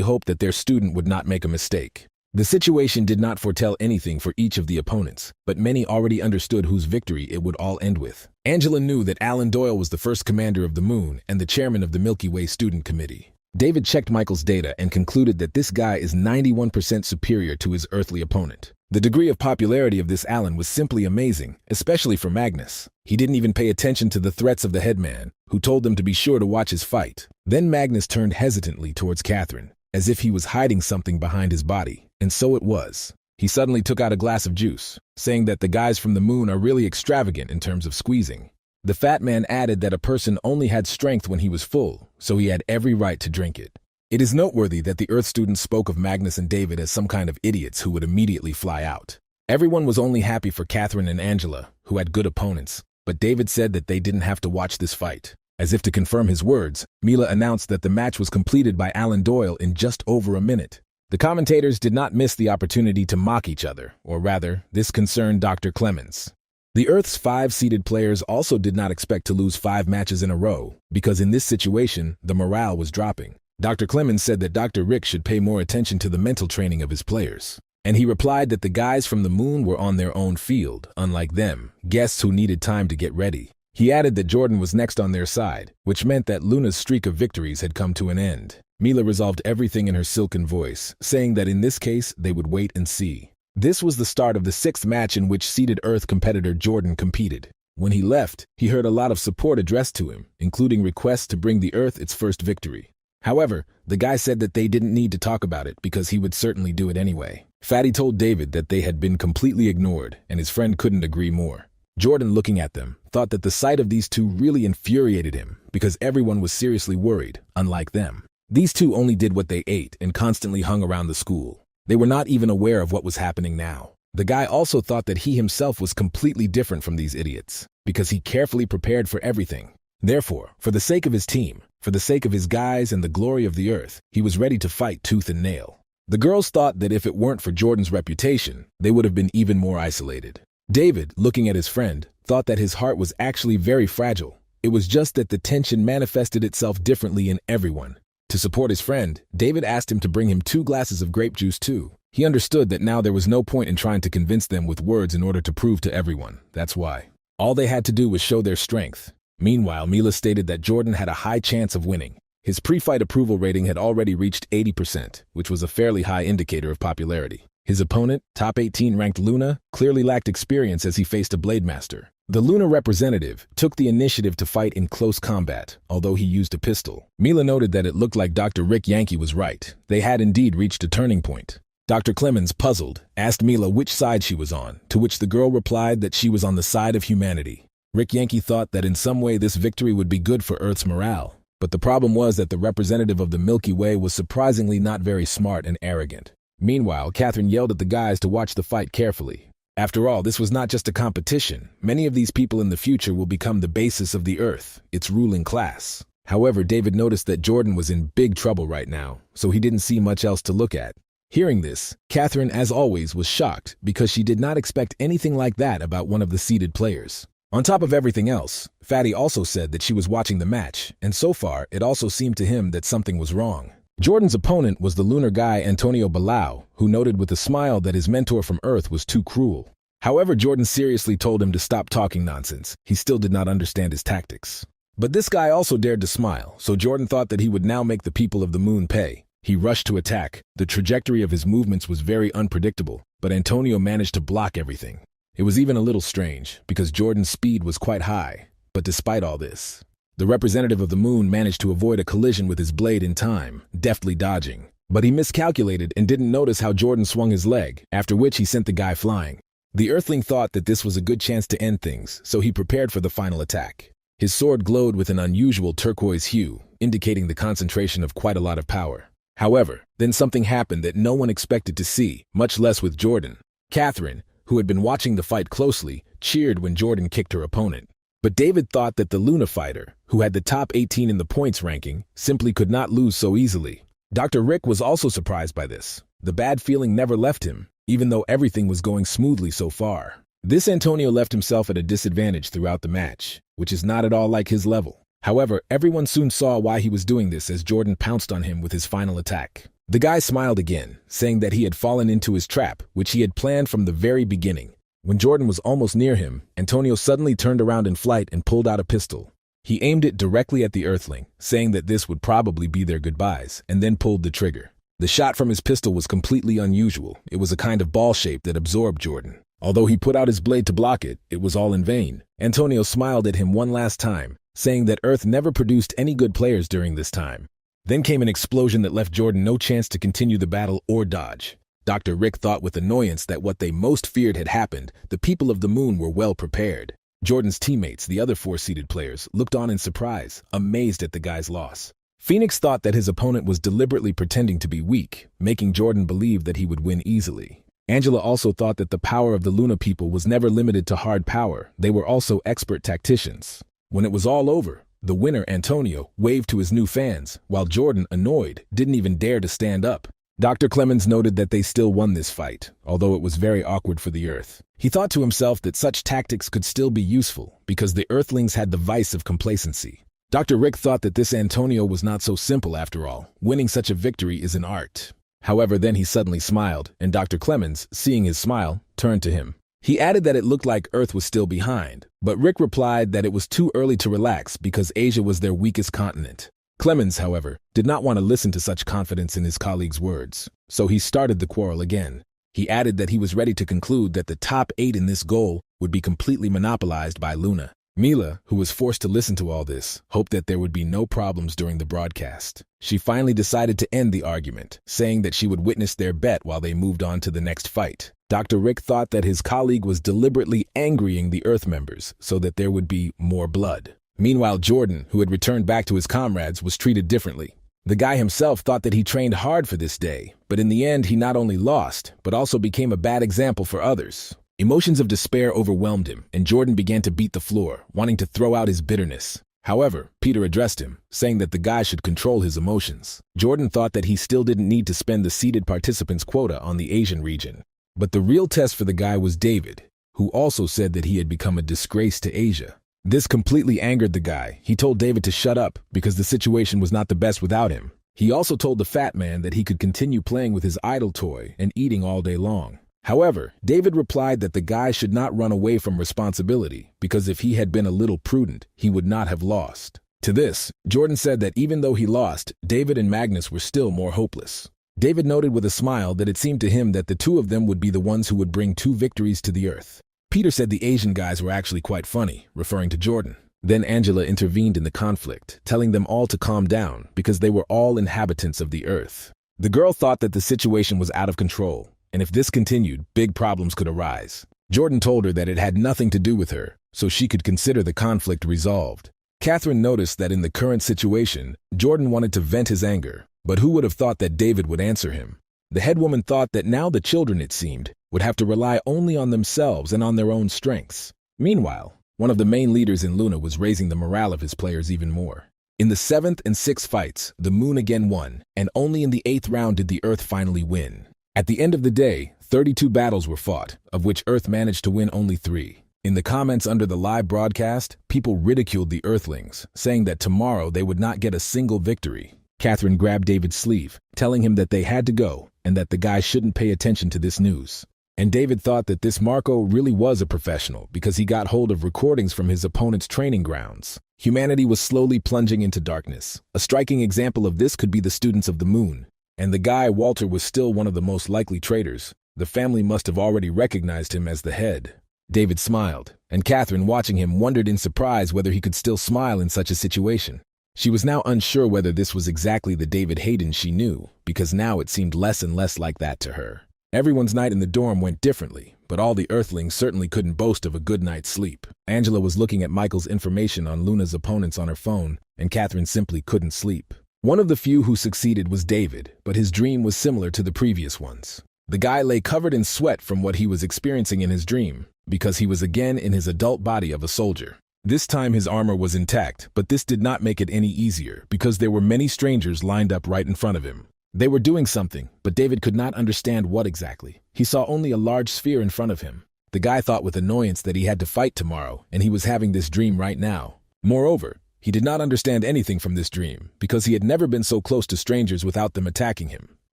hope that their student would not make a mistake. The situation did not foretell anything for each of the opponents, but many already understood whose victory it would all end with. Angela knew that Alan Doyle was the first commander of the Moon and the chairman of the Milky Way Student Committee. David checked Michael's data and concluded that this guy is 91% superior to his earthly opponent. The degree of popularity of this Alan was simply amazing, especially for Magnus. He didn't even pay attention to the threats of the headman, who told them to be sure to watch his fight. Then Magnus turned hesitantly towards Catherine, as if he was hiding something behind his body. And so it was. He suddenly took out a glass of juice, saying that the guys from the Moon are really extravagant in terms of squeezing. The fat man added that a person only had strength when he was full, so he had every right to drink it. It is noteworthy that the Earth students spoke of Magnus and David as some kind of idiots who would immediately fly out. Everyone was only happy for Catherine and Angela, who had good opponents, but David said that they didn't have to watch this fight. As if to confirm his words, Mila announced that the match was completed by Alan Doyle in just over a minute. The commentators did not miss the opportunity to mock each other, or rather, this concerned Dr. Clemens. The Earth's 5 seeded players also did not expect to lose 5 matches in a row, because in this situation, the morale was dropping. Dr. Clemens said that Dr. Rick should pay more attention to the mental training of his players. And he replied that the guys from the Moon were on their own field, unlike them, guests who needed time to get ready. He added that Jordan was next on their side, which meant that Luna's streak of victories had come to an end. Mila resolved everything in her silken voice, saying that in this case, they would wait and see. This was the start of the 6th match in which seeded Earth competitor Jordan competed. When he left, he heard a lot of support addressed to him, including requests to bring the Earth its first victory. However, the guy said that they didn't need to talk about it because he would certainly do it anyway. Fatty told David that they had been completely ignored, and his friend couldn't agree more. Jordan, looking at them, thought that the sight of these two really infuriated him because everyone was seriously worried, unlike them. These two only did what they ate and constantly hung around the school. They were not even aware of what was happening now. The guy also thought that he himself was completely different from these idiots because he carefully prepared for everything. Therefore, for the sake of his team, for the sake of his guys and the glory of the earth, he was ready to fight tooth and nail. The girls thought that if it weren't for Jordan's reputation, they would have been even more isolated. David, looking at his friend, thought that his heart was actually very fragile. It was just that the tension manifested itself differently in everyone. To support his friend, David asked him to bring him 2 glasses of grape juice too. He understood that now there was no point in trying to convince them with words in order to prove to everyone. That's why. All they had to do was show their strength. Meanwhile, Mila stated that Jordan had a high chance of winning. His pre-fight approval rating had already reached 80%, which was a fairly high indicator of popularity. His opponent, top 18-ranked Luna, clearly lacked experience as he faced a Blade Master. The Luna representative took the initiative to fight in close combat, although he used a pistol. Mila noted that it looked like Dr. Rick Yankee was right. They had indeed reached a turning point. Dr. Clemens, puzzled, asked Mila which side she was on, to which the girl replied that she was on the side of humanity. Rick Yankee thought that in some way this victory would be good for Earth's morale. But the problem was that the representative of the Milky Way was surprisingly not very smart and arrogant. Meanwhile, Catherine yelled at the guys to watch the fight carefully. After all, this was not just a competition. Many of these people in the future will become the basis of the Earth, its ruling class. However, David noticed that Jordan was in big trouble right now, so he didn't see much else to look at. Hearing this, Catherine, as always, was shocked because she did not expect anything like that about one of the seeded players. On top of everything else, Fatty also said that she was watching the match, and so far, it also seemed to him that something was wrong. Jordan's opponent was the lunar guy Antonio Balao, who noted with a smile that his mentor from Earth was too cruel. However, Jordan seriously told him to stop talking nonsense. He still did not understand his tactics. But this guy also dared to smile, so Jordan thought that he would now make the people of the moon pay. He rushed to attack. The trajectory of his movements was very unpredictable, but Antonio managed to block everything. It was even a little strange, because Jordan's speed was quite high. But despite all this, the representative of the moon managed to avoid a collision with his blade in time, deftly dodging. But he miscalculated and didn't notice how Jordan swung his leg, after which he sent the guy flying. The Earthling thought that this was a good chance to end things, so he prepared for the final attack. His sword glowed with an unusual turquoise hue, indicating the concentration of quite a lot of power. However, then something happened that no one expected to see, much less with Jordan. Catherine, who had been watching the fight closely, cheered when Jordan kicked her opponent. But David thought that the Luna fighter, who had the top 18 in the points ranking, simply could not lose so easily. Dr. Rick was also surprised by this. The bad feeling never left him, even though everything was going smoothly so far. This Antonio left himself at a disadvantage throughout the match, which is not at all like his level. However, everyone soon saw why he was doing this as Jordan pounced on him with his final attack. The guy smiled again, saying that he had fallen into his trap, which he had planned from the very beginning. When Jordan was almost near him, Antonio suddenly turned around in flight and pulled out a pistol. He aimed it directly at the Earthling, saying that this would probably be their goodbyes, and then pulled the trigger. The shot from his pistol was completely unusual. It was a kind of ball shape that absorbed Jordan. Although he put out his blade to block it, it was all in vain. Antonio smiled at him one last time, saying that Earth never produced any good players during this time. Then came an explosion that left Jordan no chance to continue the battle or dodge. Dr. Rick thought with annoyance that what they most feared had happened. The people of the moon were well prepared. Jordan's teammates, the other 4-seeded players, looked on in surprise, amazed at the guy's loss. Phoenix thought that his opponent was deliberately pretending to be weak, making Jordan believe that he would win easily. Angela also thought that the power of the Luna people was never limited to hard power. They were also expert tacticians. When it was all over, the winner, Antonio, waved to his new fans, while Jordan, annoyed, didn't even dare to stand up. Dr. Clemens noted that they still won this fight, although it was very awkward for the Earth. He thought to himself that such tactics could still be useful, because the Earthlings had the vice of complacency. Dr. Rick thought that this Antonio was not so simple after all. Winning such a victory is an art. However, then he suddenly smiled, and Dr. Clemens, seeing his smile, turned to him. He added that it looked like Earth was still behind, but Rick replied that it was too early to relax because Asia was their weakest continent. Clemens, however, did not want to listen to such confidence in his colleague's words, so he started the quarrel again. He added that he was ready to conclude that the top 8 in this goal would be completely monopolized by Luna. Mila, who was forced to listen to all this, hoped that there would be no problems during the broadcast. She finally decided to end the argument, saying that she would witness their bet while they moved on to the next fight. Dr. Rick thought that his colleague was deliberately angrying the Earth members so that there would be more blood. Meanwhile, Jordan, who had returned back to his comrades, was treated differently. The guy himself thought that he trained hard for this day, but in the end he not only lost, but also became a bad example for others. Emotions of despair overwhelmed him, and Jordan began to beat the floor, wanting to throw out his bitterness. However, Peter addressed him, saying that the guy should control his emotions. Jordan thought that he still didn't need to spend the seated participants' quota on the Asian region. But the real test for the guy was David, who also said that he had become a disgrace to Asia. This completely angered the guy. He told David to shut up because the situation was not the best without him. He also told the fat man that he could continue playing with his idol toy and eating all day long. However, David replied that the guy should not run away from responsibility because if he had been a little prudent, he would not have lost. To this, Jordan said that even though he lost, David and Magnus were still more hopeless. David noted with a smile that it seemed to him that the two of them would be the ones who would bring 2 victories to the Earth. Peter said the Asian guys were actually quite funny, referring to Jordan. Then Angela intervened in the conflict, telling them all to calm down because they were all inhabitants of the Earth. The girl thought that the situation was out of control, and if this continued, big problems could arise. Jordan told her that it had nothing to do with her, so she could consider the conflict resolved. Catherine noticed that in the current situation, Jordan wanted to vent his anger, but who would have thought that David would answer him? The head woman thought that now the children, it seemed, would have to rely only on themselves and on their own strengths. Meanwhile, one of the main leaders in Luna was raising the morale of his players even more. In the 7th and 6th fights, the Moon again won, and only in the 8th round did the Earth finally win. At the end of the day, 32 battles were fought, of which Earth managed to win only 3. In the comments under the live broadcast, people ridiculed the Earthlings, saying that tomorrow they would not get a single victory. Catherine grabbed David's sleeve, telling him that they had to go and that the guy shouldn't pay attention to this news. And David thought that this Marco really was a professional because he got hold of recordings from his opponent's training grounds. Humanity was slowly plunging into darkness. A striking example of this could be the students of the Moon. And the guy, Walter, was still one of the most likely traitors. The family must have already recognized him as the head. David smiled, and Catherine, watching him, wondered in surprise whether he could still smile in such a situation. She was now unsure whether this was exactly the David Hayden she knew, because now it seemed less and less like that to her. Everyone's night in the dorm went differently, but all the Earthlings certainly couldn't boast of a good night's sleep. Angela was looking at Michael's information on Luna's opponents on her phone, and Catherine simply couldn't sleep. One of the few who succeeded was David, but his dream was similar to the previous ones. The guy lay covered in sweat from what he was experiencing in his dream, because he was again in his adult body of a soldier. This time his armor was intact, but this did not make it any easier, because there were many strangers lined up right in front of him. They were doing something, but David could not understand what exactly. He saw only a large sphere in front of him. The guy thought with annoyance that he had to fight tomorrow, and he was having this dream right now. Moreover, he did not understand anything from this dream, because he had never been so close to strangers without them attacking him.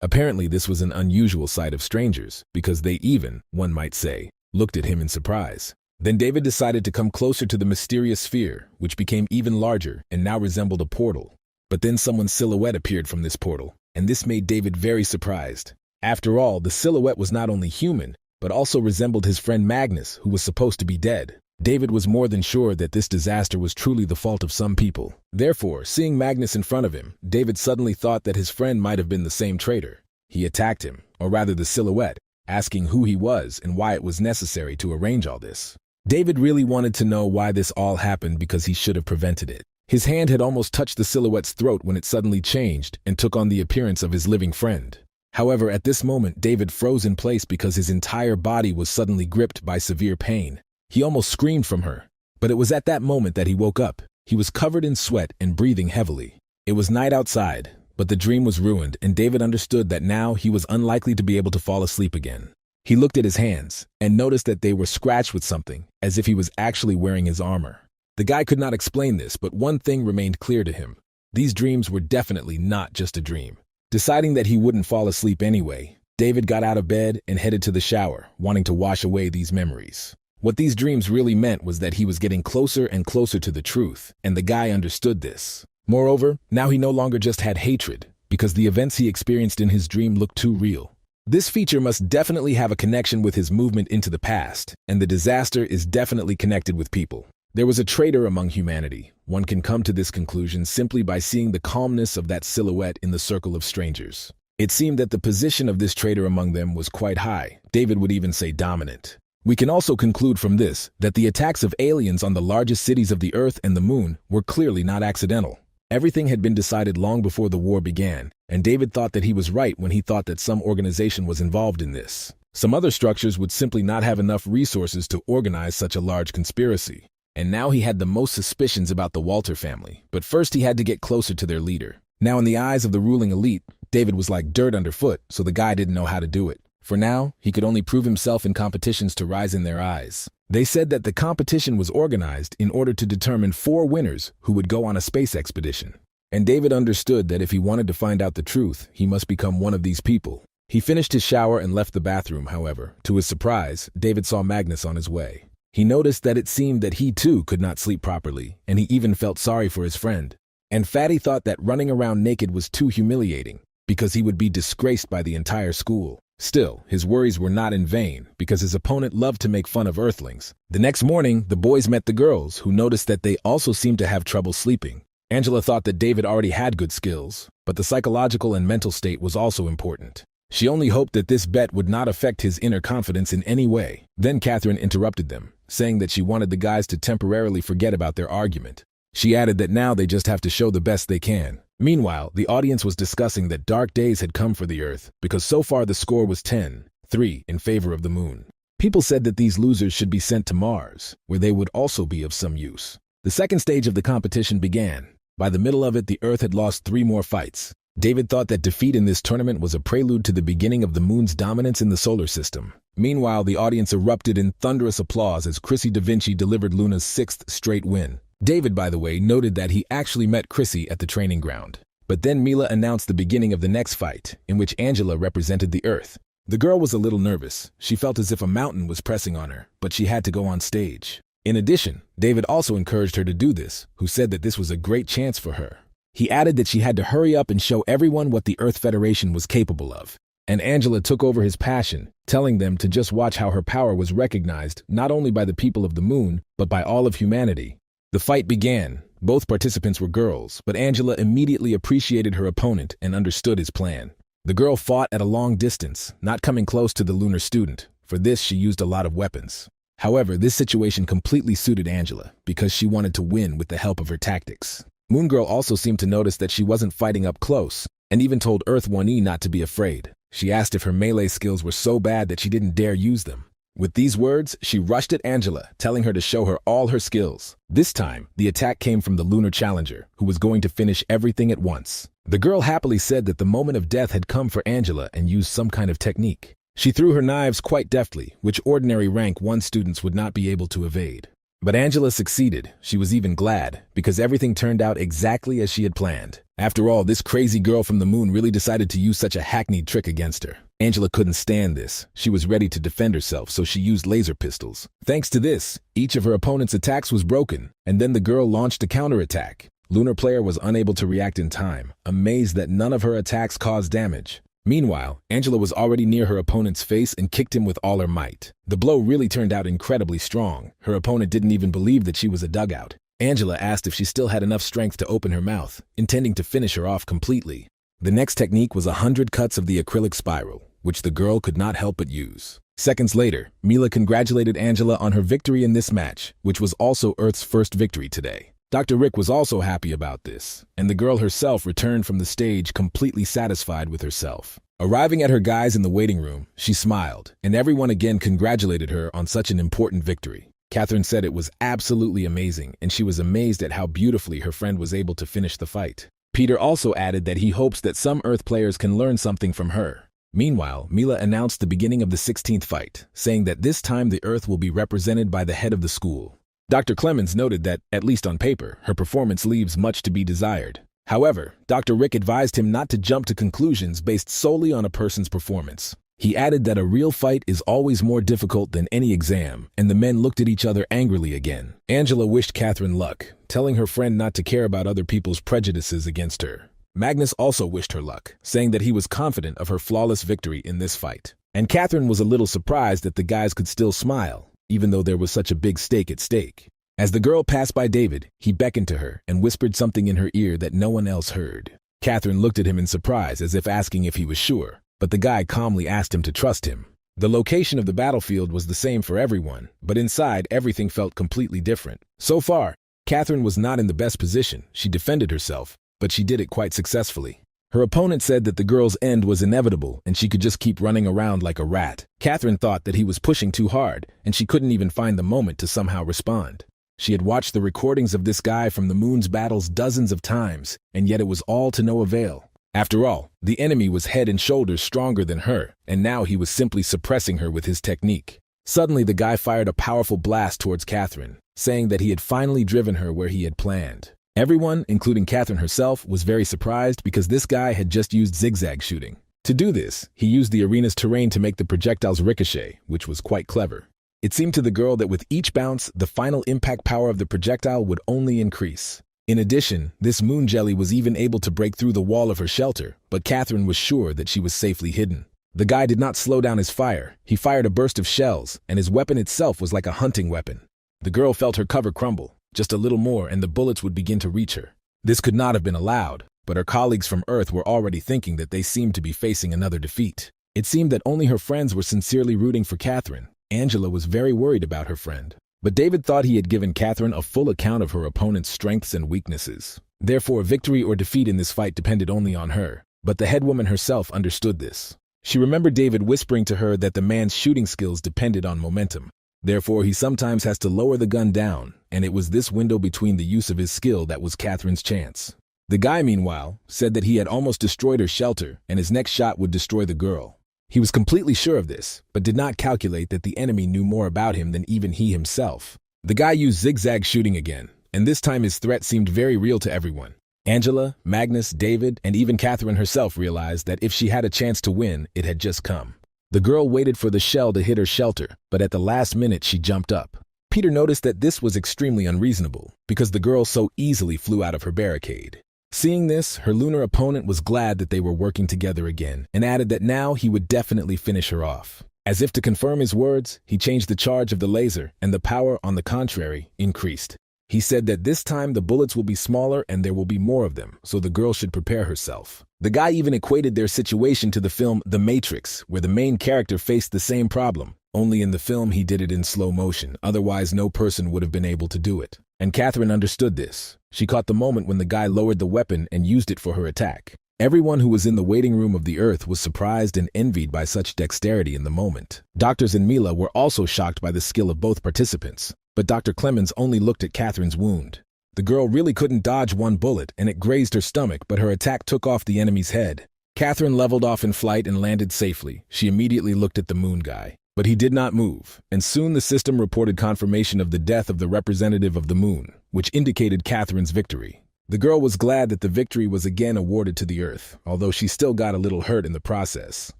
Apparently this was an unusual sight of strangers, because they even, one might say, looked at him in surprise. Then David decided to come closer to the mysterious sphere, which became even larger and now resembled a portal. But then someone's silhouette appeared from this portal, and this made David very surprised. After all, the silhouette was not only human, but also resembled his friend Magnus, who was supposed to be dead. David was more than sure that this disaster was truly the fault of some people. Therefore, seeing Magnus in front of him, David suddenly thought that his friend might have been the same traitor. He attacked him, or rather the silhouette, asking who he was and why it was necessary to arrange all this. David really wanted to know why this all happened because he should have prevented it. His hand had almost touched the silhouette's throat when it suddenly changed and took on the appearance of his living friend. However, at this moment, David froze in place because his entire body was suddenly gripped by severe pain. He almost screamed from her, but it was at that moment that he woke up. He was covered in sweat and breathing heavily. It was night outside, but the dream was ruined, and David understood that now he was unlikely to be able to fall asleep again. He looked at his hands and noticed that they were scratched with something, as if he was actually wearing his armor. The guy could not explain this, but one thing remained clear to him. These dreams were definitely not just a dream. Deciding that he wouldn't fall asleep anyway, David got out of bed and headed to the shower, wanting to wash away these memories. What these dreams really meant was that he was getting closer and closer to the truth, and the guy understood this. Moreover, now he no longer just had hatred, because the events he experienced in his dream looked too real. This feature must definitely have a connection with his movement into the past, and the disaster is definitely connected with people. There was a traitor among humanity. One can come to this conclusion simply by seeing the calmness of that silhouette in the circle of strangers. It seemed that the position of this traitor among them was quite high. David would even say dominant. We can also conclude from this that the attacks of aliens on the largest cities of the Earth and the Moon were clearly not accidental. Everything had been decided long before the war began, and David thought that he was right when he thought that some organization was involved in this. Some other structures would simply not have enough resources to organize such a large conspiracy. And now he had the most suspicions about the Walter family, but first he had to get closer to their leader. Now in the eyes of the ruling elite, David was like dirt underfoot, so the guy didn't know how to do it. For now, he could only prove himself in competitions to rise in their eyes. They said that the competition was organized in order to determine 4 winners who would go on a space expedition. And David understood that if he wanted to find out the truth, he must become one of these people. He finished his shower and left the bathroom, however. To his surprise, David saw Magnus on his way. He noticed that it seemed that he too could not sleep properly, and he even felt sorry for his friend. And Fatty thought that running around naked was too humiliating, because he would be disgraced by the entire school. Still, his worries were not in vain, because his opponent loved to make fun of Earthlings. The next morning, the boys met the girls, who noticed that they also seemed to have trouble sleeping. Angela thought that David already had good skills, but the psychological and mental state was also important. She only hoped that this bet would not affect his inner confidence in any way. Then Catherine interrupted them, saying that she wanted the guys to temporarily forget about their argument. She added that now they just have to show the best they can. Meanwhile, the audience was discussing that dark days had come for the Earth, because so far the score was 10-3 in favor of the Moon. People said that these losers should be sent to Mars, where they would also be of some use. The second stage of the competition began. By the middle of it, the Earth had lost 3 more fights. David thought that defeat in this tournament was a prelude to the beginning of the Moon's dominance in the solar system. Meanwhile, the audience erupted in thunderous applause as Chrissy Da Vinci delivered Luna's 6th straight win. David, by the way, noted that he actually met Chrissy at the training ground. But then Mila announced the beginning of the next fight, in which Angela represented the Earth. The girl was a little nervous. She felt as if a mountain was pressing on her, but she had to go on stage. In addition, David also encouraged her to do this, who said that this was a great chance for her. He added that she had to hurry up and show everyone what the Earth Federation was capable of. And Angela took over his passion, telling them to just watch how her power was recognized not only by the people of the Moon, but by all of humanity. The fight began. Both participants were girls, but Angela immediately appreciated her opponent and understood his plan. The girl fought at a long distance, not coming close to the lunar student. For this, she used a lot of weapons. However, this situation completely suited Angela, because she wanted to win with the help of her tactics. Moon Girl also seemed to notice that she wasn't fighting up close, and even told Earth 1E not to be afraid. She asked if her melee skills were so bad that she didn't dare use them. With these words, she rushed at Angela, telling her to show her all her skills. This time, the attack came from the lunar challenger, who was going to finish everything at once. The girl happily said that the moment of death had come for Angela and used some kind of technique. She threw her knives quite deftly, which ordinary rank 1 students would not be able to evade. But Angela succeeded. She was even glad, because everything turned out exactly as she had planned. After all, this crazy girl from the Moon really decided to use such a hackneyed trick against her. Angela couldn't stand this. She was ready to defend herself, so she used laser pistols. Thanks to this, each of her opponent's attacks was broken, and then the girl launched a counterattack. Lunar Player was unable to react in time, amazed that none of her attacks caused damage. Meanwhile, Angela was already near her opponent's face and kicked him with all her might. The blow really turned out incredibly strong. Her opponent didn't even believe that she was a dugout. Angela asked if she still had enough strength to open her mouth, intending to finish her off completely. The next technique was 100 cuts of the acrylic spiral, which the girl could not help but use. Seconds later, Mila congratulated Angela on her victory in this match, which was also Earth's first victory today. Dr. Rick was also happy about this, and the girl herself returned from the stage completely satisfied with herself. Arriving at her guys in the waiting room, she smiled, and everyone again congratulated her on such an important victory. Catherine said it was absolutely amazing, and she was amazed at how beautifully her friend was able to finish the fight. Peter also added that he hopes that some Earth players can learn something from her. Meanwhile, Mila announced the beginning of the 16th fight, saying that this time the Earth will be represented by the head of the school. Dr. Clemens noted that, at least on paper, her performance leaves much to be desired. However, Dr. Rick advised him not to jump to conclusions based solely on a person's performance. He added that a real fight is always more difficult than any exam, and the men looked at each other angrily again. Angela wished Catherine luck, telling her friend not to care about other people's prejudices against her. Magnus also wished her luck, saying that he was confident of her flawless victory in this fight. And Catherine was a little surprised that the guys could still smile, even though there was such a big stake at stake. As the girl passed by David, he beckoned to her and whispered something in her ear that no one else heard. Catherine looked at him in surprise as if asking if he was sure, but the guy calmly asked him to trust him. The location of the battlefield was the same for everyone, but inside everything felt completely different. So far, Catherine was not in the best position. She defended herself, but she did it quite successfully. Her opponent said that the girl's end was inevitable and she could just keep running around like a rat. Catherine thought that he was pushing too hard, and she couldn't even find the moment to somehow respond. She had watched the recordings of this guy from the moon's battles dozens of times, and yet it was all to no avail. After all, the enemy was head and shoulders stronger than her, and now he was simply suppressing her with his technique. Suddenly, the guy fired a powerful blast towards Catherine, saying that he had finally driven her where he had planned. Everyone, including Catherine herself, was very surprised because this guy had just used zigzag shooting. To do this, he used the arena's terrain to make the projectiles ricochet, which was quite clever. It seemed to the girl that with each bounce, the final impact power of the projectile would only increase. In addition, this moon jelly was even able to break through the wall of her shelter, but Catherine was sure that she was safely hidden. The guy did not slow down his fire. He fired a burst of shells, and his weapon itself was like a hunting weapon. The girl felt her cover crumble. Just a little more and the bullets would begin to reach her. This could not have been allowed, but her colleagues from Earth were already thinking that they seemed to be facing another defeat. It seemed that only her friends were sincerely rooting for Catherine. Angela was very worried about her friend. But David thought he had given Catherine a full account of her opponent's strengths and weaknesses. Therefore, victory or defeat in this fight depended only on her. But the head woman herself understood this. She remembered David whispering to her that the man's shooting skills depended on momentum. Therefore, he sometimes has to lower the gun down, and it was this window between the use of his skill that was Catherine's chance. The guy, meanwhile, said that he had almost destroyed her shelter, and his next shot would destroy the girl. He was completely sure of this, but did not calculate that the enemy knew more about him than even he himself. The guy used zigzag shooting again, and this time his threat seemed very real to everyone. Angela, Magnus, David, and even Catherine herself realized that if she had a chance to win, it had just come. The girl waited for the shell to hit her shelter, but at the last minute she jumped up. Peter noticed that this was extremely unreasonable, because the girl so easily flew out of her barricade. Seeing this, her lunar opponent was glad that they were working together again, and added that now he would definitely finish her off. As if to confirm his words, he changed the charge of the laser, and the power, on the contrary, increased. He said that this time the bullets will be smaller and there will be more of them, so the girl should prepare herself. The guy even equated their situation to the film The Matrix, where the main character faced the same problem. Only in the film he did it in slow motion, otherwise no person would have been able to do it. And Catherine understood this. She caught the moment when the guy lowered the weapon and used it for her attack. Everyone who was in the waiting room of the Earth was surprised and envied by such dexterity in the moment. Doctors and Mila were also shocked by the skill of both participants, but Dr. Clemens only looked at Catherine's wound. The girl really couldn't dodge one bullet, and it grazed her stomach, but her attack took off the enemy's head. Catherine leveled off in flight and landed safely. She immediately looked at the moon guy. But he did not move, and soon the system reported confirmation of the death of the representative of the moon, which indicated Catherine's victory. The girl was glad that the victory was again awarded to the Earth, although she still got a little hurt in the process.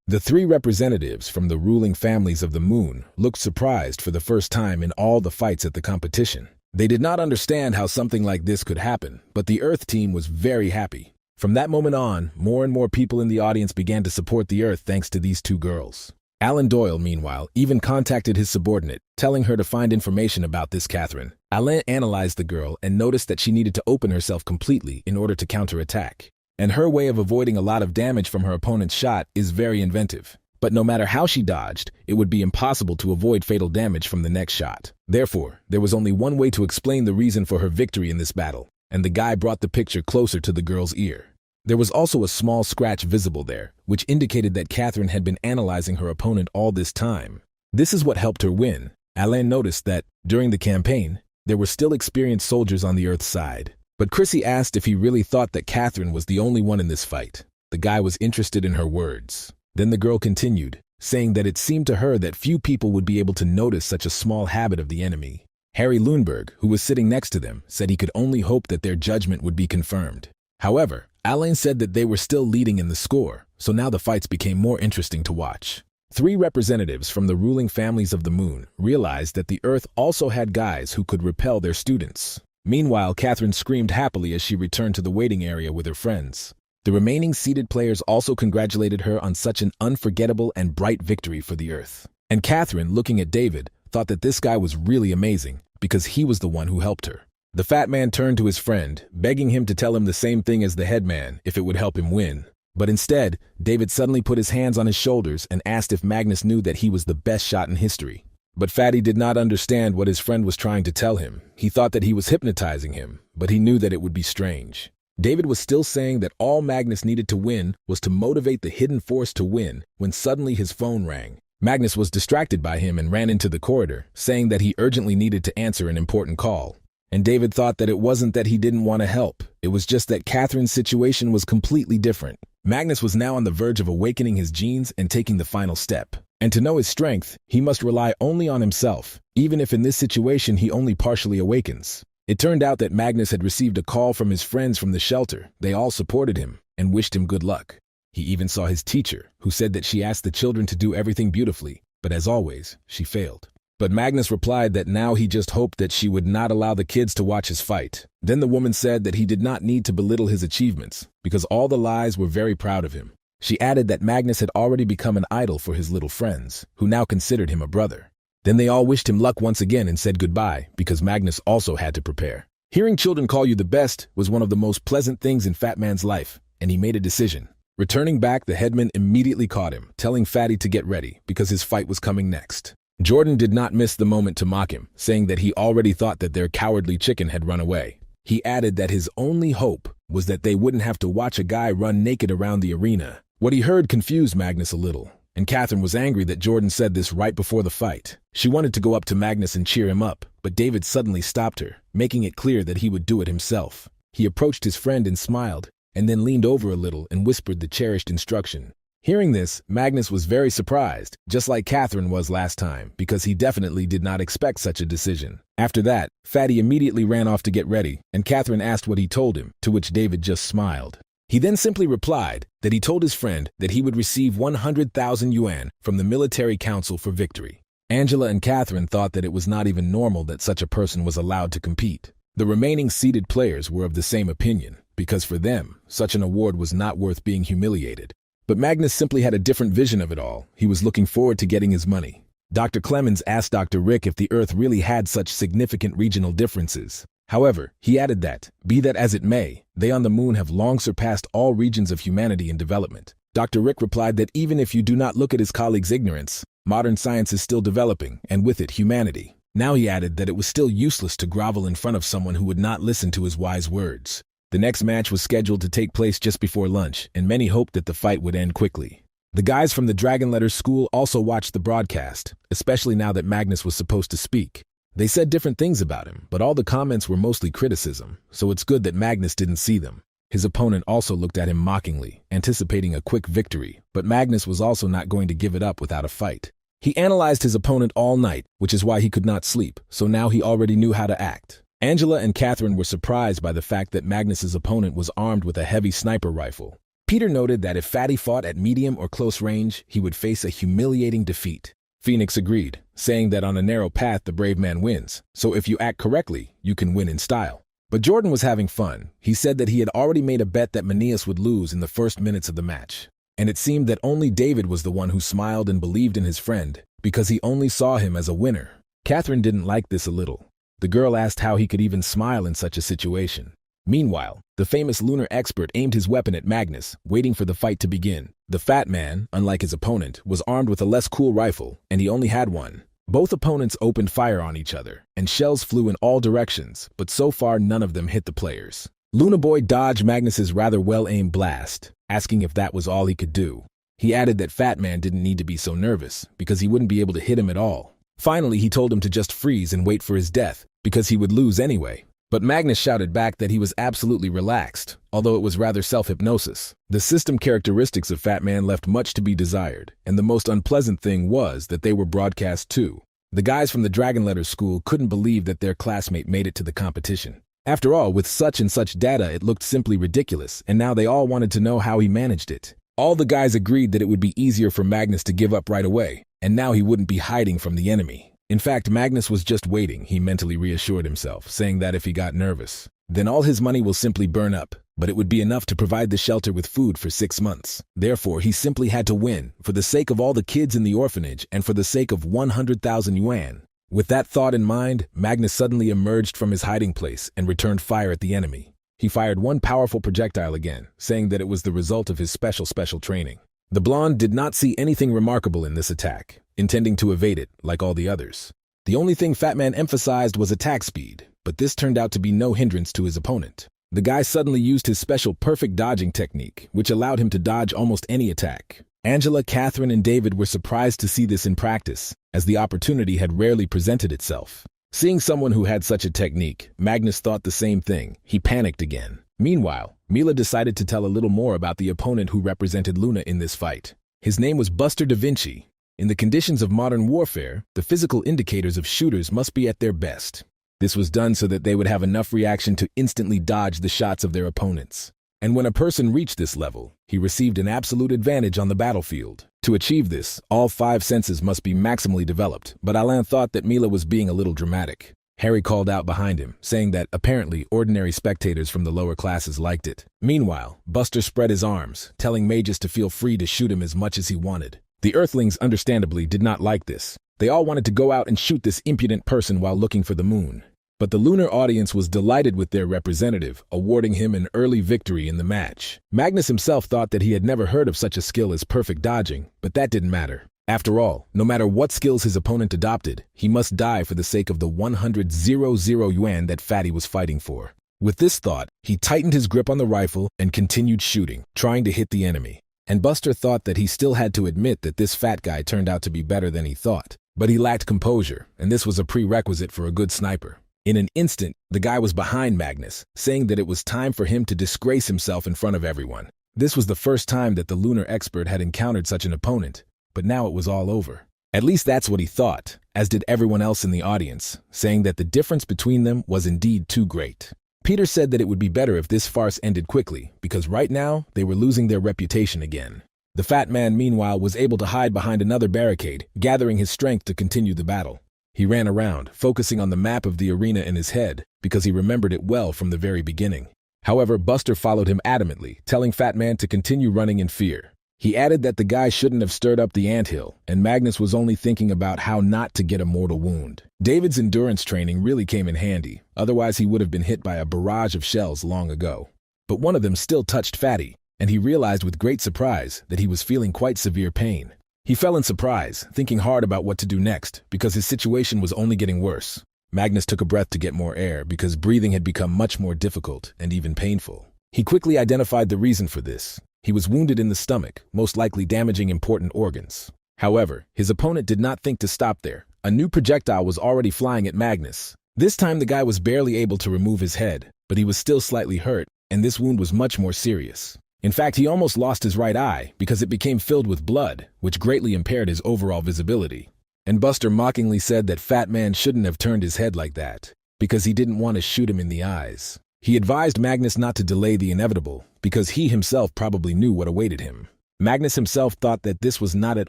The three representatives from the ruling families of the moon looked surprised for the first time in all the fights at the competition. They did not understand how something like this could happen, but the Earth team was very happy. From that moment on, more and more people in the audience began to support the Earth thanks to these two girls. Alan Doyle, meanwhile, even contacted his subordinate, telling her to find information about this Catherine. Alain analyzed the girl and noticed that she needed to open herself completely in order to counterattack. And her way of avoiding a lot of damage from her opponent's shot is very inventive. But no matter how she dodged, it would be impossible to avoid fatal damage from the next shot. Therefore, there was only one way to explain the reason for her victory in this battle, and the guy brought the picture closer to the girl's ear. There was also a small scratch visible there, which indicated that Catherine had been analyzing her opponent all this time. This is what helped her win. Alain noticed that, during the campaign, there were still experienced soldiers on the Earth's side. But Chrissy asked if he really thought that Catherine was the only one in this fight. The guy was interested in her words. Then the girl continued, saying that it seemed to her that few people would be able to notice such a small habit of the enemy. Harry Lundberg, who was sitting next to them, said he could only hope that their judgment would be confirmed. However, Alain said that they were still leading in the score, so now the fights became more interesting to watch. Three representatives from the ruling families of the moon realized that the Earth also had guys who could repel their students. Meanwhile, Catherine screamed happily as she returned to the waiting area with her friends. The remaining seated players also congratulated her on such an unforgettable and bright victory for the Earth. And Catherine, looking at David, thought that this guy was really amazing, because he was the one who helped her. The fat man turned to his friend, begging him to tell him the same thing as the headman if it would help him win. But instead, David suddenly put his hands on his shoulders and asked if Magnus knew that he was the best shot in history. But Fatty did not understand what his friend was trying to tell him. He thought that he was hypnotizing him, but he knew that it would be strange. David was still saying that all Magnus needed to win was to motivate the hidden force to win when suddenly his phone rang. Magnus was distracted by him and ran into the corridor, saying that he urgently needed to answer an important call. And David thought that it wasn't that he didn't want to help. It was just that Catherine's situation was completely different. Magnus was now on the verge of awakening his genes and taking the final step. And to know his strength, he must rely only on himself, even if in this situation he only partially awakens. It turned out that Magnus had received a call from his friends from the shelter. They all supported him and wished him good luck. He even saw his teacher, who said that she asked the children to do everything beautifully, but as always, she failed. But Magnus replied that now he just hoped that she would not allow the kids to watch his fight. Then the woman said that he did not need to belittle his achievements, because all the lies were very proud of him. She added that Magnus had already become an idol for his little friends, who now considered him a brother. Then they all wished him luck once again and said goodbye, because Magnus also had to prepare. Hearing children call you the best was one of the most pleasant things in Fat Man's life, and he made a decision. Returning back, the headman immediately caught him, telling Fatty to get ready, because his fight was coming next. Jordan did not miss the moment to mock him, saying that he already thought that their cowardly chicken had run away. He added that his only hope was that they wouldn't have to watch a guy run naked around the arena. What he heard confused Magnus a little, and Catherine was angry that Jordan said this right before the fight. She wanted to go up to Magnus and cheer him up, but David suddenly stopped her, making it clear that he would do it himself. He approached his friend and smiled, and then leaned over a little and whispered the cherished instruction. Hearing this, Magnus was very surprised, just like Catherine was last time, because he definitely did not expect such a decision. After that, Fatty immediately ran off to get ready, and Catherine asked what he told him, to which David just smiled. He then simply replied that he told his friend that he would receive 100,000 yuan from the military council for victory. Angela and Catherine thought that it was not even normal that such a person was allowed to compete. The remaining seated players were of the same opinion, because for them, such an award was not worth being humiliated. But Magnus simply had a different vision of it all. He was looking forward to getting his money. Dr. Clemens asked Dr. Rick if the Earth really had such significant regional differences. However, he added that, be that as it may, they on the moon have long surpassed all regions of humanity in development. Dr. Rick replied that even if you do not look at his colleague's ignorance, modern science is still developing, and with it, humanity. Now he added that it was still useless to grovel in front of someone who would not listen to his wise words. The next match was scheduled to take place just before lunch, and many hoped that the fight would end quickly. The guys from the Dragon Letters school also watched the broadcast, especially now that Magnus was supposed to speak. They said different things about him, but all the comments were mostly criticism, so it's good that Magnus didn't see them. His opponent also looked at him mockingly, anticipating a quick victory, but Magnus was also not going to give it up without a fight. He analyzed his opponent all night, which is why he could not sleep, so now he already knew how to act. Angela and Catherine were surprised by the fact that Magnus's opponent was armed with a heavy sniper rifle. Peter noted that if Fatty fought at medium or close range, he would face a humiliating defeat. Phoenix agreed, saying that on a narrow path the brave man wins, so if you act correctly, you can win in style. But Jordan was having fun. He said that he had already made a bet that Manias would lose in the first minutes of the match. And it seemed that only David was the one who smiled and believed in his friend, because he only saw him as a winner. Catherine didn't like this a little. The girl asked how he could even smile in such a situation. Meanwhile, the famous lunar expert aimed his weapon at Magnus, waiting for the fight to begin. The fat man, unlike his opponent, was armed with a less cool rifle, and he only had one. Both opponents opened fire on each other, and shells flew in all directions, but so far none of them hit the players. Luna Boy dodged Magnus's rather well-aimed blast, asking if that was all he could do. He added that Fat Man didn't need to be so nervous, because he wouldn't be able to hit him at all. Finally, he told him to just freeze and wait for his death, because he would lose anyway. But Magnus shouted back that he was absolutely relaxed, although it was rather self-hypnosis. The system characteristics of Fat Man left much to be desired, and the most unpleasant thing was that they were broadcast too. The guys from the Dragon Letters school couldn't believe that their classmate made it to the competition. After all, with such and such data, it looked simply ridiculous, and now they all wanted to know how he managed it. All the guys agreed that it would be easier for Magnus to give up right away, and now he wouldn't be hiding from the enemy. In fact, Magnus was just waiting, he mentally reassured himself, saying that if he got nervous, then all his money will simply burn up, but it would be enough to provide the shelter with food for 6 months. Therefore, he simply had to win, for the sake of all the kids in the orphanage and for the sake of 100,000 yuan. With that thought in mind, Magnus suddenly emerged from his hiding place and returned fire at the enemy. He fired one powerful projectile again, saying that it was the result of his special training. The blonde did not see anything remarkable in this attack, intending to evade it like all the others. The only thing Fat Man emphasized was attack speed, but this turned out to be no hindrance to his opponent. The guy suddenly used his special perfect dodging technique, which allowed him to dodge almost any attack. Angela, Catherine, and David were surprised to see this in practice, as the opportunity had rarely presented itself. Seeing someone who had such a technique, Magnus thought the same thing. He panicked again. Meanwhile, Mila decided to tell a little more about the opponent who represented Luna in this fight. His name was Buster Da Vinci. In the conditions of modern warfare, the physical indicators of shooters must be at their best. This was done so that they would have enough reaction to instantly dodge the shots of their opponents. And when a person reached this level, he received an absolute advantage on the battlefield. To achieve this, all 5 senses must be maximally developed, but Alain thought that Mila was being a little dramatic. Harry called out behind him, saying that apparently ordinary spectators from the lower classes liked it. Meanwhile, Buster spread his arms, telling Magus to feel free to shoot him as much as he wanted. The Earthlings understandably did not like this. They all wanted to go out and shoot this impudent person while looking for the moon. But the lunar audience was delighted with their representative, awarding him an early victory in the match. Magnus himself thought that he had never heard of such a skill as perfect dodging, but that didn't matter. After all, no matter what skills his opponent adopted, he must die for the sake of the 100,000 yuan that Fatty was fighting for. With this thought, he tightened his grip on the rifle and continued shooting, trying to hit the enemy. And Buster thought that he still had to admit that this fat guy turned out to be better than he thought. But he lacked composure, and this was a prerequisite for a good sniper. In an instant, the guy was behind Magnus, saying that it was time for him to disgrace himself in front of everyone. This was the first time that the lunar expert had encountered such an opponent, but now it was all over. At least that's what he thought, as did everyone else in the audience, saying that the difference between them was indeed too great. Peter said that it would be better if this farce ended quickly, because right now they were losing their reputation again. The fat man, meanwhile, was able to hide behind another barricade, gathering his strength to continue the battle. He ran around, focusing on the map of the arena in his head, because he remembered it well from the very beginning. However, Buster followed him adamantly, telling Fat Man to continue running in fear. He added that the guy shouldn't have stirred up the anthill, and Magnus was only thinking about how not to get a mortal wound. David's endurance training really came in handy, otherwise he would have been hit by a barrage of shells long ago. But one of them still touched Fatty, and he realized with great surprise that he was feeling quite severe pain. He fell in surprise, thinking hard about what to do next, because his situation was only getting worse. Magnus took a breath to get more air because breathing had become much more difficult and even painful. He quickly identified the reason for this. He was wounded in the stomach, most likely damaging important organs. However, his opponent did not think to stop there. A new projectile was already flying at Magnus. This time the guy was barely able to remove his head, but he was still slightly hurt, and this wound was much more serious. In fact, he almost lost his right eye because it became filled with blood, which greatly impaired his overall visibility. And Buster mockingly said that Fat Man shouldn't have turned his head like that, because he didn't want to shoot him in the eyes. He advised Magnus not to delay the inevitable, because he himself probably knew what awaited him. Magnus himself thought that this was not at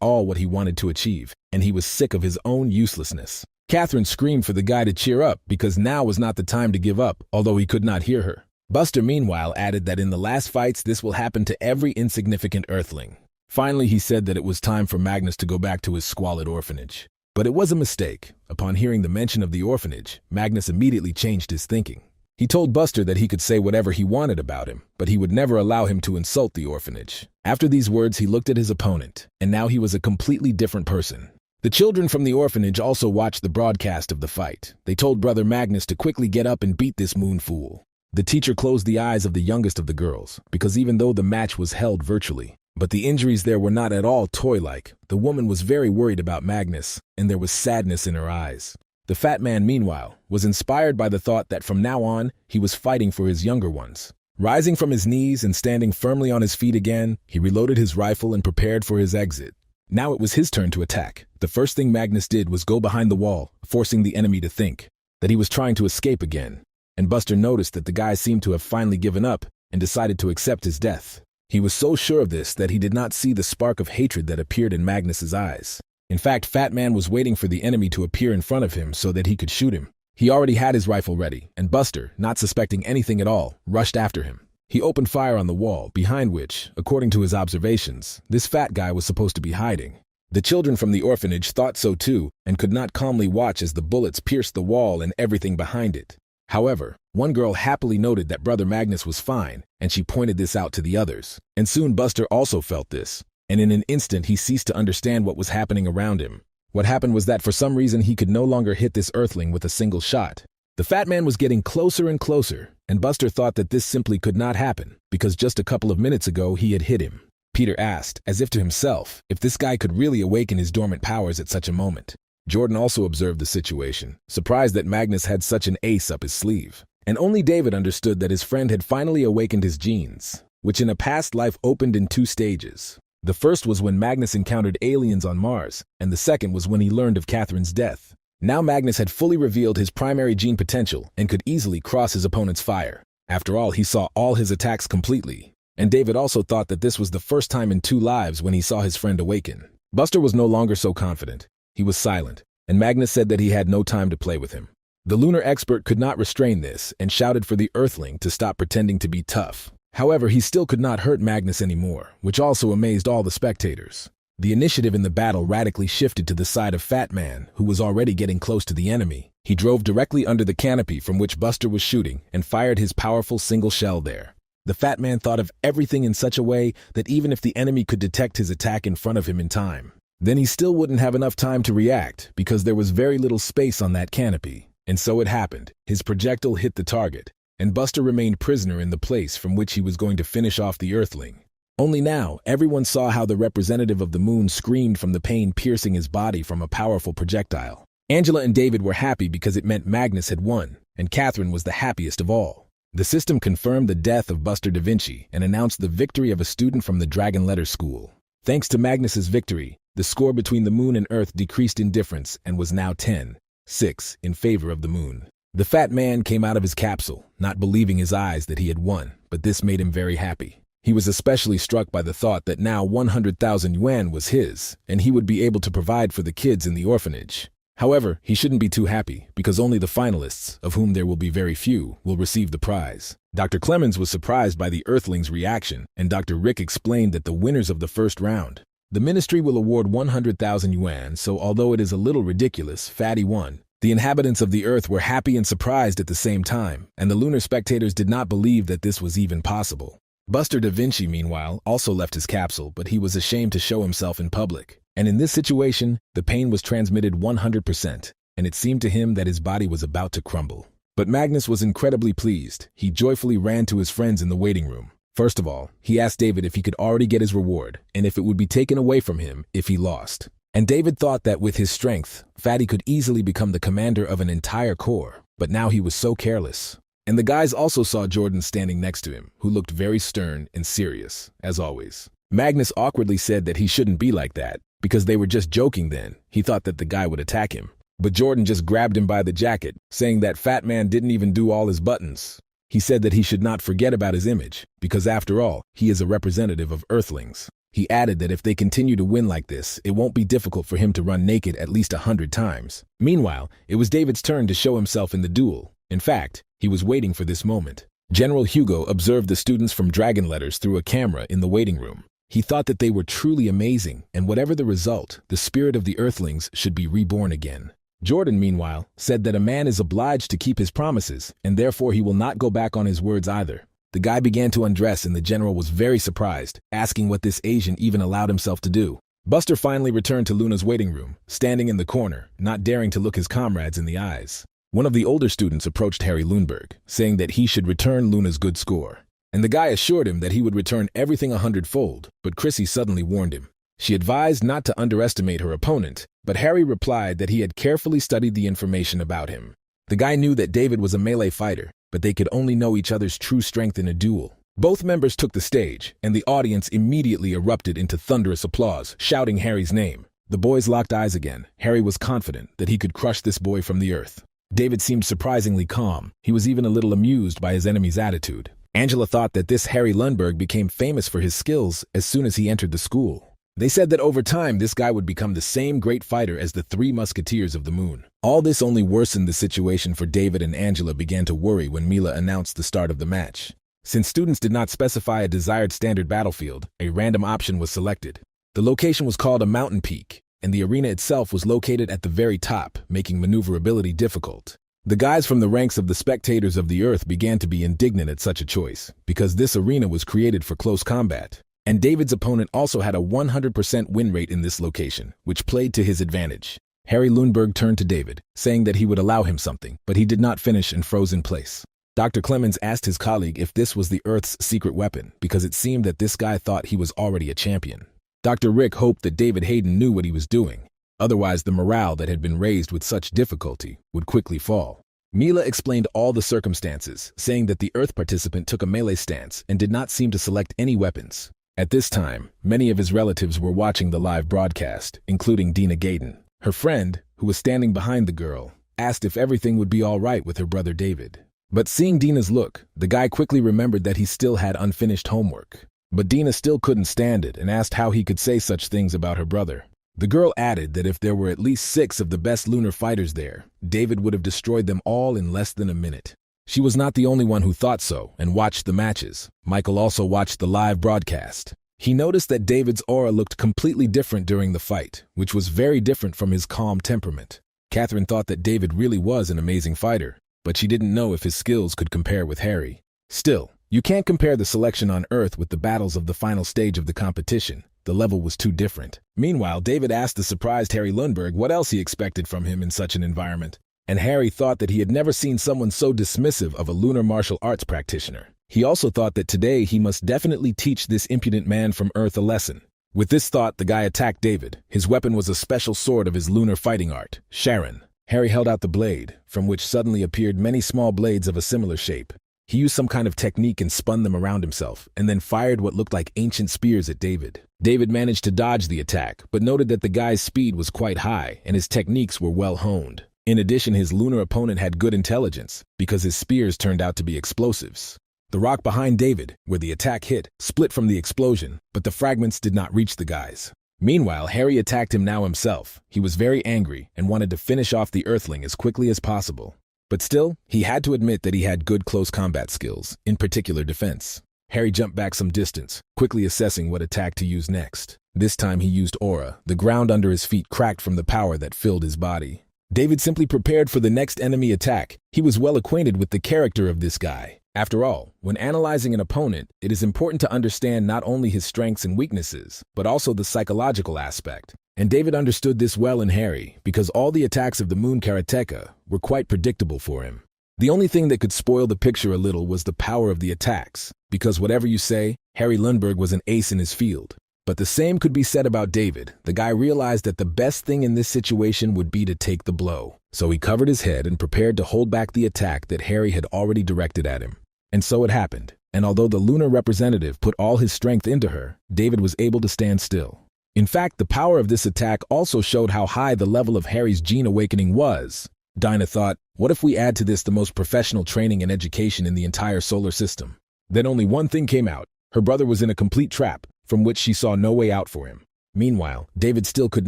all what he wanted to achieve, and he was sick of his own uselessness. Catherine screamed for the guy to cheer up because now was not the time to give up, although he could not hear her. Buster, meanwhile, added that in the last fights this will happen to every insignificant Earthling. Finally, he said that it was time for Magnus to go back to his squalid orphanage. But it was a mistake. Upon hearing the mention of the orphanage, Magnus immediately changed his thinking. He told Buster that he could say whatever he wanted about him, but he would never allow him to insult the orphanage. After these words, he looked at his opponent, and now he was a completely different person. The children from the orphanage also watched the broadcast of the fight. They told Brother Magnus to quickly get up and beat this moon fool. The teacher closed the eyes of the youngest of the girls, because even though the match was held virtually, but the injuries there were not at all toy-like, the woman was very worried about Magnus, and there was sadness in her eyes. The fat man, meanwhile, was inspired by the thought that from now on, he was fighting for his younger ones. Rising from his knees and standing firmly on his feet again, he reloaded his rifle and prepared for his exit. Now it was his turn to attack. The first thing Magnus did was go behind the wall, forcing the enemy to think that he was trying to escape again. And Buster noticed that the guy seemed to have finally given up and decided to accept his death. He was so sure of this that he did not see the spark of hatred that appeared in Magnus's eyes. In fact, Fat Man was waiting for the enemy to appear in front of him so that he could shoot him. He already had his rifle ready, and Buster, not suspecting anything at all, rushed after him. He opened fire on the wall, behind which, according to his observations, this fat guy was supposed to be hiding. The children from the orphanage thought so too and could not calmly watch as the bullets pierced the wall and everything behind it. However, one girl happily noted that Brother Magnus was fine, and she pointed this out to the others. And soon Buster also felt this, and in an instant he ceased to understand what was happening around him. What happened was that for some reason he could no longer hit this earthling with a single shot. The fat man was getting closer and closer, and Buster thought that this simply could not happen, because just a couple of minutes ago he had hit him. Peter asked, as if to himself, if this guy could really awaken his dormant powers at such a moment. Jordan also observed the situation, surprised that Magnus had such an ace up his sleeve. And only David understood that his friend had finally awakened his genes, which in a past life opened in 2 stages. The first was when Magnus encountered aliens on Mars, and the second was when he learned of Catherine's death. Now Magnus had fully revealed his primary gene potential and could easily cross his opponent's fire. After all, he saw all his attacks completely. And David also thought that this was the first time in 2 lives when he saw his friend awaken. Buster was no longer so confident. He was silent, and Magnus said that he had no time to play with him. The lunar expert could not restrain this and shouted for the Earthling to stop pretending to be tough. However, he still could not hurt Magnus anymore, which also amazed all the spectators. The initiative in the battle radically shifted to the side of Fat Man, who was already getting close to the enemy. He drove directly under the canopy from which Buster was shooting and fired his powerful single shell there. The Fat Man thought of everything in such a way that even if the enemy could detect his attack in front of him in time, then he still wouldn't have enough time to react because there was very little space on that canopy. And so it happened. His projectile hit the target, and Buster remained prisoner in the place from which he was going to finish off the Earthling. Only now, everyone saw how the representative of the moon screamed from the pain piercing his body from a powerful projectile. Angela and David were happy because it meant Magnus had won, and Catherine was the happiest of all. The system confirmed the death of Buster Da Vinci and announced the victory of a student from the Dragon Letter School. Thanks to Magnus's victory, the score between the moon and Earth decreased in difference and was now 10-6 in favor of the moon. The fat man came out of his capsule, not believing his eyes that he had won, but this made him very happy. He was especially struck by the thought that now 100,000 yuan was his, and he would be able to provide for the kids in the orphanage. However, he shouldn't be too happy, because only the finalists, of whom there will be very few, will receive the prize. Dr. Clemens was surprised by the Earthling's reaction, and Dr. Rick explained that the winners of the first round, the ministry will award 100,000 yuan, so although it is a little ridiculous, Fatty won. The inhabitants of the Earth were happy and surprised at the same time, and the lunar spectators did not believe that this was even possible. Buster Da Vinci, meanwhile, also left his capsule, but he was ashamed to show himself in public. And in this situation, the pain was transmitted 100%, and it seemed to him that his body was about to crumble. But Magnus was incredibly pleased. He joyfully ran to his friends in the waiting room. First of all, he asked David if he could already get his reward, and if it would be taken away from him if he lost. And David thought that with his strength, Fatty could easily become the commander of an entire corps, but now he was so careless. And the guys also saw Jordan standing next to him, who looked very stern and serious, as always. Magnus awkwardly said that he shouldn't be like that, because they were just joking then. He thought that the guy would attack him. But Jordan just grabbed him by the jacket, saying that Fat Man didn't even do all his buttons. He said that he should not forget about his image, because after all, he is a representative of Earthlings. He added that if they continue to win like this, it won't be difficult for him to run naked at least 100 times. Meanwhile, it was David's turn to show himself in the duel. In fact, he was waiting for this moment. General Hugo observed the students from Dragon Letters through a camera in the waiting room. He thought that they were truly amazing, and whatever the result, the spirit of the Earthlings should be reborn again. Jordan, meanwhile, said that a man is obliged to keep his promises, and therefore he will not go back on his words either. The guy began to undress, and the general was very surprised, asking what this Asian even allowed himself to do. Buster finally returned to Luna's waiting room, standing in the corner, not daring to look his comrades in the eyes. One of the older students approached Harry Lundberg, saying that he should return Luna's good score. And the guy assured him that he would return everything 100-fold, but Chrissy suddenly warned him. She advised not to underestimate her opponent, but Harry replied that he had carefully studied the information about him. The guy knew that David was a melee fighter, but they could only know each other's true strength in a duel. Both members took the stage, and the audience immediately erupted into thunderous applause, shouting Harry's name. The boys locked eyes again. Harry was confident that he could crush this boy from the earth. David seemed surprisingly calm. He was even a little amused by his enemy's attitude. Angela thought that this Harry Lundberg became famous for his skills as soon as he entered the school. They said that over time this guy would become the same great fighter as the 3 Musketeers of the Moon. All this only worsened the situation, for David and Angela began to worry when Mila announced the start of the match. Since students did not specify a desired standard battlefield, a random option was selected. The location was called a mountain peak, and the arena itself was located at the very top, making maneuverability difficult. The guys from the ranks of the spectators of the Earth began to be indignant at such a choice, because this arena was created for close combat. And David's opponent also had a 100% win rate in this location, which played to his advantage. Harry Lundberg turned to David, saying that he would allow him something, but he did not finish and froze in place. Dr. Clemens asked his colleague if this was the Earth's secret weapon, because it seemed that this guy thought he was already a champion. Dr. Rick hoped that David Hayden knew what he was doing. Otherwise, the morale that had been raised with such difficulty would quickly fall. Mila explained all the circumstances, saying that the Earth participant took a melee stance and did not seem to select any weapons. At this time, many of his relatives were watching the live broadcast, including Dina Gayden. Her friend, who was standing behind the girl, asked if everything would be all right with her brother David. But seeing Dina's look, the guy quickly remembered that he still had unfinished homework. But Dina still couldn't stand it and asked how he could say such things about her brother. The girl added that if there were at least 6 of the best lunar fighters there, David would have destroyed them all in less than a minute. She was not the only one who thought so and watched the matches. Michael also watched the live broadcast. He noticed that David's aura looked completely different during the fight, which was very different from his calm temperament. Catherine thought that David really was an amazing fighter, but she didn't know if his skills could compare with Harry. Still, you can't compare the selection on Earth with the battles of the final stage of the competition. The level was too different. Meanwhile, David asked the surprised Harry Lundberg what else he expected from him in such an environment. And Harry thought that he had never seen someone so dismissive of a lunar martial arts practitioner. He also thought that today he must definitely teach this impudent man from Earth a lesson. With this thought, the guy attacked David. His weapon was a special sword of his lunar fighting art, Sharon. Harry held out the blade, from which suddenly appeared many small blades of a similar shape. He used some kind of technique and spun them around himself, and then fired what looked like ancient spears at David. David managed to dodge the attack, but noted that the guy's speed was quite high, and his techniques were well honed. In addition, his lunar opponent had good intelligence, because his spears turned out to be explosives. The rock behind David, where the attack hit, split from the explosion, but the fragments did not reach the guys. Meanwhile, Harry attacked him now himself. He was very angry and wanted to finish off the Earthling as quickly as possible. But still, he had to admit that he had good close combat skills, in particular defense. Harry jumped back some distance, quickly assessing what attack to use next. This time he used aura. The ground under his feet cracked from the power that filled his body. David simply prepared for the next enemy attack. He was well acquainted with the character of this guy. After all, when analyzing an opponent, it is important to understand not only his strengths and weaknesses, but also the psychological aspect. And David understood this well in Harry, because all the attacks of the Moon Karateka were quite predictable for him. The only thing that could spoil the picture a little was the power of the attacks, because whatever you say, Harry Lundberg was an ace in his field. But the same could be said about David. The guy realized that the best thing in this situation would be to take the blow. So he covered his head and prepared to hold back the attack that Harry had already directed at him. And so it happened. And although the lunar representative put all his strength into her, David was able to stand still. In fact, the power of this attack also showed how high the level of Harry's gene awakening was. Dinah thought, what if we add to this the most professional training and education in the entire solar system? Then only one thing came out. Her brother was in a complete trap, from which she saw no way out for him. Meanwhile, David still could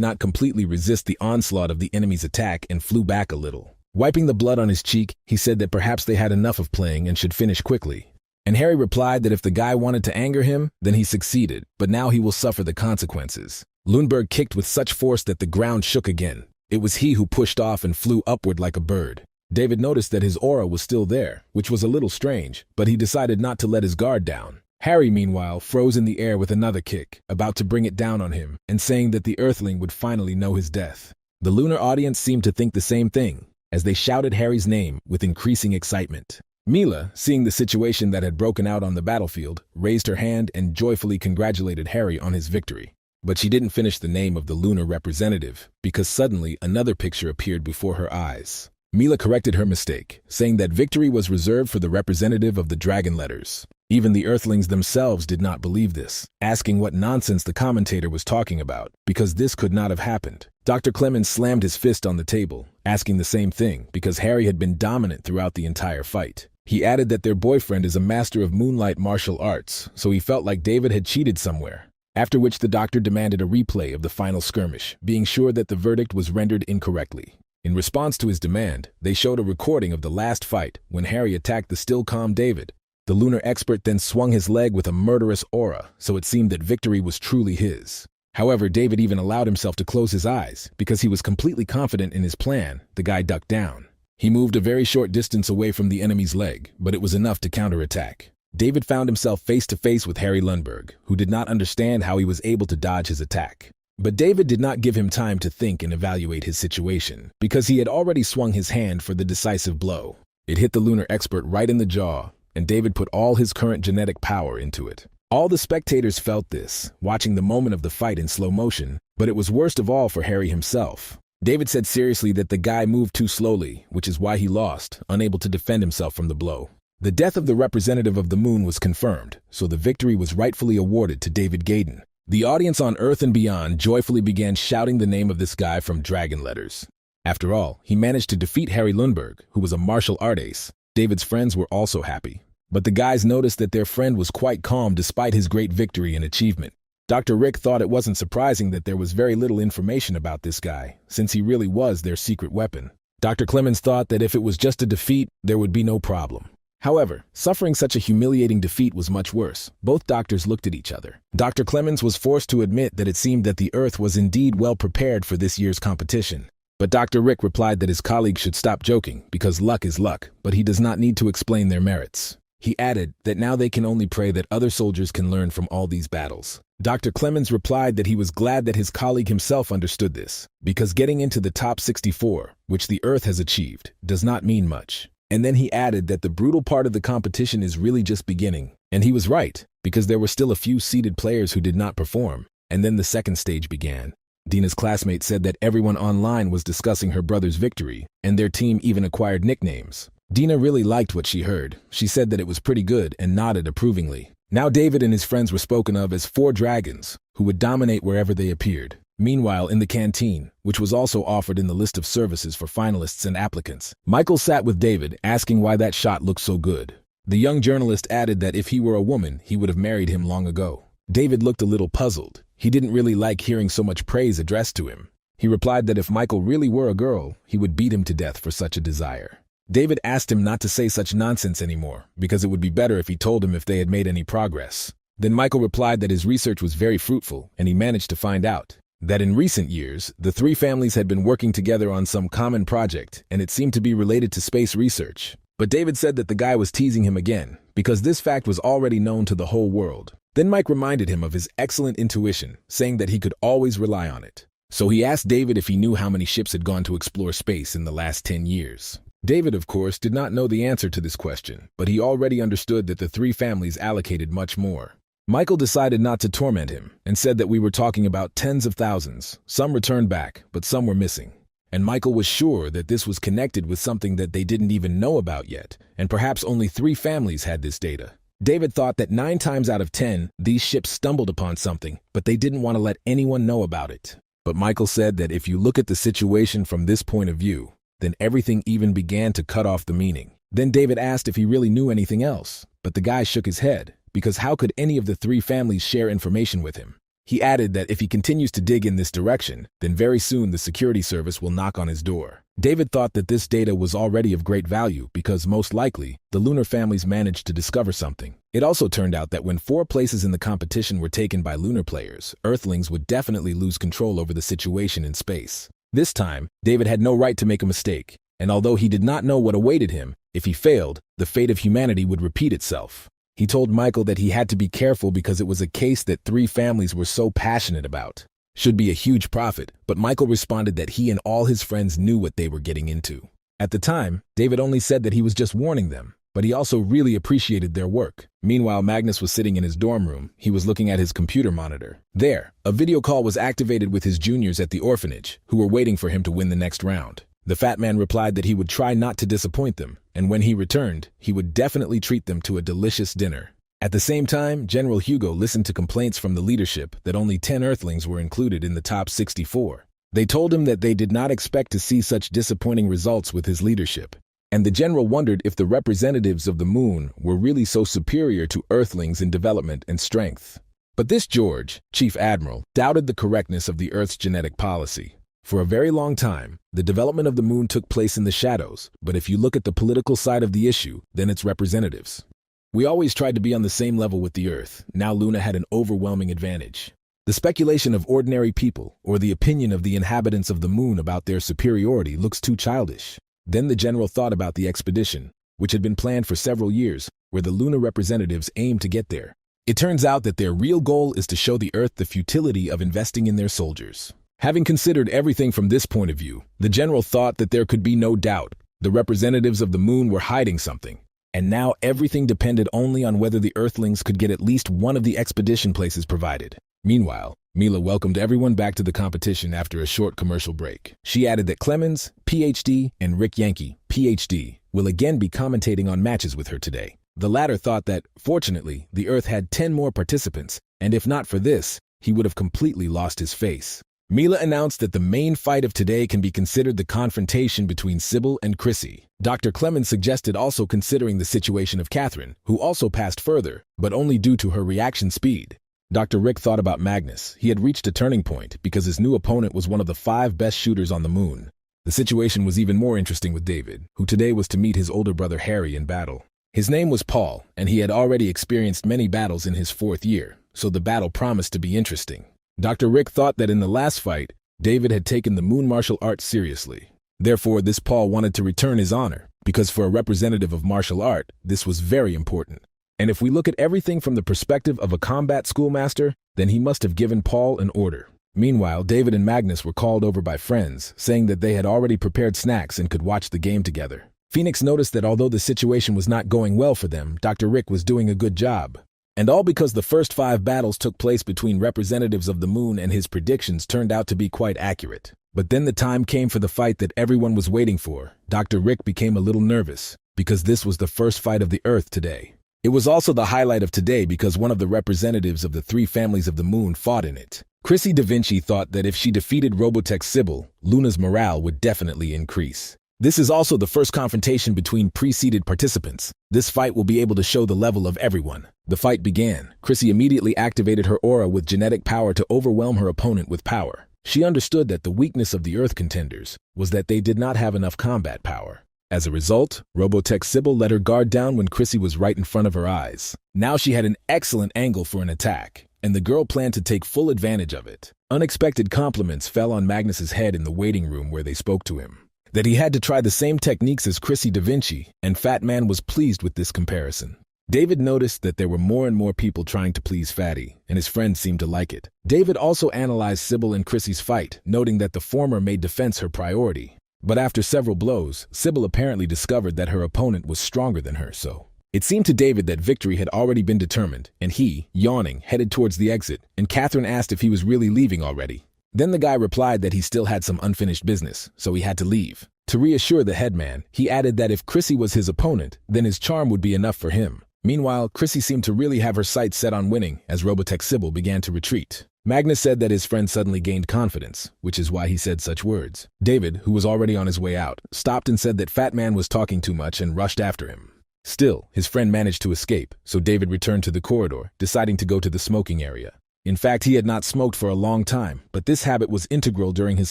not completely resist the onslaught of the enemy's attack and flew back a little. Wiping the blood on his cheek, he said that perhaps they had enough of playing and should finish quickly. And Harry replied that if the guy wanted to anger him, then he succeeded, but now he will suffer the consequences. Lundberg kicked with such force that the ground shook again. It was he who pushed off and flew upward like a bird. David noticed that his aura was still there, which was a little strange, but he decided not to let his guard down. Harry, meanwhile, froze in the air with another kick, about to bring it down on him, and saying that the Earthling would finally know his death. The lunar audience seemed to think the same thing, as they shouted Harry's name with increasing excitement. Mila, seeing the situation that had broken out on the battlefield, raised her hand and joyfully congratulated Harry on his victory. But she didn't finish the name of the lunar representative, because suddenly another picture appeared before her eyes. Mila corrected her mistake, saying that victory was reserved for the representative of the dragon letters. Even the Earthlings themselves did not believe this, asking what nonsense the commentator was talking about, because this could not have happened. Dr. Clemens slammed his fist on the table, asking the same thing, because Harry had been dominant throughout the entire fight. He added that their boyfriend is a master of moonlight martial arts, so he felt like David had cheated somewhere. After which the doctor demanded a replay of the final skirmish, being sure that the verdict was rendered incorrectly. In response to his demand, they showed a recording of the last fight when Harry attacked the still calm David. The lunar expert then swung his leg with a murderous aura, so it seemed that victory was truly his. However, David even allowed himself to close his eyes because he was completely confident in his plan. The guy ducked down. He moved a very short distance away from the enemy's leg, but it was enough to counterattack. David found himself face to face with Harry Lundberg, who did not understand how he was able to dodge his attack. But David did not give him time to think and evaluate his situation, because he had already swung his hand for the decisive blow. It hit the lunar expert right in the jaw, and David put all his current genetic power into it. All the spectators felt this, watching the moment of the fight in slow motion, but it was worst of all for Harry himself. David said seriously that the guy moved too slowly, which is why he lost, unable to defend himself from the blow. The death of the representative of the moon was confirmed, so the victory was rightfully awarded to David Gaydon. The audience on Earth and beyond joyfully began shouting the name of this guy from dragon letters. After all, he managed to defeat Harry Lundberg, who was a martial art ace. David's friends were also happy. But the guys noticed that their friend was quite calm despite his great victory and achievement. Dr. Rick thought it wasn't surprising that there was very little information about this guy, since he really was their secret weapon. Dr. Clemens thought that if it was just a defeat, there would be no problem. However, suffering such a humiliating defeat was much worse. Both doctors looked at each other. Dr. Clemens was forced to admit that it seemed that the Earth was indeed well prepared for this year's competition. But Dr. Rick replied that his colleague should stop joking, because luck is luck, but he does not need to explain their merits. He added that now they can only pray that other soldiers can learn from all these battles. Dr. Clemens replied that he was glad that his colleague himself understood this, because getting into the top 64, which the Earth has achieved, does not mean much. And then he added that the brutal part of the competition is really just beginning. And he was right, because there were still a few seeded players who did not perform. And then the second stage began. Dina's classmate said that everyone online was discussing her brother's victory, and their team even acquired nicknames. Dina really liked what she heard. She said that it was pretty good and nodded approvingly. Now David and his friends were spoken of as 4 dragons, who would dominate wherever they appeared. Meanwhile, in the canteen, which was also offered in the list of services for finalists and applicants, Michael sat with David, asking why that shot looked so good. The young journalist added that if he were a woman, he would have married him long ago. David looked a little puzzled. He didn't really like hearing so much praise addressed to him. He replied that if Michael really were a girl, he would beat him to death for such a desire. David asked him not to say such nonsense anymore, because it would be better if he told him if they had made any progress. Then Michael replied that his research was very fruitful, and he managed to find out that in recent years, the 3 families had been working together on some common project, and it seemed to be related to space research. But David said that the guy was teasing him again, because this fact was already known to the whole world. Then Mike reminded him of his excellent intuition, saying that he could always rely on it. So he asked David if he knew how many ships had gone to explore space in the last 10 years. David, of course, did not know the answer to this question, but he already understood that the 3 families allocated much more. Michael decided not to torment him and said that we were talking about tens of thousands. Some returned back, but some were missing. And Michael was sure that this was connected with something that they didn't even know about yet, and perhaps only 3 families had this data. David thought that 9 times out of 10, these ships stumbled upon something, but they didn't want to let anyone know about it. But Michael said that if you look at the situation from this point of view, then everything even began to cut off the meaning. Then David asked if he really knew anything else, but the guy shook his head, because how could any of the 3 families share information with him? He added that if he continues to dig in this direction, then very soon the security service will knock on his door. David thought that this data was already of great value because most likely, the lunar families managed to discover something. It also turned out that when 4 places in the competition were taken by lunar players, Earthlings would definitely lose control over the situation in space. This time, David had no right to make a mistake, and although he did not know what awaited him, if he failed, the fate of humanity would repeat itself. He told Michael that he had to be careful because it was a case that 3 families were so passionate about. Should be a huge profit, but Michael responded that he and all his friends knew what they were getting into. At the time, David only said that he was just warning them, but he also really appreciated their work. Meanwhile, Magnus was sitting in his dorm room. He was looking at his computer monitor. There, a video call was activated with his juniors at the orphanage, who were waiting for him to win the next round. The fat man replied that he would try not to disappoint them, and when he returned, he would definitely treat them to a delicious dinner. At the same time, General Hugo listened to complaints from the leadership that only 10 Earthlings were included in the top 64. They told him that they did not expect to see such disappointing results with his leadership. And the general wondered if the representatives of the moon were really so superior to Earthlings in development and strength. But this George, Chief Admiral, doubted the correctness of the Earth's genetic policy. For a very long time, the development of the moon took place in the shadows, but if you look at the political side of the issue, then its representatives. We always tried to be on the same level with the Earth. Now Luna had an overwhelming advantage. The speculation of ordinary people or the opinion of the inhabitants of the moon about their superiority looks too childish. Then the general thought about the expedition, which had been planned for several years, where the lunar representatives aim to get there. It turns out that their real goal is to show the Earth the futility of investing in their soldiers. Having considered everything from this point of view, the general thought that there could be no doubt the representatives of the moon were hiding something, and now everything depended only on whether the Earthlings could get at least one of the expedition places provided. Meanwhile, Mila welcomed everyone back to the competition after a short commercial break. She added that Clemens, Ph.D., and Rick Yankee, Ph.D., will again be commentating on matches with her today. The latter thought that, fortunately, the Earth had 10 more participants, and if not for this, he would have completely lost his face. Mila announced that the main fight of today can be considered the confrontation between Sybil and Chrissy. Dr. Clemens suggested also considering the situation of Catherine, who also passed further, but only due to her reaction speed. Dr. Rick thought about Magnus. He had reached a turning point because his new opponent was one of the 5 best shooters on the moon. The situation was even more interesting with David, who today was to meet his older brother Harry in battle. His name was Paul, and he had already experienced many battles in his 4th year, so the battle promised to be interesting. Dr. Rick thought that in the last fight, David had taken the moon martial arts seriously. Therefore, this Paul wanted to return his honor, because for a representative of martial art, this was very important. And if we look at everything from the perspective of a combat schoolmaster, then he must have given Paul an order. Meanwhile, David and Magnus were called over by friends, saying that they had already prepared snacks and could watch the game together. Phoenix noticed that although the situation was not going well for them, Dr. Rick was doing a good job. And all because the first 5 battles took place between representatives of the moon and his predictions turned out to be quite accurate. But then the time came for the fight that everyone was waiting for. Dr. Rick became a little nervous, because this was the first fight of the Earth today. It was also the highlight of today because one of the representatives of the 3 families of the moon fought in it. Chrissy Da Vinci thought that if she defeated Robotech Sybil, Luna's morale would definitely increase. This is also the first confrontation between preceded participants. This fight will be able to show the level of everyone. The fight began. Chrissy immediately activated her aura with genetic power to overwhelm her opponent with power. She understood that the weakness of the Earth contenders was that they did not have enough combat power. As a result, Robotech Sybil let her guard down when Chrissy was right in front of her eyes. Now she had an excellent angle for an attack, and the girl planned to take full advantage of it. Unexpected compliments fell on Magnus's head in the waiting room where they spoke to him. That he had to try the same techniques as Chrissy Da Vinci, and Fat Man was pleased with this comparison. David noticed that there were more and more people trying to please Fatty, and his friends seemed to like it. David also analyzed Sybil and Chrissy's fight, noting that the former made defense her priority. But after several blows, Sybil apparently discovered that her opponent was stronger than her, so it seemed to David that victory had already been determined, and he, yawning, headed towards the exit, and Catherine asked if he was really leaving already. Then the guy replied that he still had some unfinished business, so he had to leave. To reassure the headman, he added that if Chrissy was his opponent, then his charm would be enough for him. Meanwhile, Chrissy seemed to really have her sights set on winning as Robotech Sybil began to retreat. Magnus said that his friend suddenly gained confidence, which is why he said such words. David, who was already on his way out, stopped and said that Fat Man was talking too much and rushed after him. Still, his friend managed to escape, so David returned to the corridor, deciding to go to the smoking area. In fact, he had not smoked for a long time, but this habit was integral during his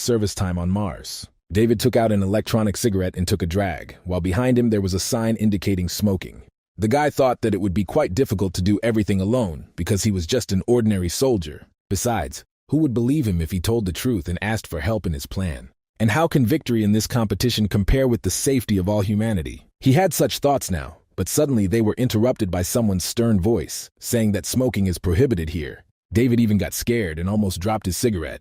service time on Mars. David took out an electronic cigarette and took a drag, while behind him there was a sign indicating smoking. The guy thought that it would be quite difficult to do everything alone, because he was just an ordinary soldier. Besides, who would believe him if he told the truth and asked for help in his plan? And how can victory in this competition compare with the safety of all humanity? He had such thoughts now, but suddenly they were interrupted by someone's stern voice, saying that smoking is prohibited here. David even got scared and almost dropped his cigarette.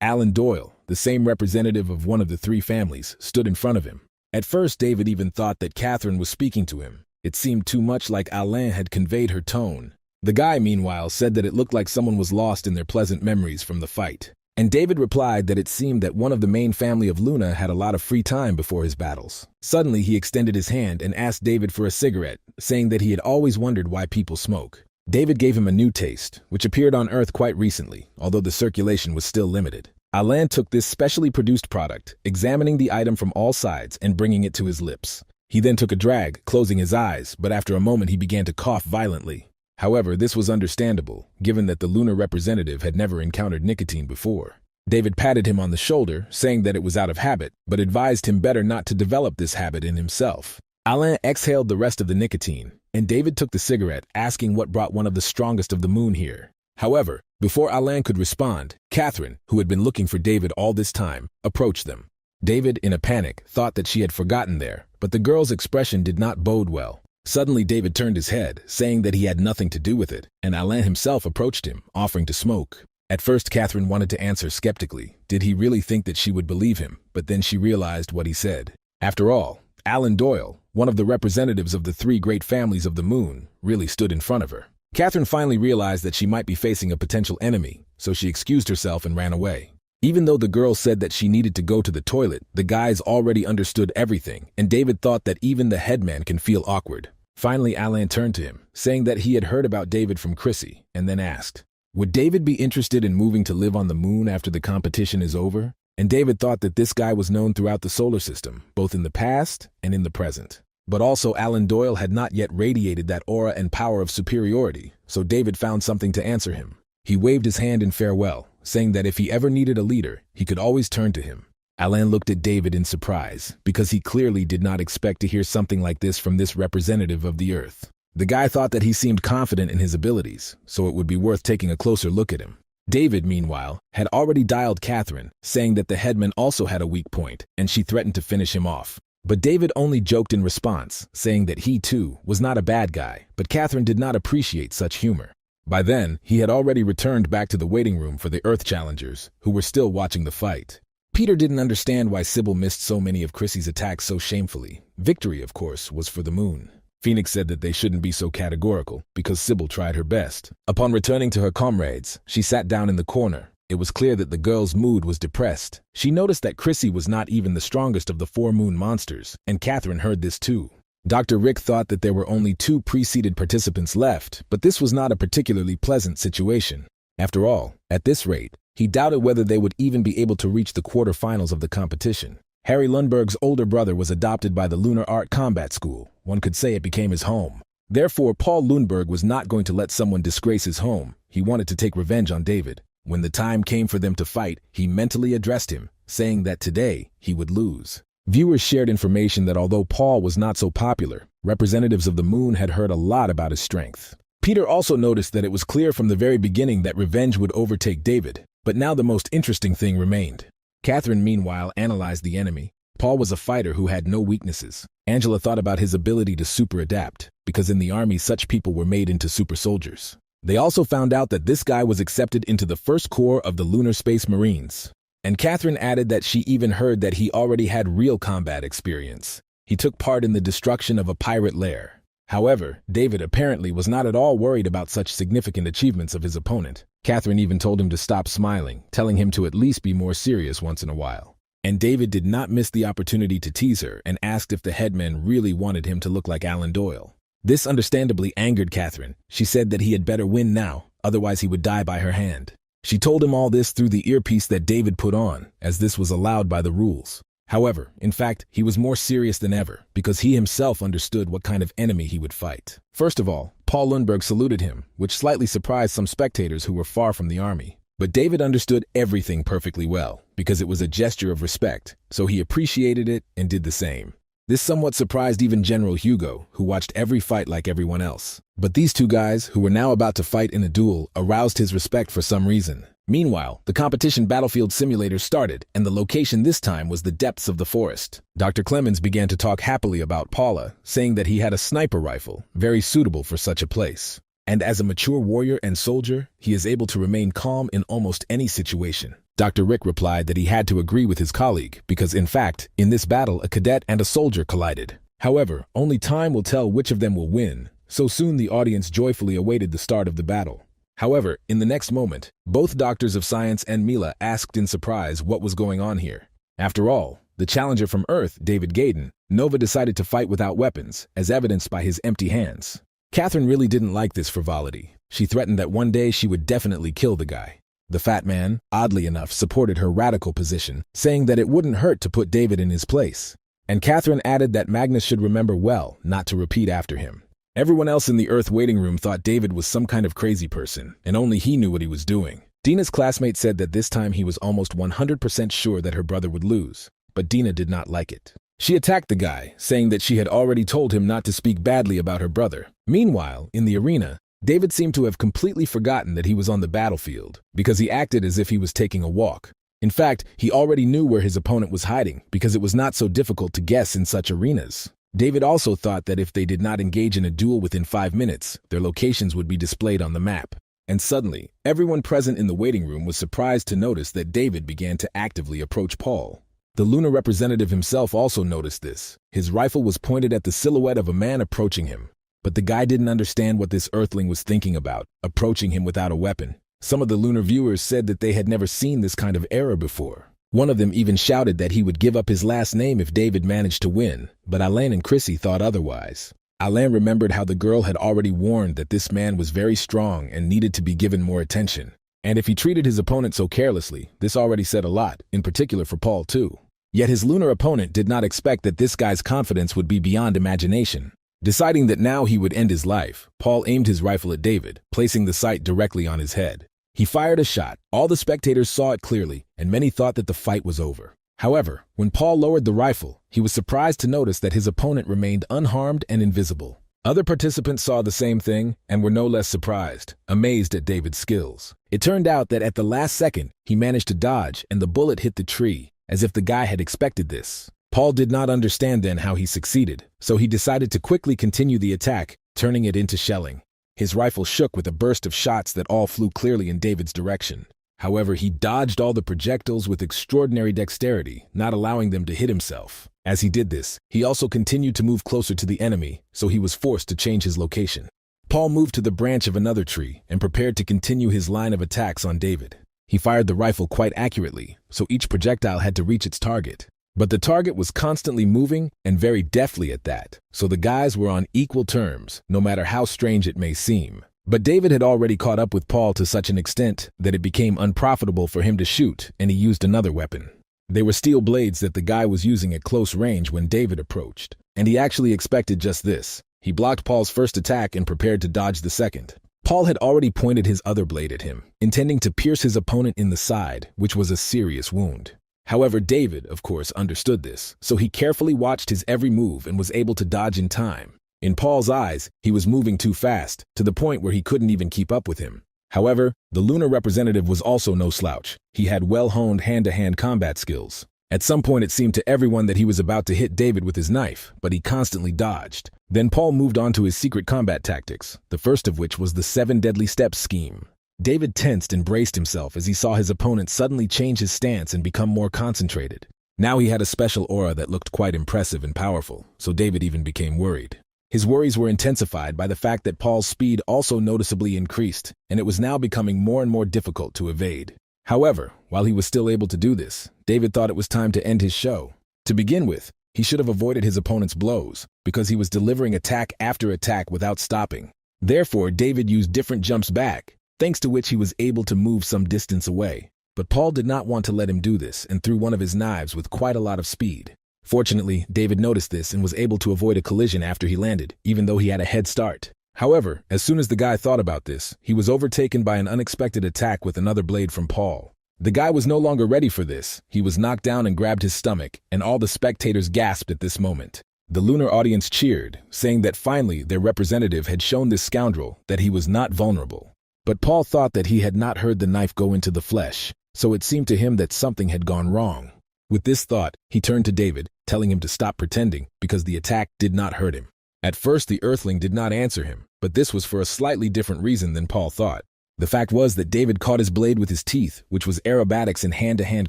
Alan Doyle, the same representative of one of the 3 families, stood in front of him. At first, David even thought that Catherine was speaking to him. It seemed too much like Alain had conveyed her tone. The guy, meanwhile, said that it looked like someone was lost in their pleasant memories from the fight. And David replied that it seemed that one of the main family of Luna had a lot of free time before his battles. Suddenly, he extended his hand and asked David for a cigarette, saying that he had always wondered why people smoke. David gave him a new taste, which appeared on Earth quite recently, although the circulation was still limited. Alain took this specially produced product, examining the item from all sides and bringing it to his lips. He then took a drag, closing his eyes, but after a moment he began to cough violently. However, this was understandable, given that the lunar representative had never encountered nicotine before. David patted him on the shoulder, saying that it was out of habit, but advised him better not to develop this habit in himself. Alain exhaled the rest of the nicotine, and David took the cigarette, asking what brought one of the strongest of the moon here. However, Before Alain could respond, Catherine, who had been looking for David all this time, approached them. David, in a panic, thought that she had forgotten there, but the girl's expression did not bode well. Suddenly David turned his head, saying that he had nothing to do with it, and Alain himself approached him, offering to smoke. At first Catherine wanted to answer skeptically. Did he really think that she would believe him? But then she realized what he said. After all, Alan Doyle, one of the representatives of the three great families of the moon, really stood in front of her. Catherine finally realized that she might be facing a potential enemy, so she excused herself and ran away. Even though the girl said that she needed to go to the toilet, the guys already understood everything, and David thought that even the headman can feel awkward. Finally, Alain turned to him, saying that he had heard about David from Chrissy, and then asked, would David be interested in moving to live on the moon after the competition is over? And David thought that this guy was known throughout the solar system, both in the past and in the present. But also Alan Doyle had not yet radiated that aura and power of superiority, so David found something to answer him. He waved his hand in farewell, saying that if he ever needed a leader, he could always turn to him. Alain looked at David in surprise, because he clearly did not expect to hear something like this from this representative of the Earth. The guy thought that he seemed confident in his abilities, so it would be worth taking a closer look at him. David, meanwhile, had already dialed Catherine, saying that the headman also had a weak point, and she threatened to finish him off. But David only joked in response, saying that he, too, was not a bad guy, but Catherine did not appreciate such humor. By then, he had already returned back to the waiting room for the Earth challengers, who were still watching the fight. Peter didn't understand why Sybil missed so many of Chrissy's attacks so shamefully. Victory, of course, was for the moon. Phoenix said that they shouldn't be so categorical, because Sybil tried her best. Upon returning to her comrades, she sat down in the corner. It was clear that the girl's mood was depressed. She noticed that Chrissy was not even the strongest of the four moon monsters, and Catherine heard this too. Dr. Rick thought that there were only 2 pre-seeded participants left, but this was not a particularly pleasant situation. After all, at this rate, he doubted whether they would even be able to reach the quarterfinals of the competition. Harry Lundberg's older brother was adopted by the Lunar Art Combat School. One could say it became his home. Therefore, Paul Lundberg was not going to let someone disgrace his home. He wanted to take revenge on David. When the time came for them to fight, he mentally addressed him, saying that today he would lose. Viewers shared information that although Paul was not so popular, representatives of the moon had heard a lot about his strength. Peter also noticed that it was clear from the very beginning that revenge would overtake David, but now the most interesting thing remained. Catherine, meanwhile, analyzed the enemy. Paul was a fighter who had no weaknesses. Angela thought about his ability to super-adapt, because in the army such people were made into super soldiers. They also found out that this guy was accepted into the first corps of the Lunar Space Marines. And Catherine added that she even heard that he already had real combat experience. He took part in the destruction of a pirate lair. However, David apparently was not at all worried about such significant achievements of his opponent. Catherine even told him to stop smiling, telling him to at least be more serious once in a while. And David did not miss the opportunity to tease her and asked if the headman really wanted him to look like Alan Doyle. This understandably angered Catherine. She said that he had better win now, otherwise he would die by her hand. She told him all this through the earpiece that David put on, as this was allowed by the rules. However, in fact, he was more serious than ever, because he himself understood what kind of enemy he would fight. First of all, Paul Lundberg saluted him, which slightly surprised some spectators who were far from the army. But David understood everything perfectly well, because it was a gesture of respect, so he appreciated it and did the same. This somewhat surprised even General Hugo, who watched every fight like everyone else. But these two guys, who were now about to fight in a duel, aroused his respect for some reason. Meanwhile, the competition battlefield simulator started, and the location this time was the depths of the forest. Dr. Clemens began to talk happily about Paula, saying that he had a sniper rifle, very suitable for such a place. And as a mature warrior and soldier, he is able to remain calm in almost any situation. Dr. Rick replied that he had to agree with his colleague, because in fact, in this battle a cadet and a soldier collided. However, only time will tell which of them will win, so soon the audience joyfully awaited the start of the battle. However, in the next moment, both doctors of science and Mila asked in surprise what was going on here. After all, the challenger from Earth, David Gaydon, Nova decided to fight without weapons, as evidenced by his empty hands. Catherine really didn't like this frivolity. She threatened that one day she would definitely kill the guy. The fat man, oddly enough, supported her radical position, saying that it wouldn't hurt to put David in his place. And Catherine added that Magnus should remember well not to repeat after him. Everyone else in the Earth waiting room thought David was some kind of crazy person, and only he knew what he was doing. Dina's classmate said that this time he was almost 100% sure that her brother would lose, but Dina did not like it. She attacked the guy, saying that she had already told him not to speak badly about her brother. Meanwhile, in the arena, David seemed to have completely forgotten that he was on the battlefield, because he acted as if he was taking a walk. In fact, he already knew where his opponent was hiding, because it was not so difficult to guess in such arenas. David also thought that if they did not engage in a duel within 5 minutes, their locations would be displayed on the map. And suddenly, everyone present in the waiting room was surprised to notice that David began to actively approach Paul. The lunar representative himself also noticed this. His rifle was pointed at the silhouette of a man approaching him. But the guy didn't understand what this earthling was thinking about, approaching him without a weapon. Some of the lunar viewers said that they had never seen this kind of error before. One of them even shouted that he would give up his last name if David managed to win, but Alain and Chrissy thought otherwise. Alain remembered how the girl had already warned that this man was very strong and needed to be given more attention. And if he treated his opponent so carelessly, this already said a lot, in particular for Paul too. Yet his lunar opponent did not expect that this guy's confidence would be beyond imagination. Deciding that now he would end his life, Paul aimed his rifle at David, placing the sight directly on his head. He fired a shot. All the spectators saw it clearly, and many thought that the fight was over. However, when Paul lowered the rifle, he was surprised to notice that his opponent remained unharmed and invisible. Other participants saw the same thing and were no less surprised, amazed at David's skills. It turned out that at the last second, he managed to dodge and the bullet hit the tree, as if the guy had expected this. Paul did not understand then how he succeeded, so he decided to quickly continue the attack, turning it into shelling. His rifle shook with a burst of shots that all flew clearly in David's direction. However, he dodged all the projectiles with extraordinary dexterity, not allowing them to hit himself. As he did this, he also continued to move closer to the enemy, so he was forced to change his location. Paul moved to the branch of another tree and prepared to continue his line of attacks on David. He fired the rifle quite accurately, so each projectile had to reach its target. But the target was constantly moving and very deftly at that, so the guys were on equal terms, no matter how strange it may seem. But David had already caught up with Paul to such an extent that it became unprofitable for him to shoot, and he used another weapon. They were steel blades that the guy was using at close range when David approached, and he actually expected just this. He blocked Paul's first attack and prepared to dodge the second. Paul had already pointed his other blade at him, intending to pierce his opponent in the side, which was a serious wound. However, David, of course, understood this, so he carefully watched his every move and was able to dodge in time. In Paul's eyes, he was moving too fast, to the point where he couldn't even keep up with him. However, the lunar representative was also no slouch. He had well-honed hand-to-hand combat skills. At some point it seemed to everyone that he was about to hit David with his knife, but he constantly dodged. Then Paul moved on to his secret combat tactics, the first of which was the 7 deadly steps scheme. David tensed and braced himself as he saw his opponent suddenly change his stance and become more concentrated. Now he had a special aura that looked quite impressive and powerful, so David even became worried. His worries were intensified by the fact that Paul's speed also noticeably increased, and it was now becoming more and more difficult to evade. However, while he was still able to do this, David thought it was time to end his show. To begin with, he should have avoided his opponent's blows, because he was delivering attack after attack without stopping. Therefore, David used different jumps back, thanks to which he was able to move some distance away. But Paul did not want to let him do this and threw one of his knives with quite a lot of speed. Fortunately, David noticed this and was able to avoid a collision after he landed, even though he had a head start. However, as soon as the guy thought about this, he was overtaken by an unexpected attack with another blade from Paul. The guy was no longer ready for this. He was knocked down and grabbed his stomach, and all the spectators gasped at this moment. The lunar audience cheered, saying that finally their representative had shown this scoundrel that he was not vulnerable. But Paul thought that he had not heard the knife go into the flesh, so it seemed to him that something had gone wrong. With this thought, he turned to David, telling him to stop pretending because the attack did not hurt him. At first, the earthling did not answer him, but this was for a slightly different reason than Paul thought. The fact was that David caught his blade with his teeth, which was aerobatics in hand-to-hand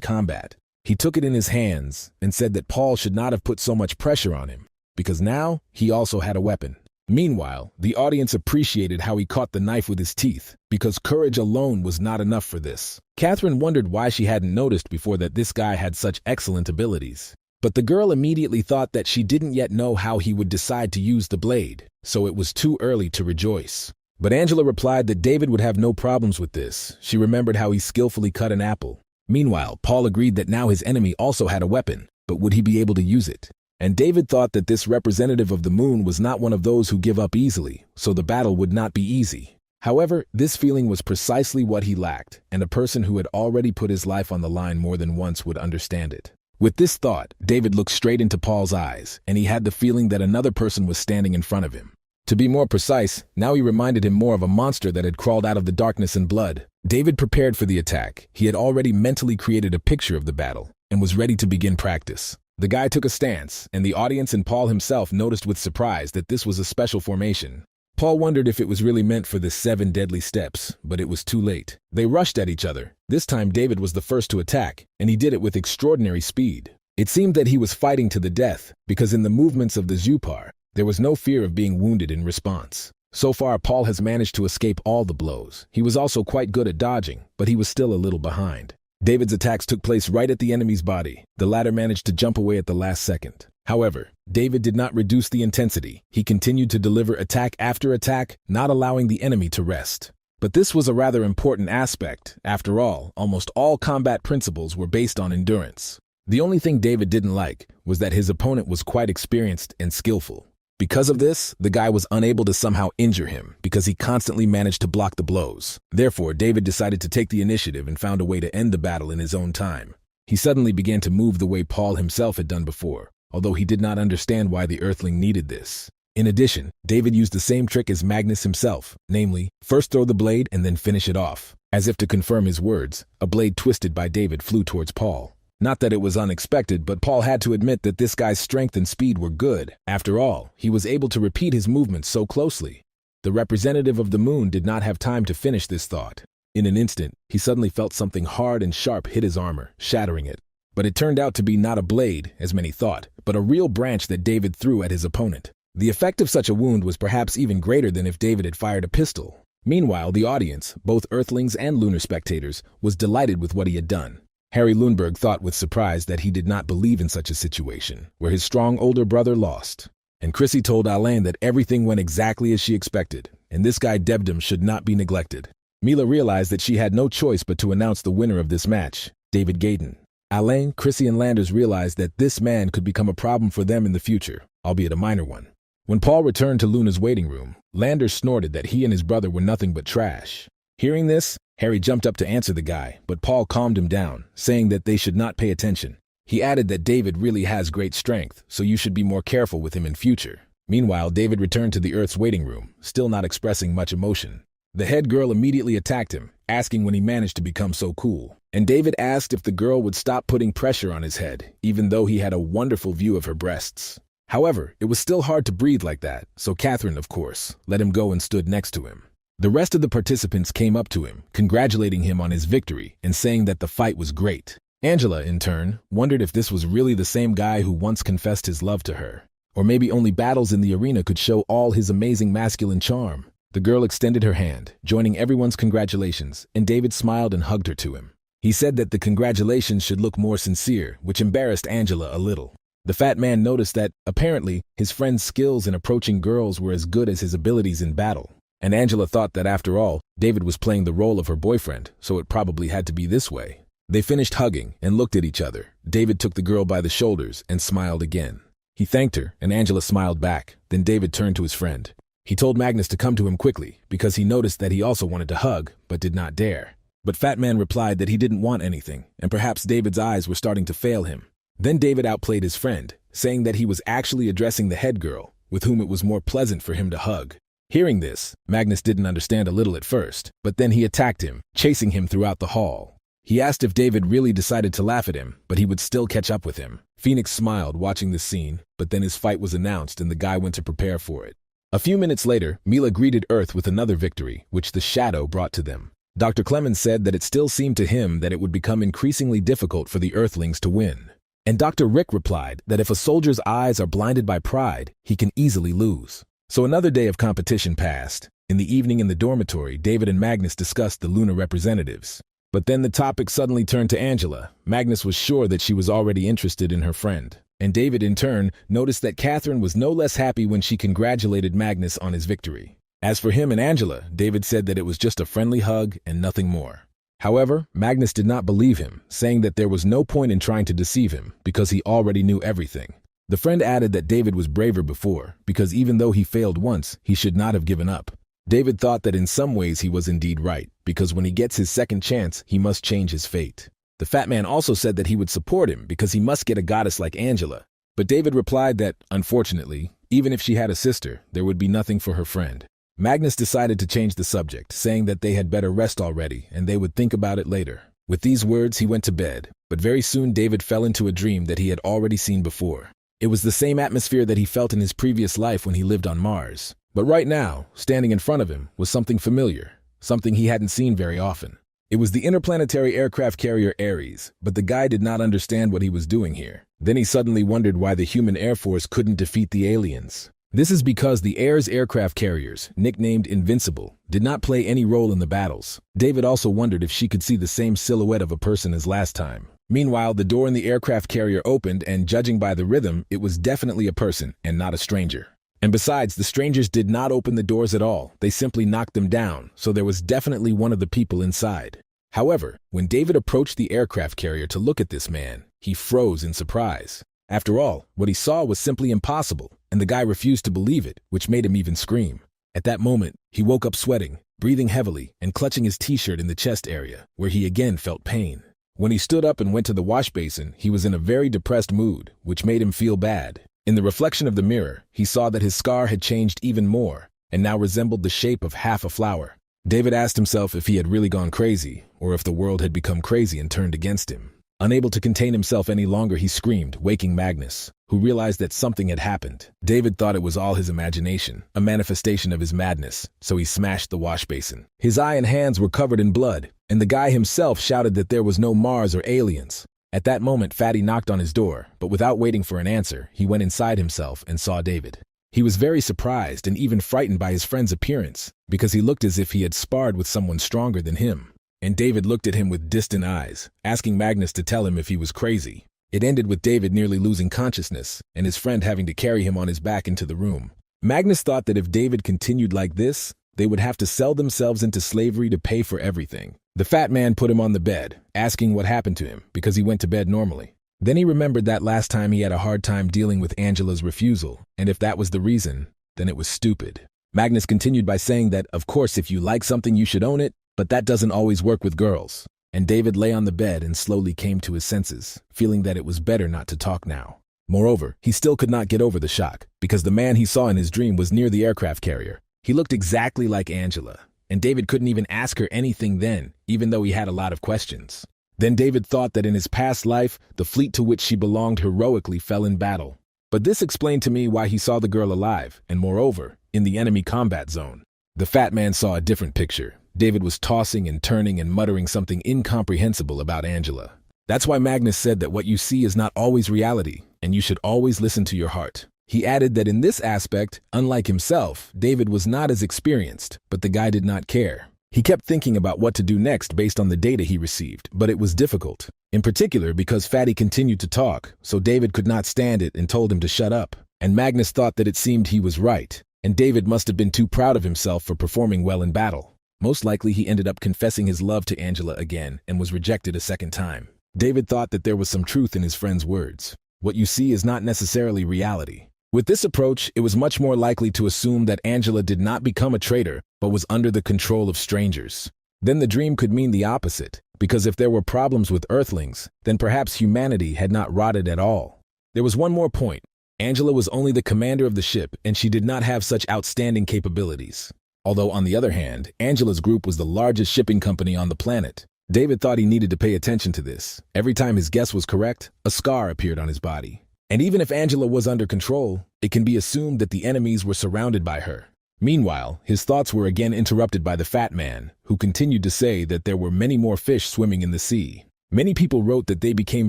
combat. He took it in his hands and said that Paul should not have put so much pressure on him, because now he also had a weapon. Meanwhile, the audience appreciated how he caught the knife with his teeth, because courage alone was not enough for this. Catherine wondered why she hadn't noticed before that this guy had such excellent abilities. But the girl immediately thought that she didn't yet know how he would decide to use the blade, so it was too early to rejoice. But Angela replied that David would have no problems with this. She remembered how he skillfully cut an apple. Meanwhile, Paul agreed that now his enemy also had a weapon, but would he be able to use it? And David thought that this representative of the moon was not one of those who give up easily, so the battle would not be easy. However, this feeling was precisely what he lacked, and a person who had already put his life on the line more than once would understand it. With this thought, David looked straight into Paul's eyes, and he had the feeling that another person was standing in front of him. To be more precise, now he reminded him more of a monster that had crawled out of the darkness and blood. David prepared for the attack. He had already mentally created a picture of the battle and was ready to begin practice. The guy took a stance, and the audience and Paul himself noticed with surprise that this was a special formation. Paul wondered if it was really meant for the 7 deadly steps, but it was too late. They rushed at each other. This time David was the first to attack, and he did it with extraordinary speed. It seemed that he was fighting to the death, because in the movements of the Zupar, there was no fear of being wounded in response. So far, Paul has managed to escape all the blows. He was also quite good at dodging, but he was still a little behind. David's attacks took place right at the enemy's body. The latter managed to jump away at the last second. However, David did not reduce the intensity. He continued to deliver attack after attack, not allowing the enemy to rest. But this was a rather important aspect. After all, almost all combat principles were based on endurance. The only thing David didn't like was that his opponent was quite experienced and skillful. Because of this, the guy was unable to somehow injure him because he constantly managed to block the blows. Therefore, David decided to take the initiative and found a way to end the battle in his own time. He suddenly began to move the way Paul himself had done before, although he did not understand why the Earthling needed this. In addition, David used the same trick as Magnus himself, namely, first throw the blade and then finish it off. As if to confirm his words, a blade twisted by David flew towards Paul. Not that it was unexpected, but Paul had to admit that this guy's strength and speed were good. After all, he was able to repeat his movements so closely. The representative of the moon did not have time to finish this thought. In an instant, he suddenly felt something hard and sharp hit his armor, shattering it. But it turned out to be not a blade, as many thought, but a real branch that David threw at his opponent. The effect of such a wound was perhaps even greater than if David had fired a pistol. Meanwhile, the audience, both Earthlings and lunar spectators, was delighted with what he had done. Harry Lundberg thought with surprise that he did not believe in such a situation, where his strong older brother lost. And Chrissy told Alain that everything went exactly as she expected, and this guy Debdom should not be neglected. Mila realized that she had no choice but to announce the winner of this match, David Gaydon. Alain, Chrissy, and Landers realized that this man could become a problem for them in the future, albeit a minor one. When Paul returned to Luna's waiting room, Landers snorted that he and his brother were nothing but trash. Hearing this, Harry jumped up to answer the guy, but Paul calmed him down, saying that they should not pay attention. He added that David really has great strength, so you should be more careful with him in future. Meanwhile, David returned to the Earth's waiting room, still not expressing much emotion. The head girl immediately attacked him, asking when he managed to become so cool. And David asked if the girl would stop putting pressure on his head, even though he had a wonderful view of her breasts. However, it was still hard to breathe like that, so Catherine, of course, let him go and stood next to him. The rest of the participants came up to him, congratulating him on his victory and saying that the fight was great. Angela, in turn, wondered if this was really the same guy who once confessed his love to her. Or maybe only battles in the arena could show all his amazing masculine charm. The girl extended her hand, joining everyone's congratulations, and David smiled and hugged her to him. He said that the congratulations should look more sincere, which embarrassed Angela a little. The fat man noticed that, apparently, his friend's skills in approaching girls were as good as his abilities in battle. And Angela thought that after all, David was playing the role of her boyfriend, so it probably had to be this way. They finished hugging and looked at each other. David took the girl by the shoulders and smiled again. He thanked her, and Angela smiled back. Then David turned to his friend. He told Magnus to come to him quickly, because he noticed that he also wanted to hug, but did not dare. But Fat Man replied that he didn't want anything, and perhaps David's eyes were starting to fail him. Then David outplayed his friend, saying that he was actually addressing the head girl, with whom it was more pleasant for him to hug. Hearing this, Magnus didn't understand a little at first, but then he attacked him, chasing him throughout the hall. He asked if David really decided to laugh at him, but he would still catch up with him. Phoenix smiled watching this scene, but then his fight was announced and the guy went to prepare for it. A few minutes later, Mila greeted Earth with another victory, which the Shadow brought to them. Dr. Clemens said that it still seemed to him that it would become increasingly difficult for the Earthlings to win. And Dr. Rick replied that if a soldier's eyes are blinded by pride, he can easily lose. So another day of competition passed. In the evening in the dormitory, David and Magnus discussed the lunar representatives. But then the topic suddenly turned to Angela. Magnus was sure that she was already interested in her friend. And David, in turn, noticed that Catherine was no less happy when she congratulated Magnus on his victory. As for him and Angela, David said that it was just a friendly hug and nothing more. However, Magnus did not believe him, saying that there was no point in trying to deceive him because he already knew everything. The friend added that David was braver before, because even though he failed once, he should not have given up. David thought that in some ways he was indeed right, because when he gets his second chance, he must change his fate. The fat man also said that he would support him because he must get a goddess like Angela. But David replied that, unfortunately, Even if she had a sister, there would be nothing for her friend. Magnus decided to change the subject, saying that they had better rest already and they would think about it later. With these words, he went to bed, but very soon David fell into a dream that he had already seen before. It was the same atmosphere that he felt in his previous life when he lived on Mars. But right now, standing in front of him, was something familiar, something he hadn't seen very often. It was the interplanetary aircraft carrier Ares, but the guy did not understand what he was doing here. Then he suddenly wondered why the human Air Force couldn't defeat the aliens. This is because the Ares aircraft carriers, nicknamed Invincible, did not play any role in the battles. David also wondered if she could see the same silhouette of a person as last time. Meanwhile, the door in the aircraft carrier opened, and judging by the rhythm, it was definitely a person and not a stranger. And besides, the strangers did not open the doors at all. They simply knocked them down, so there was definitely one of the people inside. However, when David approached the aircraft carrier to look at this man, he froze in surprise. After all, what he saw was simply impossible, and the guy refused to believe it, which made him even scream. At that moment, he woke up sweating, breathing heavily, and clutching his t-shirt in the chest area, where he again felt pain. When he stood up and went to the wash basin, he was in a very depressed mood, which made him feel bad. In the reflection of the mirror, he saw that his scar had changed even more, and now resembled the shape of half a flower. David asked himself if he had really gone crazy, or if the world had become crazy and turned against him. Unable to contain himself any longer, he screamed, waking Magnus, who realized that something had happened. David thought it was all his imagination, a manifestation of his madness, so he smashed the wash basin. His eye and hands were covered in blood, and the guy himself shouted that there was no Mars or aliens. At that moment, Fatty knocked on his door, but without waiting for an answer, he went inside himself and saw David. He was very surprised and even frightened by his friend's appearance, because he looked as if he had sparred with someone stronger than him. And David looked at him with distant eyes, asking Magnus to tell him if he was crazy. It ended with David nearly losing consciousness, and his friend having to carry him on his back into the room. Magnus thought that if David continued like this, they would have to sell themselves into slavery to pay for everything. The fat man put him on the bed, asking what happened to him, because he went to bed normally. Then he remembered that last time he had a hard time dealing with Angela's refusal, and if that was the reason, then it was stupid. Magnus continued by saying that, of course, if you like something you should own it, but that doesn't always work with girls. And David lay on the bed and slowly came to his senses, feeling that it was better not to talk now. Moreover, he still could not get over the shock, because the man he saw in his dream was near the aircraft carrier. He looked exactly like Angela, and David couldn't even ask her anything then, even though he had a lot of questions. Then David thought that in his past life, the fleet to which she belonged heroically fell in battle. But this explained to me why he saw the girl alive, and moreover, in the enemy combat zone. The fat man saw a different picture. David was tossing and turning and muttering something incomprehensible about Angela. That's why Magnus said that what you see is not always reality, and you should always listen to your heart. He added that in this aspect, unlike himself, David was not as experienced, but the guy did not care. He kept thinking about what to do next based on the data he received, but it was difficult. In particular because Fatty continued to talk, so David could not stand it and told him to shut up. And Magnus thought that it seemed he was right, and David must have been too proud of himself for performing well in battle. Most likely he ended up confessing his love to Angela again and was rejected a second time. David thought that there was some truth in his friend's words. What you see is not necessarily reality. With this approach, it was much more likely to assume that Angela did not become a traitor, but was under the control of strangers. Then the dream could mean the opposite, because if there were problems with Earthlings, then perhaps humanity had not rotted at all. There was one more point. Angela was only the commander of the ship, and she did not have such outstanding capabilities. Although, on the other hand, Angela's group was the largest shipping company on the planet. David thought he needed to pay attention to this. Every time his guess was correct, a scar appeared on his body. And even if Angela was under control, it can be assumed that the enemies were surrounded by her. Meanwhile, his thoughts were again interrupted by the fat man, who continued to say that there were many more fish swimming in the sea. Many people wrote that they became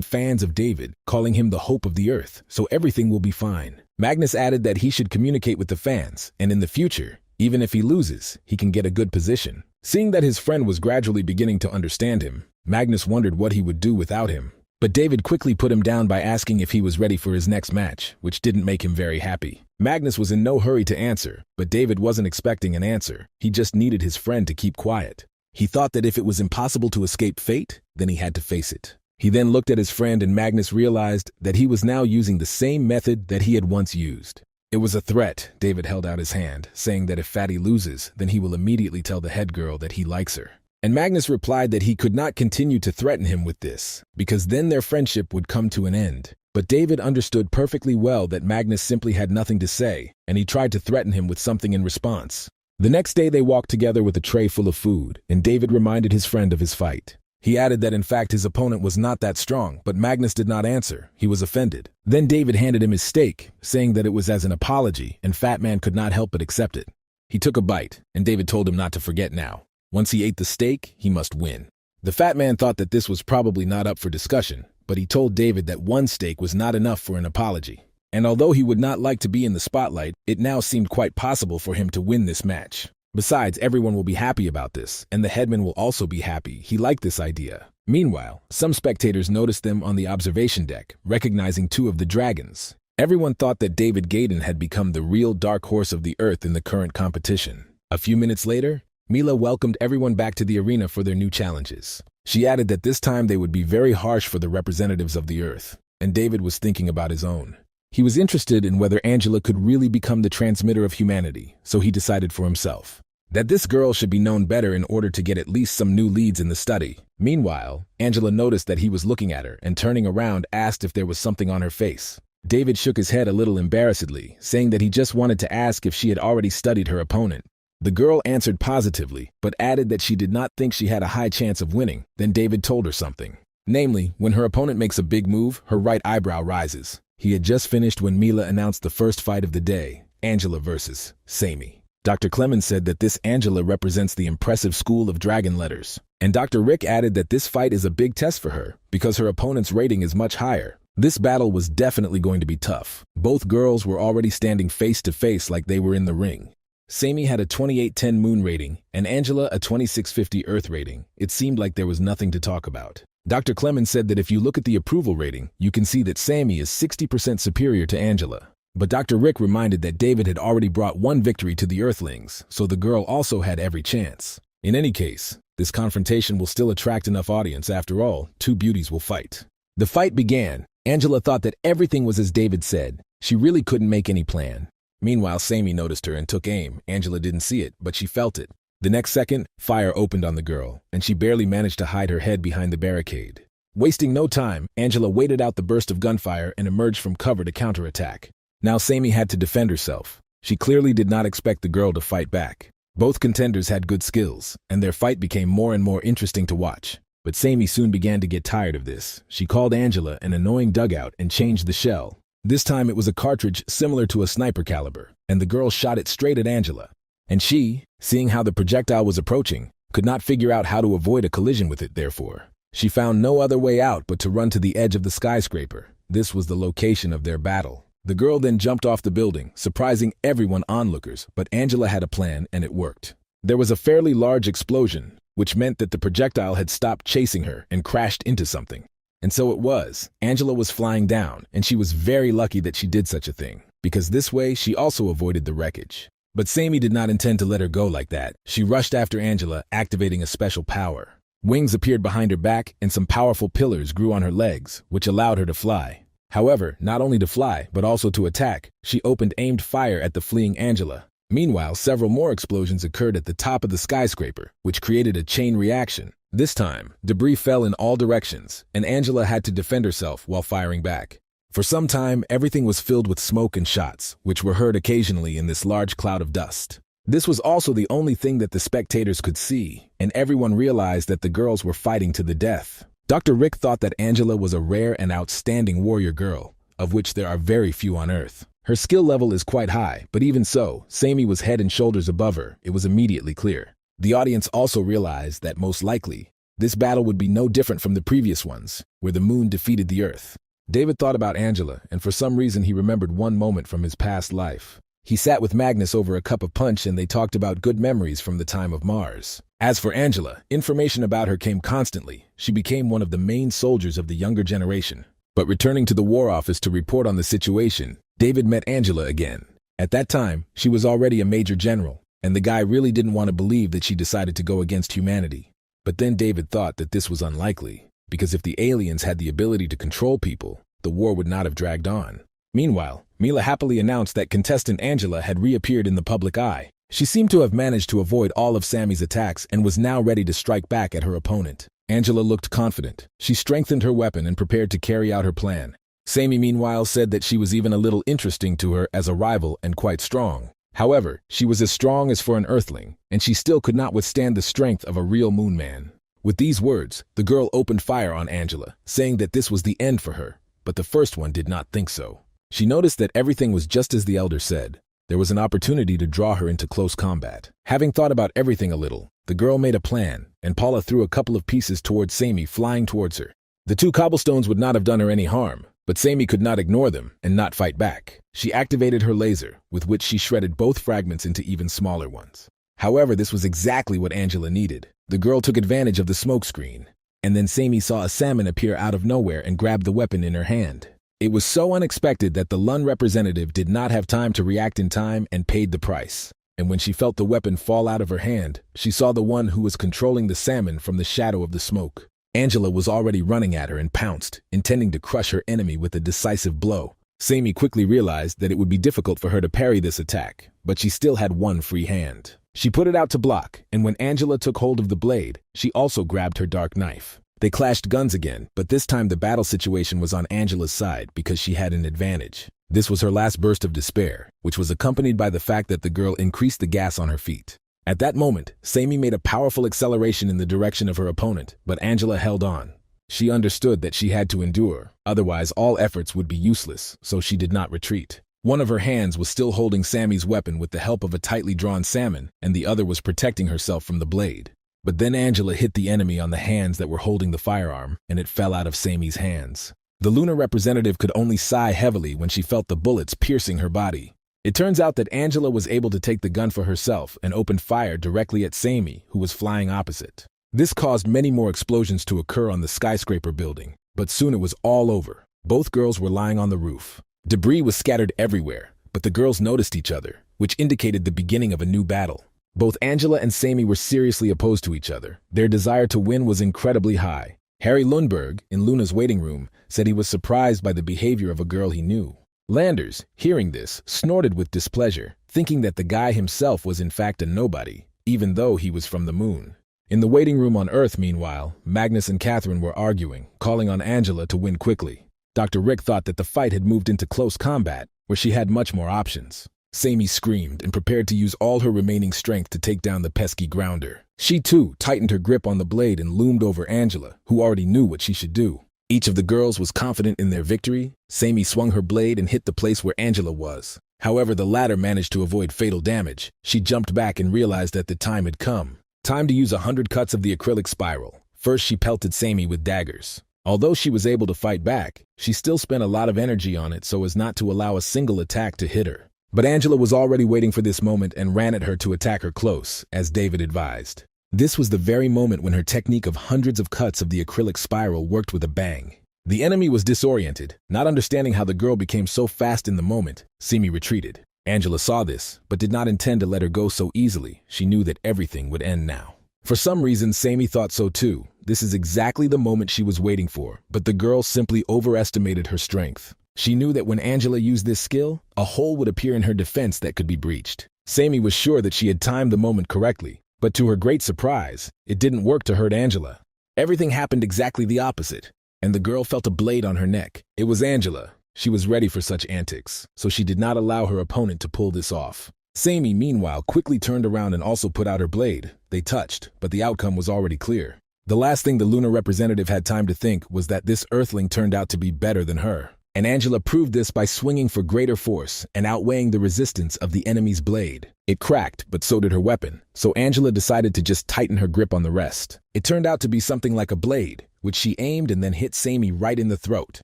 fans of David, calling him the hope of the earth, so everything will be fine. Magnus added that he should communicate with the fans, and in the future, even if he loses, he can get a good position. Seeing that his friend was gradually beginning to understand him, Magnus wondered what he would do without him. But David quickly put him down by asking if he was ready for his next match, which didn't make him very happy. Magnus was in no hurry to answer, but David wasn't expecting an answer. He just needed his friend to keep quiet. He thought that if it was impossible to escape fate, then he had to face it. He then looked at his friend and Magnus realized that he was now using the same method that he had once used. It was a threat. David held out his hand, saying that if Fatty loses, then he will immediately tell the head girl that he likes her. And Magnus replied that he could not continue to threaten him with this, because then their friendship would come to an end. But David understood perfectly well that Magnus simply had nothing to say, and he tried to threaten him with something in response. The next day they walked together with a tray full of food, and David reminded his friend of his fight. He added that in fact his opponent was not that strong, but Magnus did not answer. He was offended. Then David handed him his steak, saying that it was as an apology, and Fat Man could not help but accept it. He took a bite, and David told him not to forget now. Once he ate the steak, he must win. The Fat Man thought that this was probably not up for discussion, but he told David that one steak was not enough for an apology. And although he would not like to be in the spotlight, it now seemed quite possible for him to win this match. Besides, everyone will be happy about this, and the headman will also be happy. He liked this idea. Meanwhile, some spectators noticed them on the observation deck, recognizing two of the dragons. Everyone thought that David Gaydon had become the real dark horse of the earth in the current competition. A few minutes later, Mila welcomed everyone back to the arena for their new challenges. She added that this time they would be very harsh for the representatives of the earth, and David was thinking about his own. He was interested in whether Angela could really become the transmitter of humanity, so he decided for himself that this girl should be known better in order to get at least some new leads in the study. Meanwhile, Angela noticed that he was looking at her and turning around asked if there was something on her face. David shook his head a little embarrassedly, saying that he just wanted to ask if she had already studied her opponent. The girl answered positively, but added that she did not think she had a high chance of winning. Then David told her something. Namely, when her opponent makes a big move, her right eyebrow rises. He had just finished when Mila announced the first fight of the day, Angela versus Sammy. Dr. Clemens said that this Angela represents the impressive school of dragon letters. And Dr. Rick added that this fight is a big test for her, because her opponent's rating is much higher. This battle was definitely going to be tough. Both girls were already standing face to face like they were in the ring. Sammy had a 2810 moon rating, and Angela a 2650 earth rating. It seemed like there was nothing to talk about. Dr. Clemens said that if you look at the approval rating, you can see that Sammy is 60% superior to Angela. But Dr. Rick reminded that David had already brought one victory to the Earthlings, so the girl also had every chance. In any case, this confrontation will still attract enough audience. After all, two beauties will fight. The fight began. Angela thought that everything was as David said. She really couldn't make any plan. Meanwhile, Sammy noticed her and took aim. Angela didn't see it, but she felt it. The next second, fire opened on the girl, and she barely managed to hide her head behind the barricade. Wasting no time, Angela waited out the burst of gunfire and emerged from cover to counterattack. Now Sammy had to defend herself. She clearly did not expect the girl to fight back. Both contenders had good skills, and their fight became more and more interesting to watch. But Sammy soon began to get tired of this. She called Angela an annoying dugout and changed the shell. This time it was a cartridge similar to a sniper caliber, and the girl shot it straight at Angela. And she, seeing how the projectile was approaching, could not figure out how to avoid a collision with it. Therefore, she found no other way out but to run to the edge of the skyscraper. This was the location of their battle. The girl then jumped off the building, surprising everyone onlookers, but Angela had a plan and it worked. There was a fairly large explosion, which meant that the projectile had stopped chasing her and crashed into something. And so it was. Angela was flying down, and she was very lucky that she did such a thing, because this way she also avoided the wreckage. But Sammy did not intend to let her go like that. She rushed after Angela, activating a special power. Wings appeared behind her back, and some powerful pillars grew on her legs, which allowed her to fly. However, not only to fly, but also to attack, she opened aimed fire at the fleeing Angela. Meanwhile, several more explosions occurred at the top of the skyscraper, which created a chain reaction. This time, debris fell in all directions, and Angela had to defend herself while firing back. For some time, everything was filled with smoke and shots, which were heard occasionally in this large cloud of dust. This was also the only thing that the spectators could see, and everyone realized that the girls were fighting to the death. Dr. Rick thought that Angela was a rare and outstanding warrior girl, of which there are very few on Earth. Her skill level is quite high, but even so, Sammy was head and shoulders above her. It was immediately clear. The audience also realized that most likely, this battle would be no different from the previous ones, where the moon defeated the Earth. David thought about Angela, and for some reason he remembered one moment from his past life. He sat with Magnus over a cup of punch and they talked about good memories from the time of Mars. As for Angela, information about her came constantly. She became one of the main soldiers of the younger generation. But returning to the War Office to report on the situation, David met Angela again. At that time, she was already a major general, and the guy really didn't want to believe that she decided to go against humanity. But then David thought that this was unlikely, because if the aliens had the ability to control people, the war would not have dragged on. Meanwhile, Mila happily announced that contestant Angela had reappeared in the public eye. She seemed to have managed to avoid all of Sammy's attacks and was now ready to strike back at her opponent. Angela looked confident. She strengthened her weapon and prepared to carry out her plan. Sammy, meanwhile, said that she was even a little interesting to her as a rival and quite strong. However, she was as strong as for an earthling, and she still could not withstand the strength of a real moon man. With these words, the girl opened fire on Angela, saying that this was the end for her, but the first one did not think so. She noticed that everything was just as the elder said. There was an opportunity to draw her into close combat. Having thought about everything a little, the girl made a plan, and Paula threw a couple of pieces towards Sammy, flying towards her. The 2 cobblestones would not have done her any harm, but Sammy could not ignore them and not fight back. She activated her laser, with which she shredded both fragments into even smaller ones. However, this was exactly what Angela needed. The girl took advantage of the smoke screen, and then Sammy saw a salmon appear out of nowhere and grabbed the weapon in her hand. It was so unexpected that the Lun representative did not have time to react in time and paid the price. And when she felt the weapon fall out of her hand, she saw the one who was controlling the salmon from the shadow of the smoke. Angela was already running at her and pounced, intending to crush her enemy with a decisive blow. Sammy quickly realized that it would be difficult for her to parry this attack, but she still had one free hand. She put it out to block, and when Angela took hold of the blade, she also grabbed her dark knife. They clashed guns again, but this time the battle situation was on Angela's side because she had an advantage. This was her last burst of despair, which was accompanied by the fact that the girl increased the gas on her feet. At that moment, Sammy made a powerful acceleration in the direction of her opponent, but Angela held on. She understood that she had to endure, otherwise all efforts would be useless, so she did not retreat. One of her hands was still holding Sammy's weapon with the help of a tightly drawn salmon, and the other was protecting herself from the blade. But then Angela hit the enemy on the hands that were holding the firearm, and it fell out of Sammy's hands. The lunar representative could only sigh heavily when she felt the bullets piercing her body. It turns out that Angela was able to take the gun for herself and opened fire directly at Sammy, who was flying opposite. This caused many more explosions to occur on the skyscraper building, but soon it was all over. Both girls were lying on the roof. Debris was scattered everywhere, but the girls noticed each other, which indicated the beginning of a new battle. Both Angela and Sammy were seriously opposed to each other. Their desire to win was incredibly high. Harry Lundberg, in Luna's waiting room, said he was surprised by the behavior of a girl he knew. Landers, hearing this, snorted with displeasure, thinking that the guy himself was in fact a nobody, even though he was from the moon. In the waiting room on Earth, meanwhile, Magnus and Catherine were arguing, calling on Angela to win quickly. Dr. Rick thought that the fight had moved into close combat, where she had much more options. Sammy screamed and prepared to use all her remaining strength to take down the pesky grounder. She too tightened her grip on the blade and loomed over Angela, who already knew what she should do. Each of the girls was confident in their victory. Sammy swung her blade and hit the place where Angela was. However, the latter managed to avoid fatal damage. She jumped back and realized that the time had come. Time to use 100 cuts of the acrylic spiral. First, she pelted Sammy with daggers. Although she was able to fight back, she still spent a lot of energy on it so as not to allow a single attack to hit her. But Angela was already waiting for this moment and ran at her to attack her close, as David advised. This was the very moment when her technique of hundreds of cuts of the acrylic spiral worked with a bang. The enemy was disoriented. Not understanding how the girl became so fast in the moment, Sammy retreated. Angela saw this, but did not intend to let her go so easily. She knew that everything would end now. For some reason, Sammy thought so too. This is exactly the moment she was waiting for, but the girl simply overestimated her strength. She knew that when Angela used this skill, a hole would appear in her defense that could be breached. Sammy was sure that she had timed the moment correctly, but to her great surprise, it didn't work to hurt Angela. Everything happened exactly the opposite, and the girl felt a blade on her neck. It was Angela. She was ready for such antics, so she did not allow her opponent to pull this off. Sammy, meanwhile, quickly turned around and also put out her blade. They touched, but the outcome was already clear. The last thing the lunar representative had time to think was that this earthling turned out to be better than her. And Angela proved this by swinging for greater force and outweighing the resistance of the enemy's blade. It cracked, but so did her weapon, so Angela decided to just tighten her grip on the rest. It turned out to be something like a blade, which she aimed and then hit Sammy right in the throat.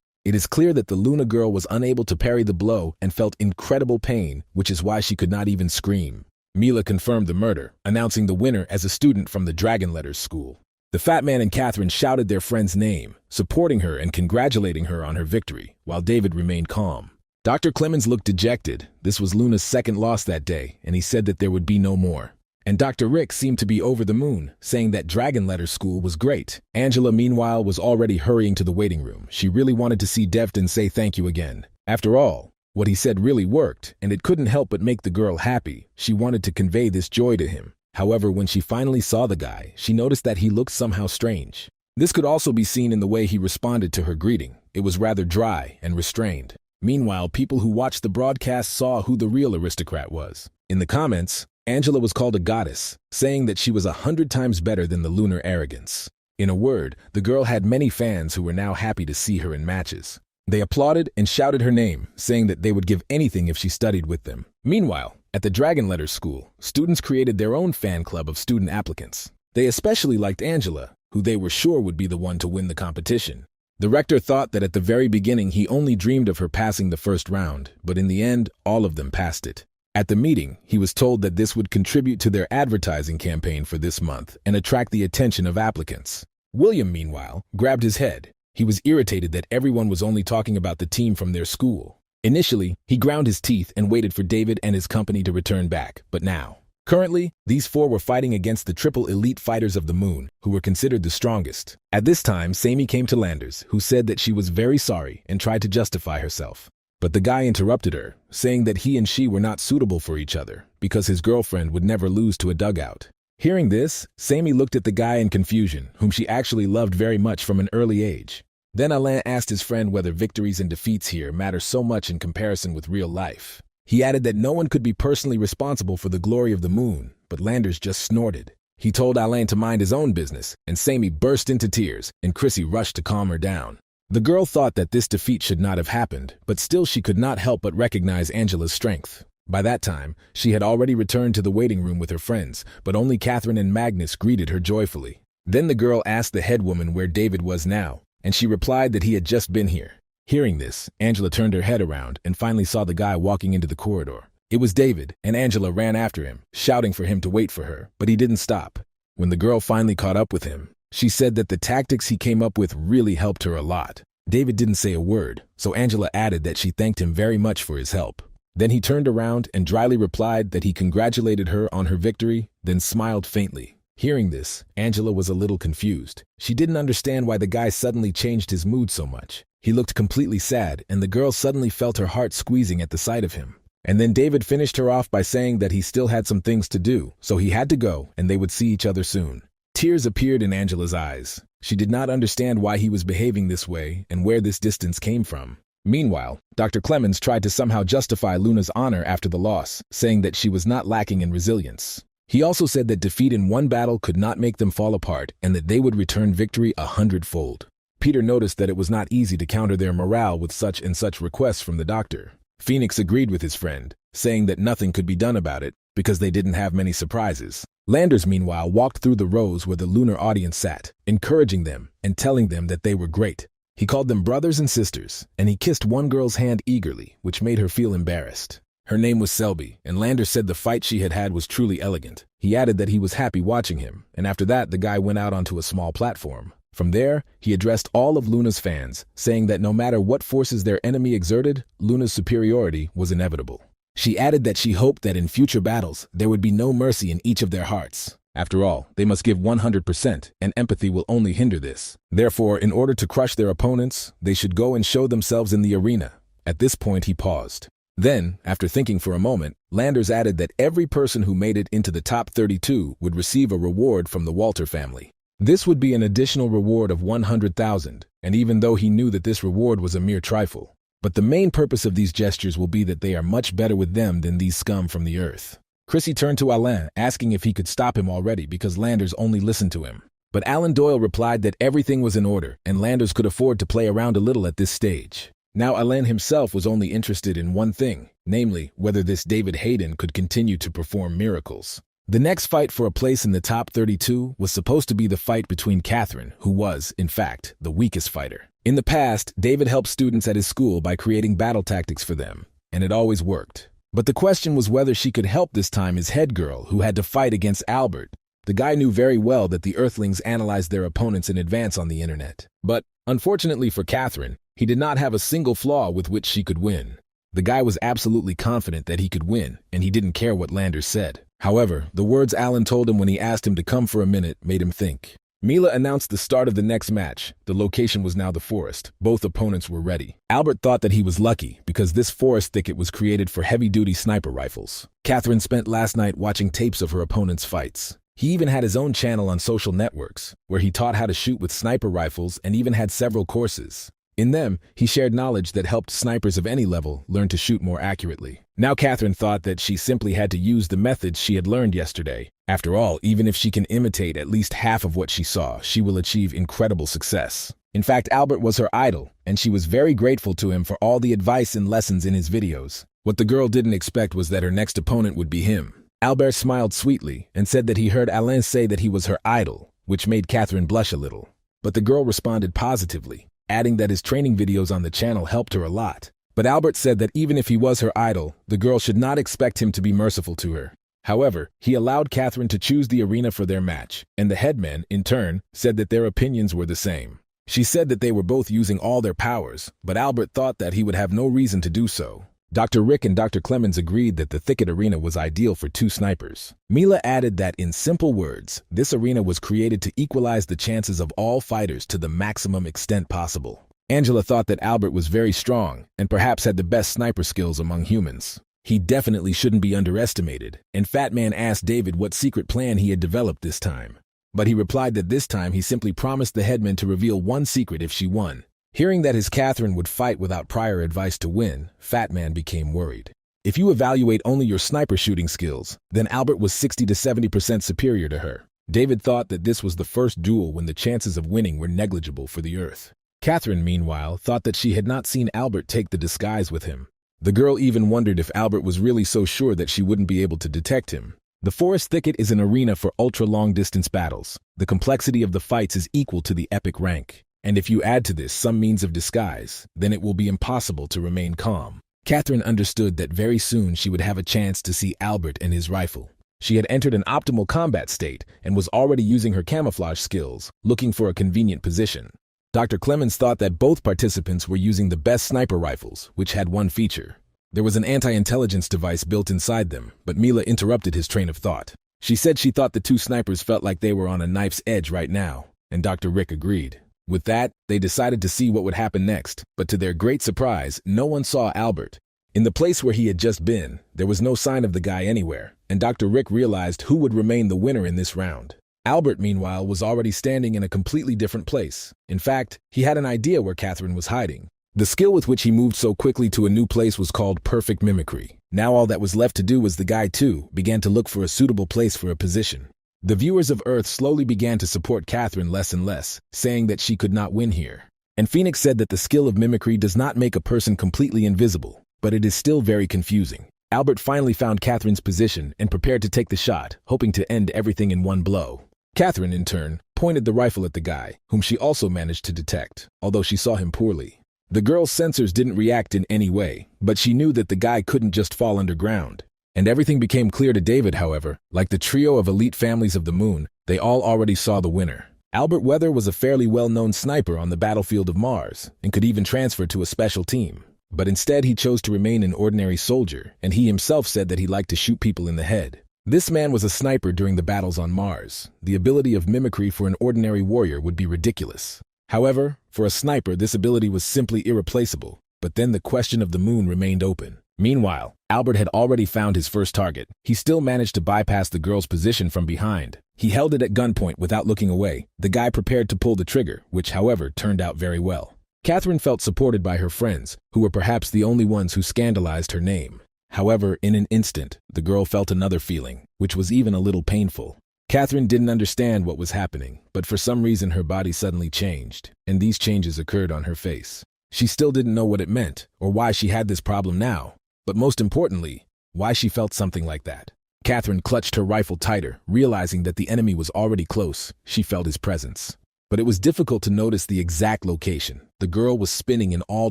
It is clear that the Luna girl was unable to parry the blow and felt incredible pain, which is why she could not even scream. Mila confirmed the murder, announcing the winner as a student from the Dragon Letters School. The Fat Man and Catherine shouted their friend's name, supporting her and congratulating her on her victory, while David remained calm. Dr. Clemens looked dejected. This was Luna's second loss that day, and he said that there would be no more. And Dr. Rick seemed to be over the moon, saying that Dragon Letters School was great. Angela, meanwhile, was already hurrying to the waiting room. She really wanted to see Devton say thank you again. After all, what he said really worked, and it couldn't help but make the girl happy. She wanted to convey this joy to him. However, when she finally saw the guy, she noticed that he looked somehow strange. This could also be seen in the way he responded to her greeting. it was rather dry and restrained. Meanwhile, people who watched the broadcast saw who the real aristocrat was. In the comments, Angela was called a goddess, saying that she was 100 times better than the lunar arrogance. In a word, the girl had many fans who were now happy to see her in matches. They applauded and shouted her name, saying that they would give anything if she studied with them. Meanwhile, at the Dragon Letters School, students created their own fan club of student applicants. They especially liked Angela, who they were sure would be the one to win the competition. The rector thought that at the very beginning he only dreamed of her passing the first round, but in the end, all of them passed it. At the meeting, he was told that this would contribute to their advertising campaign for this month and attract the attention of applicants. William, meanwhile, grabbed his head. He was irritated that everyone was only talking about the team from their school. Initially, he ground his teeth and waited for David and his company to return back, but now. Currently, these four were fighting against the triple elite fighters of the moon, who were considered the strongest. At this time, Sammy came to Landers, who said that she was very sorry and tried to justify herself. But the guy interrupted her, saying that he and she were not suitable for each other, because his girlfriend would never lose to a dugout. Hearing this, Sammy looked at the guy in confusion, whom she actually loved very much from an early age. Then Alain asked his friend whether victories and defeats here matter so much in comparison with real life. He added that no one could be personally responsible for the glory of the moon, but Landers just snorted. He told Alain to mind his own business, and Sammy burst into tears, and Chrissy rushed to calm her down. The girl thought that this defeat should not have happened, but still she could not help but recognize Angela's strength. By that time, she had already returned to the waiting room with her friends, but only Catherine and Magnus greeted her joyfully. Then the girl asked the head woman where David was now, and she replied that he had just been here. Hearing this, Angela turned her head around and finally saw the guy walking into the corridor. It was David, and Angela ran after him, shouting for him to wait for her, but he didn't stop. When the girl finally caught up with him, she said that the tactics he came up with really helped her a lot. David didn't say a word, so Angela added that she thanked him very much for his help. Then he turned around and dryly replied that he congratulated her on her victory, then smiled faintly. Hearing this, Angela was a little confused. She didn't understand why the guy suddenly changed his mood so much. He looked completely sad, and the girl suddenly felt her heart squeezing at the sight of him. And then David finished her off by saying that he still had some things to do, so he had to go, and they would see each other soon. Tears appeared in Angela's eyes. She did not understand why he was behaving this way and where this distance came from. Meanwhile, Dr. Clemens tried to somehow justify Luna's honor after the loss, saying that she was not lacking in resilience. He also said that defeat in one battle could not make them fall apart and that they would return victory 100-fold. Peter noticed that it was not easy to counter their morale with such and such requests from the doctor. Phoenix agreed with his friend, saying that nothing could be done about it because they didn't have many surprises. Landers, meanwhile, walked through the rows where the lunar audience sat, encouraging them and telling them that they were great. He called them brothers and sisters, and he kissed one girl's hand eagerly, which made her feel embarrassed. Her name was Selby, and Landers said the fight she had had was truly elegant. He added that he was happy watching him, and after that the guy went out onto a small platform. From there, he addressed all of Luna's fans, saying that no matter what forces their enemy exerted, Luna's superiority was inevitable. She added that she hoped that in future battles, there would be no mercy in each of their hearts. After all, they must give 100%, and empathy will only hinder this. Therefore, in order to crush their opponents, they should go and show themselves in the arena. At this point, he paused. Then, after thinking for a moment, Landers added that every person who made it into the top 32 would receive a reward from the Walter family. This would be an additional reward of 100,000, and even though he knew that this reward was a mere trifle. But the main purpose of these gestures will be that they are much better with them than these scum from the earth. Chrissy turned to Alain, asking if he could stop him already because Landers only listened to him. But Alan Doyle replied that everything was in order, and Landers could afford to play around a little at this stage. Now Alain himself was only interested in one thing, namely, whether this David Hayden could continue to perform miracles. The next fight for a place in the top 32 was supposed to be the fight between Catherine, who was, in fact, the weakest fighter. In the past, David helped students at his school by creating battle tactics for them, and it always worked. But the question was whether she could help this time his head girl, who had to fight against Albert. The guy knew very well that the Earthlings analyzed their opponents in advance on the internet. But, unfortunately for Catherine, he did not have a single flaw with which she could win. The guy was absolutely confident that he could win, and he didn't care what Landers said. However, the words Alan told him when he asked him to come for a minute made him think. Mila announced the start of the next match. The location was now the forest. Both opponents were ready. Albert thought that he was lucky because this forest thicket was created for heavy-duty sniper rifles. Catherine spent last night watching tapes of her opponent's fights. He even had his own channel on social networks, where he taught how to shoot with sniper rifles and even had several courses. In them, he shared knowledge that helped snipers of any level learn to shoot more accurately. Now Catherine thought that she simply had to use the methods she had learned yesterday. After all, even if she can imitate at least half of what she saw, she will achieve incredible success. In fact, Albert was her idol, and she was very grateful to him for all the advice and lessons in his videos. What the girl didn't expect was that her next opponent would be him. Albert smiled sweetly and said that he heard Alain say that he was her idol, which made Catherine blush a little. But the girl responded positively, adding that his training videos on the channel helped her a lot. But Albert said that even if he was her idol, the girl should not expect him to be merciful to her. However, he allowed Catherine to choose the arena for their match, and the headman, in turn, said that their opinions were the same. She said that they were both using all their powers, but Albert thought that he would have no reason to do so. Dr. Rick and Dr. Clemens agreed that the Thicket Arena was ideal for 2 snipers. Mila added that, in simple words, this arena was created to equalize the chances of all fighters to the maximum extent possible. Angela thought that Albert was very strong and perhaps had the best sniper skills among humans. He definitely shouldn't be underestimated, and Fat Man asked David what secret plan he had developed this time. But he replied that this time he simply promised the headman to reveal one secret if she won. Hearing that his Catherine would fight without prior advice to win, Fat Man became worried. If you evaluate only your sniper shooting skills, then Albert was 60 to 70% superior to her. David thought that this was the first duel when the chances of winning were negligible for the Earth. Catherine, meanwhile, thought that she had not seen Albert take the disguise with him. The girl even wondered if Albert was really so sure that she wouldn't be able to detect him. The Forest Thicket is an arena for ultra-long-distance battles. The complexity of the fights is equal to the epic rank. And if you add to this some means of disguise, then it will be impossible to remain calm. Catherine understood that very soon she would have a chance to see Albert and his rifle. She had entered an optimal combat state and was already using her camouflage skills, looking for a convenient position. Dr. Clemens thought that both participants were using the best sniper rifles, which had one feature. There was an anti-intelligence device built inside them, but Mila interrupted his train of thought. She said she thought the 2 snipers felt like they were on a knife's edge right now, and Dr. Rick agreed. With that, they decided to see what would happen next, but to their great surprise, no one saw Albert. In the place where he had just been, there was no sign of the guy anywhere, and Dr. Rick realized who would remain the winner in this round. Albert, meanwhile, was already standing in a completely different place. In fact, he had an idea where Catherine was hiding. The skill with which he moved so quickly to a new place was called perfect mimicry. Now all that was left to do was the guy, too, began to look for a suitable place for a position. The viewers of Earth slowly began to support Catherine less and less, saying that she could not win here. And Phoenix said that the skill of mimicry does not make a person completely invisible, but it is still very confusing. Albert finally found Catherine's position and prepared to take the shot, hoping to end everything in one blow. Catherine, in turn, pointed the rifle at the guy, whom she also managed to detect, although she saw him poorly. The girl's sensors didn't react in any way, but she knew that the guy couldn't just fall underground. And everything became clear to David, however. Like the trio of elite families of the moon, they all already saw the winner. Albert Weather was a fairly well-known sniper on the battlefield of Mars, and could even transfer to a special team. But instead he chose to remain an ordinary soldier, and he himself said that he liked to shoot people in the head. This man was a sniper during the battles on Mars. The ability of mimicry for an ordinary warrior would be ridiculous. However, for a sniper, this ability was simply irreplaceable. But then the question of the moon remained open. Meanwhile, Albert had already found his first target. He still managed to bypass the girl's position from behind. He held it at gunpoint without looking away. The guy prepared to pull the trigger, which, however, turned out very well. Catherine felt supported by her friends, who were perhaps the only ones who scandalized her name. However, in an instant, the girl felt another feeling, which was even a little painful. Catherine didn't understand what was happening, but for some reason her body suddenly changed, and these changes occurred on her face. She still didn't know what it meant, or why she had this problem now, but most importantly, why she felt something like that. Catherine clutched her rifle tighter, realizing that the enemy was already close. She felt his presence. But it was difficult to notice the exact location. The girl was spinning in all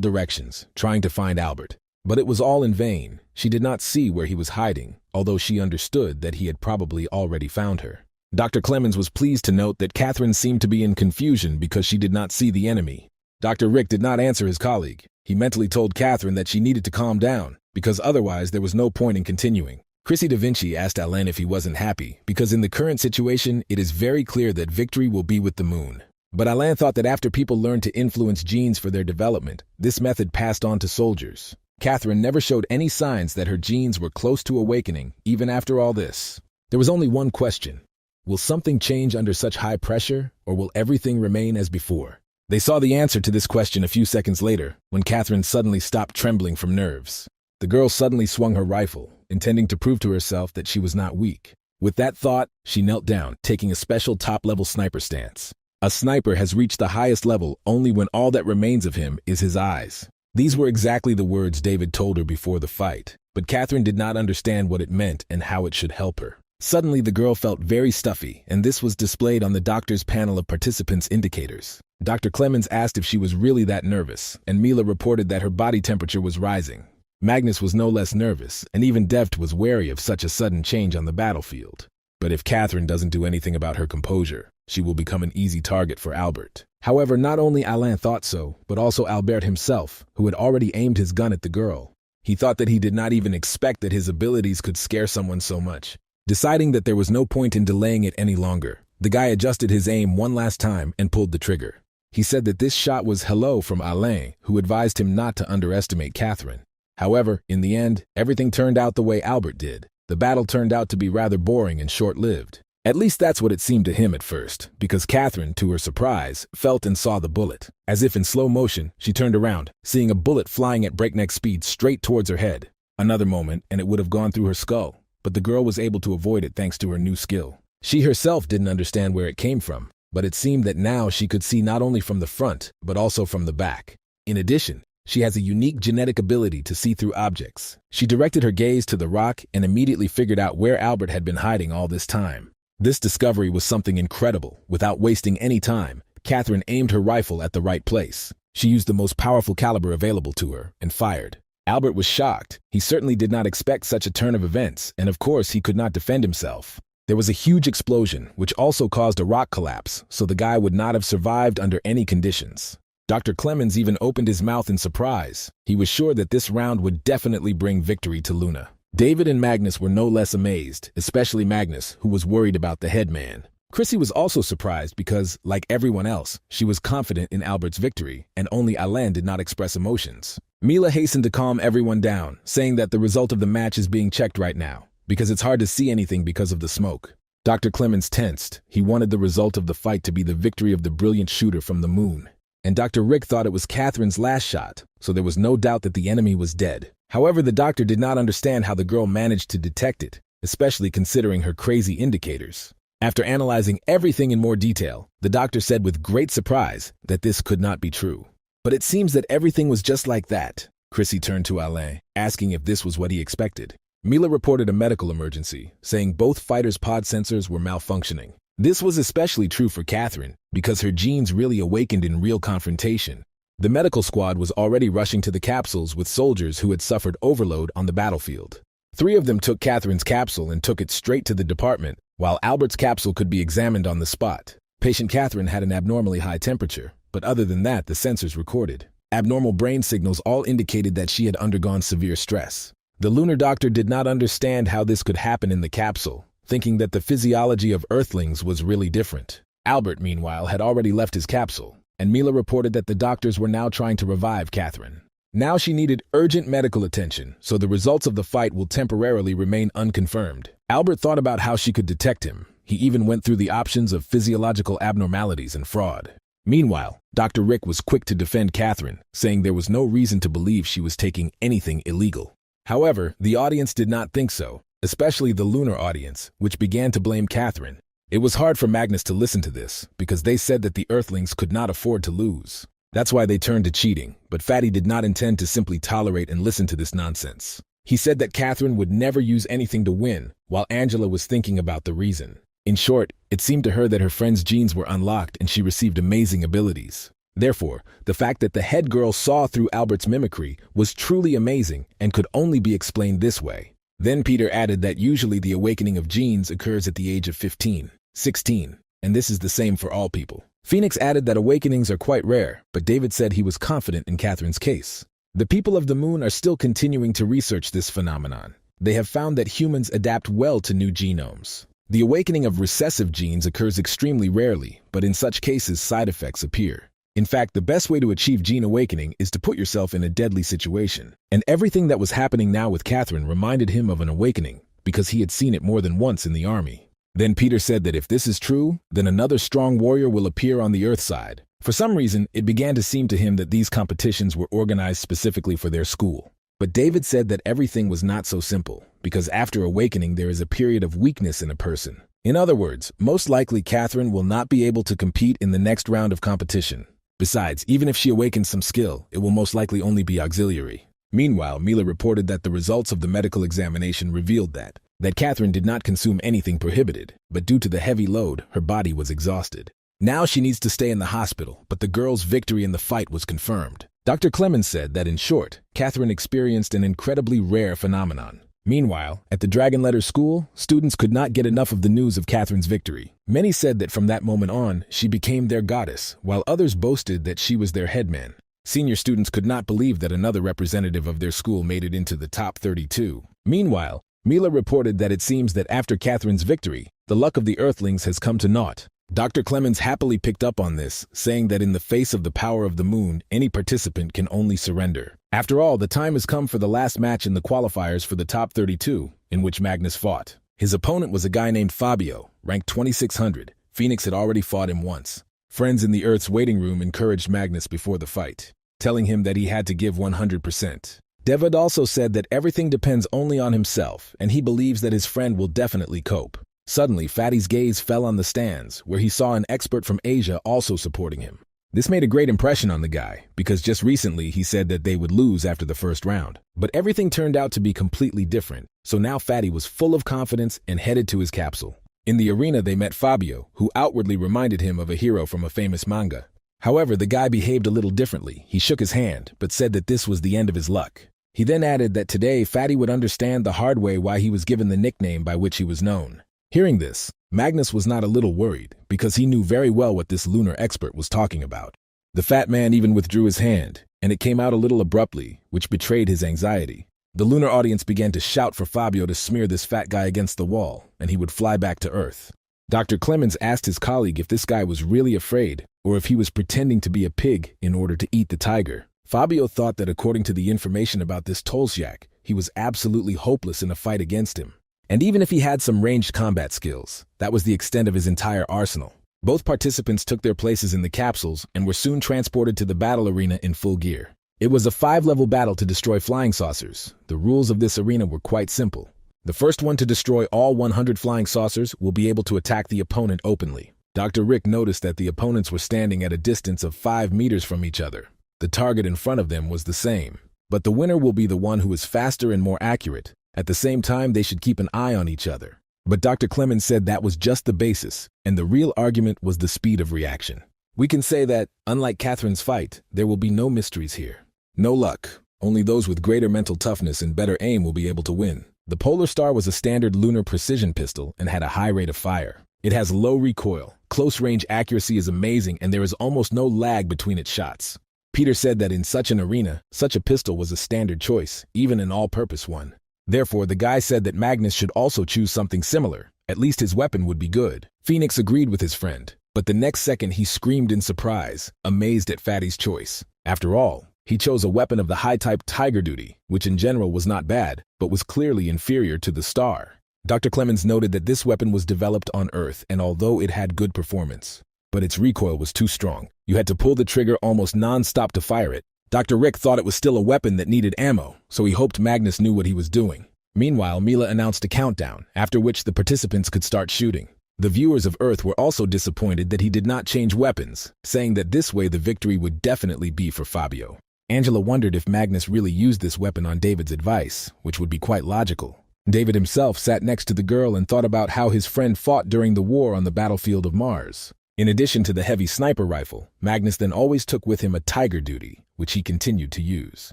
directions, trying to find Albert. But it was all in vain. She did not see where he was hiding, although she understood that he had probably already found her. Dr. Clemens was pleased to note that Catherine seemed to be in confusion because she did not see the enemy. Dr. Rick did not answer his colleague. He mentally told Catherine that she needed to calm down, because otherwise there was no point in continuing. Chrissy Da Vinci asked Alain if he wasn't happy, because in the current situation, it is very clear that victory will be with the moon. But Alain thought that after people learned to influence genes for their development, this method passed on to soldiers. Catherine never showed any signs that her genes were close to awakening, even after all this. There was only one question. Will something change under such high pressure, or will everything remain as before? They saw the answer to this question a few seconds later, when Catherine suddenly stopped trembling from nerves. The girl suddenly swung her rifle, intending to prove to herself that she was not weak. With that thought, she knelt down, taking a special top-level sniper stance. A sniper has reached the highest level only when all that remains of him is his eyes. These were exactly the words David told her before the fight, but Catherine did not understand what it meant and how it should help her. Suddenly, the girl felt very stuffy, and this was displayed on the doctor's panel of participants' indicators. Dr. Clemens asked if she was really that nervous, and Mila reported that her body temperature was rising. Magnus was no less nervous, and even Deft was wary of such a sudden change on the battlefield. But if Catherine doesn't do anything about her composure, she will become an easy target for Albert. However, not only Alain thought so, but also Albert himself, who had already aimed his gun at the girl. He thought that he did not even expect that his abilities could scare someone so much. Deciding that there was no point in delaying it any longer, the guy adjusted his aim one last time and pulled the trigger. He said that this shot was hello from Alain, who advised him not to underestimate Catherine. However, in the end, everything turned out the way Albert did. The battle turned out to be rather boring and short-lived. At least that's what it seemed to him at first, because Catherine, to her surprise, felt and saw the bullet. As if in slow motion, she turned around, seeing a bullet flying at breakneck speed straight towards her head. Another moment, and it would have gone through her skull. But the girl was able to avoid it thanks to her new skill. She herself didn't understand where it came from, but it seemed that now she could see not only from the front, but also from the back. In addition, she has a unique genetic ability to see through objects. She directed her gaze to the rock and immediately figured out where Albert had been hiding all this time. This discovery was something incredible. Without wasting any time, Catherine aimed her rifle at the right place. She used the most powerful caliber available to her and fired. Albert was shocked. He certainly did not expect such a turn of events, and of course he could not defend himself. There was a huge explosion, which also caused a rock collapse, so the guy would not have survived under any conditions. Dr. Clemens even opened his mouth in surprise. He was sure that this round would definitely bring victory to Luna. David and Magnus were no less amazed, especially Magnus, who was worried about the headman. Chrissy was also surprised because, like everyone else, she was confident in Albert's victory, and only Alain did not express emotions. Mila hastened to calm everyone down, saying that the result of the match is being checked right now, because it's hard to see anything because of the smoke. Dr. Clemens tensed. He wanted the result of the fight to be the victory of the brilliant shooter from the moon. And Dr. Rick thought it was Catherine's last shot, so there was no doubt that the enemy was dead. However, the doctor did not understand how the girl managed to detect it, especially considering her crazy indicators. After analyzing everything in more detail, the doctor said with great surprise that this could not be true. But it seems that everything was just like that. Chrissy turned to Alain, asking if this was what he expected. Mila reported a medical emergency, saying both fighters' pod sensors were malfunctioning. This was especially true for Catherine, because her genes really awakened in real confrontation. The medical squad was already rushing to the capsules with soldiers who had suffered overload on the battlefield. 3 of them took Catherine's capsule and took it straight to the department, while Albert's capsule could be examined on the spot. Patient Catherine had an abnormally high temperature, but other than that, the sensors recorded. Abnormal brain signals all indicated that she had undergone severe stress. The lunar doctor did not understand how this could happen in the capsule, thinking that the physiology of Earthlings was really different. Albert, meanwhile, had already left his capsule, and Mila reported that the doctors were now trying to revive Catherine. Now she needed urgent medical attention, so the results of the fight will temporarily remain unconfirmed. Albert thought about how she could detect him. He even went through the options of physiological abnormalities and fraud. Meanwhile, Dr. Rick was quick to defend Catherine, saying there was no reason to believe she was taking anything illegal. However, the audience did not think so, especially the lunar audience, which began to blame Catherine. It was hard for Magnus to listen to this, because they said that the Earthlings could not afford to lose. That's why they turned to cheating, but Fatty did not intend to simply tolerate and listen to this nonsense. He said that Catherine would never use anything to win, while Angela was thinking about the reason. In short, it seemed to her that her friend's genes were unlocked and she received amazing abilities. Therefore, the fact that the head girl saw through Albert's mimicry was truly amazing and could only be explained this way. Then Peter added that usually the awakening of genes occurs at the age of 15, 16, and this is the same for all people. Phoenix added that awakenings are quite rare, but David said he was confident in Catherine's case. The people of the moon are still continuing to research this phenomenon. They have found that humans adapt well to new genomes. The awakening of recessive genes occurs extremely rarely, but in such cases side effects appear. In fact, the best way to achieve gene awakening is to put yourself in a deadly situation. And everything that was happening now with Catherine reminded him of an awakening, because he had seen it more than once in the army. Then Peter said that if this is true, then another strong warrior will appear on the Earth side. For some reason, it began to seem to him that these competitions were organized specifically for their school. But David said that everything was not so simple, because after awakening there is a period of weakness in a person. In other words, most likely Catherine will not be able to compete in the next round of competition. Besides, even if she awakens some skill, it will most likely only be auxiliary. Meanwhile, Mila reported that the results of the medical examination revealed that Catherine did not consume anything prohibited, but due to the heavy load, her body was exhausted. Now she needs to stay in the hospital, but the girl's victory in the fight was confirmed. Dr. Clemens said that in short, Catherine experienced an incredibly rare phenomenon. Meanwhile, at the Dragonletter School, students could not get enough of the news of Catherine's victory. Many said that from that moment on, she became their goddess, while others boasted that she was their headman. Senior students could not believe that another representative of their school made it into the top 32. Meanwhile, Mila reported that it seems that after Catherine's victory, the luck of the Earthlings has come to naught. Dr. Clemens happily picked up on this, saying that in the face of the power of the moon, any participant can only surrender. After all, the time has come for the last match in the qualifiers for the top 32, in which Magnus fought. His opponent was a guy named Fabio, ranked 2600. Phoenix had already fought him once. Friends in the Earth's waiting room encouraged Magnus before the fight, telling him that he had to give 100%. David also said that everything depends only on himself, and he believes that his friend will definitely cope. Suddenly, Fatty's gaze fell on the stands, where he saw an expert from Asia also supporting him. This made a great impression on the guy, because just recently he said that they would lose after the first round. But everything turned out to be completely different, so now Fatty was full of confidence and headed to his capsule. In the arena they met Fabio, who outwardly reminded him of a hero from a famous manga. However, the guy behaved a little differently. He shook his hand, but said that this was the end of his luck. He then added that today Fatty would understand the hard way why he was given the nickname by which he was known. Hearing this, Magnus was not a little worried, because he knew very well what this lunar expert was talking about. The fat man even withdrew his hand, and it came out a little abruptly, which betrayed his anxiety. The lunar audience began to shout for Fabio to smear this fat guy against the wall, and he would fly back to Earth. Dr. Clemens asked his colleague if this guy was really afraid, or if he was pretending to be a pig in order to eat the tiger. Fabio thought that according to the information about this Tolsiak, he was absolutely hopeless in a fight against him. And even if he had some ranged combat skills, that was the extent of his entire arsenal. Both participants took their places in the capsules and were soon transported to the battle arena in full gear. It was a 5-level battle to destroy flying saucers. The rules of this arena were quite simple. The first one to destroy all 100 flying saucers will be able to attack the opponent openly. Dr. Rick noticed that the opponents were standing at a distance of 5 meters from each other. The target in front of them was the same, but the winner will be the one who is faster and more accurate. At the same time, they should keep an eye on each other. But Dr. Clemens said that was just the basis, and the real argument was the speed of reaction. We can say that, unlike Catherine's fight, there will be no mysteries here. No luck. Only those with greater mental toughness and better aim will be able to win. The Polar Star was a standard lunar precision pistol and had a high rate of fire. It has low recoil, close-range accuracy is amazing, and there is almost no lag between its shots. Peter said that in such an arena, such a pistol was a standard choice, even an all-purpose one. Therefore, the guy said that Magnus should also choose something similar. At least his weapon would be good. Phoenix agreed with his friend, but the next second he screamed in surprise, amazed at Fatty's choice. After all, he chose a weapon of the high-type Tiger Duty, which in general was not bad, but was clearly inferior to the Star. Dr. Clemens noted that this weapon was developed on Earth, and although it had good performance, but its recoil was too strong. You had to pull the trigger almost non-stop to fire it. Dr. Rick thought it was still a weapon that needed ammo, so he hoped Magnus knew what he was doing. Meanwhile, Mila announced a countdown, after which the participants could start shooting. The viewers of Earth were also disappointed that he did not change weapons, saying that this way the victory would definitely be for Fabio. Angela wondered if Magnus really used this weapon on David's advice, which would be quite logical. David himself sat next to the girl and thought about how his friend fought during the war on the battlefield of Mars. In addition to the heavy sniper rifle, Magnus then always took with him a Tiger Duty, which he continued to use.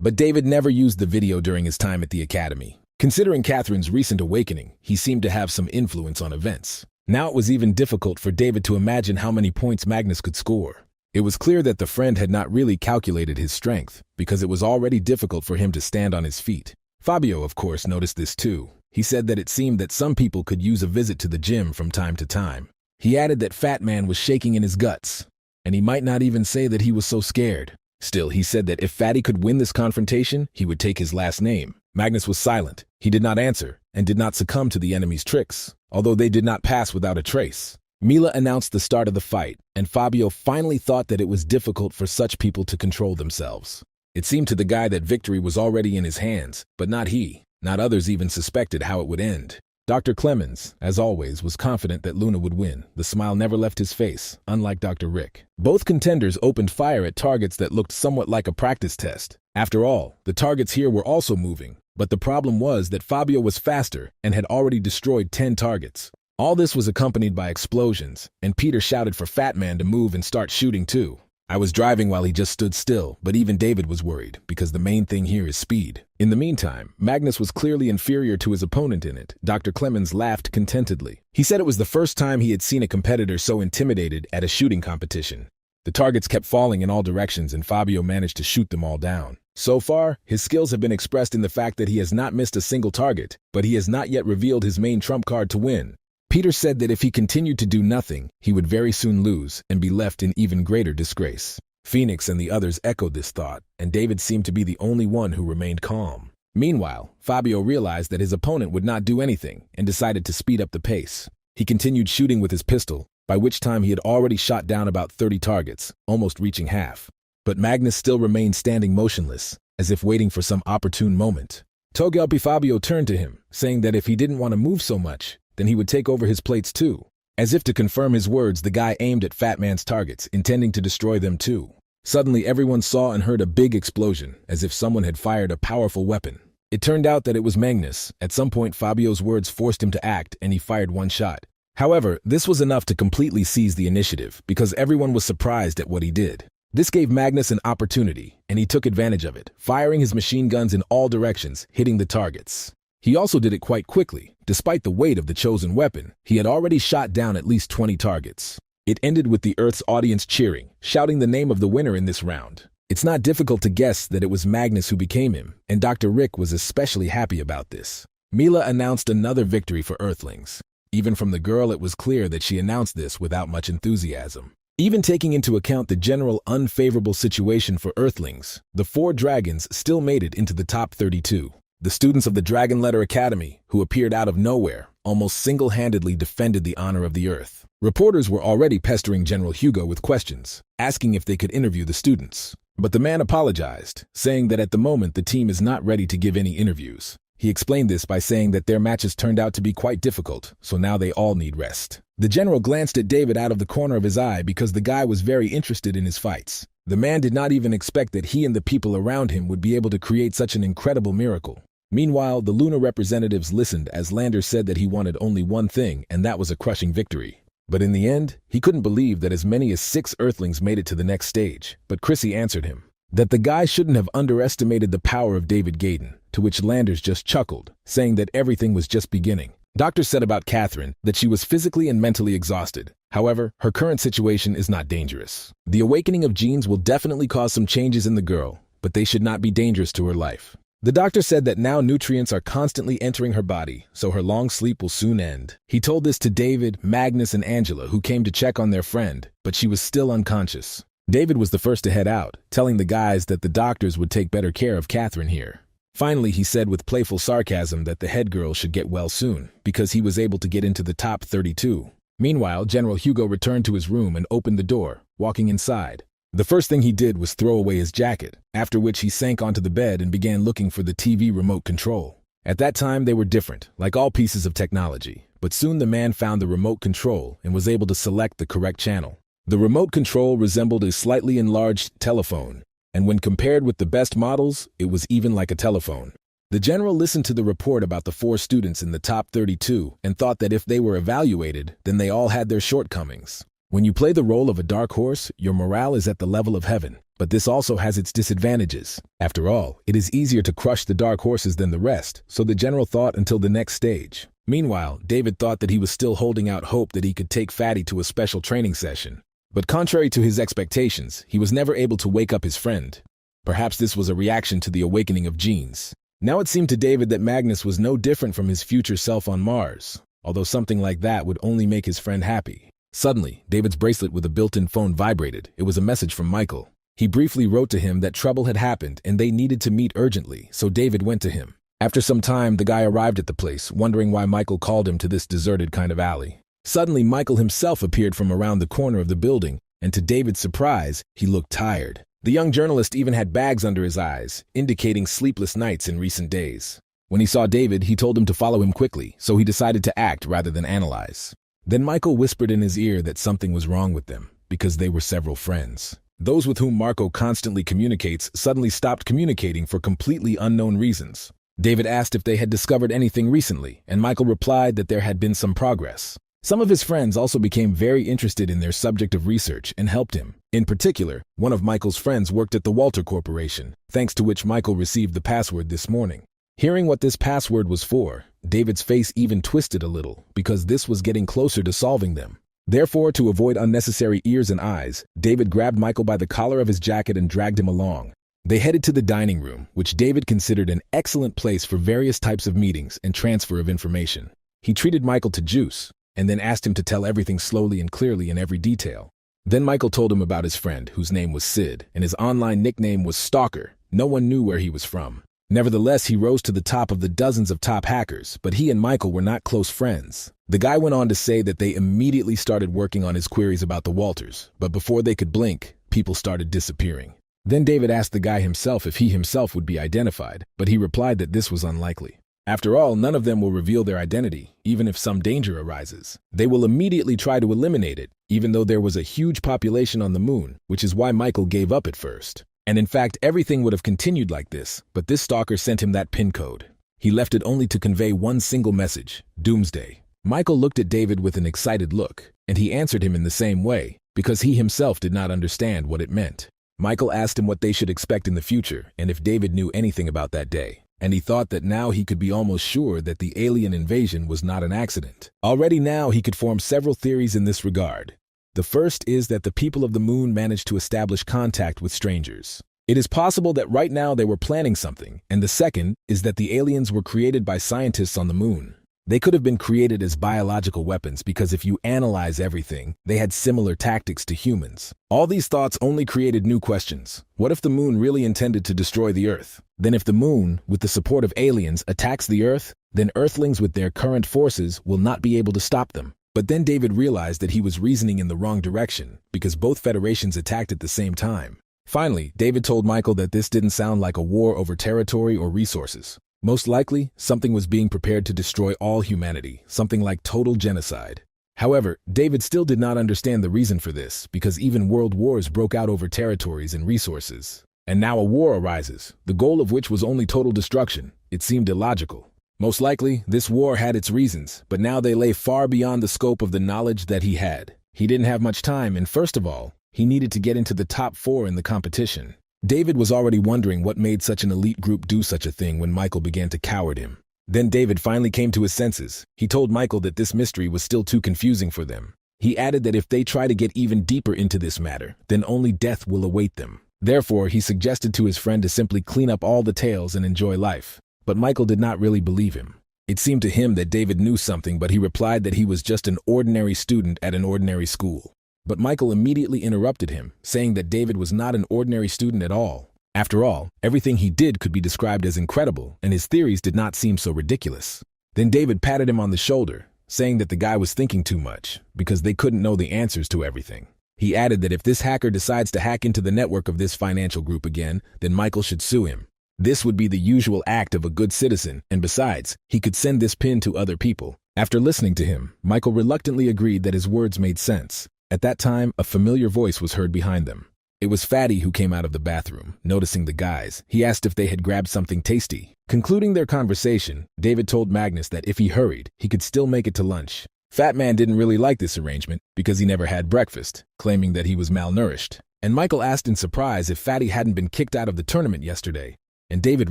But David never used the video during his time at the academy. Considering Catherine's recent awakening, he seemed to have some influence on events. Now it was even difficult for David to imagine how many points Magnus could score. It was clear that the friend had not really calculated his strength, because it was already difficult for him to stand on his feet. Fabio, of course, noticed this too. He said that it seemed that some people could use a visit to the gym from time to time. He added that Fat Man was shaking in his guts, and he might not even say that he was so scared. Still, he said that if Fatty could win this confrontation, he would take his last name. Magnus was silent. He did not answer, and did not succumb to the enemy's tricks, although they did not pass without a trace. Mila announced the start of the fight, and Fabio finally thought that it was difficult for such people to control themselves. It seemed to the guy that victory was already in his hands, but not he. Not others even suspected how it would end. Dr. Clemens, as always, was confident that Luna would win. The smile never left his face, unlike Dr. Rick. Both contenders opened fire at targets that looked somewhat like a practice test. After all, the targets here were also moving, but the problem was that Fabio was faster and had already destroyed 10 targets. All this was accompanied by explosions, and Peter shouted for Fat Man to move and start shooting too. I was driving while he just stood still, but even David was worried, because the main thing here is speed. In the meantime, Magnus was clearly inferior to his opponent in it. Dr. Clemens laughed contentedly. He said it was the first time he had seen a competitor so intimidated at a shooting competition. The targets kept falling in all directions, and Fabio managed to shoot them all down. So far, his skills have been expressed in the fact that he has not missed a single target, but he has not yet revealed his main trump card to win. Peter said that if he continued to do nothing, he would very soon lose and be left in even greater disgrace. Phoenix and the others echoed this thought, and David seemed to be the only one who remained calm. Meanwhile, Fabio realized that his opponent would not do anything and decided to speed up the pace. He continued shooting with his pistol, by which time he had already shot down about 30 targets, almost reaching half. But Magnus still remained standing motionless, as if waiting for some opportune moment. Togelpi Fabio turned to him, saying that if he didn't want to move so much, then he would take over his plates too. As if to confirm his words, the guy aimed at Fat Man's targets, intending to destroy them too. Suddenly, everyone saw and heard a big explosion, as if someone had fired a powerful weapon. It turned out that it was Magnus. At some point, Fabio's words forced him to act, and he fired one shot. However, this was enough to completely seize the initiative, because everyone was surprised at what he did. This gave Magnus an opportunity, and he took advantage of it, firing his machine guns in all directions, hitting the targets. He also did it quite quickly. Despite the weight of the chosen weapon, he had already shot down at least 20 targets. It ended with the Earth's audience cheering, shouting the name of the winner in this round. It's not difficult to guess that it was Magnus who became him, and Dr. Rick was especially happy about this. Mila announced another victory for Earthlings. Even from the girl, it was clear that she announced this without much enthusiasm. Even taking into account the general unfavorable situation for Earthlings, the 4 dragons still made it into the top 32. The students of the Dragon Letter Academy, who appeared out of nowhere, almost single-handedly defended the honor of the Earth. Reporters were already pestering General Hugo with questions, asking if they could interview the students. But the man apologized, saying that at the moment the team is not ready to give any interviews. He explained this by saying that their matches turned out to be quite difficult, so now they all need rest. The general glanced at David out of the corner of his eye because the guy was very interested in his fights. The man did not even expect that he and the people around him would be able to create such an incredible miracle. Meanwhile, the Luna representatives listened as Lander said that he wanted only one thing, and that was a crushing victory. But in the end, he couldn't believe that as many as 6 Earthlings made it to the next stage. But Chrissy answered him that the guy shouldn't have underestimated the power of David Gaydon, to which Landers just chuckled, saying that everything was just beginning. Doctor said about Catherine that she was physically and mentally exhausted. However, her current situation is not dangerous. The awakening of genes will definitely cause some changes in the girl, but they should not be dangerous to her life. The doctor said that now nutrients are constantly entering her body, so her long sleep will soon end. He told this to David, Magnus, and Angela, who came to check on their friend, but she was still unconscious. David was the first to head out, telling the guys that the doctors would take better care of Catherine here. Finally, he said with playful sarcasm that the head girl should get well soon, because he was able to get into the top 32. Meanwhile, General Hugo returned to his room and opened the door, walking inside. The first thing he did was throw away his jacket, after which he sank onto the bed and began looking for the TV remote control. At that time, they were different, like all pieces of technology, but soon the man found the remote control and was able to select the correct channel. The remote control resembled a slightly enlarged telephone, and when compared with the best models, it was even like a telephone. The general listened to the report about the 4 students in the top 32 and thought that if they were evaluated, then they all had their shortcomings. When you play the role of a dark horse, your morale is at the level of heaven, but this also has its disadvantages. After all, it is easier to crush the dark horses than the rest, so the general thought until the next stage. Meanwhile, David thought that he was still holding out hope that he could take Fatty to a special training session. But contrary to his expectations, he was never able to wake up his friend. Perhaps this was a reaction to the awakening of genes. Now it seemed to David that Magnus was no different from his future self on Mars, although something like that would only make his friend happy. Suddenly, David's bracelet with a built-in phone vibrated. It was a message from Michael. He briefly wrote to him that trouble had happened and they needed to meet urgently, so David went to him. After some time, the guy arrived at the place, wondering why Michael called him to this deserted kind of alley. Suddenly, Michael himself appeared from around the corner of the building, and to David's surprise, he looked tired. The young journalist even had bags under his eyes, indicating sleepless nights in recent days. When he saw David, he told him to follow him quickly, so he decided to act rather than analyze. Then Michael whispered in his ear that something was wrong with them, because they were several friends. Those with whom Marco constantly communicates suddenly stopped communicating for completely unknown reasons. David asked if they had discovered anything recently, and Michael replied that there had been some progress. Some of his friends also became very interested in their subject of research and helped him. In particular, one of Michael's friends worked at the Walter Corporation, thanks to which Michael received the password this morning. Hearing what this password was for, David's face even twisted a little, because this was getting closer to solving them. Therefore, to avoid unnecessary ears and eyes, David grabbed Michael by the collar of his jacket and dragged him along. They headed to the dining room, which David considered an excellent place for various types of meetings and transfer of information. He treated Michael to juice, and then asked him to tell everything slowly and clearly in every detail. Then Michael told him about his friend, whose name was Sid, and his online nickname was Stalker. No one knew where he was from. Nevertheless, he rose to the top of the dozens of top hackers, but he and Michael were not close friends. The guy went on to say that they immediately started working on his queries about the Walters, but before they could blink, people started disappearing. Then David asked the guy himself if he himself would be identified, but he replied that this was unlikely. After all, none of them will reveal their identity, even if some danger arises. They will immediately try to eliminate it, even though there was a huge population on the moon, which is why Michael gave up at first. And in fact, everything would have continued like this, but this stalker sent him that PIN code. He left it only to convey one single message: Doomsday. Michael looked at David with an excited look, and he answered him in the same way, because he himself did not understand what it meant. Michael asked him what they should expect in the future, and if David knew anything about that day. And he thought that now he could be almost sure that the alien invasion was not an accident. Already now he could form several theories in this regard. The first is that the people of the moon managed to establish contact with strangers. It is possible that right now they were planning something, and the second is that the aliens were created by scientists on the moon. They could have been created as biological weapons because if you analyze everything, they had similar tactics to humans. All these thoughts only created new questions. What if the moon really intended to destroy the Earth? Then if the moon, with the support of aliens, attacks the Earth, then Earthlings with their current forces will not be able to stop them. But then David realized that he was reasoning in the wrong direction, because both federations attacked at the same time. Finally, David told Michael that this didn't sound like a war over territory or resources. Most likely, something was being prepared to destroy all humanity, something like total genocide. However, David still did not understand the reason for this, because even world wars broke out over territories and resources. And now a war arises, the goal of which was only total destruction. It seemed illogical. Most likely, this war had its reasons, but now they lay far beyond the scope of the knowledge that he had. He didn't have much time, and first of all, he needed to get into the top 4 in the competition. David was already wondering what made such an elite group do such a thing when Michael began to coward him. Then David finally came to his senses. He told Michael that this mystery was still too confusing for them. He added that if they try to get even deeper into this matter, then only death will await them. Therefore, he suggested to his friend to simply clean up all the tales and enjoy life. But Michael did not really believe him. It seemed to him that David knew something, but he replied that he was just an ordinary student at an ordinary school. But Michael immediately interrupted him, saying that David was not an ordinary student at all. After all, everything he did could be described as incredible, and his theories did not seem so ridiculous. Then David patted him on the shoulder, saying that the guy was thinking too much, because they couldn't know the answers to everything. He added that if this hacker decides to hack into the network of this financial group again, then Michael should sue him. This would be the usual act of a good citizen, and besides, he could send this pin to other people. After listening to him, Michael reluctantly agreed that his words made sense. At that time, a familiar voice was heard behind them. It was Fatty who came out of the bathroom. Noticing the guys, he asked if they had grabbed something tasty. Concluding their conversation, David told Magnus that if he hurried, he could still make it to lunch. Fat Man didn't really like this arrangement because he never had breakfast, claiming that he was malnourished. And Michael asked in surprise if Fatty hadn't been kicked out of the tournament yesterday. And David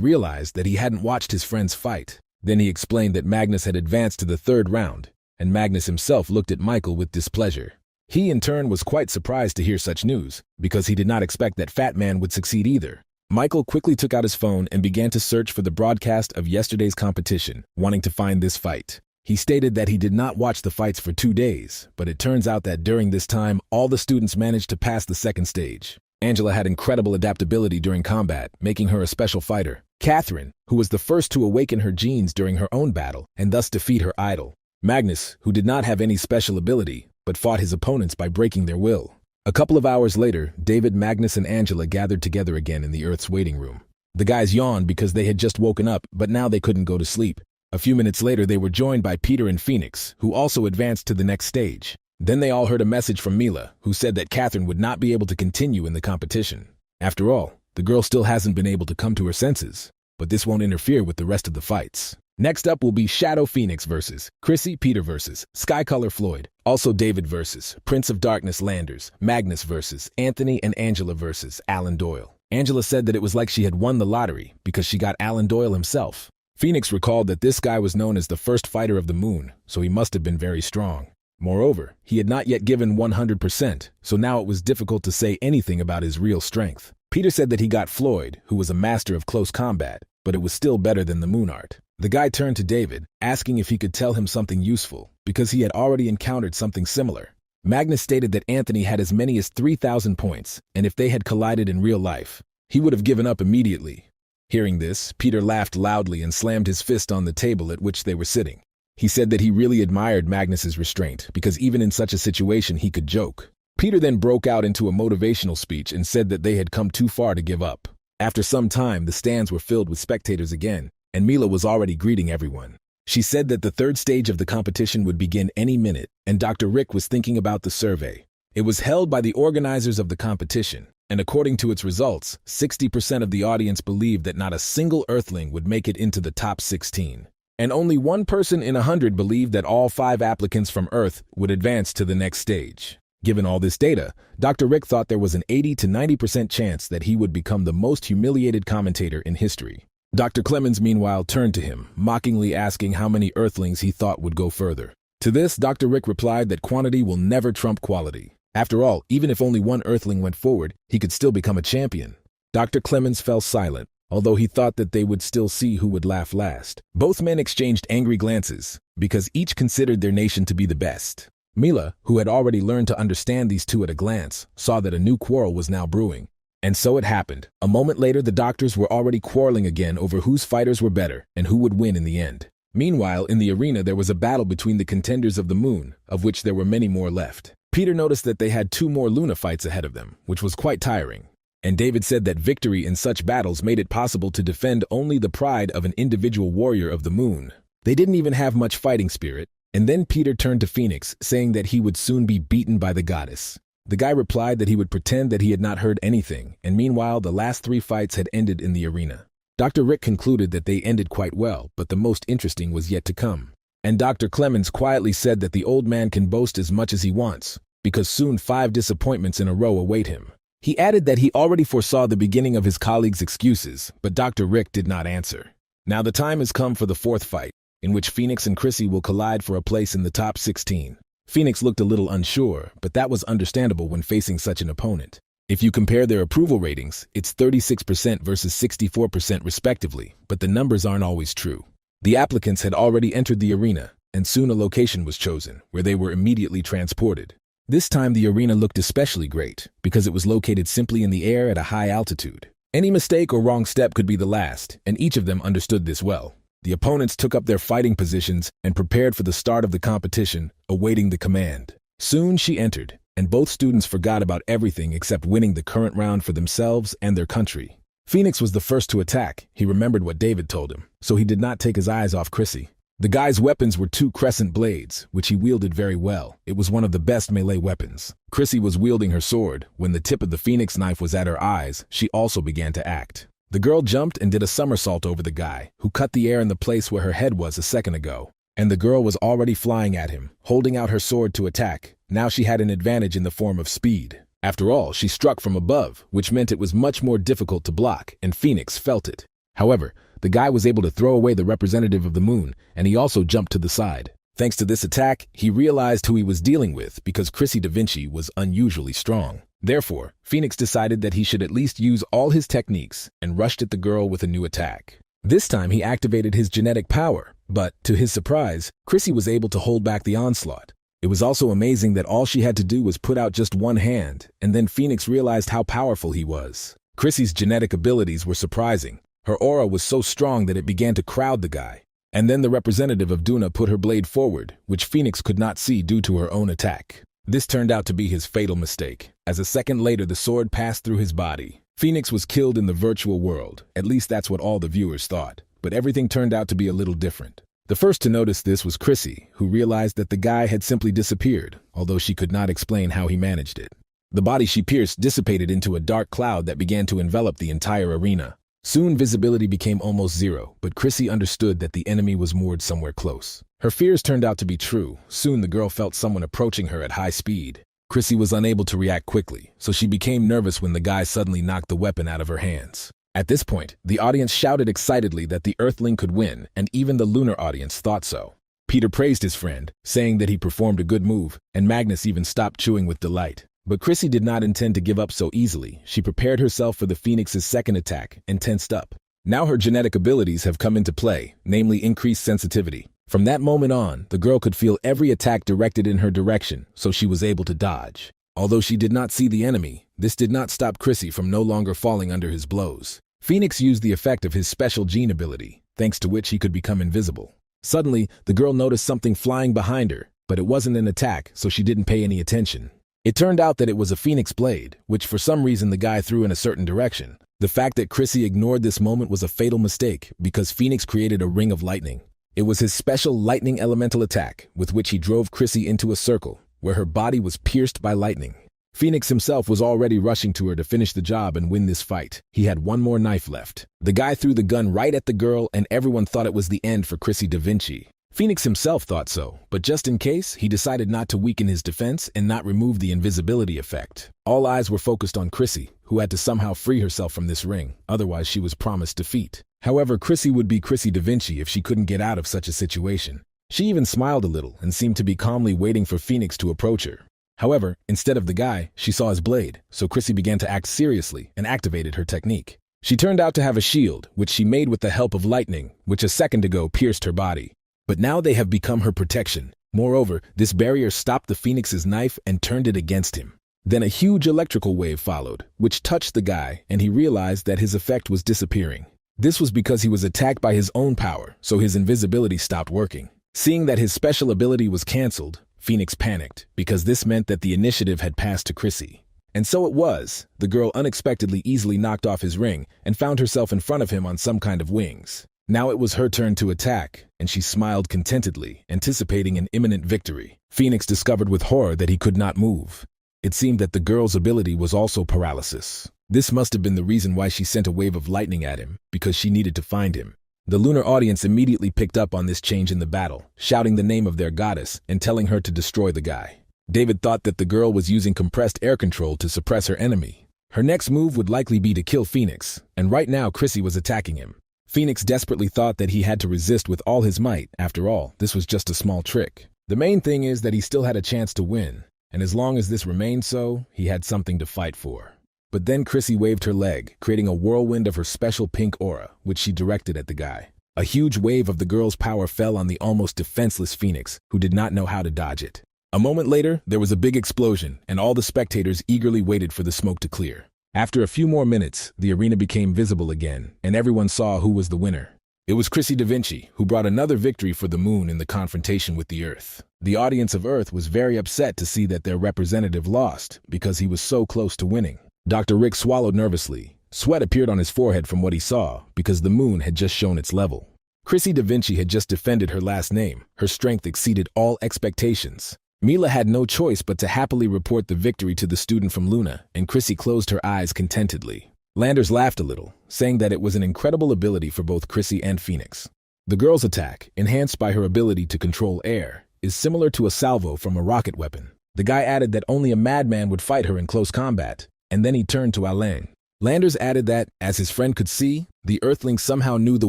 realized that he hadn't watched his friends fight. Then he explained that Magnus had advanced to the 3rd round, and Magnus himself looked at Michael with displeasure. He, in turn, was quite surprised to hear such news, because he did not expect that Fat Man would succeed either. Michael quickly took out his phone and began to search for the broadcast of yesterday's competition, wanting to find this fight. He stated that he did not watch the fights for 2 days, but it turns out that during this time, all the students managed to pass the 2nd stage. Angela had incredible adaptability during combat, making her a special fighter. Catherine, who was the first to awaken her genes during her own battle and thus defeat her idol, Magnus, who did not have any special ability, but fought his opponents by breaking their will. A couple of hours later, David, Magnus, and Angela gathered together again in the Earth's waiting room. The guys yawned because they had just woken up, but now they couldn't go to sleep. A few minutes later, they were joined by Peter and Phoenix, who also advanced to the next stage. Then they all heard a message from Mila, who said that Catherine would not be able to continue in the competition. After all, the girl still hasn't been able to come to her senses, but this won't interfere with the rest of the fights. Next up will be Shadow Phoenix versus Chrissy Peter versus Skycolor Floyd. Also David versus Prince of Darkness Landers. Magnus versus Anthony, and Angela versus Alan Doyle. Angela said that it was like she had won the lottery because she got Alan Doyle himself. Phoenix recalled that this guy was known as the first fighter of the moon, so he must have been very strong. Moreover, he had not yet given 100%, so now it was difficult to say anything about his real strength. Peter said that he got Floyd, who was a master of close combat, but it was still better than the moon art. The guy turned to David, asking if he could tell him something useful, because he had already encountered something similar. Magnus stated that Anthony had as many as 3,000 points, and if they had collided in real life, he would have given up immediately. Hearing this, Peter laughed loudly and slammed his fist on the table at which they were sitting. He said that he really admired Magnus's restraint, because even in such a situation he could joke. Peter then broke out into a motivational speech and said that they had come too far to give up. After some time, the stands were filled with spectators again, and Mila was already greeting everyone. She said that the third stage of the competition would begin any minute, and Dr. Rick was thinking about the survey. It was held by the organizers of the competition, and according to its results, 60% of the audience believed that not a single Earthling would make it into the top 16. And only 1 person in 100 believed that all 5 applicants from Earth would advance to the next stage. Given all this data, Dr. Rick thought there was an 80 to 90% chance that he would become the most humiliated commentator in history. Dr. Clemens, meanwhile, turned to him, mockingly asking how many Earthlings he thought would go further. To this, Dr. Rick replied that quantity will never trump quality. After all, even if only 1 Earthling went forward, he could still become a champion. Dr. Clemens fell silent, although he thought that they would still see who would laugh last. Both men exchanged angry glances, because each considered their nation to be the best. Mila, who had already learned to understand these two at a glance, saw that a new quarrel was now brewing. And so it happened. A moment later, the doctors were already quarreling again over whose fighters were better and who would win in the end. Meanwhile, in the arena, there was a battle between the contenders of the moon, of which there were many more left. Peter noticed that they had 2 more Luna fights ahead of them, which was quite tiring. And David said that victory in such battles made it possible to defend only the pride of an individual warrior of the moon. They didn't even have much fighting spirit. And then Peter turned to Phoenix, saying that he would soon be beaten by the goddess. The guy replied that he would pretend that he had not heard anything, and meanwhile the last 3 fights had ended in the arena. Dr. Rick concluded that they ended quite well, but the most interesting was yet to come. And Dr. Clemens quietly said that the old man can boast as much as he wants, because soon 5 disappointments in a row await him. He added that he already foresaw the beginning of his colleagues' excuses, but Dr. Rick did not answer. Now the time has come for the 4th fight, in which Phoenix and Chrissy will collide for a place in the top 16. Phoenix looked a little unsure, but that was understandable when facing such an opponent. If you compare their approval ratings, it's 36% versus 64% respectively, but the numbers aren't always true. The applicants had already entered the arena, and soon a location was chosen, where they were immediately transported. This time the arena looked especially great, because it was located simply in the air at a high altitude. Any mistake or wrong step could be the last, and each of them understood this well. The opponents took up their fighting positions and prepared for the start of the competition, awaiting the command. Soon she entered, and both students forgot about everything except winning the current round for themselves and their country. Phoenix was the first to attack. He remembered what David told him, so he did not take his eyes off Chrissy. The guy's weapons were 2 crescent blades, which he wielded very well. It was one of the best melee weapons. Chrissy was wielding her sword. When the tip of the Phoenix knife was at her eyes, she also began to act. The girl jumped and did a somersault over the guy, who cut the air in the place where her head was a second ago. And the girl was already flying at him, holding out her sword to attack. Now she had an advantage in the form of speed. After all, she struck from above, which meant it was much more difficult to block, and Phoenix felt it. However, the guy was able to throw away the representative of the moon, and he also jumped to the side. Thanks to this attack, he realized who he was dealing with because Chrissy Da Vinci was unusually strong. Therefore, Phoenix decided that he should at least use all his techniques and rushed at the girl with a new attack. This time he activated his genetic power, but, to his surprise, Chrissy was able to hold back the onslaught. It was also amazing that all she had to do was put out just one hand, and then Phoenix realized how powerful he was. Chrissy's genetic abilities were surprising. Her aura was so strong that it began to crowd the guy. And then the representative of Duna put her blade forward, which Phoenix could not see due to her own attack. This turned out to be his fatal mistake, as a second later the sword passed through his body. Phoenix was killed in the virtual world, at least that's what all the viewers thought, but everything turned out to be a little different. The first to notice this was Chrissy, who realized that the guy had simply disappeared, although she could not explain how he managed it. The body she pierced dissipated into a dark cloud that began to envelop the entire arena. Soon visibility became almost zero, but Chrissy understood that the enemy was moored somewhere close. Her fears turned out to be true. Soon the girl felt someone approaching her at high speed. Chrissy was unable to react quickly, so she became nervous when the guy suddenly knocked the weapon out of her hands. At this point, the audience shouted excitedly that the Earthling could win, and even the lunar audience thought so. Peter praised his friend, saying that he performed a good move, and Magnus even stopped chewing with delight. But Chrissy did not intend to give up so easily. She prepared herself for the Phoenix's second attack and tensed up. Now her genetic abilities have come into play, namely increased sensitivity. From that moment on, the girl could feel every attack directed in her direction, so she was able to dodge. Although she did not see the enemy, this did not stop Chrissy from no longer falling under his blows. Phoenix used the effect of his special gene ability, thanks to which he could become invisible. Suddenly, the girl noticed something flying behind her, but it wasn't an attack, so she didn't pay any attention. It turned out that it was a Phoenix blade, which for some reason the guy threw in a certain direction. The fact that Chrissy ignored this moment was a fatal mistake, because Phoenix created a ring of lightning. It was his special lightning elemental attack, with which he drove Chrissy into a circle, where her body was pierced by lightning. Phoenix himself was already rushing to her to finish the job and win this fight. He had one more knife left. The guy threw the gun right at the girl, and everyone thought it was the end for Chrissy Da Vinci. Phoenix himself thought so, but just in case, he decided not to weaken his defense and not remove the invisibility effect. All eyes were focused on Chrissy, who had to somehow free herself from this ring, otherwise she was promised defeat. However, Chrissy would be Chrissy Da Vinci if she couldn't get out of such a situation. She even smiled a little and seemed to be calmly waiting for Phoenix to approach her. However, instead of the guy, she saw his blade, so Chrissy began to act seriously and activated her technique. She turned out to have a shield, which she made with the help of lightning, which a second ago pierced her body. But now they have become her protection. Moreover, this barrier stopped the Phoenix's knife and turned it against him. Then a huge electrical wave followed, which touched the guy, and he realized that his effect was disappearing. This was because he was attacked by his own power, so his invisibility stopped working. Seeing that his special ability was cancelled, Phoenix panicked, because this meant that the initiative had passed to Chrissy. And so it was. The girl unexpectedly easily knocked off his ring and found herself in front of him on some kind of wings. Now it was her turn to attack, and she smiled contentedly, anticipating an imminent victory. Phoenix discovered with horror that he could not move. It seemed that the girl's ability was also paralysis. This must have been the reason why she sent a wave of lightning at him, because she needed to find him. The lunar audience immediately picked up on this change in the battle, shouting the name of their goddess and telling her to destroy the guy. David thought that the girl was using compressed air control to suppress her enemy. Her next move would likely be to kill Phoenix, and right now Chrissy was attacking him. Phoenix desperately thought that he had to resist with all his might. After all, this was just a small trick. The main thing is that he still had a chance to win, and as long as this remained so, he had something to fight for. But then Chrissy waved her leg, creating a whirlwind of her special pink aura, which she directed at the guy. A huge wave of the girl's power fell on the almost defenseless Phoenix, who did not know how to dodge it. A moment later, there was a big explosion, and all the spectators eagerly waited for the smoke to clear. After a few more minutes, the arena became visible again, and everyone saw who was the winner. It was Chrissy Da Vinci, who brought another victory for the moon in the confrontation with the Earth. The audience of Earth was very upset to see that their representative lost, because he was so close to winning. Dr. Rick swallowed nervously. Sweat appeared on his forehead from what he saw, because the moon had just shown its level. Chrissy Da Vinci had just defended her last name. Her strength exceeded all expectations. Mila had no choice but to happily report the victory to the student from Luna, and Chrissy closed her eyes contentedly. Landers laughed a little, saying that it was an incredible ability for both Chrissy and Phoenix. The girl's attack, enhanced by her ability to control air, is similar to a salvo from a rocket weapon. The guy added that only a madman would fight her in close combat, and then he turned to Alain. Landers added that, as his friend could see, the Earthlings somehow knew the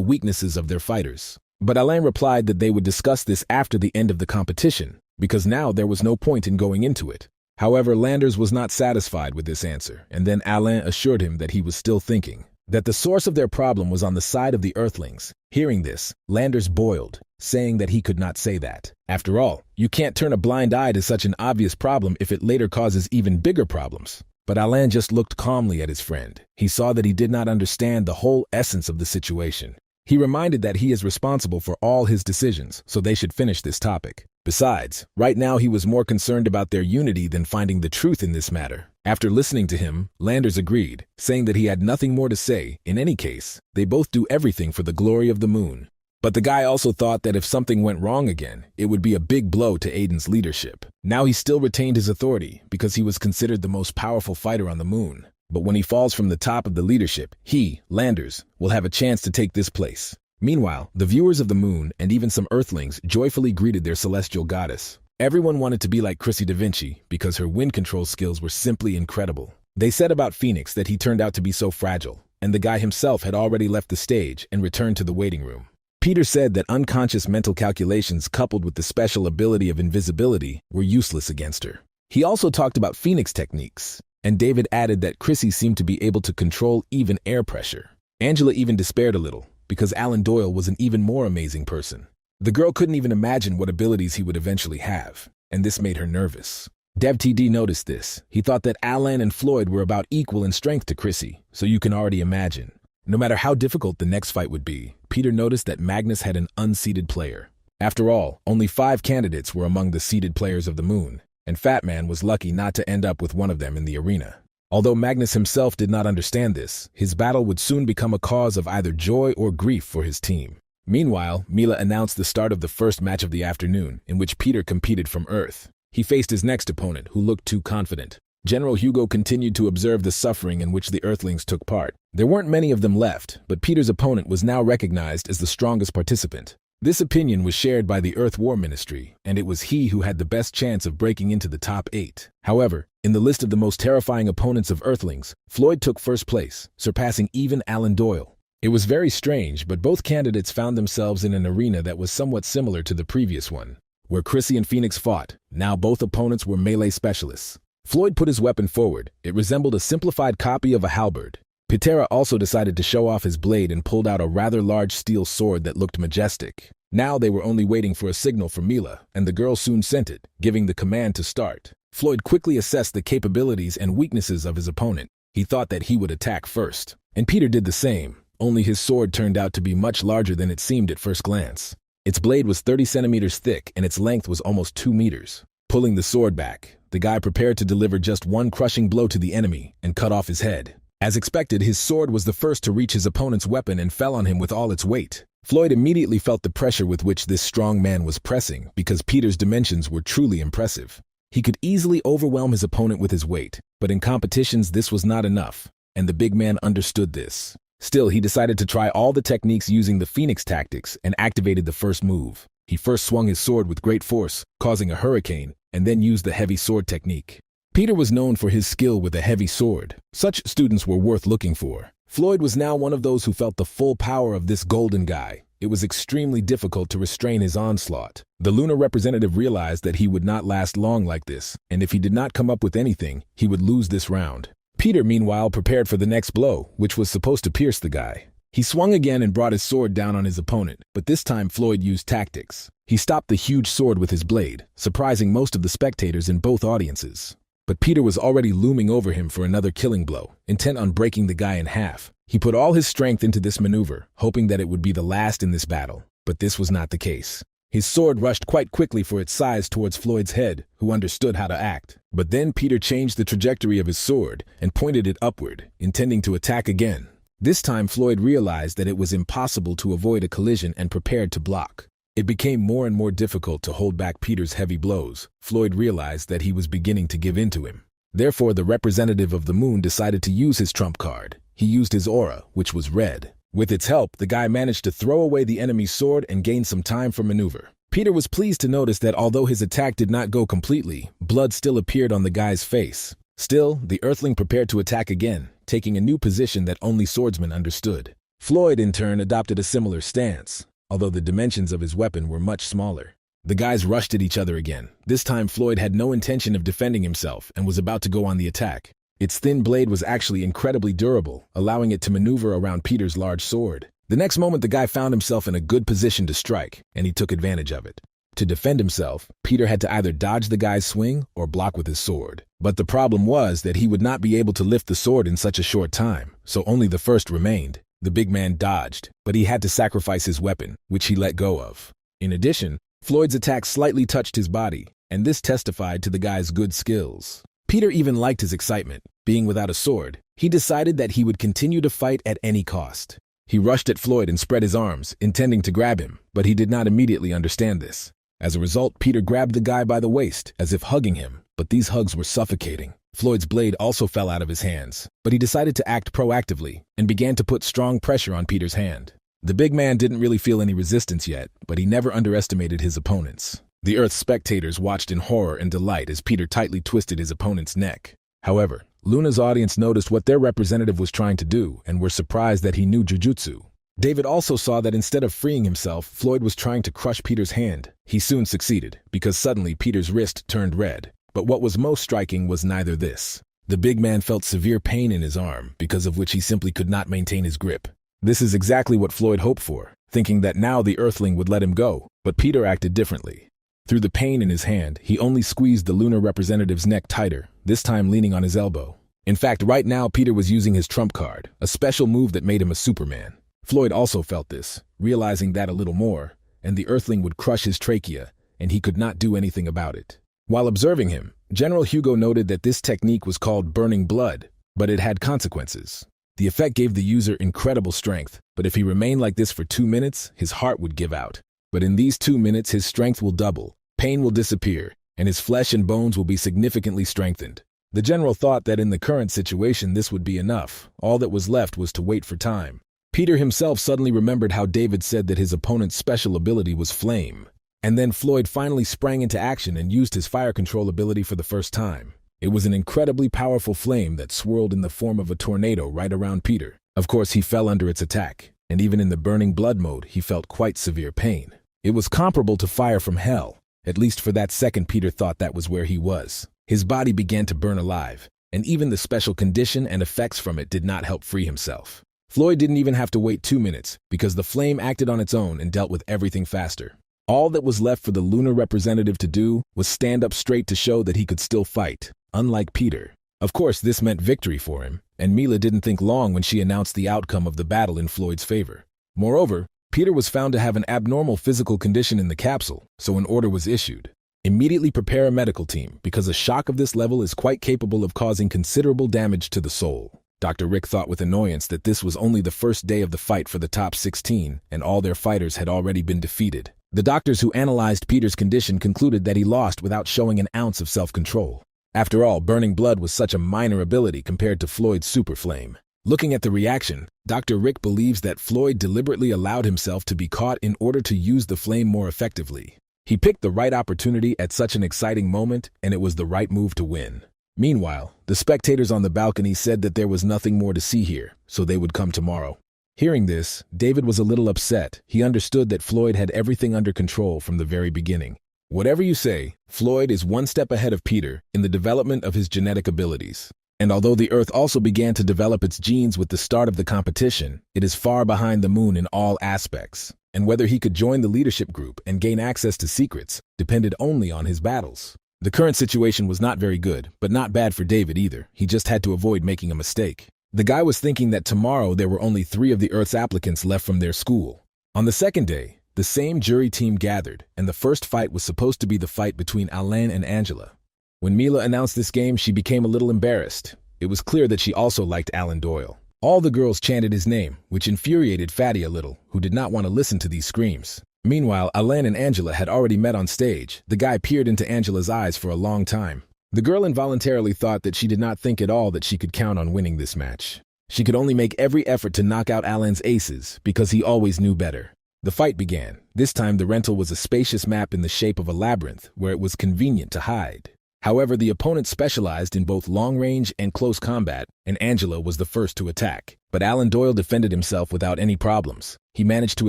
weaknesses of their fighters. But Alain replied that they would discuss this after the end of the competition, because now there was no point in going into it. However, Landers was not satisfied with this answer, and then Alain assured him that he was still thinking, that the source of their problem was on the side of the Earthlings. Hearing this, Landers boiled, saying that he could not say that. After all, you can't turn a blind eye to such an obvious problem if it later causes even bigger problems. But Alain just looked calmly at his friend. He saw that he did not understand the whole essence of the situation. He reminded that he is responsible for all his decisions, so they should finish this topic. Besides, right now he was more concerned about their unity than finding the truth in this matter. After listening to him, Landers agreed, saying that he had nothing more to say. In any case, they both do everything for the glory of the moon. But the guy also thought that if something went wrong again, it would be a big blow to Aiden's leadership. Now he still retained his authority because he was considered the most powerful fighter on the moon. But when he falls from the top of the leadership, he, Landers, will have a chance to take this place. Meanwhile, the viewers of the moon and even some Earthlings joyfully greeted their celestial goddess. Everyone wanted to be like Chrissy Da Vinci because her wind control skills were simply incredible. They said about Phoenix that he turned out to be so fragile, and the guy himself had already left the stage and returned to the waiting room. Peter said that unconscious mental calculations coupled with the special ability of invisibility were useless against her. He also talked about Phoenix techniques, and David added that Chrissy seemed to be able to control even air pressure. Angela even despaired a little, because Alan Doyle was an even more amazing person. The girl couldn't even imagine what abilities he would eventually have, and this made her nervous. DevTD noticed this. He thought that Alan and Floyd were about equal in strength to Chrissy, so you can already imagine. No matter how difficult the next fight would be, Peter noticed that Magnus had an unseeded player. After all, only 5 candidates were among the seeded players of the moon, and Fat Man was lucky not to end up with one of them in the arena. Although Magnus himself did not understand this, his battle would soon become a cause of either joy or grief for his team. Meanwhile, Mila announced the start of the first match of the afternoon, in which Peter competed from Earth. He faced his next opponent, who looked too confident. General Hugo continued to observe the suffering in which the Earthlings took part. There weren't many of them left, but Peter's opponent was now recognized as the strongest participant. This opinion was shared by the Earth War Ministry, and it was he who had the best chance of breaking into the top 8. However, in the list of the most terrifying opponents of Earthlings, Floyd took first place, surpassing even Alan Doyle. It was very strange, but both candidates found themselves in an arena that was somewhat similar to the previous one, where Chrissy and Phoenix fought. Now both opponents were melee specialists. Floyd put his weapon forward. It resembled a simplified copy of a halberd. Pitera also decided to show off his blade and pulled out a rather large steel sword that looked majestic. Now they were only waiting for a signal from Mila, and the girl soon sent it, giving the command to start. Floyd quickly assessed the capabilities and weaknesses of his opponent. He thought that he would attack first, and Peter did the same, only his sword turned out to be much larger than it seemed at first glance. Its blade was 30 centimeters thick and its length was almost 2 meters. Pulling the sword back, the guy prepared to deliver just one crushing blow to the enemy and cut off his head. As expected, his sword was the first to reach his opponent's weapon and fell on him with all its weight. Floyd immediately felt the pressure with which this strong man was pressing because Peter's dimensions were truly impressive. He could easily overwhelm his opponent with his weight, but in competitions this was not enough, and the big man understood this. Still, he decided to try all the techniques using the Phoenix tactics and activated the first move. He first swung his sword with great force, causing a hurricane, and then used the heavy sword technique. Peter was known for his skill with a heavy sword. Such students were worth looking for. Floyd was now one of those who felt the full power of this golden guy. It was extremely difficult to restrain his onslaught. The lunar representative realized that he would not last long like this, and if he did not come up with anything, he would lose this round. Peter, meanwhile, prepared for the next blow, which was supposed to pierce the guy. He swung again and brought his sword down on his opponent, but this time Floyd used tactics. He stopped the huge sword with his blade, surprising most of the spectators in both audiences. But Peter was already looming over him for another killing blow, intent on breaking the guy in half. He put all his strength into this maneuver, hoping that it would be the last in this battle. But this was not the case. His sword rushed quite quickly for its size towards Floyd's head, who understood how to act. But then Peter changed the trajectory of his sword and pointed it upward, intending to attack again. This time Floyd realized that it was impossible to avoid a collision and prepared to block. It became more and more difficult to hold back Peter's heavy blows. Floyd realized that he was beginning to give in to him. Therefore, the representative of the moon decided to use his trump card. He used his aura, which was red. With its help, the guy managed to throw away the enemy's sword and gain some time for maneuver. Peter was pleased to notice that although his attack did not go completely, blood still appeared on the guy's face. Still, the Earthling prepared to attack again, taking a new position that only swordsmen understood. Floyd, in turn, adopted a similar stance, although the dimensions of his weapon were much smaller. The guys rushed at each other again. This time Floyd had no intention of defending himself and was about to go on the attack. Its thin blade was actually incredibly durable, allowing it to maneuver around Peter's large sword. The next moment the guy found himself in a good position to strike, and he took advantage of it. To defend himself, Peter had to either dodge the guy's swing or block with his sword. But the problem was that he would not be able to lift the sword in such a short time, so only the first remained. The big man dodged, but he had to sacrifice his weapon, which he let go of. In addition, Floyd's attack slightly touched his body, and this testified to the guy's good skills. Peter even liked his excitement. Being without a sword, he decided that he would continue to fight at any cost. He rushed at Floyd and spread his arms, intending to grab him, but he did not immediately understand this. As a result, Peter grabbed the guy by the waist, as if hugging him, but these hugs were suffocating. Floyd's blade also fell out of his hands, but he decided to act proactively and began to put strong pressure on Peter's hand. The big man didn't really feel any resistance yet, but he never underestimated his opponents. The Earth's spectators watched in horror and delight as Peter tightly twisted his opponent's neck. However, Luna's audience noticed what their representative was trying to do and were surprised that he knew jujutsu. David also saw that instead of freeing himself, Floyd was trying to crush Peter's hand. He soon succeeded, because suddenly Peter's wrist turned red. But what was most striking was neither this. The big man felt severe pain in his arm, because of which he simply could not maintain his grip. This is exactly what Floyd hoped for, thinking that now the Earthling would let him go, but Peter acted differently. Through the pain in his hand, he only squeezed the lunar representative's neck tighter, this time leaning on his elbow. In fact, right now Peter was using his trump card, a special move that made him a Superman. Floyd also felt this, realizing that a little more, and the Earthling would crush his trachea, and he could not do anything about it. While observing him, General Hugo noted that this technique was called burning blood, but it had consequences. The effect gave the user incredible strength, but if he remained like this for 2 minutes, his heart would give out. But in these 2 minutes, his strength will double, pain will disappear, and his flesh and bones will be significantly strengthened. The general thought that in the current situation this would be enough. All that was left was to wait for time. Peter himself suddenly remembered how David said that his opponent's special ability was flame. And then Floyd finally sprang into action and used his fire control ability for the first time. It was an incredibly powerful flame that swirled in the form of a tornado right around Peter. Of course, he fell under its attack, and even in the burning blood mode, he felt quite severe pain. It was comparable to fire from hell. At least for that second, Peter thought that was where he was. His body began to burn alive, and even the special condition and effects from it did not help free himself. Floyd didn't even have to wait 2 minutes, because the flame acted on its own and dealt with everything faster. All that was left for the lunar representative to do was stand up straight to show that he could still fight, unlike Peter. Of course, this meant victory for him, and Mila didn't think long when she announced the outcome of the battle in Floyd's favor. Moreover, Peter was found to have an abnormal physical condition in the capsule, so an order was issued. Immediately prepare a medical team, because a shock of this level is quite capable of causing considerable damage to the soul. Dr. Rick thought with annoyance that this was only the first day of the fight for the top 16, and all their fighters had already been defeated. The doctors who analyzed Peter's condition concluded that he lost without showing an ounce of self-control. After all, burning blood was such a minor ability compared to Floyd's super flame. Looking at the reaction, Dr. Rick believes that Floyd deliberately allowed himself to be caught in order to use the flame more effectively. He picked the right opportunity at such an exciting moment, and it was the right move to win. Meanwhile, the spectators on the balcony said that there was nothing more to see here, so they would come tomorrow. Hearing this, David was a little upset. He understood that Floyd had everything under control from the very beginning. Whatever you say, Floyd is one step ahead of Peter in the development of his genetic abilities. And although the Earth also began to develop its genes with the start of the competition, it is far behind the Moon in all aspects. And whether he could join the leadership group and gain access to secrets depended only on his battles. The current situation was not very good, but not bad for David either. He just had to avoid making a mistake. The guy was thinking that tomorrow there were only 3 of the Earth's applicants left from their school. On the second day, the same jury team gathered, and the first fight was supposed to be the fight between Alain and Angela. When Mila announced this game, she became a little embarrassed. It was clear that she also liked Alan Doyle. All the girls chanted his name, which infuriated Fatty a little, who did not want to listen to these screams. Meanwhile, Alain and Angela had already met on stage. The guy peered into Angela's eyes for a long time. The girl involuntarily thought that she did not think at all that she could count on winning this match. She could only make every effort to knock out Alain's aces, because he always knew better. The fight began. This time the rental was a spacious map in the shape of a labyrinth, where it was convenient to hide. However, the opponent specialized in both long-range and close combat, and Angela was the first to attack. But Alan Doyle defended himself without any problems. He managed to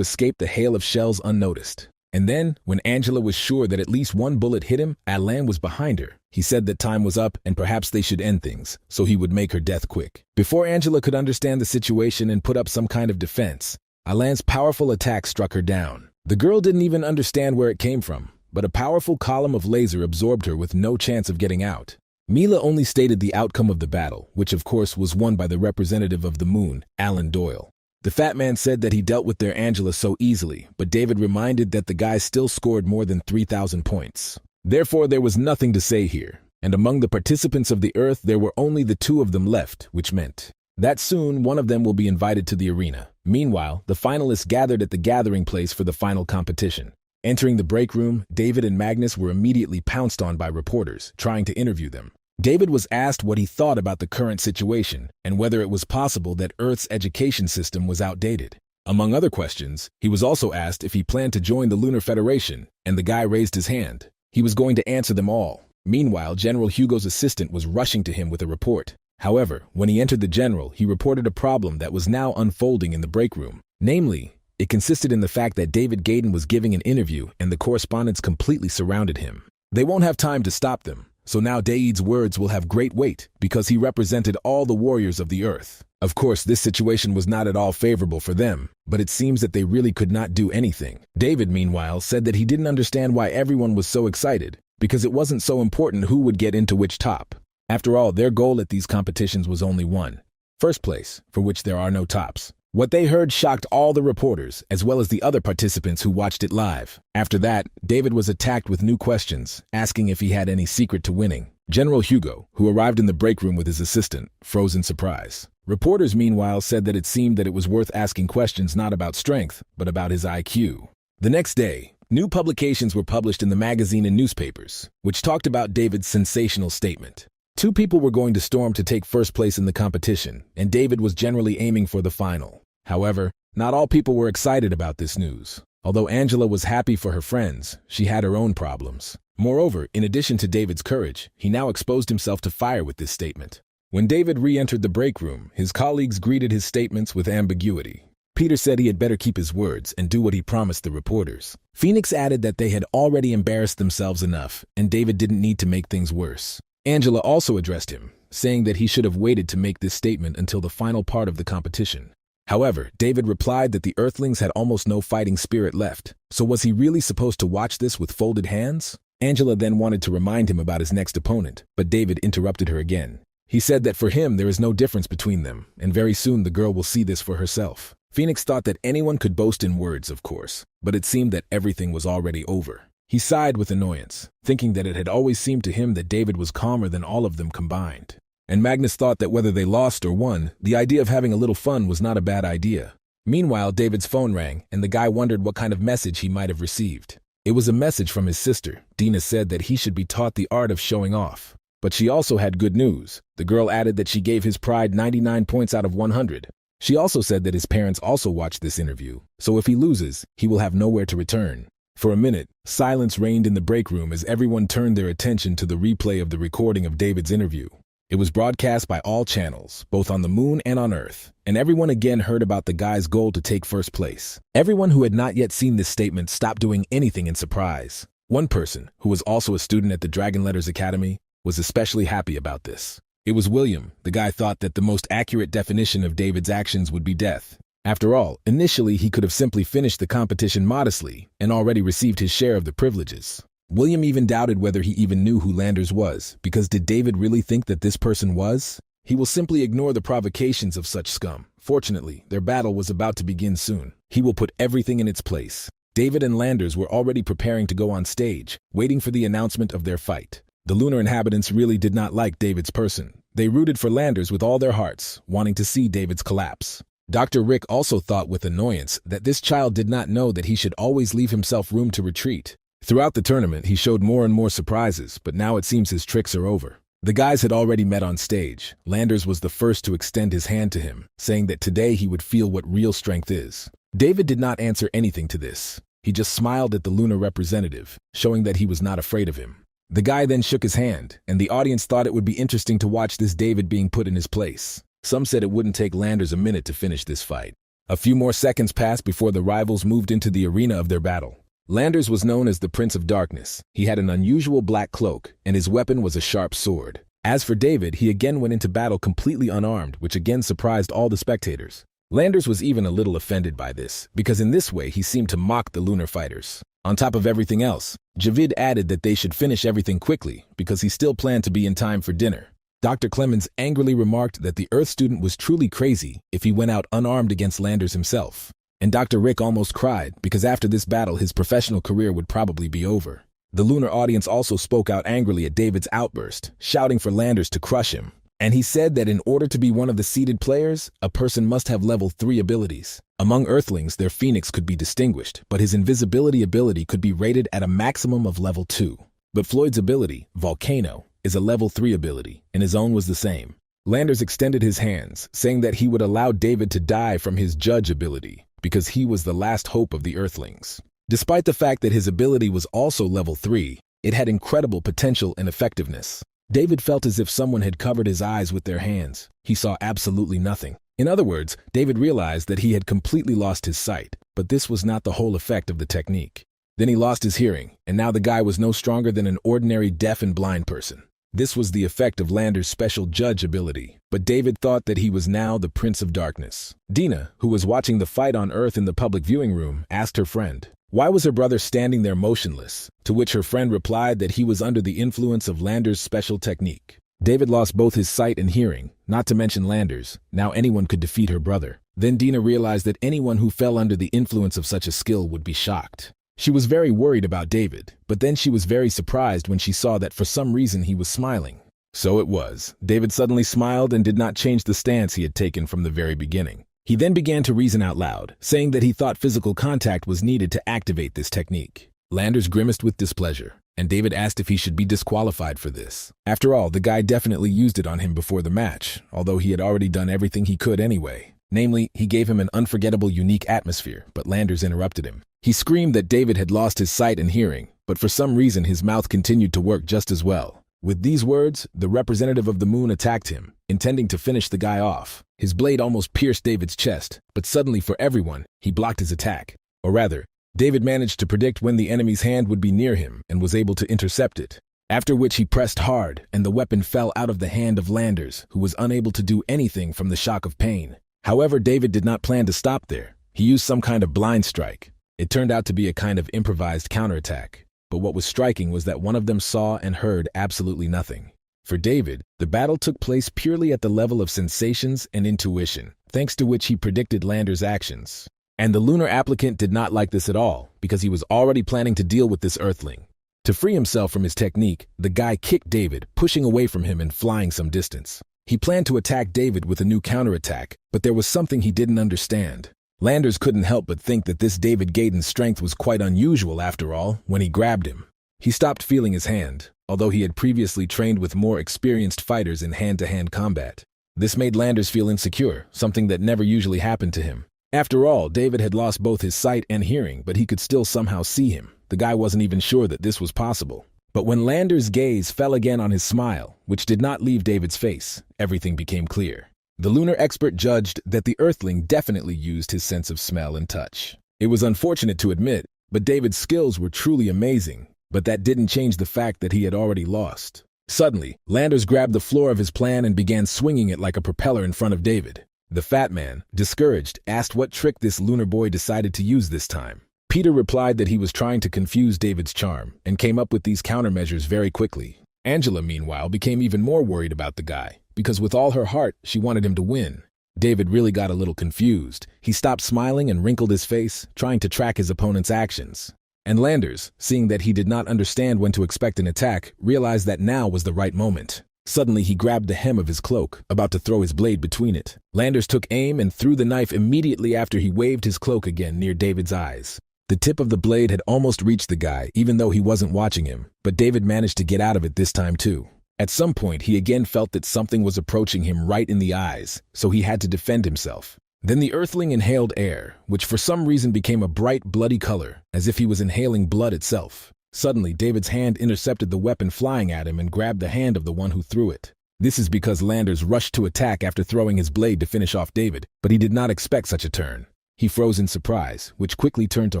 escape the hail of shells unnoticed. And then, when Angela was sure that at least one bullet hit him, Alain was behind her. He said that time was up and perhaps they should end things, so he would make her death quick. Before Angela could understand the situation and put up some kind of defense, Alain's powerful attack struck her down. The girl didn't even understand where it came from, but a powerful column of laser absorbed her with no chance of getting out. Mila only stated the outcome of the battle, which of course was won by the representative of the Moon, Alan Doyle. The fat man said that he dealt with their Angela so easily, but David reminded that the guy still scored more than 3,000 points. Therefore, there was nothing to say here, and among the participants of the Earth there were only the two of them left, which meant that soon one of them will be invited to the arena. Meanwhile, the finalists gathered at the gathering place for the final competition. Entering the break room, David and Magnus were immediately pounced on by reporters, trying to interview them. David was asked what he thought about the current situation and whether it was possible that Earth's education system was outdated. Among other questions, he was also asked if he planned to join the Lunar Federation, and the guy raised his hand. He was going to answer them all. Meanwhile, General Hugo's assistant was rushing to him with a report. However, when he entered the general, he reported a problem that was now unfolding in the break room. Namely, it consisted in the fact that David Gaydon was giving an interview and the correspondents completely surrounded him. They won't have time to stop them, so now Daid's words will have great weight because he represented all the warriors of the Earth. Of course, this situation was not at all favorable for them, but it seems that they really could not do anything. David, meanwhile, said that he didn't understand why everyone was so excited, because it wasn't so important who would get into which top. After all, their goal at these competitions was only one: first place, for which there are no tops. What they heard shocked all the reporters, as well as the other participants who watched it live. After that, David was attacked with new questions, asking if he had any secret to winning. General Hugo, who arrived in the break room with his assistant, froze in surprise. Reporters, meanwhile, said that it seemed that it was worth asking questions not about strength, but about his IQ. The next day, new publications were published in the magazine and newspapers, which talked about David's sensational statement. Two people were going to storm to take first place in the competition, and David was generally aiming for the final. However, not all people were excited about this news. Although Angela was happy for her friends, she had her own problems. Moreover, in addition to David's courage, he now exposed himself to fire with this statement. When David re-entered the break room, his colleagues greeted his statements with ambiguity. Peter said he had better keep his words and do what he promised the reporters. Phoenix added that they had already embarrassed themselves enough, and David didn't need to make things worse. Angela also addressed him, saying that he should have waited to make this statement until the final part of the competition. However, David replied that the Earthlings had almost no fighting spirit left, so was he really supposed to watch this with folded hands? Angela then wanted to remind him about his next opponent, but David interrupted her again. He said that for him there is no difference between them, and very soon the girl will see this for herself. Phoenix thought that anyone could boast in words, of course, but it seemed that everything was already over. He sighed with annoyance, thinking that it had always seemed to him that David was calmer than all of them combined. And Magnus thought that whether they lost or won, the idea of having a little fun was not a bad idea. Meanwhile, David's phone rang, and the guy wondered what kind of message he might have received. It was a message from his sister. Dina said that he should be taught the art of showing off. But she also had good news. The girl added that she gave his pride 99 points out of 100. She also said that his parents also watched this interview, so if he loses, he will have nowhere to return. For a minute, silence reigned in the break room as everyone turned their attention to the replay of the recording of David's interview. It was broadcast by all channels, both on the moon and on Earth, and everyone again heard about the guy's goal to take first place. Everyone who had not yet seen this statement stopped doing anything in surprise. One person, who was also a student at the Dragon Letters Academy, was especially happy about this. It was William. The guy thought that the most accurate definition of David's actions would be death. After all, initially he could have simply finished the competition modestly and already received his share of the privileges. William even doubted whether he even knew who Landers was, because did David really think that this person was? He will simply ignore the provocations of such scum. Fortunately, their battle was about to begin soon. He will put everything in its place. David and Landers were already preparing to go on stage, waiting for the announcement of their fight. The lunar inhabitants really did not like David's person. They rooted for Landers with all their hearts, wanting to see David's collapse. Dr. Rick also thought with annoyance that this child did not know that he should always leave himself room to retreat. Throughout the tournament, he showed more and more surprises, but now it seems his tricks are over. The guys had already met on stage. Landers was the first to extend his hand to him, saying that today he would feel what real strength is. David did not answer anything to this. He just smiled at the lunar representative, showing that he was not afraid of him. The guy then shook his hand, and the audience thought it would be interesting to watch this David being put in his place. Some said it wouldn't take Landers a minute to finish this fight. A few more seconds passed before the rivals moved into the arena of their battle. Landers was known as the Prince of Darkness. He had an unusual black cloak, and his weapon was a sharp sword. As for David, he again went into battle completely unarmed, which again surprised all the spectators. Landers was even a little offended by this, because in this way he seemed to mock the lunar fighters. On top of everything else, Javid added that they should finish everything quickly, because he still planned to be in time for dinner. Dr. Clemens angrily remarked that the Earth student was truly crazy if he went out unarmed against Landers himself. And Dr. Rick almost cried because after this battle his professional career would probably be over. The lunar audience also spoke out angrily at David's outburst, shouting for Landers to crush him. And he said that in order to be one of the seeded players, a person must have level 3 abilities. Among Earthlings, their Phoenix could be distinguished, but his invisibility ability could be rated at a maximum of level 2. But Floyd's ability, Volcano, is a level 3 ability, and his own was the same. Landers extended his hands, saying that he would allow David to die from his Judge ability, because he was the last hope of the Earthlings. Despite the fact that his ability was also level 3, it had incredible potential and effectiveness. David felt as if someone had covered his eyes with their hands. He saw absolutely nothing. In other words, David realized that he had completely lost his sight, but this was not the whole effect of the technique. Then he lost his hearing, and now the guy was no stronger than an ordinary deaf and blind person. This was the effect of Landers' special Judge ability, but David thought that he was now the Prince of Darkness. Dina, who was watching the fight on Earth in the public viewing room, asked her friend, why was her brother standing there motionless? To which her friend replied that he was under the influence of Landers' special technique. David lost both his sight and hearing, not to mention Landers. Now anyone could defeat her brother. Then Dina realized that anyone who fell under the influence of such a skill would be shocked. She was very worried about David, but then she was very surprised when she saw that for some reason he was smiling. So it was. David suddenly smiled and did not change the stance he had taken from the very beginning. He then began to reason out loud, saying that he thought physical contact was needed to activate this technique. Landers grimaced with displeasure, and David asked if he should be disqualified for this. After all, the guy definitely used it on him before the match, although he had already done everything he could anyway. Namely, he gave him an unforgettable unique atmosphere, but Landers interrupted him. He screamed that David had lost his sight and hearing, but for some reason his mouth continued to work just as well. With these words, the representative of the moon attacked him, intending to finish the guy off. His blade almost pierced David's chest, but suddenly for everyone, he blocked his attack. Or rather, David managed to predict when the enemy's hand would be near him and was able to intercept it. After which he pressed hard, and the weapon fell out of the hand of Landers, who was unable to do anything from the shock of pain. However, David did not plan to stop there. He used some kind of blind strike. It turned out to be a kind of improvised counterattack. But what was striking was that one of them saw and heard absolutely nothing. For David, the battle took place purely at the level of sensations and intuition, thanks to which he predicted Landers' actions. And the lunar applicant did not like this at all, because he was already planning to deal with this Earthling. To free himself from his technique, the guy kicked David, pushing away from him and flying some distance. He planned to attack David with a new counterattack, but there was something he didn't understand. Landers couldn't help but think that this David Gaydon's strength was quite unusual after all when he grabbed him. He stopped feeling his hand, although he had previously trained with more experienced fighters in hand-to-hand combat. This made Landers feel insecure, something that never usually happened to him. After all, David had lost both his sight and hearing, but he could still somehow see him. The guy wasn't even sure that this was possible. But when Landers' gaze fell again on his smile, which did not leave David's face, everything became clear. The lunar expert judged that the Earthling definitely used his sense of smell and touch. It was unfortunate to admit, but David's skills were truly amazing, but that didn't change the fact that he had already lost. Suddenly, Landers grabbed the floor of his plan and began swinging it like a propeller in front of David. The fat man, discouraged, asked what trick this lunar boy decided to use this time. Peter replied that he was trying to confuse David's charm and came up with these countermeasures very quickly. Angela, meanwhile, became even more worried about the guy, because with all her heart, she wanted him to win. David really got a little confused. He stopped smiling and wrinkled his face, trying to track his opponent's actions. And Landers, seeing that he did not understand when to expect an attack, realized that now was the right moment. Suddenly, he grabbed the hem of his cloak, about to throw his blade between it. Landers took aim and threw the knife immediately after he waved his cloak again near David's eyes. The tip of the blade had almost reached the guy, even though he wasn't watching him, but David managed to get out of it this time too. At some point, he again felt that something was approaching him right in the eyes, so he had to defend himself. Then the Earthling inhaled air, which for some reason became a bright, bloody color, as if he was inhaling blood itself. Suddenly, David's hand intercepted the weapon flying at him and grabbed the hand of the one who threw it. This is because Landers rushed to attack after throwing his blade to finish off David, but he did not expect such a turn. He froze in surprise, which quickly turned to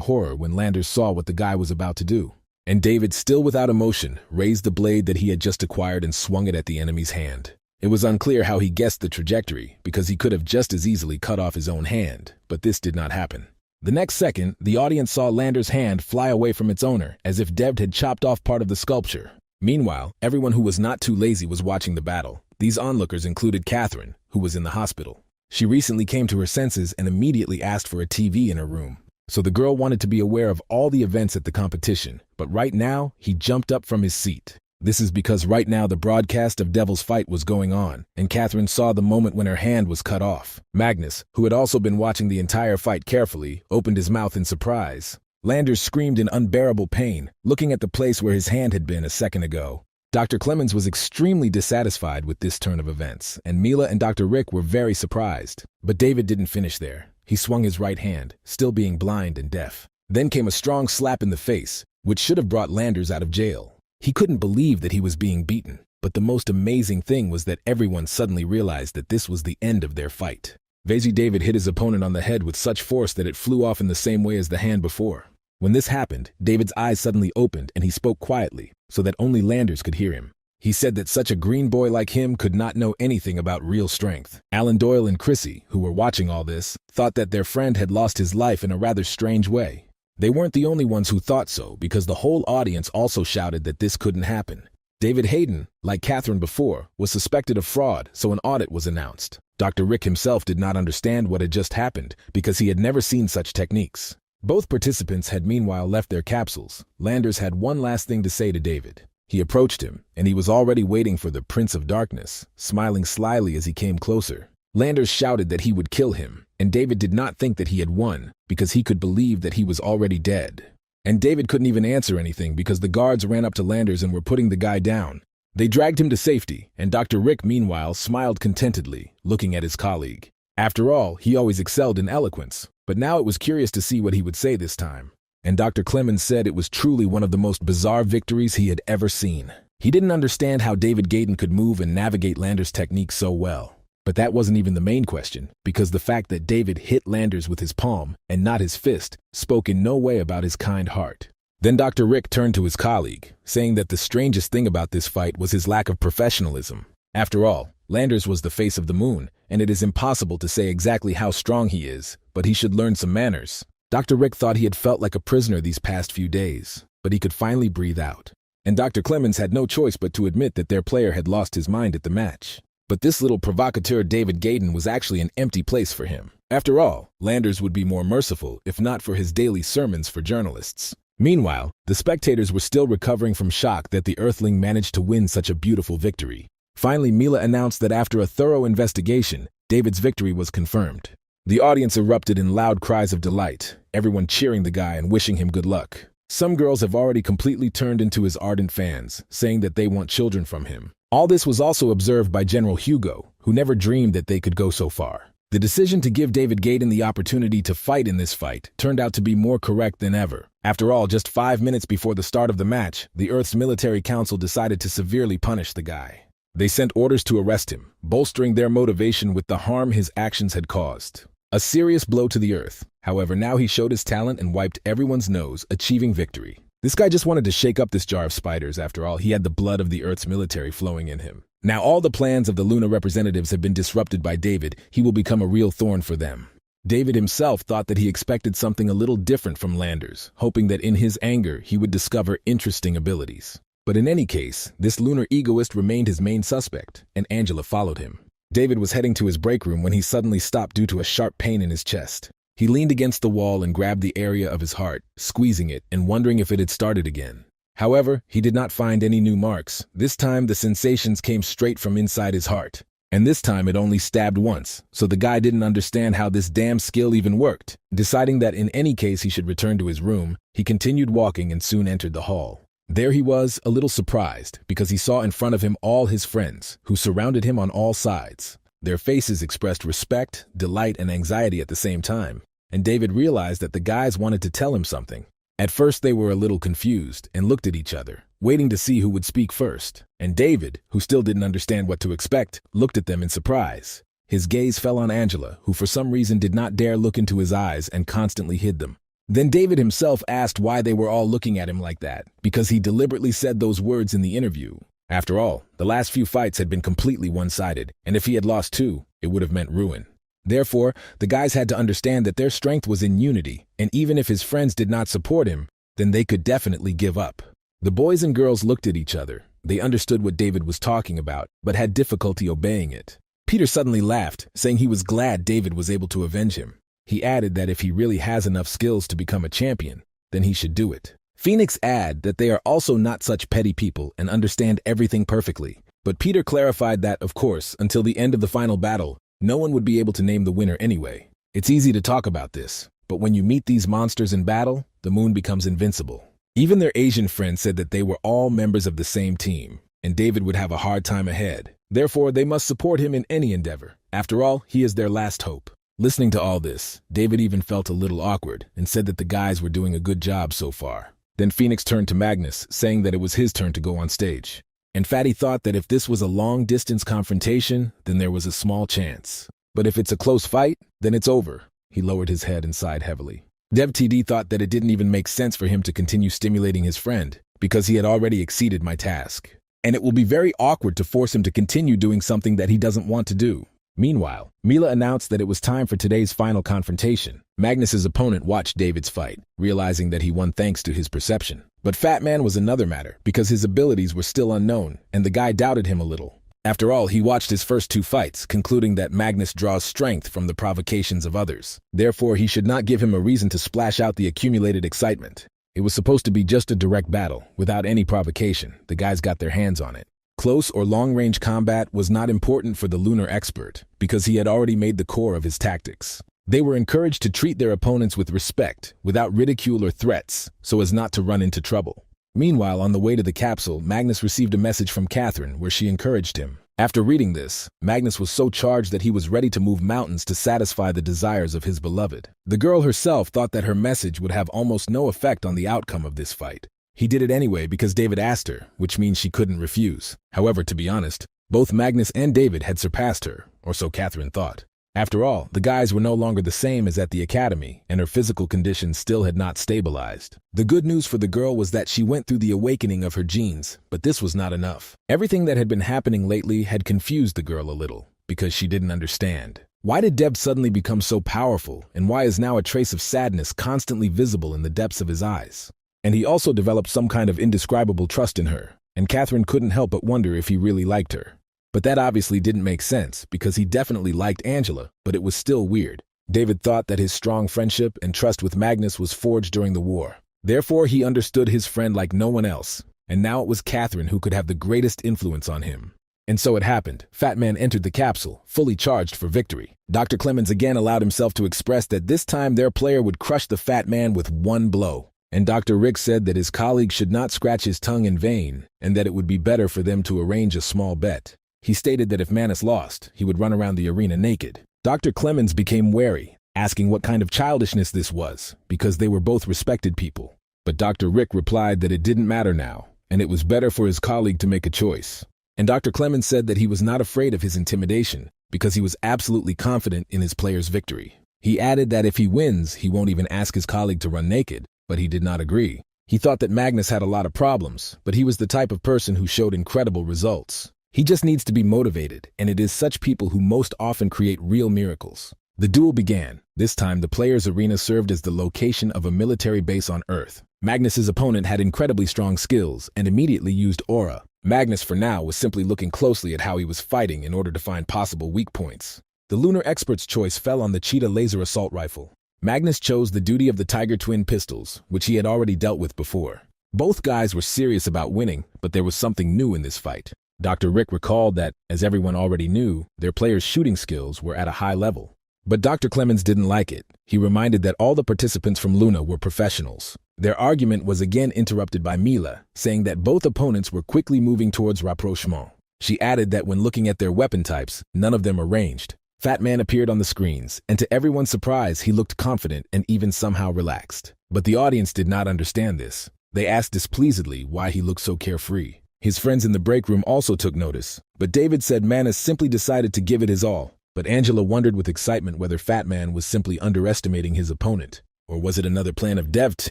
horror when Landers saw what the guy was about to do. And David, still without emotion, raised the blade that he had just acquired and swung it at the enemy's hand. It was unclear how he guessed the trajectory, because he could have just as easily cut off his own hand, but this did not happen. The next second, the audience saw Landers' hand fly away from its owner, as if David had chopped off part of the sculpture. Meanwhile, everyone who was not too lazy was watching the battle. These onlookers included Catherine, who was in the hospital. She recently came to her senses and immediately asked for a TV in her room. So the girl wanted to be aware of all the events at the competition, but right now, he jumped up from his seat. This is because right now the broadcast of Devil's Fight was going on, and Catherine saw the moment when her hand was cut off. Magnus, who had also been watching the entire fight carefully, opened his mouth in surprise. Landers screamed in unbearable pain, looking at the place where his hand had been a second ago. Dr. Clemens was extremely dissatisfied with this turn of events, and Mila and Dr. Rick were very surprised. But David didn't finish there. He swung his right hand, still being blind and deaf. Then came a strong slap in the face, which should have brought Landers out of jail. He couldn't believe that he was being beaten, but the most amazing thing was that everyone suddenly realized that this was the end of their fight. Vazzy David hit his opponent on the head with such force that it flew off in the same way as the hand before. When this happened, David's eyes suddenly opened and he spoke quietly, so that only Landers could hear him. He said that such a green boy like him could not know anything about real strength. Alan Doyle and Chrissy, who were watching all this, thought that their friend had lost his life in a rather strange way. They weren't the only ones who thought so, because the whole audience also shouted that this couldn't happen. David Hayden, like Catherine before, was suspected of fraud, so an audit was announced. Dr. Rick himself did not understand what had just happened, because he had never seen such techniques. Both participants had meanwhile left their capsules. Landers had one last thing to say to David. He approached him, and he was already waiting for the Prince of Darkness, smiling slyly as he came closer. Landers shouted that he would kill him, and David did not think that he had won, because he could believe that he was already dead. And David couldn't even answer anything because the guards ran up to Landers and were putting the guy down. They dragged him to safety, and Dr. Rick, meanwhile, smiled contentedly, looking at his colleague. After all, he always excelled in eloquence, but now it was curious to see what he would say this time. And Dr. Clemens said it was truly one of the most bizarre victories he had ever seen. He didn't understand how David Gaydon could move and navigate Landers' technique so well. But that wasn't even the main question, because the fact that David hit Landers with his palm and not his fist spoke in no way about his kind heart. Then Dr. Rick turned to his colleague, saying that the strangest thing about this fight was his lack of professionalism. After all, Landers was the face of the moon, and it is impossible to say exactly how strong he is, but he should learn some manners. Dr. Rick thought he had felt like a prisoner these past few days, but he could finally breathe out. And Dr. Clemens had no choice but to admit that their player had lost his mind at the match. But this little provocateur David Gaydon was actually an empty place for him. After all, Landers would be more merciful if not for his daily sermons for journalists. Meanwhile, the spectators were still recovering from shock that the Earthling managed to win such a beautiful victory. Finally, Mila announced that after a thorough investigation, David's victory was confirmed. The audience erupted in loud cries of delight, everyone cheering the guy and wishing him good luck. Some girls have already completely turned into his ardent fans, saying that they want children from him. All this was also observed by General Hugo, who never dreamed that they could go so far. The decision to give David Gaydon the opportunity to fight in this fight turned out to be more correct than ever. After all, just 5 minutes before the start of the match, the Earth's military council decided to severely punish the guy. They sent orders to arrest him, bolstering their motivation with the harm his actions had caused. A serious blow to the Earth. However, now he showed his talent and wiped everyone's nose, achieving victory. This guy just wanted to shake up this jar of spiders. After all, he had the blood of the Earth's military flowing in him. Now all the plans of the Luna representatives have been disrupted by David. He will become a real thorn for them. David himself thought that he expected something a little different from Landers, hoping that in his anger he would discover interesting abilities. But in any case, this lunar egoist remained his main suspect, and Angela followed him. David was heading to his break room when he suddenly stopped due to a sharp pain in his chest. He leaned against the wall and grabbed the area of his heart, squeezing it and wondering if it had started again. However, he did not find any new marks. This time the sensations came straight from inside his heart. And this time it only stabbed once, so the guy didn't understand how this damn skill even worked. Deciding that in any case he should return to his room, he continued walking and soon entered the hall. There he was, a little surprised, because he saw in front of him all his friends, who surrounded him on all sides. Their faces expressed respect, delight, and anxiety at the same time, and David realized that the guys wanted to tell him something. At first they were a little confused and looked at each other, waiting to see who would speak first. And David, who still didn't understand what to expect, looked at them in surprise. His gaze fell on Angela, who for some reason did not dare look into his eyes and constantly hid them. Then David himself asked why they were all looking at him like that, because he deliberately said those words in the interview. After all, the last few fights had been completely one-sided, and if he had lost 2, it would have meant ruin. Therefore, the guys had to understand that their strength was in unity, and even if his friends did not support him, then they could definitely give up. The boys and girls looked at each other, They understood what David was talking about, but had difficulty obeying it. Peter suddenly laughed, saying he was glad David was able to avenge him. He added that if he really has enough skills to become a champion, then he should do it. Phoenix added that they are also not such petty people and understand everything perfectly. But Peter clarified that, of course, until the end of the final battle, no one would be able to name the winner anyway. It's easy to talk about this, but when you meet these monsters in battle, the moon becomes invincible. Even their Asian friend said that they were all members of the same team, and David would have a hard time ahead. Therefore, they must support him in any endeavor. After all, he is their last hope. Listening to all this, David even felt a little awkward and said that the guys were doing a good job so far. Then Phoenix turned to Magnus, saying that it was his turn to go on stage. And Fatty thought that if this was a long-distance confrontation, then there was a small chance. But if it's a close fight, then it's over. He lowered his head and sighed heavily. Dev TD thought that it didn't even make sense for him to continue stimulating his friend, because he had already exceeded my task. And it will be very awkward to force him to continue doing something that he doesn't want to do. Meanwhile, Mila announced that it was time for today's final confrontation. Magnus's opponent watched David's fight, realizing that he won thanks to his perception. But Fat Man was another matter, because his abilities were still unknown, and the guy doubted him a little. After all, he watched his first two fights, concluding that Magnus draws strength from the provocations of others. Therefore, he should not give him a reason to splash out the accumulated excitement. It was supposed to be just a direct battle, without any provocation. The guys got their hands on it. Close or long-range combat was not important for the lunar expert, because he had already made the core of his tactics. They were encouraged to treat their opponents with respect, without ridicule or threats, so as not to run into trouble. Meanwhile, on the way to the capsule, Magnus received a message from Catherine where she encouraged him. After reading this, Magnus was so charged that he was ready to move mountains to satisfy the desires of his beloved. The girl herself thought that her message would have almost no effect on the outcome of this fight. He did it anyway because David asked her, which means she couldn't refuse. However, to be honest, both Magnus and David had surpassed her, or so Catherine thought. After all, the guys were no longer the same as at the academy, and her physical condition still had not stabilized. The good news for the girl was that she went through the awakening of her genes, but this was not enough. Everything that had been happening lately had confused the girl a little, because she didn't understand. Why did Deb suddenly become so powerful, and why is now a trace of sadness constantly visible in the depths of his eyes? And he also developed some kind of indescribable trust in her, and Catherine couldn't help but wonder if he really liked her. But that obviously didn't make sense, because he definitely liked Angela, but it was still weird. David thought that his strong friendship and trust with Magnus was forged during the war. Therefore, he understood his friend like no one else, and now it was Catherine who could have the greatest influence on him. And so it happened. Fat Man entered the capsule, fully charged for victory. Dr. Clemens again allowed himself to express that this time their player would crush the Fat Man with one blow. And Dr. Rick said that his colleague should not scratch his tongue in vain, and that it would be better for them to arrange a small bet. He stated that if Manus lost, he would run around the arena naked. Dr. Clemens became wary, asking what kind of childishness this was, because they were both respected people. But Dr. Rick replied that it didn't matter now, and it was better for his colleague to make a choice. And Dr. Clemens said that he was not afraid of his intimidation, because he was absolutely confident in his player's victory. He added that if he wins, he won't even ask his colleague to run naked, but he did not agree. He thought that Magnus had a lot of problems, but he was the type of person who showed incredible results. He just needs to be motivated, and it is such people who most often create real miracles. The duel began. This time, the players' arena served as the location of a military base on Earth. Magnus's opponent had incredibly strong skills and immediately used aura. Magnus, for now, was simply looking closely at how he was fighting in order to find possible weak points. The lunar expert's choice fell on the Cheetah laser assault rifle. Magnus chose the duty of the Tiger twin pistols, which he had already dealt with before. Both guys were serious about winning, but there was something new in this fight. Dr. Rick recalled that, as everyone already knew, their players' shooting skills were at a high level. But Dr. Clemens didn't like it. He reminded that all the participants from Luna were professionals. Their argument was again interrupted by Mila, saying that both opponents were quickly moving towards rapprochement. She added that when looking at their weapon types, none of them were ranged. Fat Man appeared on the screens, and to everyone's surprise, he looked confident and even somehow relaxed. But the audience did not understand this. They asked displeasedly why he looked so carefree. His friends in the break room also took notice, but David said Manus simply decided to give it his all. But Angela wondered with excitement whether Fat Man was simply underestimating his opponent, or was it another plan of Devt?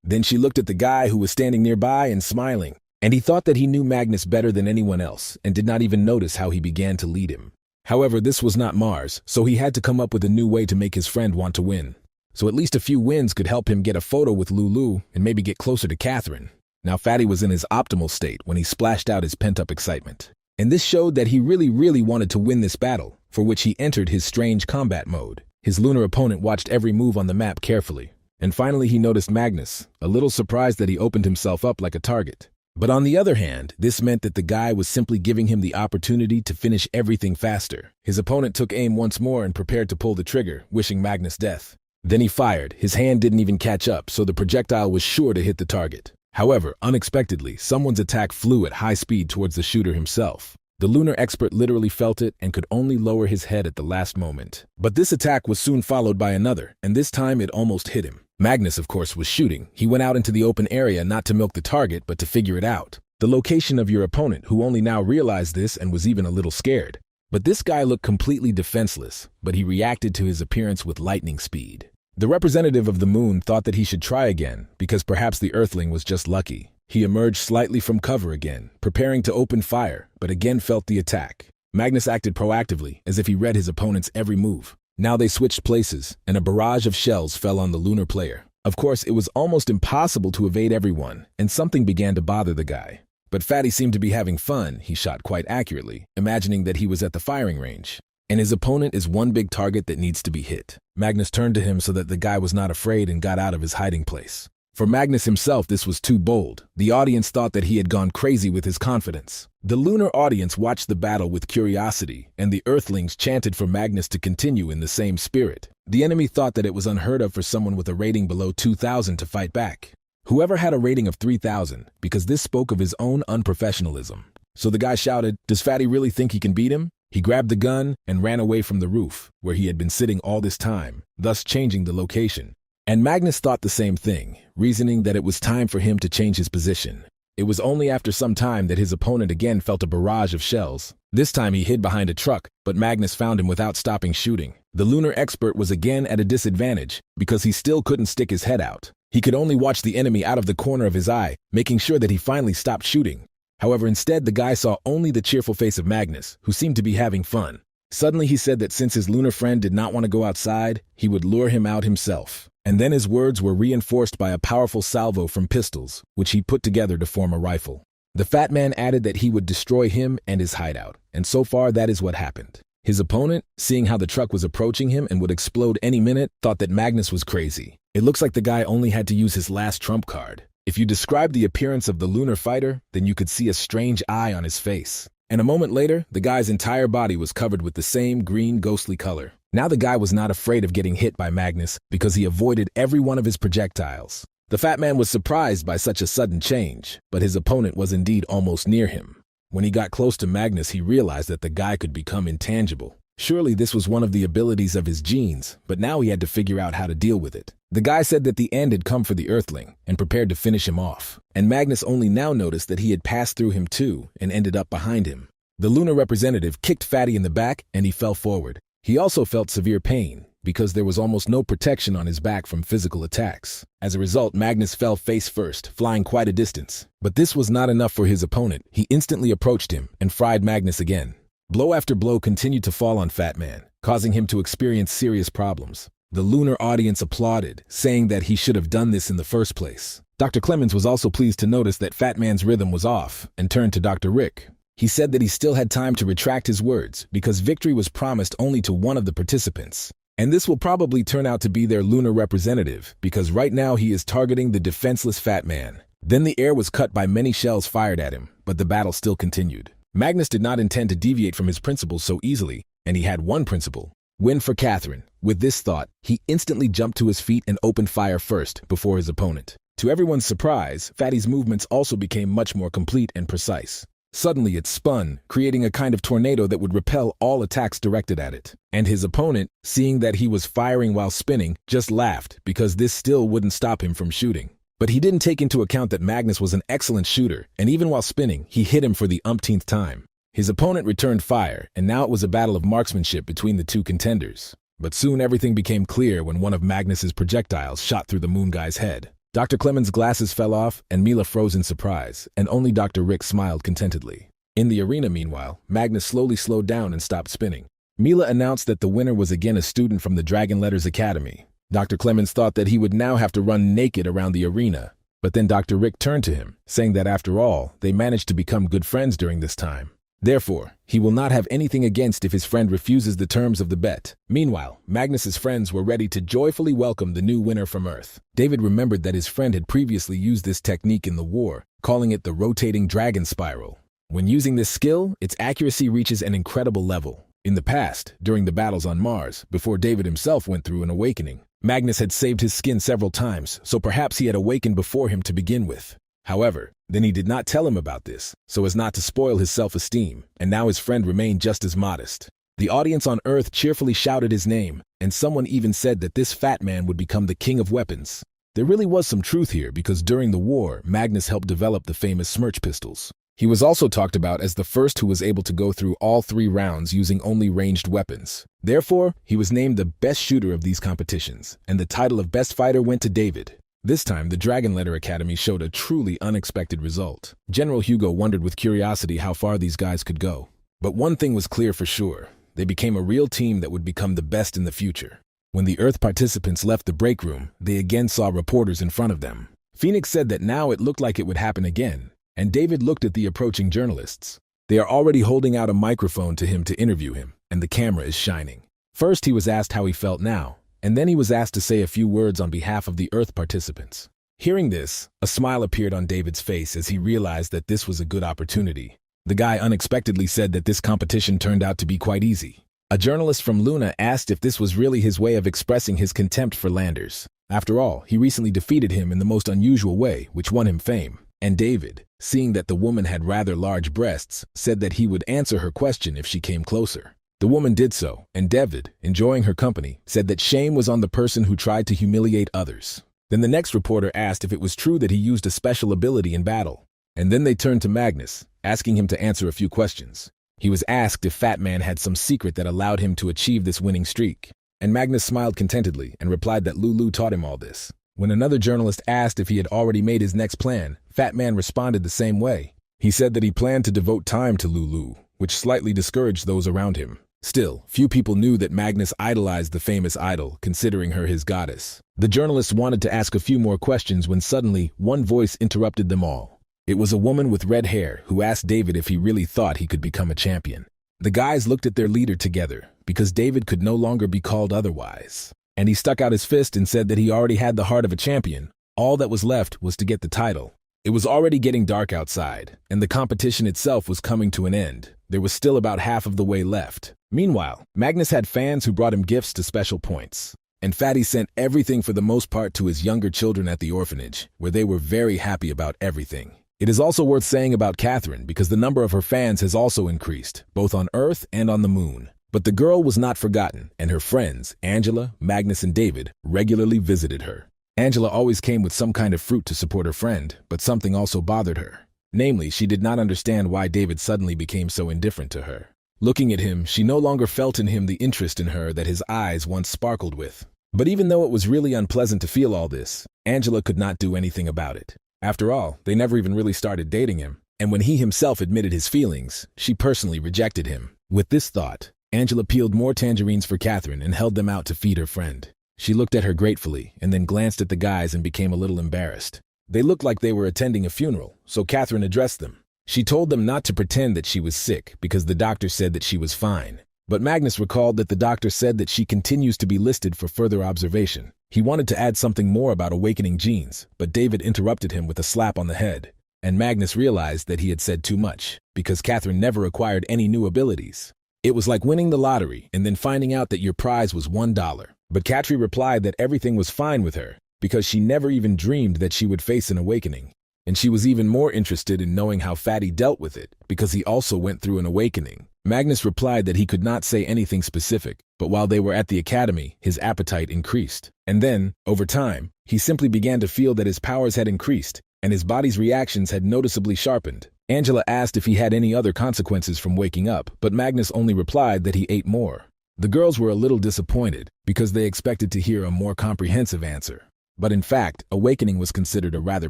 Then she looked at the guy who was standing nearby and smiling, and he thought that he knew Magnus better than anyone else and did not even notice how he began to lead him. However, this was not Mars, so he had to come up with a new way to make his friend want to win. So at least a few wins could help him get a photo with Lulu and maybe get closer to Catherine. Now Fatty was in his optimal state when he splashed out his pent-up excitement. And this showed that he really wanted to win this battle, for which he entered his strange combat mode. His lunar opponent watched every move on the map carefully. And finally he noticed Magnus, a little surprised that he opened himself up like a target. But on the other hand, this meant that the guy was simply giving him the opportunity to finish everything faster. His opponent took aim once more and prepared to pull the trigger, wishing Magnus death. Then he fired. His hand didn't even catch up, so the projectile was sure to hit the target. However, unexpectedly, someone's attack flew at high speed towards the shooter himself. The lunar expert literally felt it and could only lower his head at the last moment. But this attack was soon followed by another, and this time it almost hit him. Magnus, of course, was shooting. He went out into the open area not to milk the target, but to figure it out. The location of your opponent, who only now realized this and was even a little scared. But this guy looked completely defenseless, but he reacted to his appearance with lightning speed. The representative of the moon thought that he should try again, because perhaps the earthling was just lucky. He emerged slightly from cover again, preparing to open fire, but again felt the attack. Magnus acted proactively, as if he read his opponent's every move. Now they switched places, and a barrage of shells fell on the lunar player. Of course, it was almost impossible to evade everyone, and something began to bother the guy. But Fatty seemed to be having fun. He shot quite accurately, imagining that he was at the firing range. And his opponent is one big target that needs to be hit. Magnus turned to him so that the guy was not afraid and got out of his hiding place. For Magnus himself, this was too bold. The audience thought that he had gone crazy with his confidence. The lunar audience watched the battle with curiosity, and the earthlings chanted for Magnus to continue in the same spirit. The enemy thought that it was unheard of for someone with a rating below 2,000 to fight back. Whoever had a rating of 3,000, because this spoke of his own unprofessionalism. So the guy shouted, "Does Fatty really think he can beat him?" He grabbed the gun and ran away from the roof, where he had been sitting all this time, thus changing the location. And Magnus thought the same thing, reasoning that it was time for him to change his position. It was only after some time that his opponent again felt a barrage of shells. This time he hid behind a truck, but Magnus found him without stopping shooting. The lunar expert was again at a disadvantage, because he still couldn't stick his head out. He could only watch the enemy out of the corner of his eye, making sure that he finally stopped shooting. However, instead the guy saw only the cheerful face of Magnus, who seemed to be having fun. Suddenly he said that since his lunar friend did not want to go outside, he would lure him out himself. And then his words were reinforced by a powerful salvo from pistols, which he put together to form a rifle. The fat man added that he would destroy him and his hideout, and so far that is what happened. His opponent, seeing how the truck was approaching him and would explode any minute, thought that Magnus was crazy. It looks like the guy only had to use his last trump card. If you describe the appearance of the lunar fighter, then you could see a strange eye on his face. And a moment later, the guy's entire body was covered with the same green ghostly color. Now the guy was not afraid of getting hit by Magnus because he avoided every one of his projectiles. The fat man was surprised by such a sudden change, but his opponent was indeed almost near him. When he got close to Magnus, he realized that the guy could become intangible. Surely this was one of the abilities of his genes, but now he had to figure out how to deal with it. The guy said that the end had come for the earthling and prepared to finish him off. And Magnus only now noticed that he had passed through him too and ended up behind him. The lunar representative kicked Fatty in the back and he fell forward. He also felt severe pain because there was almost no protection on his back from physical attacks. As a result, Magnus fell face first, flying quite a distance. But this was not enough for his opponent. He instantly approached him and fried Magnus again. Blow after blow continued to fall on Fat Man, causing him to experience serious problems. The lunar audience applauded, saying that he should have done this in the first place. Dr. Clemens was also pleased to notice that Fat Man's rhythm was off and turned to Dr. Rick. He said that he still had time to retract his words because victory was promised only to one of the participants. And this will probably turn out to be their lunar representative because right now he is targeting the defenseless Fat Man. Then the air was cut by many shells fired at him, but the battle still continued. Magnus did not intend to deviate from his principles so easily, and he had one principle: win for Catherine. With this thought, he instantly jumped to his feet and opened fire first before his opponent. To everyone's surprise, Fatty's movements also became much more complete and precise. Suddenly it spun, creating a kind of tornado that would repel all attacks directed at it. And his opponent, seeing that he was firing while spinning, just laughed because this still wouldn't stop him from shooting. But he didn't take into account that Magnus was an excellent shooter, and even while spinning, he hit him for the umpteenth time. His opponent returned fire, and now it was a battle of marksmanship between the two contenders. But soon everything became clear when one of Magnus's projectiles shot through the moon guy's head. Dr. Clemens' glasses fell off, and Mila froze in surprise, and only Dr. Rick smiled contentedly. In the arena, meanwhile, Magnus slowly slowed down and stopped spinning. Mila announced that the winner was again a student from the Dragon Letters Academy. Dr. Clemens thought that he would now have to run naked around the arena, But then Dr. Rick turned to him, saying that after all, they managed to become good friends during this time. Therefore, he will not have anything against if his friend refuses the terms of the bet. Meanwhile, Magnus's friends were ready to joyfully welcome the new winner from Earth. David remembered that his friend had previously used this technique in the war, calling it the rotating dragon spiral. When using this skill, its accuracy reaches an incredible level. In the past, during the battles on Mars, before David himself went through an awakening, Magnus had saved his skin several times, so perhaps he had awakened before him to begin with. However, then he did not tell him about this, so as not to spoil his self-esteem, and now his friend remained just as modest. The audience on Earth cheerfully shouted his name, and someone even said that this fat man would become the king of weapons. There really was some truth here because during the war, Magnus helped develop the famous Smirch pistols. He was also talked about as the first who was able to go through all 3 rounds using only ranged weapons. Therefore, he was named the best shooter of these competitions, and the title of best fighter went to David. This time, the Dragon Letter Academy showed a truly unexpected result. General Hugo wondered with curiosity how far these guys could go. But one thing was clear for sure. They became a real team that would become the best in the future. When the Earth participants left the break room, they again saw reporters in front of them. Phoenix said that now it looked like it would happen again, and David looked at the approaching journalists. They are already holding out a microphone to him to interview him, and the camera is shining. First, he was asked how he felt now, and then he was asked to say a few words on behalf of the Earth participants. Hearing this, a smile appeared on David's face as he realized that this was a good opportunity. The guy unexpectedly said that this competition turned out to be quite easy. A journalist from Luna asked if this was really his way of expressing his contempt for Landers. After all, he recently defeated him in the most unusual way, which won him fame. And David, seeing that the woman had rather large breasts, said that he would answer her question if she came closer. The woman did so, and David, enjoying her company, said that shame was on the person who tried to humiliate others. Then the next reporter asked if it was true that he used a special ability in battle. And then they turned to Magnus, asking him to answer a few questions. He was asked if Fat Man had some secret that allowed him to achieve this winning streak. And Magnus smiled contentedly and replied that Lulu taught him all this. When another journalist asked if he had already made his next plan, Fat Man responded the same way. He said that he planned to devote time to Lulu, which slightly discouraged those around him. Still, few people knew that Magnus idolized the famous idol, considering her his goddess. The journalists wanted to ask a few more questions when suddenly, one voice interrupted them all. It was a woman with red hair who asked David if he really thought he could become a champion. The guys looked at their leader together, because David could no longer be called otherwise. And he stuck out his fist and said that he already had the heart of a champion. All that was left was to get the title. It was already getting dark outside, and the competition itself was coming to an end. There was still about half of the way left. Meanwhile, Magnus had fans who brought him gifts to special points. And Fatty sent everything for the most part to his younger children at the orphanage, where they were very happy about everything. It is also worth saying about Catherine because the number of her fans has also increased, both on Earth and on the moon. But the girl was not forgotten, and her friends, Angela, Magnus, and David, regularly visited her. Angela always came with some kind of fruit to support her friend, but something also bothered her. Namely, she did not understand why David suddenly became so indifferent to her. Looking at him, she no longer felt in him the interest in her that his eyes once sparkled with. But even though it was really unpleasant to feel all this, Angela could not do anything about it. After all, they never even really started dating him, and when he himself admitted his feelings, she personally rejected him. With this thought, Angela peeled more tangerines for Catherine and held them out to feed her friend. She looked at her gratefully and then glanced at the guys and became a little embarrassed. They looked like they were attending a funeral, so Catherine addressed them. She told them not to pretend that she was sick because the doctor said that she was fine. But Magnus recalled that the doctor said that she continues to be listed for further observation. He wanted to add something more about awakening genes, but David interrupted him with a slap on the head. And Magnus realized that he had said too much, because Catherine never acquired any new abilities. It was like winning the lottery and then finding out that your prize was $1. But Catherine replied that everything was fine with her, because she never even dreamed that she would face an awakening. And she was even more interested in knowing how Fatty dealt with it, because he also went through an awakening. Magnus replied that he could not say anything specific, but while they were at the academy, his appetite increased. And then, over time, he simply began to feel that his powers had increased, and his body's reactions had noticeably sharpened. Angela asked if he had any other consequences from waking up, but Magnus only replied that he ate more. The girls were a little disappointed, because they expected to hear a more comprehensive answer. But in fact, awakening was considered a rather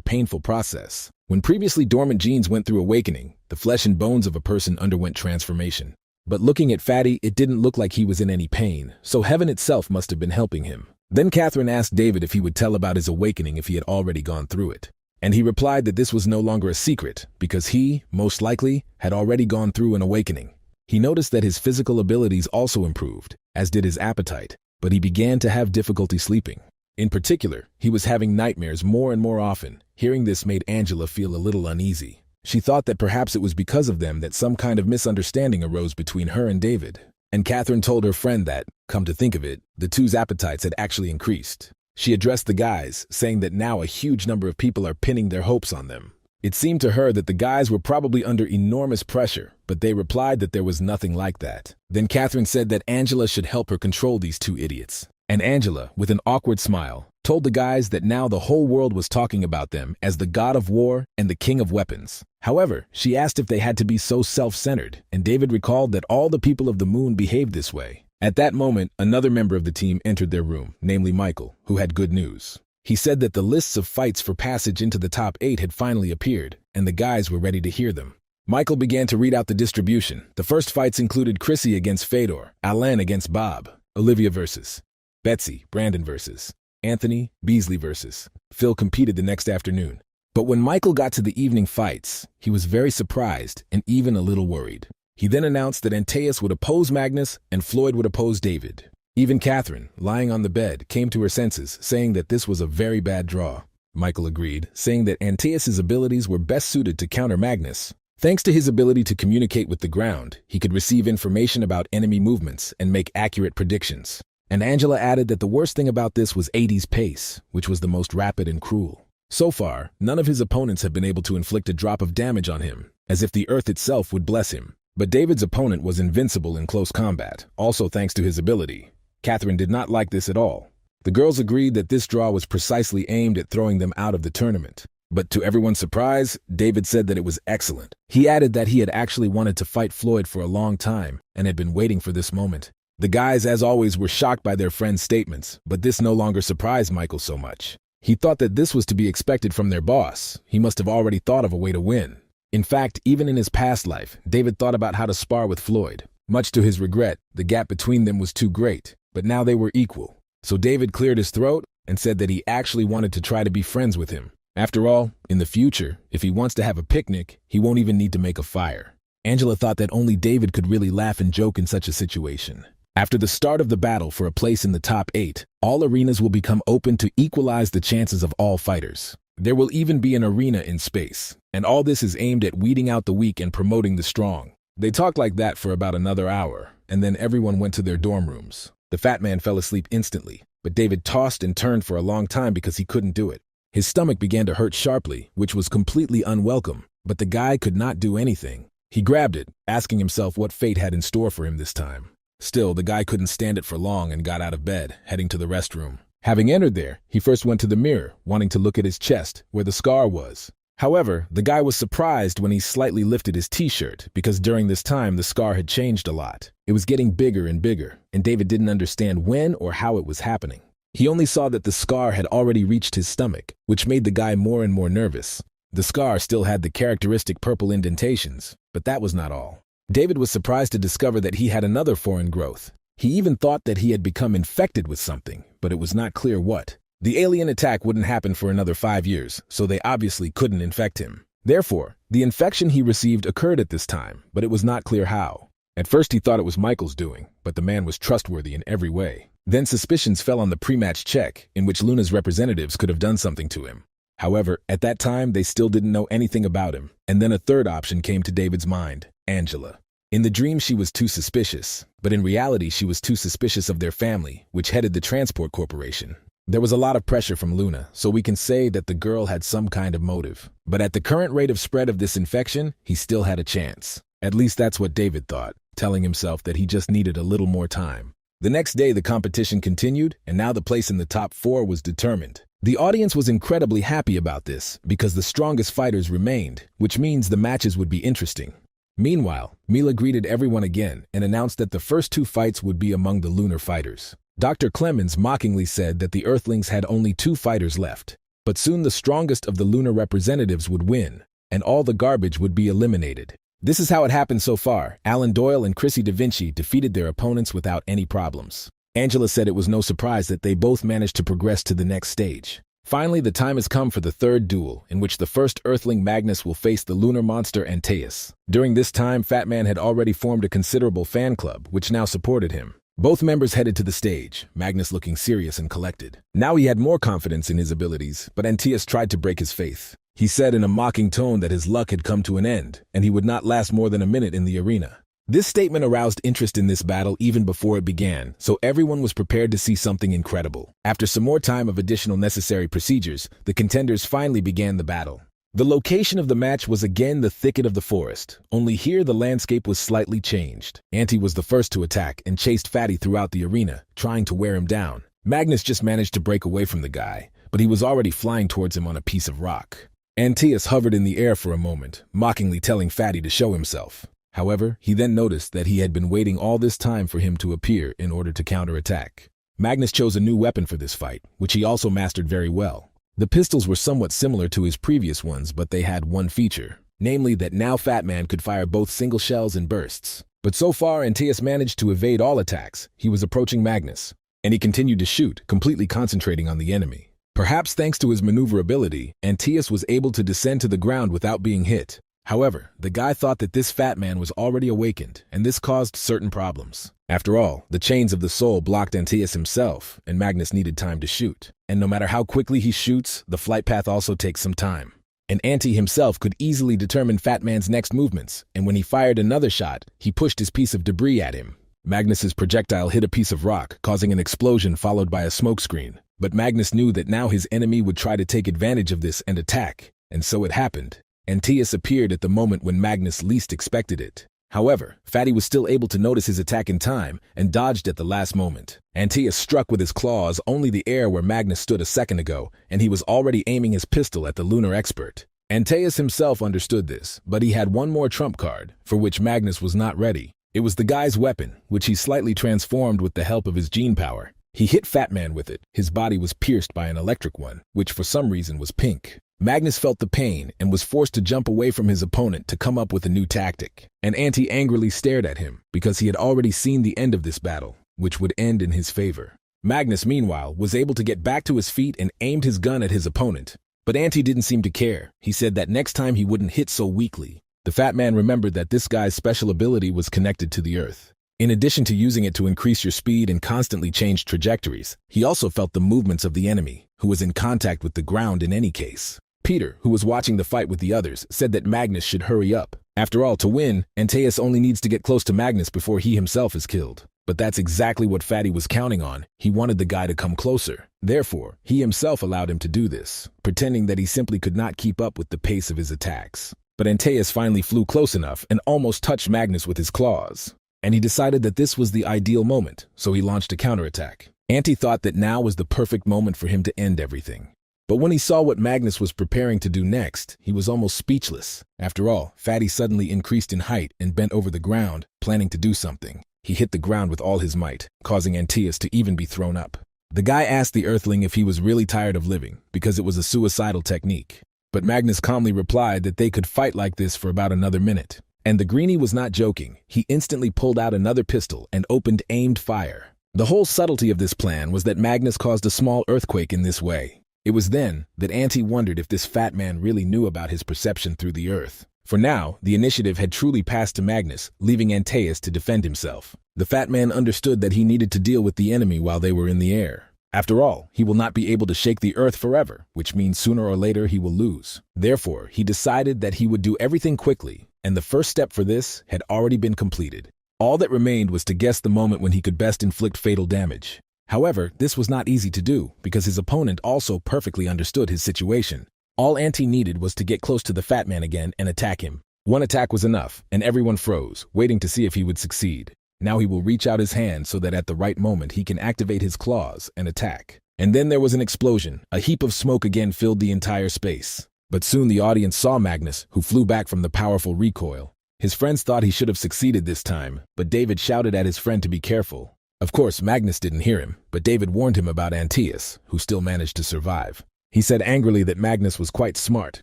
painful process. When previously dormant genes went through awakening, the flesh and bones of a person underwent transformation. But looking at Fatty, it didn't look like he was in any pain, so heaven itself must have been helping him. Then Catherine asked David if he would tell about his awakening if he had already gone through it. And he replied that this was no longer a secret because he, most likely, had already gone through an awakening. He noticed that his physical abilities also improved, as did his appetite, but he began to have difficulty sleeping. In particular, he was having nightmares more and more often. Hearing this made Angela feel a little uneasy. She thought that perhaps it was because of them that some kind of misunderstanding arose between her and David. And Catherine told her friend that, come to think of it, the two's appetites had actually increased. She addressed the guys, saying that now a huge number of people are pinning their hopes on them. It seemed to her that the guys were probably under enormous pressure, but they replied that there was nothing like that. Then Catherine said that Angela should help her control these two idiots. And Angela, with an awkward smile, told the guys that now the whole world was talking about them as the god of war and the king of weapons. However, she asked if they had to be so self-centered, and David recalled that all the people of the moon behaved this way. At that moment, another member of the team entered their room, namely Michael, who had good news. He said that the lists of fights for passage into the top 8 had finally appeared, and the guys were ready to hear them. Michael began to read out the distribution. The first fights included Chrissy against Fedor, Alain against Bob, Olivia versus Betsy, Brandon versus Anthony, Beasley versus Phil competed the next afternoon. But when Michael got to the evening fights, he was very surprised and even a little worried. He then announced that Antaeus would oppose Magnus and Floyd would oppose David. Even Catherine, lying on the bed, came to her senses, saying that this was a very bad draw. Michael agreed, saying that Antaeus' abilities were best suited to counter Magnus. Thanks to his ability to communicate with the ground, he could receive information about enemy movements and make accurate predictions. And Angela added that the worst thing about this was AD's pace, which was the most rapid and cruel. So far, none of his opponents had been able to inflict a drop of damage on him, as if the earth itself would bless him. But David's opponent was invincible in close combat, also thanks to his ability. Catherine did not like this at all. The girls agreed that this draw was precisely aimed at throwing them out of the tournament. But to everyone's surprise, David said that it was excellent. He added that he had actually wanted to fight Floyd for a long time and had been waiting for this moment. The guys, as always, were shocked by their friend's statements, but this no longer surprised Michael so much. He thought that this was to be expected from their boss. He must have already thought of a way to win. In fact, even in his past life, David thought about how to spar with Floyd. Much to his regret, the gap between them was too great, but now they were equal. So David cleared his throat and said that he actually wanted to try to be friends with him. After all, in the future, if he wants to have a picnic, he won't even need to make a fire. Angela thought that only David could really laugh and joke in such a situation. After the start of the battle for a place in the top 8, all arenas will become open to equalize the chances of all fighters. There will even be an arena in space, and all this is aimed at weeding out the weak and promoting the strong. They talked like that for about another hour, and then everyone went to their dorm rooms. The fat man fell asleep instantly, but David tossed and turned for a long time because he couldn't do it. His stomach began to hurt sharply, which was completely unwelcome, but the guy could not do anything. He grabbed it, asking himself what fate had in store for him this time. Still, the guy couldn't stand it for long and got out of bed, heading to the restroom. Having entered there, he first went to the mirror, wanting to look at his chest, where the scar was. However, the guy was surprised when he slightly lifted his t-shirt, because during this time the scar had changed a lot. It was getting bigger and bigger, and David didn't understand when or how it was happening. He only saw that the scar had already reached his stomach, which made the guy more and more nervous. The scar still had the characteristic purple indentations, but that was not all. David was surprised to discover that he had another foreign growth. He even thought that he had become infected with something, but it was not clear what. The alien attack wouldn't happen for another 5 years, so they obviously couldn't infect him. Therefore, the infection he received occurred at this time, but it was not clear how. At first he thought it was Michael's doing, but the man was trustworthy in every way. Then suspicions fell on the pre-match check, in which Luna's representatives could have done something to him. However, at that time they still didn't know anything about him, and then a third option came to David's mind. Angela. In the dream she was too suspicious, but in reality she was too suspicious of their family, which headed the transport corporation. There was a lot of pressure from Luna, so we can say that the girl had some kind of motive. But at the current rate of spread of this infection, he still had a chance. At least that's what David thought, telling himself that he just needed a little more time. The next day the competition continued, and now the place in the top 4 was determined. The audience was incredibly happy about this, because the strongest fighters remained, which means the matches would be interesting. Meanwhile, Mila greeted everyone again and announced that the first 2 fights would be among the lunar fighters. Dr. Clemens mockingly said that the Earthlings had only 2 fighters left, but soon the strongest of the lunar representatives would win, and all the garbage would be eliminated. This is how it happened so far. Alan Doyle and Chrissy Da Vinci defeated their opponents without any problems. Angela said it was no surprise that they both managed to progress to the next stage. Finally, the time has come for the third duel, in which the first Earthling Magnus will face the lunar monster Antaeus. During this time, Fat Man had already formed a considerable fan club, which now supported him. Both members headed to the stage, Magnus looking serious and collected. Now he had more confidence in his abilities, but Antaeus tried to break his faith. He said in a mocking tone that his luck had come to an end, and he would not last more than a minute in the arena. This statement aroused interest in this battle even before it began, so everyone was prepared to see something incredible. After some more time of additional necessary procedures, the contenders finally began the battle. The location of the match was again the thicket of the forest, only here the landscape was slightly changed. Anti was the first to attack and chased Fatty throughout the arena, trying to wear him down. Magnus just managed to break away from the guy, but he was already flying towards him on a piece of rock. Antaeus hovered in the air for a moment, mockingly telling Fatty to show himself. However, he then noticed that he had been waiting all this time for him to appear in order to counterattack. Magnus chose a new weapon for this fight, which he also mastered very well. The pistols were somewhat similar to his previous ones, but they had one feature, namely that now Fat Man could fire both single shells and bursts. But so far, Antaeus managed to evade all attacks. He was approaching Magnus, and he continued to shoot, completely concentrating on the enemy. Perhaps thanks to his maneuverability, Antaeus was able to descend to the ground without being hit. However, the guy thought that this Fat Man was already awakened, and this caused certain problems. After all, the chains of the soul blocked Antaeus himself, and Magnus needed time to shoot. And no matter how quickly he shoots, the flight path also takes some time. And Anti himself could easily determine Fat Man's next movements, and when he fired another shot, he pushed his piece of debris at him. Magnus's projectile hit a piece of rock, causing an explosion followed by a smokescreen. But Magnus knew that now his enemy would try to take advantage of this and attack, and so it happened. Antaeus appeared at the moment when Magnus least expected it. However, Fatty was still able to notice his attack in time and dodged at the last moment. Antaeus struck with his claws only the air where Magnus stood a second ago, and he was already aiming his pistol at the lunar expert. Antaeus himself understood this, but he had one more trump card, for which Magnus was not ready. It was the guy's weapon, which he slightly transformed with the help of his gene power. He hit Fat Man with it. His body was pierced by an electric one, which for some reason was pink. Magnus felt the pain and was forced to jump away from his opponent to come up with a new tactic. And Anti angrily stared at him because he had already seen the end of this battle, which would end in his favor. Magnus, meanwhile, was able to get back to his feet and aimed his gun at his opponent. But Anti didn't seem to care. He said that next time he wouldn't hit so weakly. The Fat Man remembered that this guy's special ability was connected to the earth. In addition to using it to increase your speed and constantly change trajectories, he also felt the movements of the enemy, who was in contact with the ground in any case. Peter, who was watching the fight with the others, said that Magnus should hurry up. After all, to win, Antaeus only needs to get close to Magnus before he himself is killed. But that's exactly what Fatty was counting on. He wanted the guy to come closer. Therefore, he himself allowed him to do this, pretending that he simply could not keep up with the pace of his attacks. But Antaeus finally flew close enough and almost touched Magnus with his claws. And he decided that this was the ideal moment, so he launched a counterattack. Anti thought that now was the perfect moment for him to end everything. But when he saw what Magnus was preparing to do next, he was almost speechless. After all, Fatty suddenly increased in height and bent over the ground, planning to do something. He hit the ground with all his might, causing Antaeus to even be thrown up. The guy asked the Earthling if he was really tired of living, because it was a suicidal technique. But Magnus calmly replied that they could fight like this for about another minute. And the greenie was not joking. He instantly pulled out another pistol and opened aimed fire. The whole subtlety of this plan was that Magnus caused a small earthquake in this way. It was then that Anti wondered if this Fat Man really knew about his perception through the earth. For now, the initiative had truly passed to Magnus, leaving Antaeus to defend himself. The Fat Man understood that he needed to deal with the enemy while they were in the air. After all, he will not be able to shake the earth forever, which means sooner or later he will lose. Therefore, he decided that he would do everything quickly, and the first step for this had already been completed. All that remained was to guess the moment when he could best inflict fatal damage. However, this was not easy to do, because his opponent also perfectly understood his situation. All Anti needed was to get close to the Fat Man again and attack him. One attack was enough, and everyone froze, waiting to see if he would succeed. Now he will reach out his hand so that at the right moment he can activate his claws and attack. And then there was an explosion. A heap of smoke again filled the entire space. But soon the audience saw Magnus, who flew back from the powerful recoil. His friends thought he should have succeeded this time, but David shouted at his friend to be careful. Of course, Magnus didn't hear him, but David warned him about Antaeus, who still managed to survive. He said angrily that Magnus was quite smart,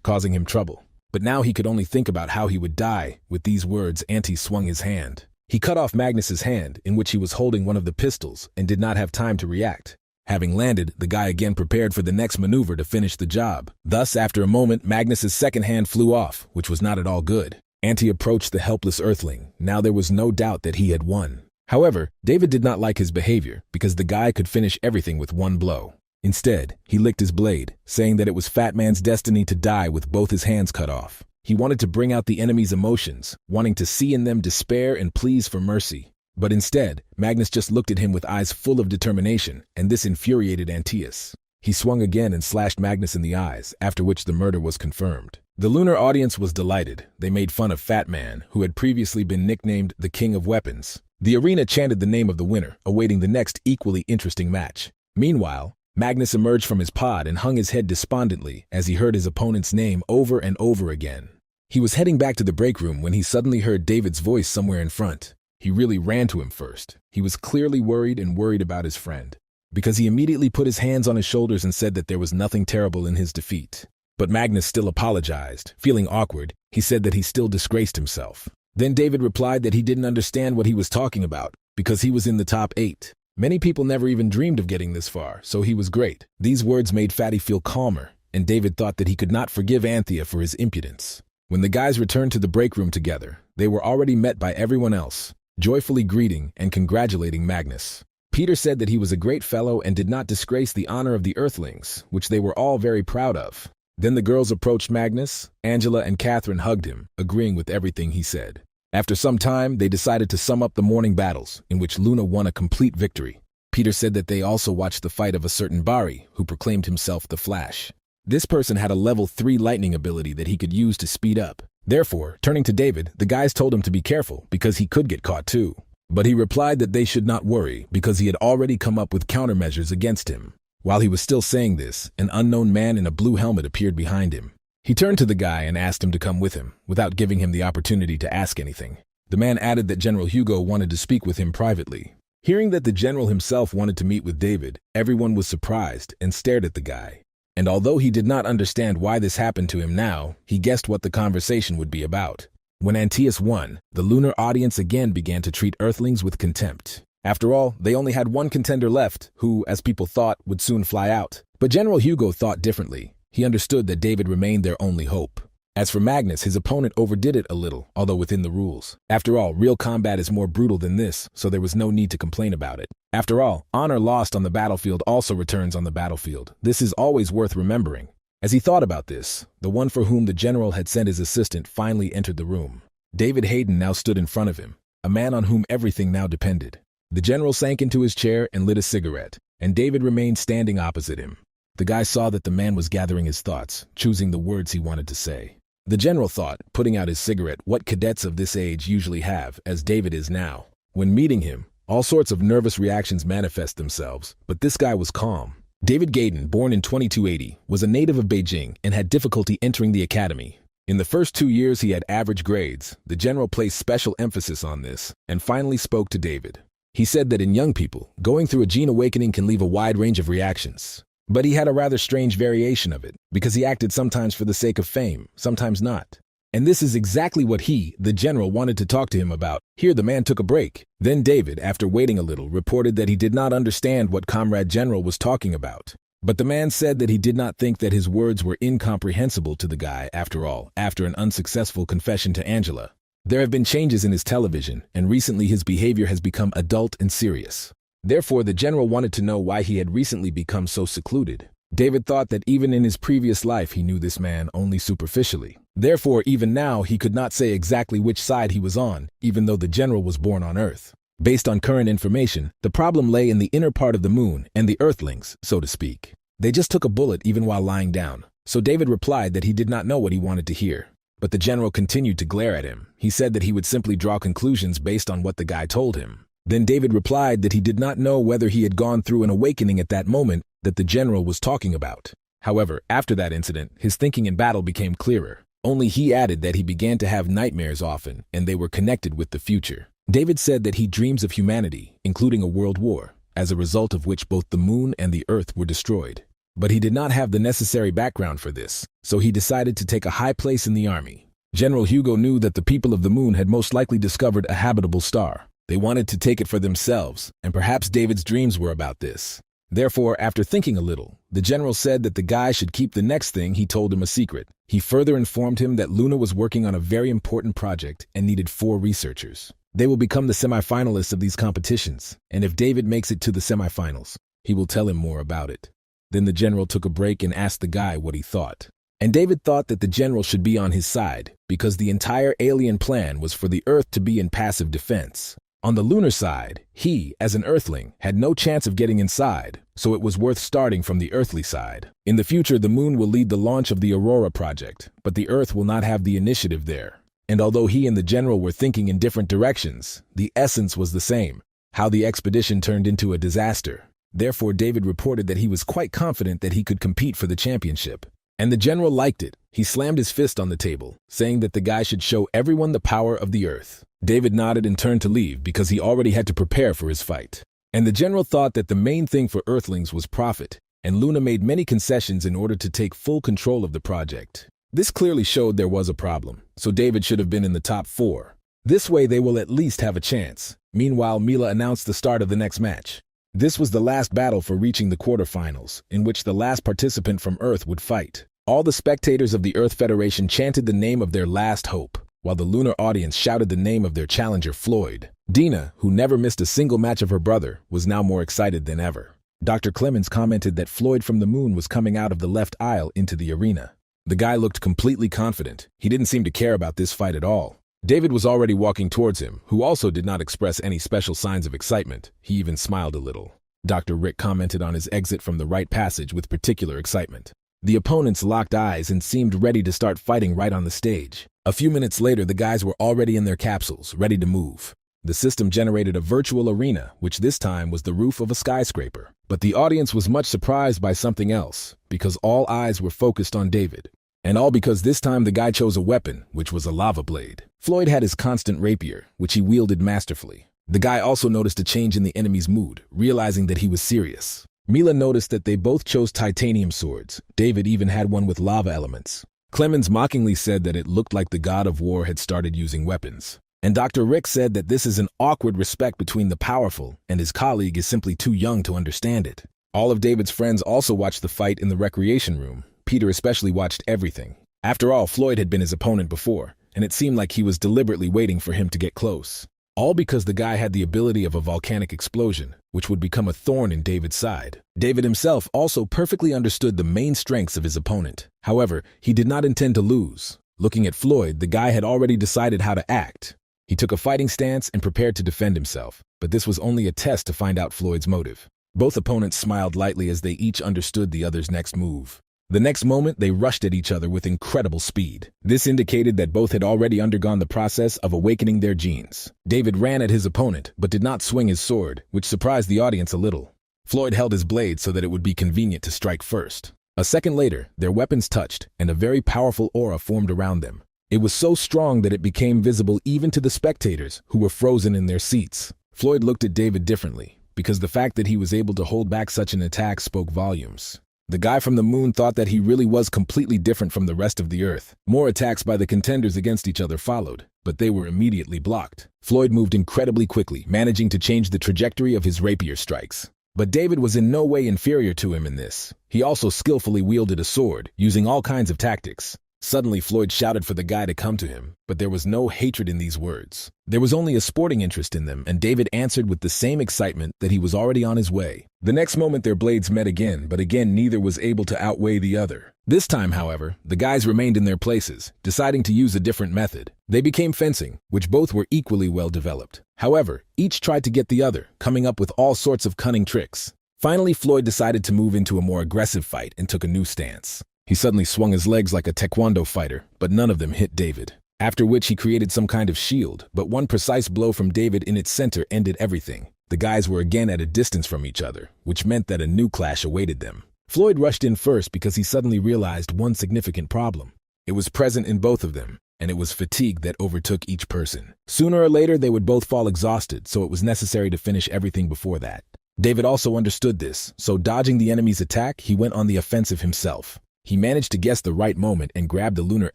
causing him trouble. But now he could only think about how he would die. With these words, Anti swung his hand. He cut off Magnus's hand, in which he was holding one of the pistols, and did not have time to react. Having landed, the guy again prepared for the next maneuver to finish the job. Thus, after a moment, Magnus's second hand flew off, which was not at all good. Anti approached the helpless earthling. Now there was no doubt that he had won. However, David did not like his behavior because the guy could finish everything with one blow. Instead, he licked his blade, saying that it was Fat Man's destiny to die with both his hands cut off. He wanted to bring out the enemy's emotions, wanting to see in them despair and pleas for mercy. But instead, Magnus just looked at him with eyes full of determination, and this infuriated Antaeus. He swung again and slashed Magnus in the eyes, after which the murder was confirmed. The lunar audience was delighted. They made fun of Fat Man, who had previously been nicknamed the King of Weapons. The arena chanted the name of the winner, awaiting the next equally interesting match. Meanwhile, Magnus emerged from his pod and hung his head despondently as he heard his opponent's name over and over again. He was heading back to the break room when he suddenly heard David's voice somewhere in front. He really ran to him first. He was clearly worried about his friend, because he immediately put his hands on his shoulders and said that there was nothing terrible in his defeat. But Magnus still apologized. Feeling awkward, he said that he still disgraced himself. Then David replied that he didn't understand what he was talking about, because he was in the top 8. Many people never even dreamed of getting this far, so he was great. These words made Fatty feel calmer, and David thought that he could not forgive Anthea for his impudence. When the guys returned to the break room together, they were already met by everyone else, joyfully greeting and congratulating Magnus. Peter said that he was a great fellow and did not disgrace the honor of the Earthlings, which they were all very proud of. Then the girls approached Magnus. Angela and Catherine hugged him, agreeing with everything he said. After some time, they decided to sum up the morning battles, in which Luna won a complete victory. Peter said that they also watched the fight of a certain Bari, who proclaimed himself the Flash. This person had a level 3 lightning ability that he could use to speed up. Therefore, turning to David, the guys told him to be careful because he could get caught too. But he replied that they should not worry because he had already come up with countermeasures against him. While he was still saying this, an unknown man in a blue helmet appeared behind him. He turned to the guy and asked him to come with him, without giving him the opportunity to ask anything. The man added that General Hugo wanted to speak with him privately. Hearing that the general himself wanted to meet with David, everyone was surprised and stared at the guy. And although he did not understand why this happened to him now, he guessed what the conversation would be about. When Antaeus won, the lunar audience again began to treat Earthlings with contempt. After all, they only had one contender left, who, as people thought, would soon fly out. But General Hugo thought differently. He understood that David remained their only hope. As for Magnus, his opponent overdid it a little, although within the rules. After all, real combat is more brutal than this, so there was no need to complain about it. After all, honor lost on the battlefield also returns on the battlefield. This is always worth remembering. As he thought about this, the one for whom the general had sent his assistant finally entered the room. David Hayden now stood in front of him, a man on whom everything now depended. The general sank into his chair and lit a cigarette, and David remained standing opposite him. The guy saw that the man was gathering his thoughts, choosing the words he wanted to say. The general thought, putting out his cigarette, what cadets of this age usually have, as David is now. When meeting him, all sorts of nervous reactions manifest themselves, but this guy was calm. David Gaydon, born in 2280, was a native of Beijing and had difficulty entering the academy. In the first 2 years he had average grades. The general placed special emphasis on this, and finally spoke to David. He said that in young people, going through a gene awakening can leave a wide range of reactions. But he had a rather strange variation of it, because he acted sometimes for the sake of fame, sometimes not. And this is exactly what he, the general, wanted to talk to him about. Here the man took a break. Then David, after waiting a little, reported that he did not understand what Comrade General was talking about. But the man said that he did not think that his words were incomprehensible to the guy, after all, after an unsuccessful confession to Angela. There have been changes in his television, and recently his behavior has become adult and serious. Therefore, the general wanted to know why he had recently become so secluded. David thought that even in his previous life he knew this man only superficially. Therefore, even now he could not say exactly which side he was on, even though the general was born on Earth. Based on current information, the problem lay in the inner part of the moon and the Earthlings, so to speak. They just took a bullet even while lying down. So David replied that he did not know what he wanted to hear. But the general continued to glare at him. He said that he would simply draw conclusions based on what the guy told him. Then David replied that he did not know whether he had gone through an awakening at that moment that the general was talking about. However, after that incident, his thinking in battle became clearer. Only he added that he began to have nightmares often, and they were connected with the future. David said that he dreams of humanity, including a world war, as a result of which both the moon and the earth were destroyed. But he did not have the necessary background for this, so he decided to take a high place in the army. General Hugo knew that the people of the moon had most likely discovered a habitable star. They wanted to take it for themselves, and perhaps David's dreams were about this. Therefore, after thinking a little, the general said that the guy should keep the next thing he told him a secret. He further informed him that Luna was working on a very important project and needed 4 researchers. They will become the semifinalists of these competitions, and if David makes it to the semifinals, he will tell him more about it. Then the general took a break and asked the guy what he thought. And David thought that the general should be on his side, because the entire alien plan was for the Earth to be in passive defense. On the lunar side, he, as an Earthling, had no chance of getting inside, so it was worth starting from the earthly side. In the future, the moon will lead the launch of the Aurora project, but the Earth will not have the initiative there. And although he and the general were thinking in different directions, the essence was the same: how the expedition turned into a disaster. Therefore, David reported that he was quite confident that he could compete for the championship. And the general liked it. He slammed his fist on the table, saying that the guy should show everyone the power of the Earth. David nodded and turned to leave because he already had to prepare for his fight. And the general thought that the main thing for Earthlings was profit, and Luna made many concessions in order to take full control of the project. This clearly showed there was a problem, so David should have been in the top 4. This way they will at least have a chance. Meanwhile, Mila announced the start of the next match. This was the last battle for reaching the quarterfinals, in which the last participant from Earth would fight. All the spectators of the Earth Federation chanted the name of their last hope, while the lunar audience shouted the name of their challenger, Floyd. Dina, who never missed a single match of her brother, was now more excited than ever. Dr. Clemens commented that Floyd from the moon was coming out of the left aisle into the arena. The guy looked completely confident. He didn't seem to care about this fight at all. David was already walking towards him, who also did not express any special signs of excitement. He even smiled a little. Dr. Rick commented on his exit from the right passage with particular excitement. The opponents locked eyes and seemed ready to start fighting right on the stage. A few minutes later, the guys were already in their capsules, ready to move. The system generated a virtual arena, which this time was the roof of a skyscraper. But the audience was much surprised by something else, because all eyes were focused on David. And all because this time the guy chose a weapon, which was a lava blade. Floyd had his constant rapier, which he wielded masterfully. The guy also noticed a change in the enemy's mood, realizing that he was serious. Mila noticed that they both chose titanium swords. David even had one with lava elements. Clemens mockingly said that it looked like the god of war had started using weapons. And Dr. Rick said that this is an awkward respect between the powerful, and his colleague is simply too young to understand it. All of David's friends also watched the fight in the recreation room. Peter especially watched everything. After all, Floyd had been his opponent before, and it seemed like he was deliberately waiting for him to get close. All because the guy had the ability of a volcanic explosion, which would become a thorn in David's side. David himself also perfectly understood the main strengths of his opponent. However, he did not intend to lose. Looking at Floyd, the guy had already decided how to act. He took a fighting stance and prepared to defend himself, but this was only a test to find out Floyd's motive. Both opponents smiled lightly as they each understood the other's next move. The next moment, they rushed at each other with incredible speed. This indicated that both had already undergone the process of awakening their genes. David ran at his opponent, but did not swing his sword, which surprised the audience a little. Floyd held his blade so that it would be convenient to strike first. A second later, their weapons touched, and a very powerful aura formed around them. It was so strong that it became visible even to the spectators, who were frozen in their seats. Floyd looked at David differently, because the fact that he was able to hold back such an attack spoke volumes. The guy from the moon thought that he really was completely different from the rest of the Earth. More attacks by the contenders against each other followed, but they were immediately blocked. Floyd moved incredibly quickly, managing to change the trajectory of his rapier strikes. But David was in no way inferior to him in this. He also skillfully wielded a sword, using all kinds of tactics. Suddenly, Floyd shouted for the guy to come to him, but there was no hatred in these words. There was only a sporting interest in them, and David answered with the same excitement that he was already on his way. The next moment their blades met again, but again neither was able to outweigh the other. This time, however, the guys remained in their places, deciding to use a different method. They became fencing, which both were equally well developed. However, each tried to get the other, coming up with all sorts of cunning tricks. Finally, Floyd decided to move into a more aggressive fight and took a new stance. He suddenly swung his legs like a taekwondo fighter, but none of them hit David. After which he created some kind of shield, but one precise blow from David in its center ended everything. The guys were again at a distance from each other, which meant that a new clash awaited them. Floyd rushed in first because he suddenly realized one significant problem. It was present in both of them, and it was fatigue that overtook each person. Sooner or later they would both fall exhausted, so it was necessary to finish everything before that. David also understood this, so dodging the enemy's attack, he went on the offensive himself. He managed to guess the right moment and grabbed the lunar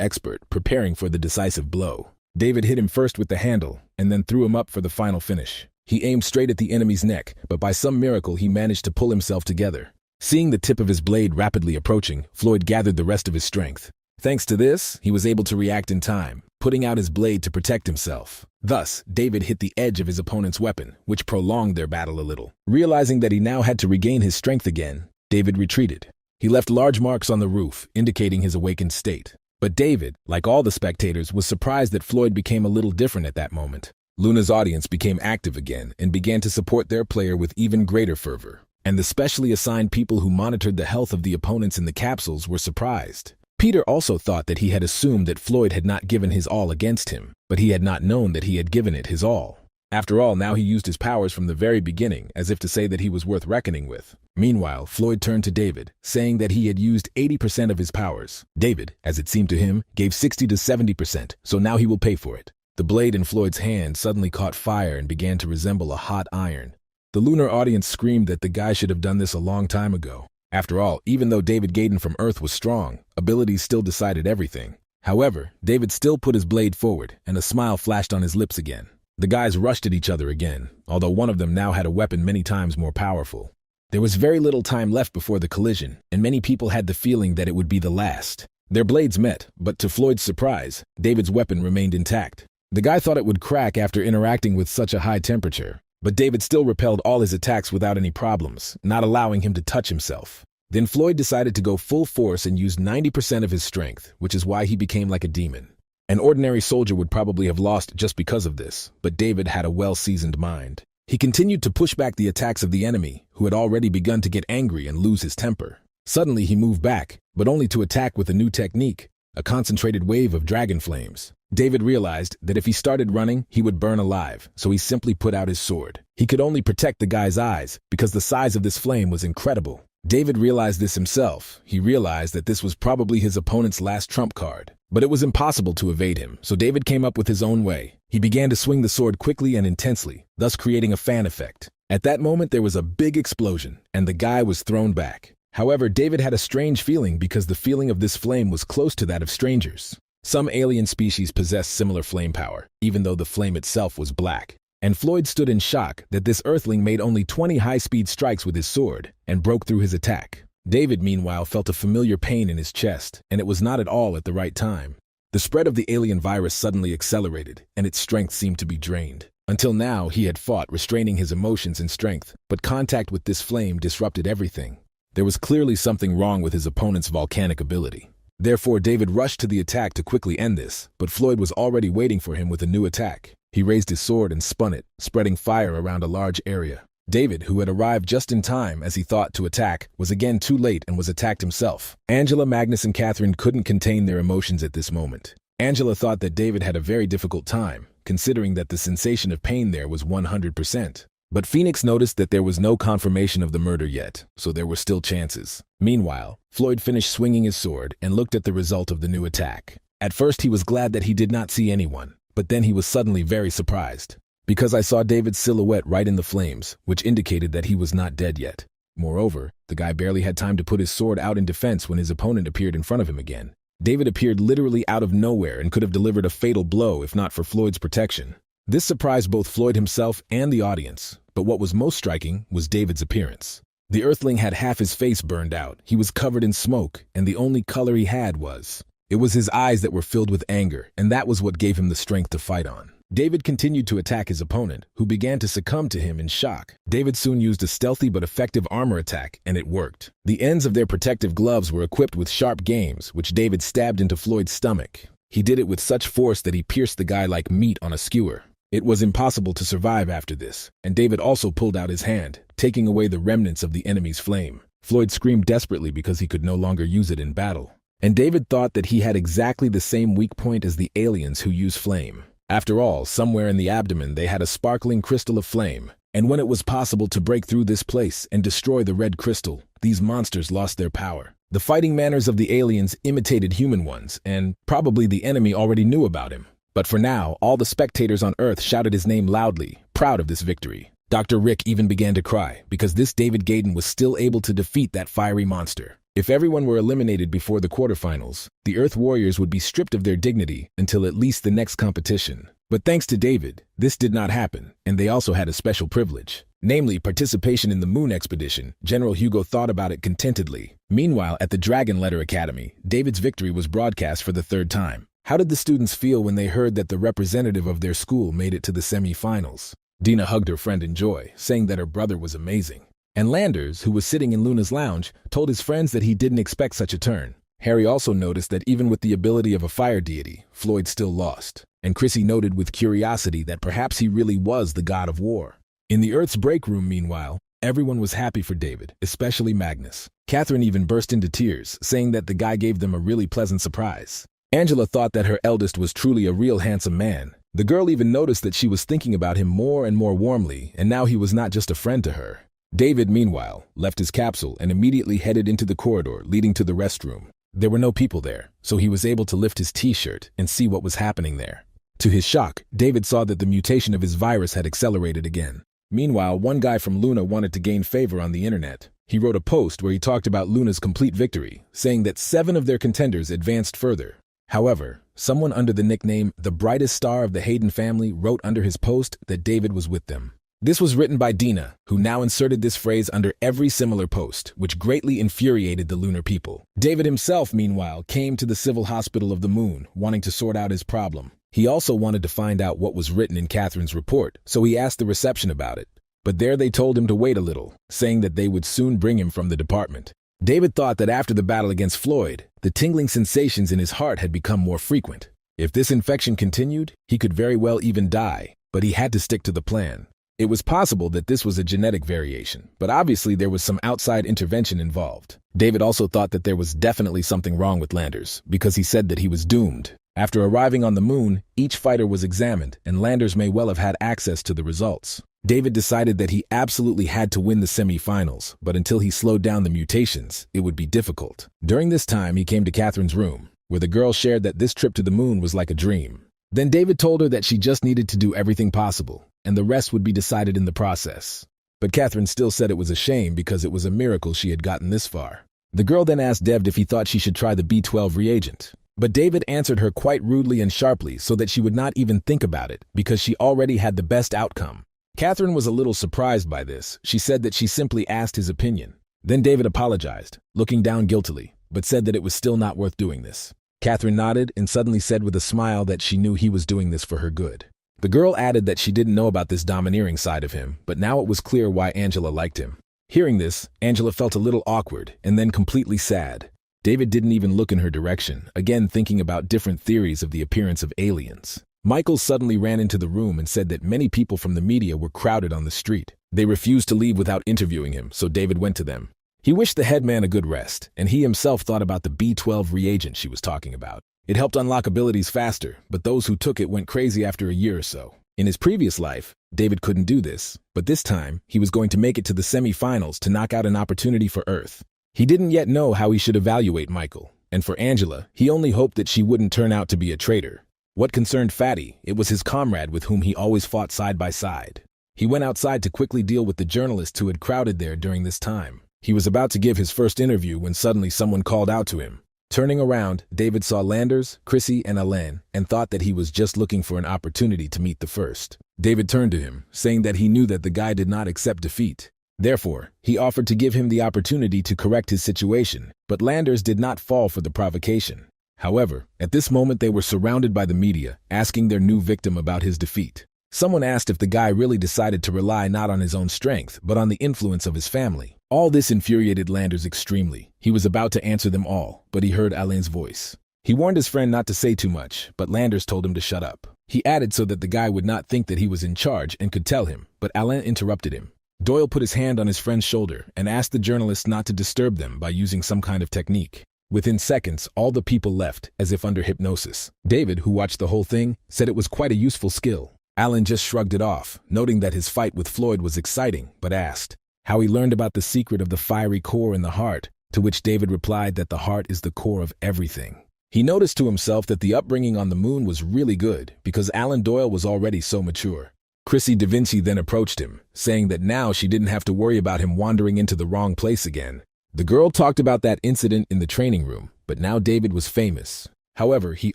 expert, preparing for the decisive blow. David hit him first with the handle, and then threw him up for the final finish. He aimed straight at the enemy's neck, but by some miracle he managed to pull himself together. Seeing the tip of his blade rapidly approaching, Floyd gathered the rest of his strength. Thanks to this, he was able to react in time, putting out his blade to protect himself. Thus, David hit the edge of his opponent's weapon, which prolonged their battle a little. Realizing that he now had to regain his strength again, David retreated. He left large marks on the roof, indicating his awakened state. But David, like all the spectators, was surprised that Floyd became a little different at that moment. Luna's audience became active again and began to support their player with even greater fervor. And the specially assigned people who monitored the health of the opponents in the capsules were surprised. Peter also thought that he had assumed that Floyd had not given his all against him, but he had not known that he had given it his all. After all, now he used his powers from the very beginning, as if to say that he was worth reckoning with. Meanwhile, Floyd turned to David, saying that he had used 80% of his powers. David, as it seemed to him, gave 60 to 70%, so now he will pay for it. The blade in Floyd's hand suddenly caught fire and began to resemble a hot iron. The lunar audience screamed that the guy should have done this a long time ago. After all, even though David Gaydon from Earth was strong, abilities still decided everything. However, David still put his blade forward, and a smile flashed on his lips again. The guys rushed at each other again, although one of them now had a weapon many times more powerful. There was very little time left before the collision, and many people had the feeling that it would be the last. Their blades met, but to Floyd's surprise, David's weapon remained intact. The guy thought it would crack after interacting with such a high temperature. But David still repelled all his attacks without any problems, not allowing him to touch himself. Then Floyd decided to go full force and use 90% of his strength, which is why he became like a demon. An ordinary soldier would probably have lost just because of this, but David had a well-seasoned mind. He continued to push back the attacks of the enemy, who had already begun to get angry and lose his temper. Suddenly he moved back, but only to attack with a new technique, a concentrated wave of dragon flames. David realized that if he started running, he would burn alive, so he simply put out his sword. He could only protect the guy's eyes, because the size of this flame was incredible. David realized this himself. He realized that this was probably his opponent's last trump card. But it was impossible to evade him, so David came up with his own way. He began to swing the sword quickly and intensely, thus creating a fan effect. At that moment, there was a big explosion, and the guy was thrown back. However, David had a strange feeling because the feeling of this flame was close to that of strangers. Some alien species possessed similar flame power, even though the flame itself was black. And Floyd stood in shock that this earthling made only 20 high-speed strikes with his sword and broke through his attack. David, meanwhile, felt a familiar pain in his chest, and it was not at all at the right time. The spread of the alien virus suddenly accelerated, and its strength seemed to be drained. Until now, he had fought, restraining his emotions and strength, but contact with this flame disrupted everything. There was clearly something wrong with his opponent's volcanic ability. Therefore, David rushed to the attack to quickly end this, but Floyd was already waiting for him with a new attack. He raised his sword and spun it, spreading fire around a large area. David, who had arrived just in time as he thought to attack, was again too late and was attacked himself. Angela, Magnus, and Catherine couldn't contain their emotions at this moment. Angela thought that David had a very difficult time, considering that the sensation of pain there was 100%. But Phoenix noticed that there was no confirmation of the murder yet, so there were still chances. Meanwhile, Floyd finished swinging his sword and looked at the result of the new attack. At first he was glad that he did not see anyone, but then he was suddenly very surprised, because I saw David's silhouette right in the flames, which indicated that he was not dead yet. Moreover, the guy barely had time to put his sword out in defense when his opponent appeared in front of him again. David appeared literally out of nowhere and could have delivered a fatal blow if not for Floyd's protection. This surprised both Floyd himself and the audience, but what was most striking was David's appearance. The earthling had half his face burned out, he was covered in smoke, and the only color he had was... It was his eyes that were filled with anger, and that was what gave him the strength to fight on. David continued to attack his opponent, who began to succumb to him in shock. David soon used a stealthy but effective armor attack, and it worked. The ends of their protective gloves were equipped with sharp games, which David stabbed into Floyd's stomach. He did it with such force that he pierced the guy like meat on a skewer. It was impossible to survive after this, and David also pulled out his hand, taking away the remnants of the enemy's flame. Floyd screamed desperately because he could no longer use it in battle. And David thought that he had exactly the same weak point as the aliens who use flame. After all, somewhere in the abdomen they had a sparkling crystal of flame, and when it was possible to break through this place and destroy the red crystal, these monsters lost their power. The fighting manners of the aliens imitated human ones, and probably the enemy already knew about him. But for now, all the spectators on Earth shouted his name loudly, proud of this victory. Dr. Rick even began to cry, because this David Gaydon was still able to defeat that fiery monster. If everyone were eliminated before the quarterfinals, the Earth Warriors would be stripped of their dignity until at least the next competition. But thanks to David, this did not happen, and they also had a special privilege. Namely, participation in the moon expedition. General Hugo thought about it contentedly. Meanwhile, at the Dragon Letter Academy, David's victory was broadcast for the third time. How did the students feel when they heard that the representative of their school made it to the semi-finals? Dina hugged her friend in joy, saying that her brother was amazing. And Landers, who was sitting in Luna's lounge, told his friends that he didn't expect such a turn. Harry also noticed that even with the ability of a fire deity, Floyd still lost. And Chrissy noted with curiosity that perhaps he really was the god of war. In the Earth's break room, meanwhile, everyone was happy for David, especially Magnus. Catherine even burst into tears, saying that the guy gave them a really pleasant surprise. Angela thought that her eldest was truly a real handsome man. The girl even noticed that she was thinking about him more and more warmly, and now he was not just a friend to her. David, meanwhile, left his capsule and immediately headed into the corridor leading to the restroom. There were no people there, so he was able to lift his t-shirt and see what was happening there. To his shock, David saw that the mutation of his virus had accelerated again. Meanwhile, one guy from Luna wanted to gain favor on the internet. He wrote a post where he talked about Luna's complete victory, saying that 7 of their contenders advanced further. However, someone under the nickname The Brightest Star of the Hayden family wrote under his post that David was with them. This was written by Dina, who now inserted this phrase under every similar post, which greatly infuriated the lunar people. David himself, meanwhile, came to the Civil Hospital of the Moon, wanting to sort out his problem. He also wanted to find out what was written in Catherine's report, so he asked the reception about it. But there they told him to wait a little, saying that they would soon bring him from the department. David thought that after the battle against Floyd, the tingling sensations in his heart had become more frequent. If this infection continued, he could very well even die, but he had to stick to the plan. It was possible that this was a genetic variation, but obviously there was some outside intervention involved. David also thought that there was definitely something wrong with Landers, because he said that he was doomed. After arriving on the moon, each fighter was examined, and Landers may well have had access to the results. David decided that he absolutely had to win the semi-finals, but until he slowed down the mutations, it would be difficult. During this time, he came to Catherine's room, where the girl shared that this trip to the moon was like a dream. Then David told her that she just needed to do everything possible, and the rest would be decided in the process. But Catherine still said it was a shame because it was a miracle she had gotten this far. The girl then asked David if he thought she should try the B12 reagent. But David answered her quite rudely and sharply so that she would not even think about it because she already had the best outcome. Catherine was a little surprised by this. She said that she simply asked his opinion. Then David apologized, looking down guiltily, but said that it was still not worth doing this. Catherine nodded and suddenly said with a smile that she knew he was doing this for her good. The girl added that she didn't know about this domineering side of him, but now it was clear why Angela liked him. Hearing this, Angela felt a little awkward and then completely sad. David didn't even look in her direction, again thinking about different theories of the appearance of aliens. Michael suddenly ran into the room and said that many people from the media were crowded on the street. They refused to leave without interviewing him, so David went to them. He wished the headman a good rest, and he himself thought about the B12 reagent she was talking about. It helped unlock abilities faster, but those who took it went crazy after a year or so. In his previous life, David couldn't do this, but this time, he was going to make it to the semi-finals to knock out an opportunity for Earth. He didn't yet know how he should evaluate Michael, and for Angela, he only hoped that she wouldn't turn out to be a traitor. What concerned Fatty, it was his comrade with whom he always fought side by side. He went outside to quickly deal with the journalists who had crowded there during this time. He was about to give his first interview when suddenly someone called out to him. Turning around, David saw Landers, Chrissy, and Alain, and thought that he was just looking for an opportunity to meet the first. David turned to him, saying that he knew that the guy did not accept defeat. Therefore, he offered to give him the opportunity to correct his situation, but Landers did not fall for the provocation. However, at this moment they were surrounded by the media, asking their new victim about his defeat. Someone asked if the guy really decided to rely not on his own strength, but on the influence of his family. All this infuriated Landers extremely. He was about to answer them all, but he heard Alain's voice. He warned his friend not to say too much, but Landers told him to shut up. He added so that the guy would not think that he was in charge and could tell him, but Alain interrupted him. Doyle put his hand on his friend's shoulder and asked the journalists not to disturb them by using some kind of technique. Within seconds, all the people left, as if under hypnosis. David, who watched the whole thing, said it was quite a useful skill. Alain just shrugged it off, noting that his fight with Floyd was exciting, but asked how he learned about the secret of the fiery core in the heart, to which David replied that the heart is the core of everything. He noticed to himself that the upbringing on the moon was really good, because Alan Doyle was already so mature. Chrissy Da Vinci then approached him, saying that now she didn't have to worry about him wandering into the wrong place again. The girl talked about that incident in the training room, but now David was famous. However, he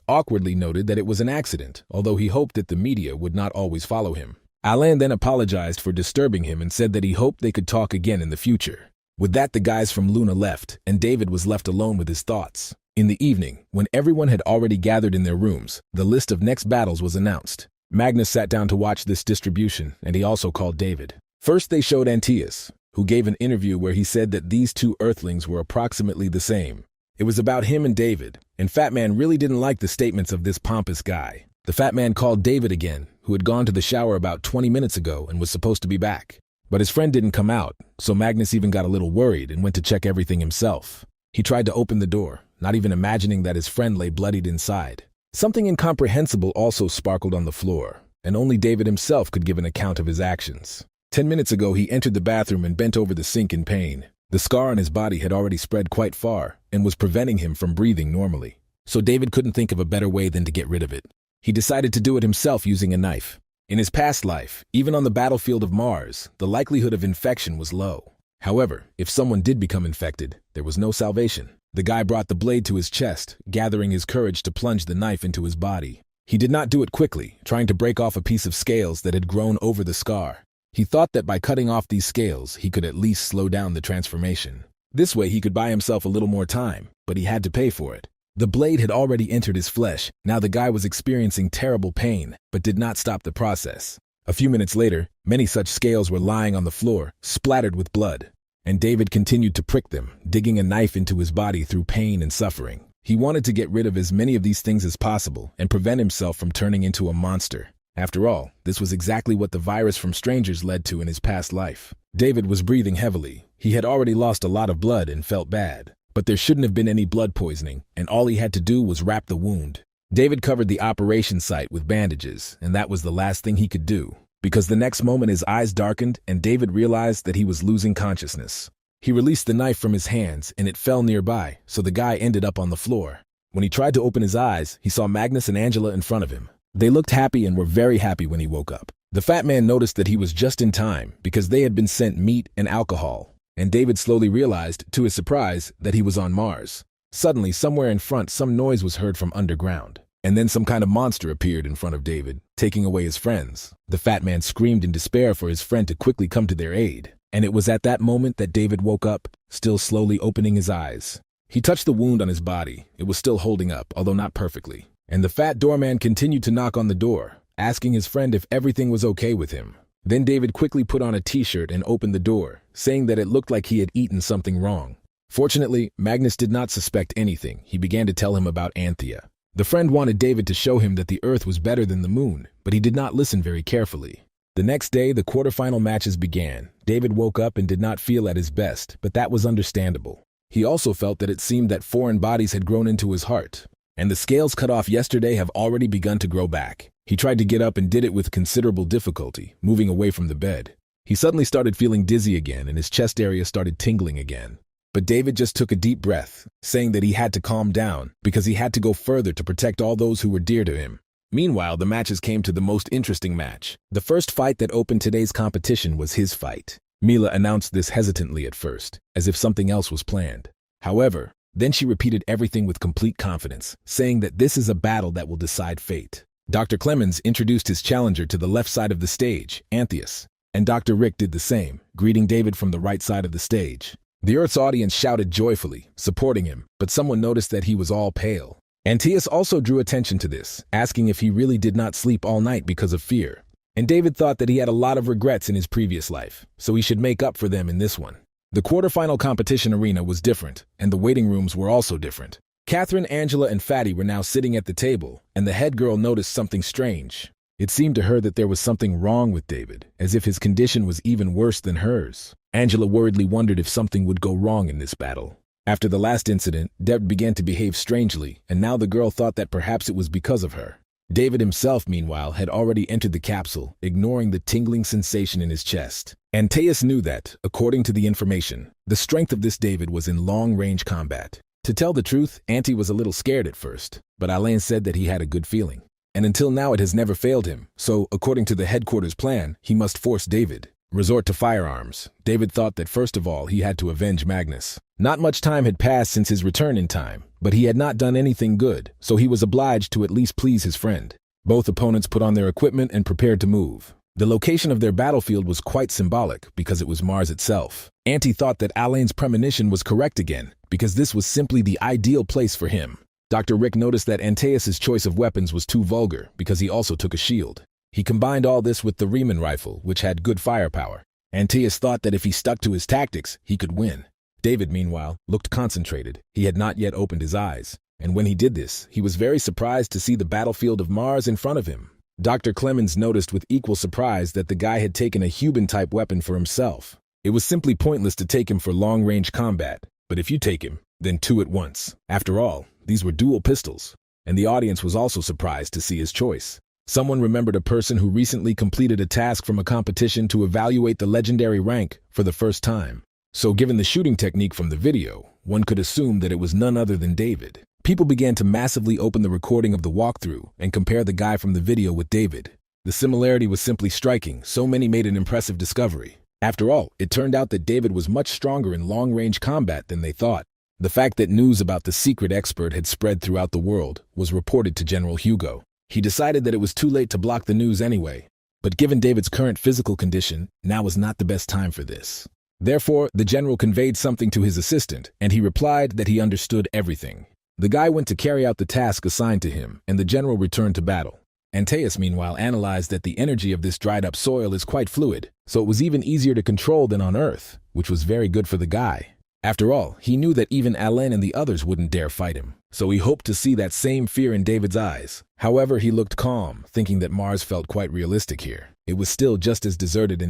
awkwardly noted that it was an accident, although he hoped that the media would not always follow him. Alain then apologized for disturbing him and said that he hoped they could talk again in the future. With that, the guys from Luna left, and David was left alone with his thoughts. In the evening, when everyone had already gathered in their rooms, the list of next battles was announced. Magnus sat down to watch this distribution, and he also called David. First, they showed Antaeus, who gave an interview where he said that these two Earthlings were approximately the same. It was about him and David, and Fat Man really didn't like the statements of this pompous guy. The Fat Man called David again, who had gone to the shower about 20 minutes ago and was supposed to be back. But his friend didn't come out, so Magnus even got a little worried and went to check everything himself. He tried to open the door, not even imagining that his friend lay bloodied inside. Something incomprehensible also sparkled on the floor, and only David himself could give an account of his actions. 10 minutes ago, he entered the bathroom and bent over the sink in pain. The scar on his body had already spread quite far and was preventing him from breathing normally. So David couldn't think of a better way than to get rid of it. He decided to do it himself using a knife. In his past life, even on the battlefield of Mars, the likelihood of infection was low. However, if someone did become infected, there was no salvation. The guy brought the blade to his chest, gathering his courage to plunge the knife into his body. He did not do it quickly, trying to break off a piece of scales that had grown over the scar. He thought that by cutting off these scales, he could at least slow down the transformation. This way he could buy himself a little more time, but he had to pay for it. The blade had already entered his flesh. Now the guy was experiencing terrible pain, but did not stop the process. A few minutes later, many such scales were lying on the floor, splattered with blood. And David continued to prick them, digging a knife into his body through pain and suffering. He wanted to get rid of as many of these things as possible and prevent himself from turning into a monster. After all, this was exactly what the virus from strangers led to in his past life. David was breathing heavily. He had already lost a lot of blood and felt bad. But there shouldn't have been any blood poisoning, and all he had to do was wrap the wound. David covered the operation site with bandages, and that was the last thing he could do, because the next moment his eyes darkened and David realized that he was losing consciousness. He released the knife from his hands, and it fell nearby, so the guy ended up on the floor. When he tried to open his eyes, he saw Magnus and Angela in front of him. They looked happy and were very happy when he woke up. The Fat Man noticed that he was just in time because they had been sent meat and alcohol, and David slowly realized, to his surprise, that he was on Mars. Suddenly, somewhere in front, some noise was heard from underground, and then some kind of monster appeared in front of David, taking away his friends. The Fat Man screamed in despair for his friend to quickly come to their aid, and it was at that moment that David woke up, still slowly opening his eyes. He touched the wound on his body. It was still holding up, although not perfectly. And the fat doorman continued to knock on the door, asking his friend if everything was okay with him. Then David quickly put on a t-shirt and opened the door, saying that it looked like he had eaten something wrong. Fortunately, Magnus did not suspect anything. He began to tell him about Anthea. The friend wanted David to show him that the Earth was better than the Moon, but he did not listen very carefully. The next day, the quarterfinal matches began. David woke up and did not feel at his best, but that was understandable. He also felt that it seemed that foreign bodies had grown into his heart, and the scales cut off yesterday have already begun to grow back. He tried to get up and did it with considerable difficulty, moving away from the bed. He suddenly started feeling dizzy again, and his chest area started tingling again. But David just took a deep breath, saying that he had to calm down because he had to go further to protect all those who were dear to him. Meanwhile, the matches came to the most interesting match. The first fight that opened today's competition was his fight. Mila announced this hesitantly at first, as if something else was planned. However, then she repeated everything with complete confidence, saying that this is a battle that will decide fate. Dr. Clemens introduced his challenger to the left side of the stage, Antaeus, and Dr. Rick did the same, greeting David from the right side of the stage. The Earth's audience shouted joyfully, supporting him, but someone noticed that he was all pale. Antaeus also drew attention to this, asking if he really did not sleep all night because of fear. And David thought that he had a lot of regrets in his previous life, so he should make up for them in this one. The quarterfinal competition arena was different, and the waiting rooms were also different. Catherine, Angela, and Fatty were now sitting at the table, and the head girl noticed something strange. It seemed to her that there was something wrong with David, as if his condition was even worse than hers. Angela worriedly wondered if something would go wrong in this battle. After the last incident, Deb began to behave strangely, and now the girl thought that perhaps it was because of her. David himself, meanwhile, had already entered the capsule, ignoring the tingling sensation in his chest. Antaeus knew that, according to the information, the strength of this David was in long-range combat. To tell the truth, Auntie was a little scared at first, but Alain said that he had a good feeling. And until now it has never failed him, so, according to the headquarters plan, he must force David. Resort to firearms. David thought that first of all he had to avenge Magnus. Not much time had passed since his return in time, But he had not done anything good, so he was obliged to at least please his friend. Both opponents put on their equipment and prepared to move. The location of their battlefield was quite symbolic because it was Mars itself. Anti thought that Alain's premonition was correct again because this was simply the ideal place for him. Dr. Rick noticed that Antaeus's choice of weapons was too vulgar because he also took a shield. He combined all this with the Riemann rifle, which had good firepower. Antaeus thought that if he stuck to his tactics, he could win. David, meanwhile, looked concentrated. He had not yet opened his eyes. And when he did this, he was very surprised to see the battlefield of Mars in front of him. Dr. Clemens noticed with equal surprise that the guy had taken a Cuban-type weapon for himself. It was simply pointless to take him for long-range combat, but if you take him, then two at once. After all, these were dual pistols, and the audience was also surprised to see his choice. Someone remembered a person who recently completed a task from a competition to evaluate the legendary rank for the first time. So given the shooting technique from the video, one could assume that it was none other than David. People began to massively open the recording of the walkthrough and compare the guy from the video with David. The similarity was simply striking, so many made an impressive discovery. After all, it turned out that David was much stronger in long-range combat than they thought. The fact that news about the secret expert had spread throughout the world was reported to General Hugo. He decided that it was too late to block the news anyway. But given David's current physical condition, now was not the best time for this. Therefore, the general conveyed something to his assistant, and he replied that he understood everything. The guy went to carry out the task assigned to him, and the general returned to battle. Antaeus, meanwhile, analyzed that the energy of this dried-up soil is quite fluid, so it was even easier to control than on Earth, which was very good for the guy. After all, he knew that even Alain and the others wouldn't dare fight him, so he hoped to see that same fear in David's eyes. However, he looked calm, thinking that Mars felt quite realistic here. It was still just as deserted,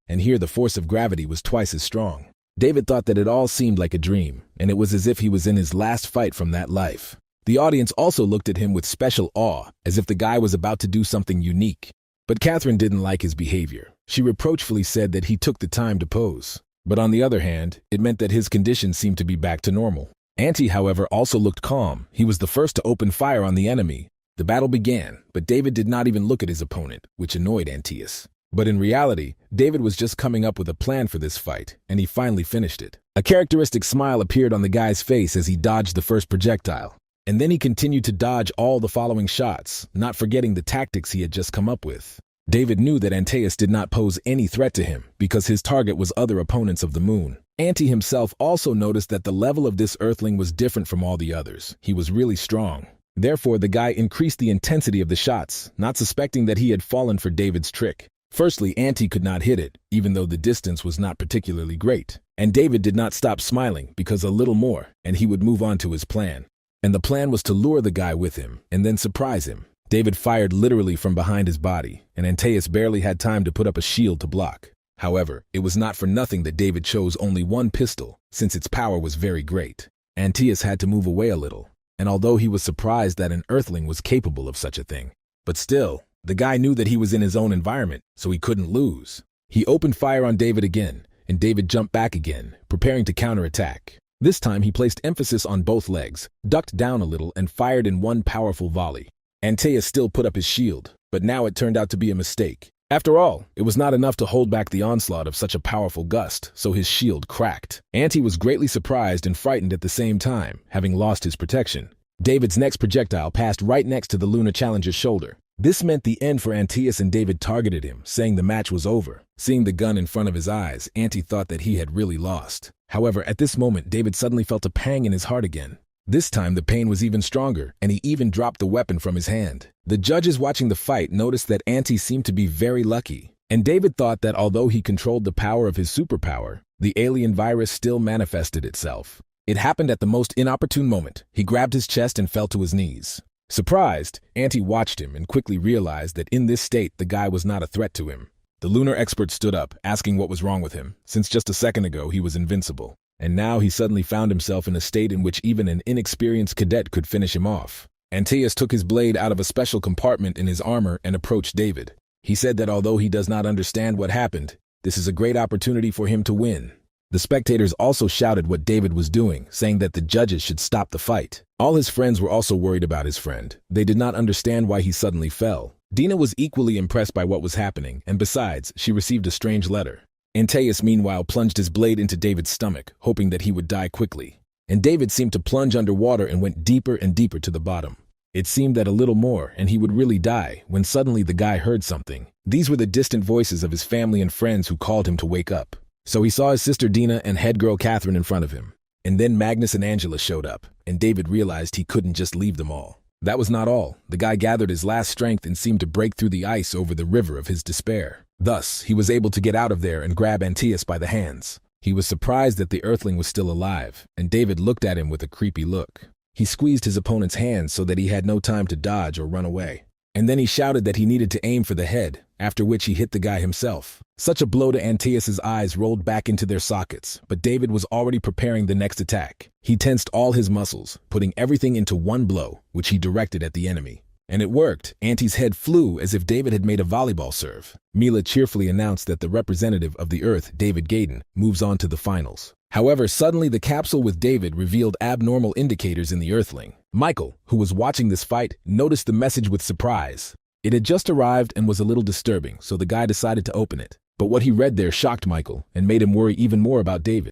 and here the force of gravity was twice as strong. David thought that it all seemed like a dream, and it was as if he was in his last fight from that life. The audience also looked at him with special awe, as if the guy was about to do something unique. But Catherine didn't like his behavior. She reproachfully said that he took the time to pose. But on the other hand, it meant that his condition seemed to be back to normal. Anti, however, also looked calm. He was the first to open fire on the enemy. The battle began, but David did not even look at his opponent, which annoyed Antaeus. But in reality, David was just coming up with a plan for this fight, and he finally finished it. A characteristic smile appeared on the guy's face as he dodged the first projectile. And then he continued to dodge all the following shots, not forgetting the tactics he had just come up with. David knew that Antaeus did not pose any threat to him because his target was other opponents of the moon. Anti himself also noticed that the level of this earthling was different from all the others. He was really strong. Therefore, the guy increased the intensity of the shots, not suspecting that he had fallen for David's trick. Firstly, Anti could not hit it, even though the distance was not particularly great. And David did not stop smiling because a little more, and he would move on to his plan. And the plan was to lure the guy with him and then surprise him. David fired literally from behind his body, and Antaeus barely had time to put up a shield to block. However, it was not for nothing that David chose only one pistol, since its power was very great. Antaeus had to move away a little, and although he was surprised that an earthling was capable of such a thing, but still, the guy knew that he was in his own environment, so he couldn't lose. He opened fire on David again, and David jumped back again, preparing to counterattack. This time he placed emphasis on both legs, ducked down a little, and fired in one powerful volley. Antaeus still put up his shield, but now it turned out to be a mistake. After all, it was not enough to hold back the onslaught of such a powerful gust, so his shield cracked. Anti was greatly surprised and frightened at the same time, having lost his protection. David's next projectile passed right next to the Lunar Challenger's shoulder. This meant the end for Antaeus, and David targeted him, saying the match was over. Seeing the gun in front of his eyes, Anti thought that he had really lost. However, at this moment, David suddenly felt a pang in his heart again. This time, the pain was even stronger, and he even dropped the weapon from his hand. The judges watching the fight noticed that Anti seemed to be very lucky, and David thought that although he controlled the power of his superpower, the alien virus still manifested itself. It happened at the most inopportune moment. He grabbed his chest and fell to his knees. Surprised, Anti watched him and quickly realized that in this state, the guy was not a threat to him. The lunar expert stood up, asking what was wrong with him, since just a second ago he was invincible. And now he suddenly found himself in a state in which even an inexperienced cadet could finish him off. Antaeus took his blade out of a special compartment in his armor and approached David. He said that although he does not understand what happened, this is a great opportunity for him to win. The spectators also shouted what David was doing, saying that the judges should stop the fight. All his friends were also worried about his friend. They did not understand why he suddenly fell. Dina was equally impressed by what was happening, and besides, she received a strange letter. Antaeus, meanwhile, plunged his blade into David's stomach, hoping that he would die quickly. and David seemed to plunge underwater and went deeper and deeper to the bottom. It seemed that a little more, and he would really die, when suddenly the guy heard something. These were the distant voices of his family and friends who called him to wake up. So he saw his sister Dina and head girl Catherine in front of him. And then Magnus and Angela showed up, and David realized he couldn't just leave them all. That was not all. The guy gathered his last strength and seemed to break through the ice over the river of his despair. Thus, he was able to get out of there and grab Antaeus by the hands. He was surprised that the Earthling was still alive, and David looked at him with a creepy look. He squeezed his opponent's hands so that he had no time to dodge or run away. And then he shouted that he needed to aim for the head, after which he hit the guy himself. Such a blow to Antaeus' eyes rolled back into their sockets, but David was already preparing the next attack. He tensed all his muscles, putting everything into one blow, which he directed at the enemy. And it worked. Anti's head flew as if David had made a volleyball serve. Mila cheerfully announced that the representative of the Earth, David Gaydon, moves on to the finals. However, suddenly the capsule with David revealed abnormal indicators in the Earthling. Michael, who was watching this fight, noticed the message with surprise. It had just arrived and was a little disturbing, so the guy decided to open it. But what he read there shocked Michael and made him worry even more about David.